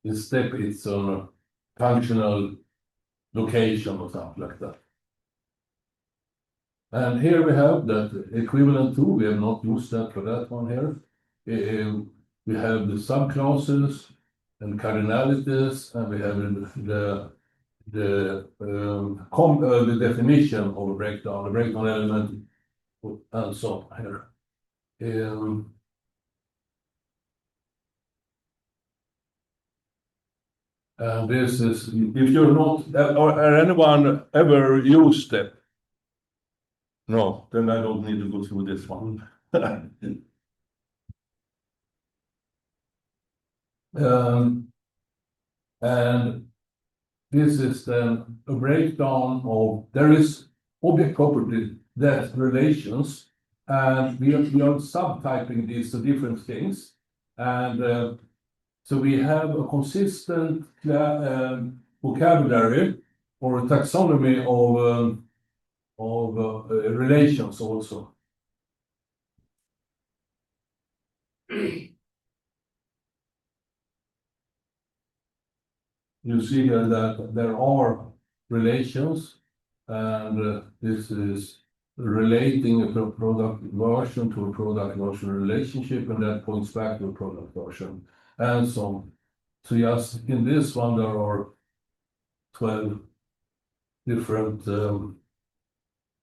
P: instead it's on a functional location or something like that. And here we have that equivalent to, we have not used that for that one here. We have the subclasses and cardinalities, and we have the definition of a breakdown, the breakdown element, and so on here. And this is, if you're not, or anyone ever used it? No, then I don't need to go through this one. And this is then a breakdown of, there is object property, that relations, and we are subtyping these to different things. And so we have a consistent vocabulary or a taxonomy of relations also. You see here that there are relations, and this is relating a product version to a product version relationship, and that points back to a product version, and so on. So just in this one, there are 12 different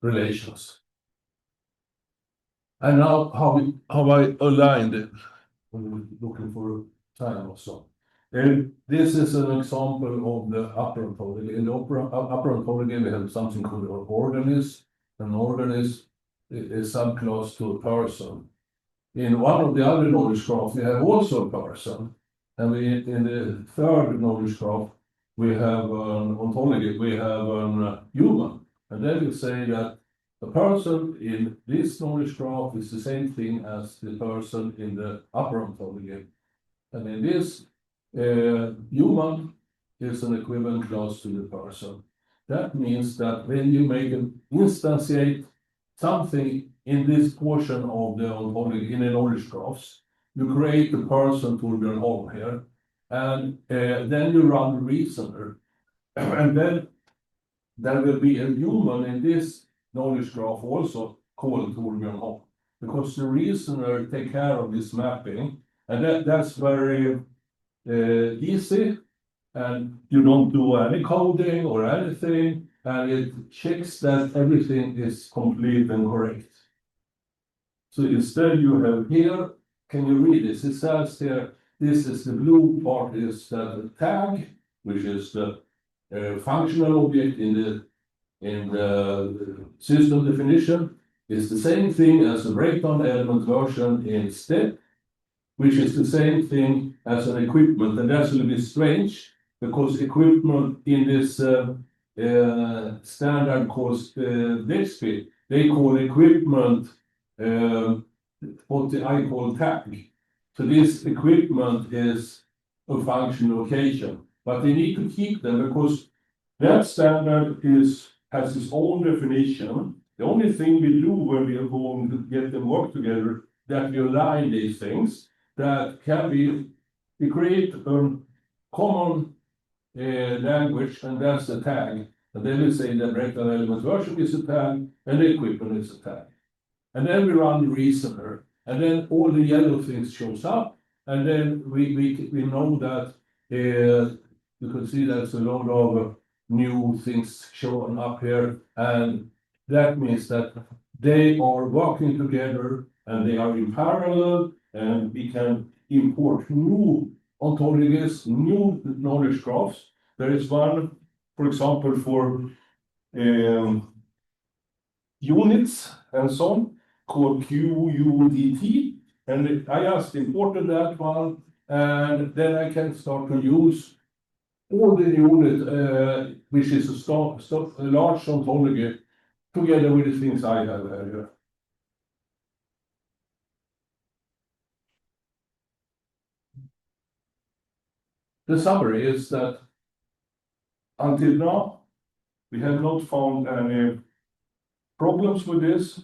P: relations. And now how I aligned it, looking for time also. And this is an example of the upper ontology. In the upper ontology, we have something called an organism. An organism is subclass to a person. In one of the other knowledge graphs, we have also a person. And in the third knowledge graph, we have an ontology, we have a human. And then we say that the person in this knowledge graph is the same thing as the person in the upper ontology. And in this, human is an equivalent class to the person. That means that when you make an instantiate something in this portion of the ontology, in the knowledge graphs, you create the person Torbjörn Holm here, and then you run the reasoner, and then there will be a human in this knowledge graph also called Torbjörn Holm, because the reasoner take care of this mapping, and that's very easy, and you don't do any coding or anything, and it checks that everything is complete and correct. So instead you have here, can you read this? It says here, this is the blue part is the tag, which is the functional object in the system definition. It's the same thing as the breakdown element version in step, which is the same thing as an equipment. And that's a little bit strange, because equipment in this standard course DXP, they call equipment what I call tag. So this equipment is a function location, but they need to keep them because that standard has its own definition. The only thing we do when we are going to get them work together, that we align these things, that can be, we create a common language, and that's the tag. And then we say the breakdown element version is a tag, and the equipment is a tag. And then we run the reasoner, and then all the yellow things shows up, and then we know that you can see that's a lot of new things showing up here, and that means that they are working together and they are in parallel, and we can import new ontologies, new knowledge graphs. There is one, for example, for units and so on, called QUDT, and I just imported that one, and then I can start to use all the unit, which is a large ontology, together with the things I have here. The summary is that until now, we have not found any problems with this.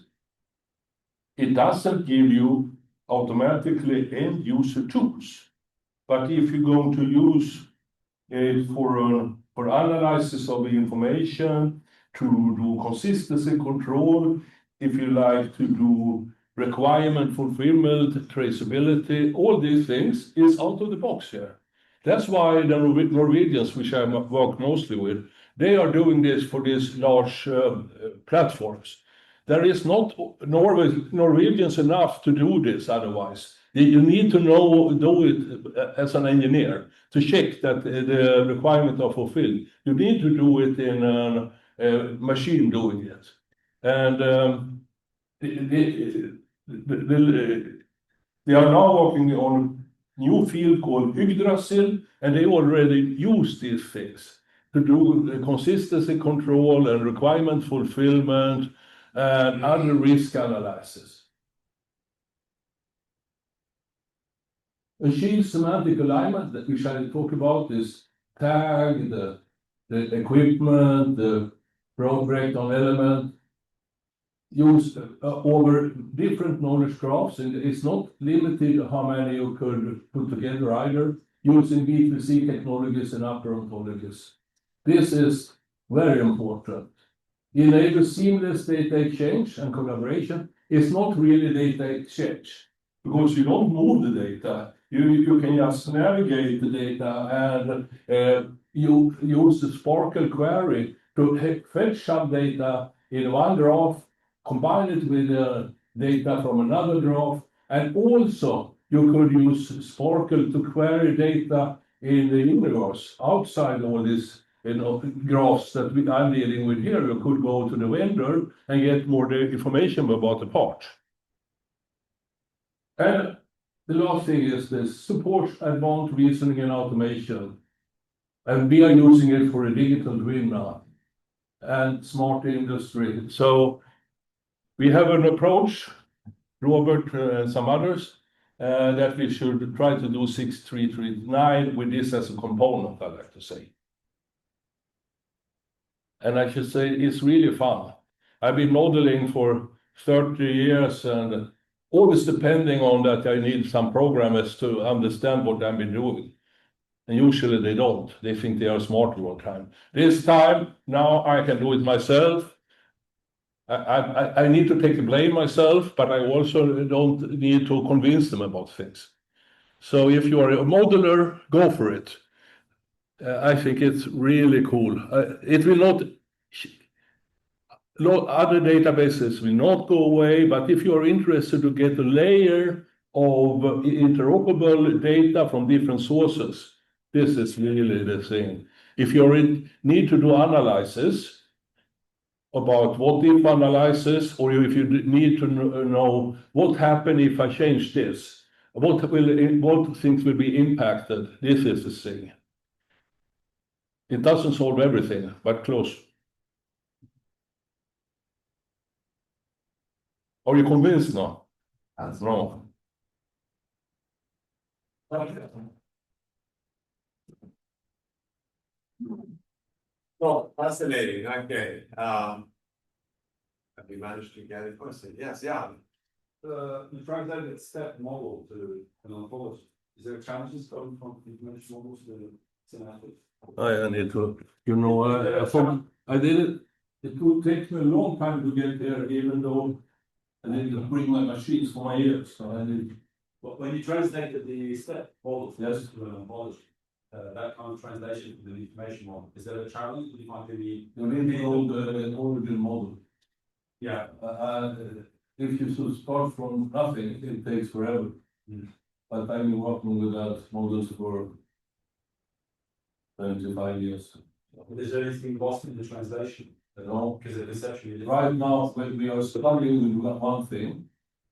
P: It doesn't give you automatically end user tools, but if you're going to use it for analysis of the information, to do consistency control, if you like to do requirement fulfillment, traceability, all these things is out of the box here. That's why the Norwegians, which I work mostly with, they are doing this for these large platforms. There is not Norwegians enough to do this otherwise. You need to do it as an engineer to check that the requirements are fulfilled. You need to do it in a machine doing it. And they are now working on new field called Yggdrasil, and they already use these things to do consistency control and requirement fulfillment and other risk analysis. Achieve semantic alignment, that which I talk about, is tag, the equipment, the broad breakdown element, used over different knowledge graphs, and it's not limited to how many you could put together either, using B2C technologies and upper ontologies. This is very important. Enable seamless data exchange and collaboration. It's not really data exchange, because you don't move the data. You can just navigate the data, and you use the Sparkle query to fetch some data in one graph, combine it with data from another graph, and also you could use Sparkle to query data in the universe outside all these graphs that I'm dealing with here. You could go to the vendor and get more information about the part. And the last thing is this support advanced reasoning and automation. And we are using it for a digital twin now and smart industry. So we have an approach, Robert and some others, that we should try to do 6339 with this as a component, I like to say. And I should say it's really fun. I've been modeling for 30 years, and always depending on that I need some programmers to understand what I've been doing. And usually they don't. They think they are smarter all the time. This time, now I can do it myself. I need to take the blame myself, but I also don't need to convince them about things. So if you are a modeler, go for it. I think it's really cool. It will not, other databases will not go away, but if you are interested to get a layer of interoperable data from different sources, this is really the thing. If you need to do analysis about what if analysis, or if you need to know what happened if I change this, what things will be impacted, this is the thing. It doesn't solve everything, but close. Are you convinced now? That's wrong.
A: Well, fascinating. Okay. Have we managed to get a question? Yes, yeah.
L: The translated step model to an ontology. Is there challenges going from information models to semantics?
P: I need to, I did it. It would take me a long time to get there, even though I didn't bring my machines for my ears. So I did.
K: But when you translated the step model,
P: yes,
K: to an ontology, that kind of translation to the information model? Is there a challenge? Do you find any?
P: You need to build an origin model.
K: Yeah.
P: If you should start from nothing, it takes forever. But I've been working with that models for 25 years.
K: Is there anything lost in the translation?
P: No,
K: because it is actually
P: right now we are struggling with one thing.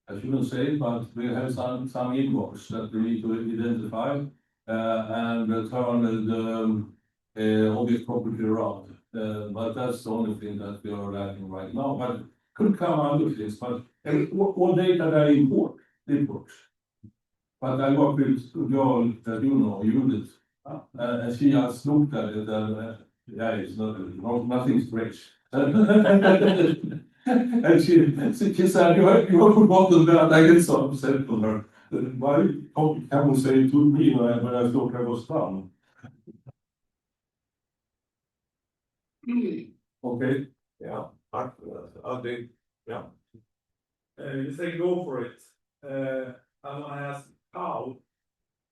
P: I shouldn't say, but we have some inbox that we need to identify and turn the object property around. But that's the only thing that we are lacking right now. But could come other things. But all data that import, it works. But I work with a girl that you know, Judith, and she has looked at it and yeah, it's nothing strange. And she said, you have forgotten that. I get so upset with her. Why can you say it to me when I thought I was done? Okay.
A: Yeah, I'll do. Yeah.
B: You say go for it. I want to ask how.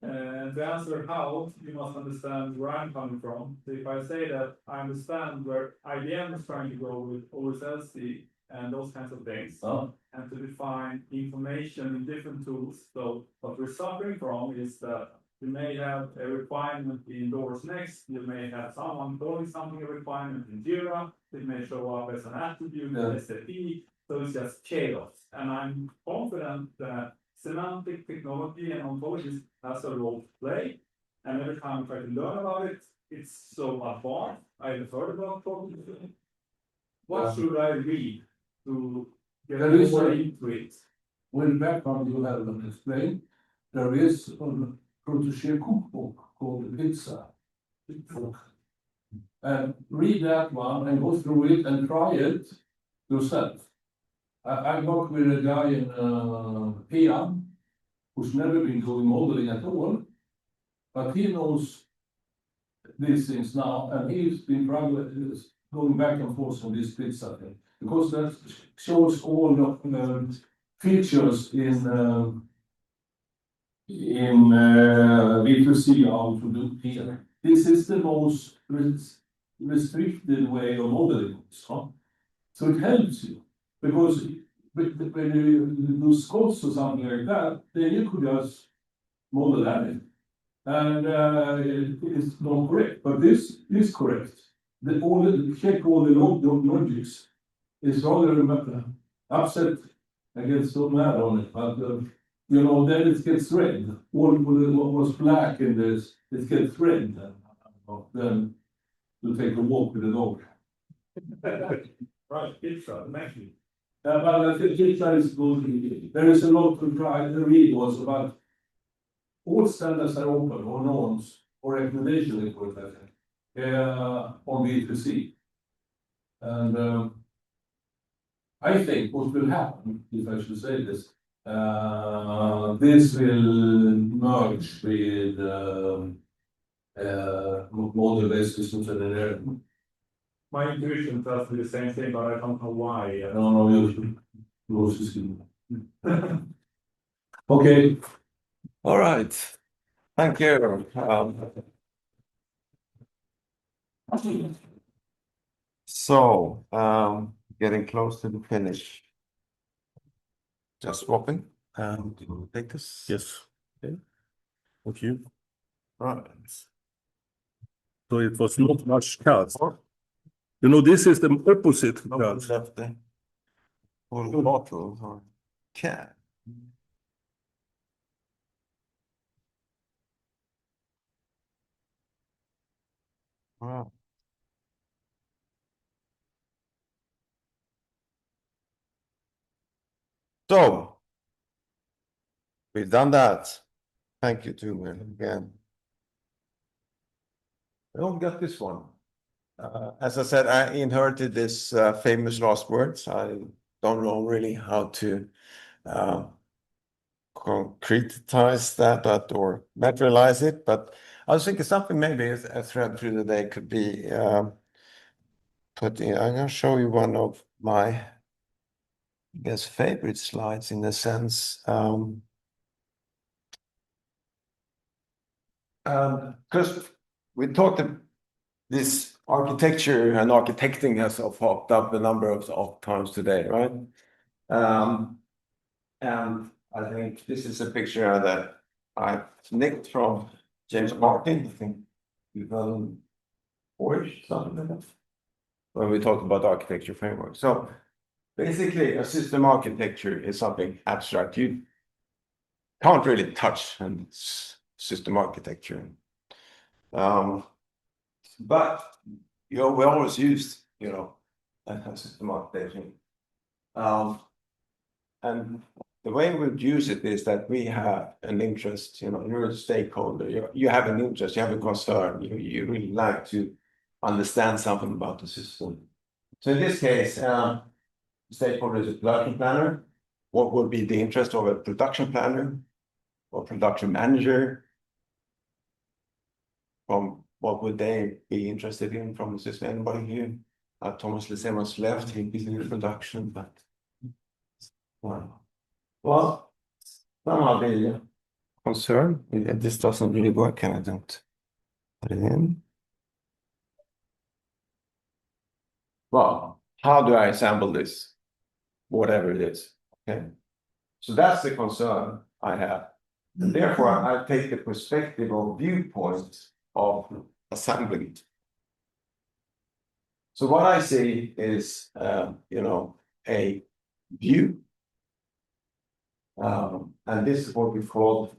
B: To answer how, you must understand where I'm coming from. So if I say that I understand where IBM is trying to go with OSLC and those kinds of things, and to define information in different tools. So what we're suffering from is that you may have a requirement in Doors Next, you may have someone calling something a requirement in Jira, it may show up as an attribute in SAP, so it's just chaos. And I'm confident that semantic technology and ontologies has a role to play. And every time I try to learn about it, it's so advanced. I have heard about it. What should I read to get more into it?
P: When background you have explained, there is a protege cookbook called Pizza. And read that one and go through it and try it yourself. I work with a guy in PM who's never been doing modeling at all, but he knows these things now, and he's been going back and forth on this pizza thing because that shows all the features in V2C how to do here. This is the most restricted way of modeling, so it helps you. Because when you do Scots or something like that, then you could just model anything. And it's not correct, but this is correct. Check all the logics. It's rather upset. I get so mad on it, but you know, then it gets red. All what was black in this, it gets red. Then you take a walk with the dog.
B: Right, pizza, thank you.
P: But I think pizza is good. There is a lot to try to read also about all standards are open or norms or recommendation is what I think on B2C. And I think what will happen, if I should say this, this will merge with model-based systems engineering.
B: My intuition tells me the same thing, but I don't know why.
P: No, you should. Okay.
A: All right. Thank you. Getting close to the finish. Just swapping. Take this.
Q: Yes. Okay. Thank you.
A: Right.
Q: So it was not much cards. You know, this is the opposite cards.
A: Left the whole bottle or can. Wow. So we've done that. Thank you, Torbjörn, again. I don't get this one. As I said, I inherited this famous last words. I don't know really how to concretize that or materialize it, but I was thinking something maybe a thread through the day could be put in. I'm going to show you one of my, I guess, favorite slides in the sense. Because we talked this architecture and architecting has popped up a number of times today, right? And I think this is a picture that I nicked from James Martin, I think 2004, something like that, when we talked about architecture framework. So basically, a system architecture is something abstract. You can't really touch and system architecture. But we always used, a system architecture. And the way we use it is that we have an interest, you're a stakeholder, you have an interest, you have a concern, you really like to understand something about the system. So in this case, stakeholder is a production planner. What would be the interest of a production planner or production manager? What would they be interested in from the system? Anybody here? Thomas Lezama's left, he's in production, but well, somehow the concern, this doesn't really work, and I don't put it in. Well, how do I assemble this? Whatever it is, okay? So that's the concern I have. And therefore, I take the perspective or viewpoint of assembling it. So what I see is, a view. And this is what we call,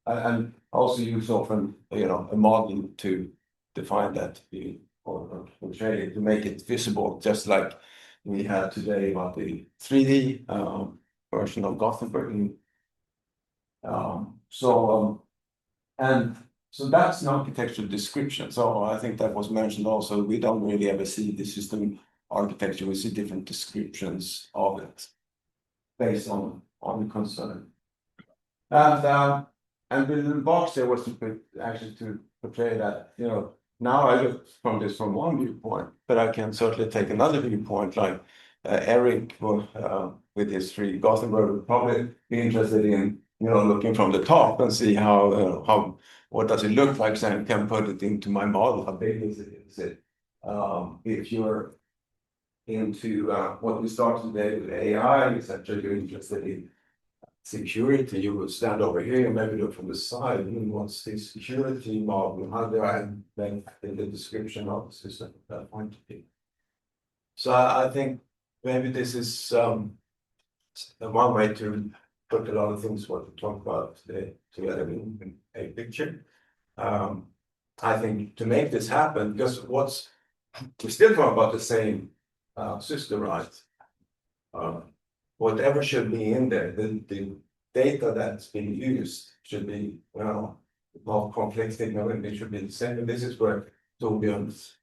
A: and also use often, a model to define that view or portray it, to make it visible, just like we had today about the 3D version of Gothenburg. So that's an architectural description. So I think that was mentioned also. We don't really ever see the system architecture. We see different descriptions of it based on the concern. And the little box there was to portray that, now I look from one viewpoint, but I can certainly take another viewpoint, like Eric with his 3D Gothenburg would probably be interested in, looking from the top and see what does it look like, so I can put it into my model. How big is it? If you're into what we started today with AI, is that you're interested in security, you would stand over here and maybe look from the side. What's the security model? How do I make the description of the system at that point of view? So I think maybe this is one way to put a lot of things what we talk about today together in a picture. I think to make this happen, because we still talk about the same system, right? Whatever should be in there, the data that's being used should be, not complex technology, should be the same. And this is where Torbjörn's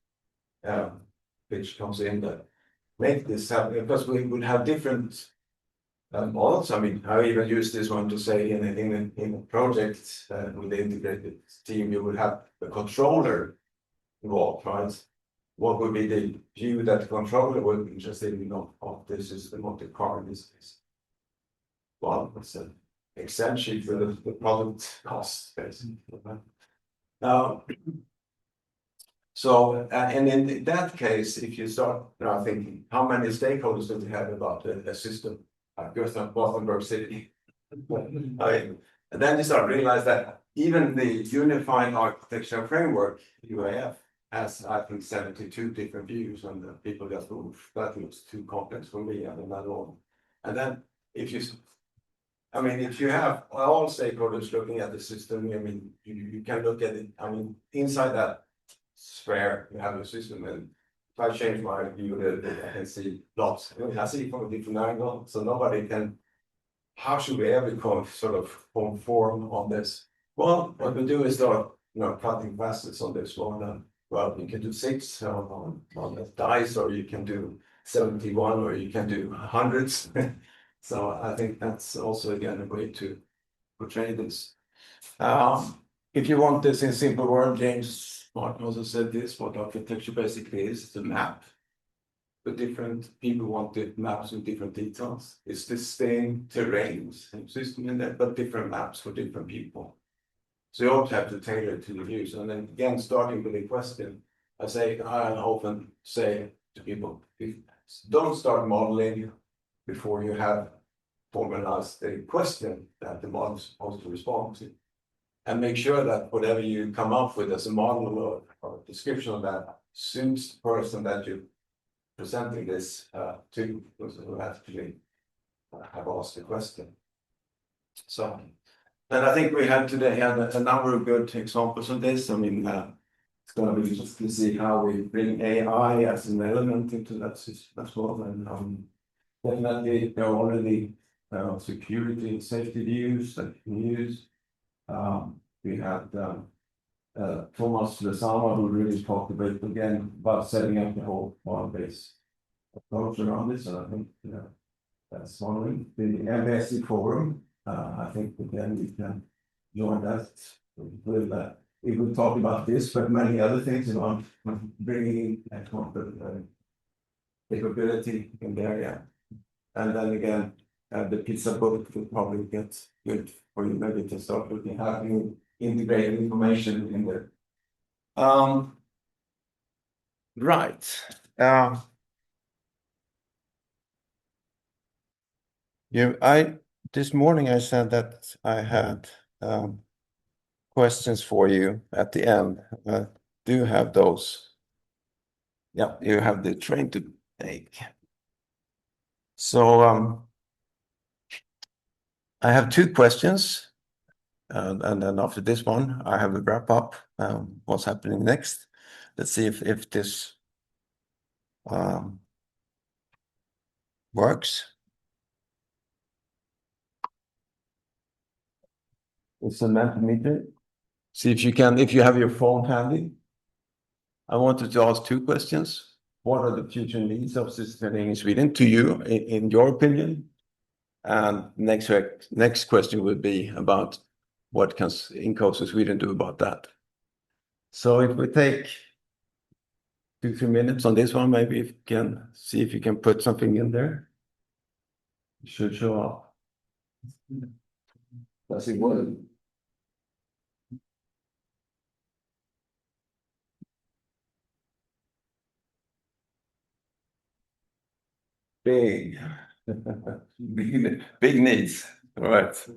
A: pitch comes in, that make this happen, because we would have different models. I mean, I even use this one to say in a project with the integrated team, you would have a controller involved, right? What would be the view that the controller would be interested in of the system of the car in this case? Well, it's an Excel sheet for the product cost, basically. And in that case, if you start thinking, how many stakeholders do we have about a system? Gothenburg City. And then you start to realize that even the Unified Architecture Framework, UAF, has, I think, 72 different views, and the people just move. That looks too complex for me, and another one. And then if you have all stakeholders looking at the system, you can look at it. Inside that sphere, you have a system, and if I change my view, I can see lots. I see it from a different angle, so nobody can. How should we ever conform on this? Well, what we do is start, cutting facets on this one. Well, you can do 6 on the dice, or you can do 71, or you can do hundreds. So I think that's also, again, a way to portray this. If you want this in simple word, James Martin also said this, what architecture basically is the map. But different people wanted maps with different details. It's the same terrain, same system in there, but different maps for different people. So you always have to tailor it to the use. And then again, starting with a question, I often say to people, don't start modeling before you have formalized a question that the model is supposed to respond to. And make sure that whatever you come up with as a model or description of that suits the person that you're presenting this to, who actually have asked the question. So, and I think we had today a number of good examples of this. I mean, it's going to be interesting to see how we bring AI as an element into that system as well. And definitely there are already security and safety views that you can use. We had Thomas Lezama, who really talked about setting up the whole model-based approach around this. And I think that's one the MBSE Forum. I think again we can join that. We will talk about this, but many other things around bringing in capability in the area. And then again, the pizza book will probably get good for you maybe to start looking at having integrated information in there. Right. This morning I said that I had questions for you at the end. Do you have those? Yeah, you have the train to take. So I have two questions, and then after this one, I have a wrap up. What's happening next? Let's see if this works. It's a Mentimeter. See if you have your phone handy. I wanted to ask two questions. What are the future needs of system in Sweden to you, in your opinion? And next question would be about what can INCOSE Sweden do about that? So if we take 2-3 minutes on this one, maybe if you can see if you can put something in there. It should show up. Does it work? Big needs. All right.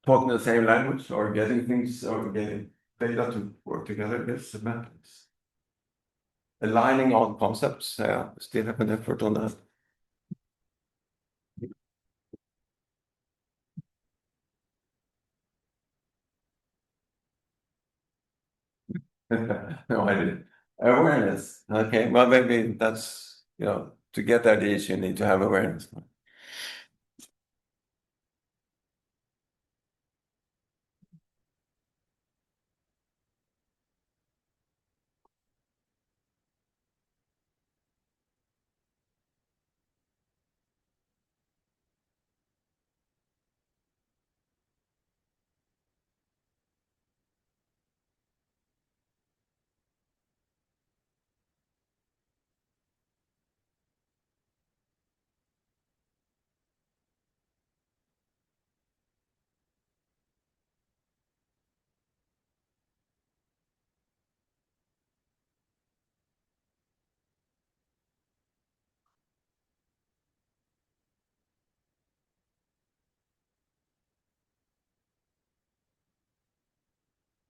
A: Talking the same language or getting things or getting data to work together. Yes, semantics. Aligning all concepts. Still have an effort on that. No, I didn't. Awareness. Okay, well, maybe that's, to get ideas, you need to have awareness.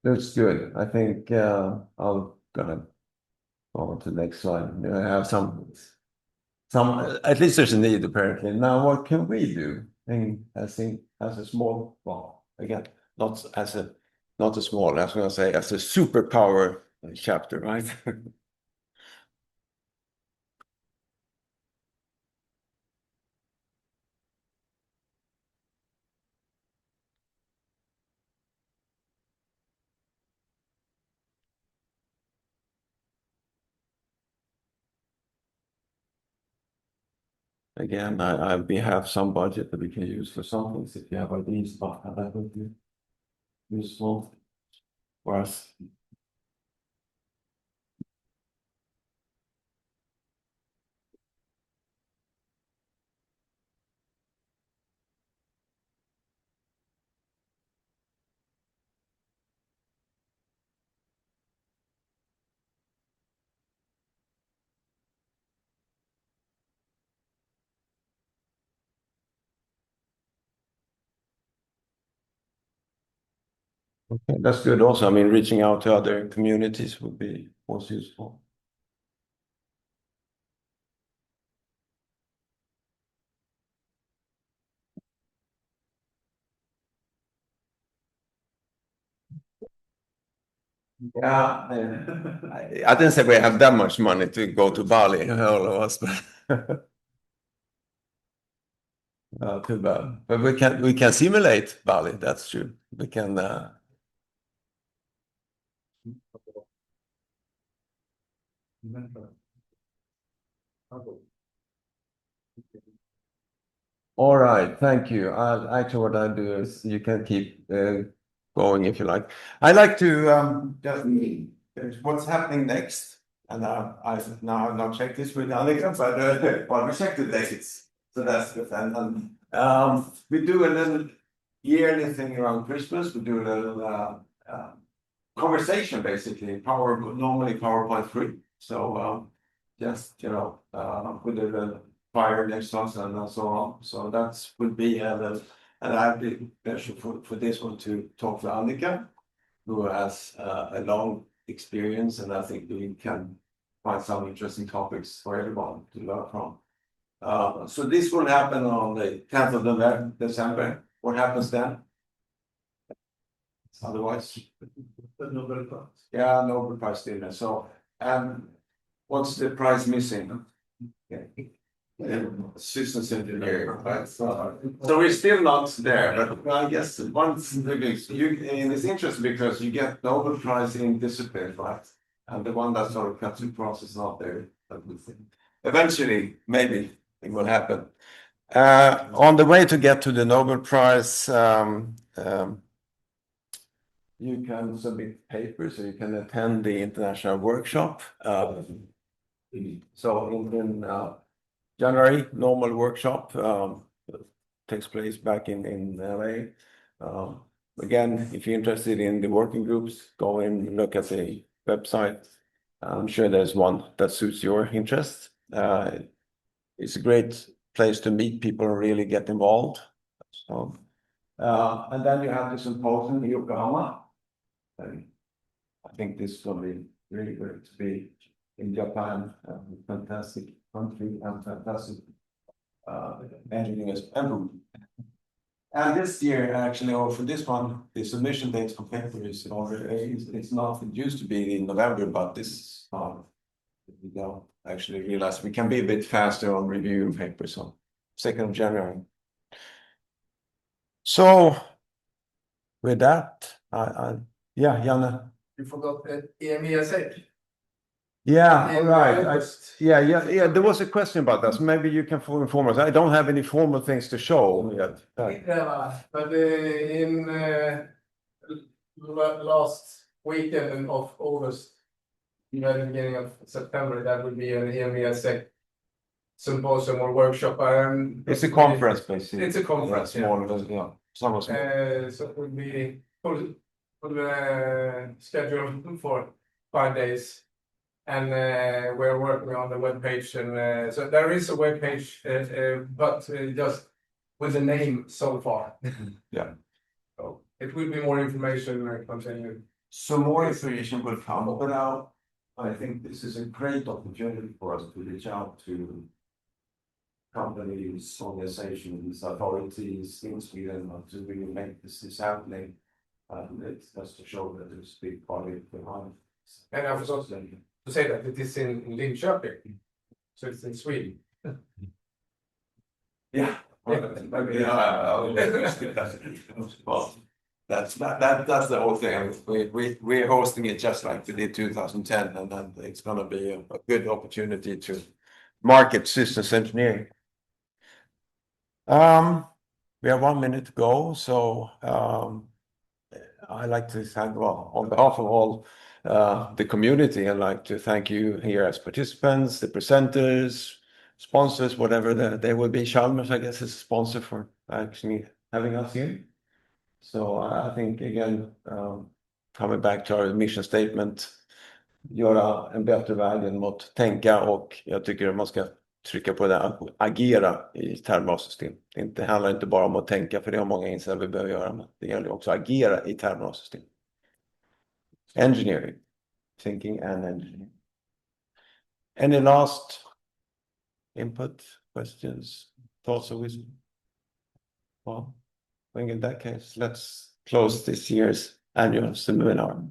A: That's good. I think I'll gonna go on to the next slide. I have some, at least there's a need apparently. Now, what can we do? As a small, well, again, not a small, I was going to say as a superpower chapter, right? Again, we have some budget that we can use for some things. If you have ideas about how that would be useful for us. Okay, that's good also. I mean, reaching out to other communities would be most useful. Yeah, I didn't say we have that much money to go to Bali, all of us, but too bad. But we can simulate Bali. That's true. We can. All right, thank you. Actually, what I do is you can keep going if you like. I like to just what's happening next, and I've now checked this with Annika, but well, we checked the dates, so that's good. And we do a little yearly thing around Christmas. We do a little conversation, basically, normally PowerPoint free. So just with a fire next to us and so on. So that would be and I'd be pleasure for this one to talk to Annika, who has a long experience, and I think we can find some interesting topics for everyone to learn from. So this will happen on the 10th of December. What happens then? Otherwise,
G: The Nobel Prize.
A: yeah, Nobel Prize dinner. So, what's the prize missing? Systems engineering, right? So we're still not there, but I guess once it's interesting because you get Nobel Prize in discipline, right? And the one that sort of cuts across is not there. Eventually, maybe it will happen. On the way to get to the Nobel Prize, you can submit papers, or you can attend the international workshop. So in January, normal workshop takes place back in LA. Again, if you're interested in the working groups, go and look at the website. I'm sure there's one that suits your interest. It's a great place to meet people and really get involved. So, and then you have the symposium in Yokohama. I think this will be really good to be in Japan, fantastic country and fantastic engineering and and this year, actually, or for this one, the submission date for paper is already, it's not, it used to be in November, but this we don't actually realize we can be a bit faster on reviewing papers, so 2nd of January. So with that, yeah, Janne.
N: You forgot EMESA.
A: Yeah, all right. Yeah. There was a question about that. So maybe you can inform us. I don't have any formal things to show yet.
N: But in last weekend of August, the beginning of September, that would be an EMESA symposium or workshop.
A: It's a conference, basically.
N: It's a conference,
A: small, yeah. Small.
N: So it would be full schedule for 5 days. And we're working on the webpage, and so there is a webpage, but just with the name so far.
A: Yeah.
N: So it will be more information continuing.
A: So more information will come, but now I think this is a great opportunity for us to reach out to companies, organizations, authorities in Sweden to really make this happening. It's just to show that there's a big body behind.
N: And I forgot to say that it is in Linköping, so it's in Sweden.
A: Yeah. Well, that's the whole thing. We're hosting it just like we did 2010, and then it's going to be a good opportunity to market systems engineering. We have 1 minute to go, so I like to thank, well, on behalf of all the community, I'd like to thank you here as participants, the presenters, sponsors, whatever they will be. Chalmers, I guess, is a sponsor for actually having us here. So I think, again, coming back to our mission statement, göra en bättre värld mot tänka, och jag tycker man ska trycka på det, agera i termer av system. Det handlar inte bara om att tänka, för det har många insett vi behöver göra, men det gäller också att agera i termer av system. engineering, thinking and engineering. Any last input, questions, thoughts or wisdom? Well, I think in that case, let's close this year's annual seminar.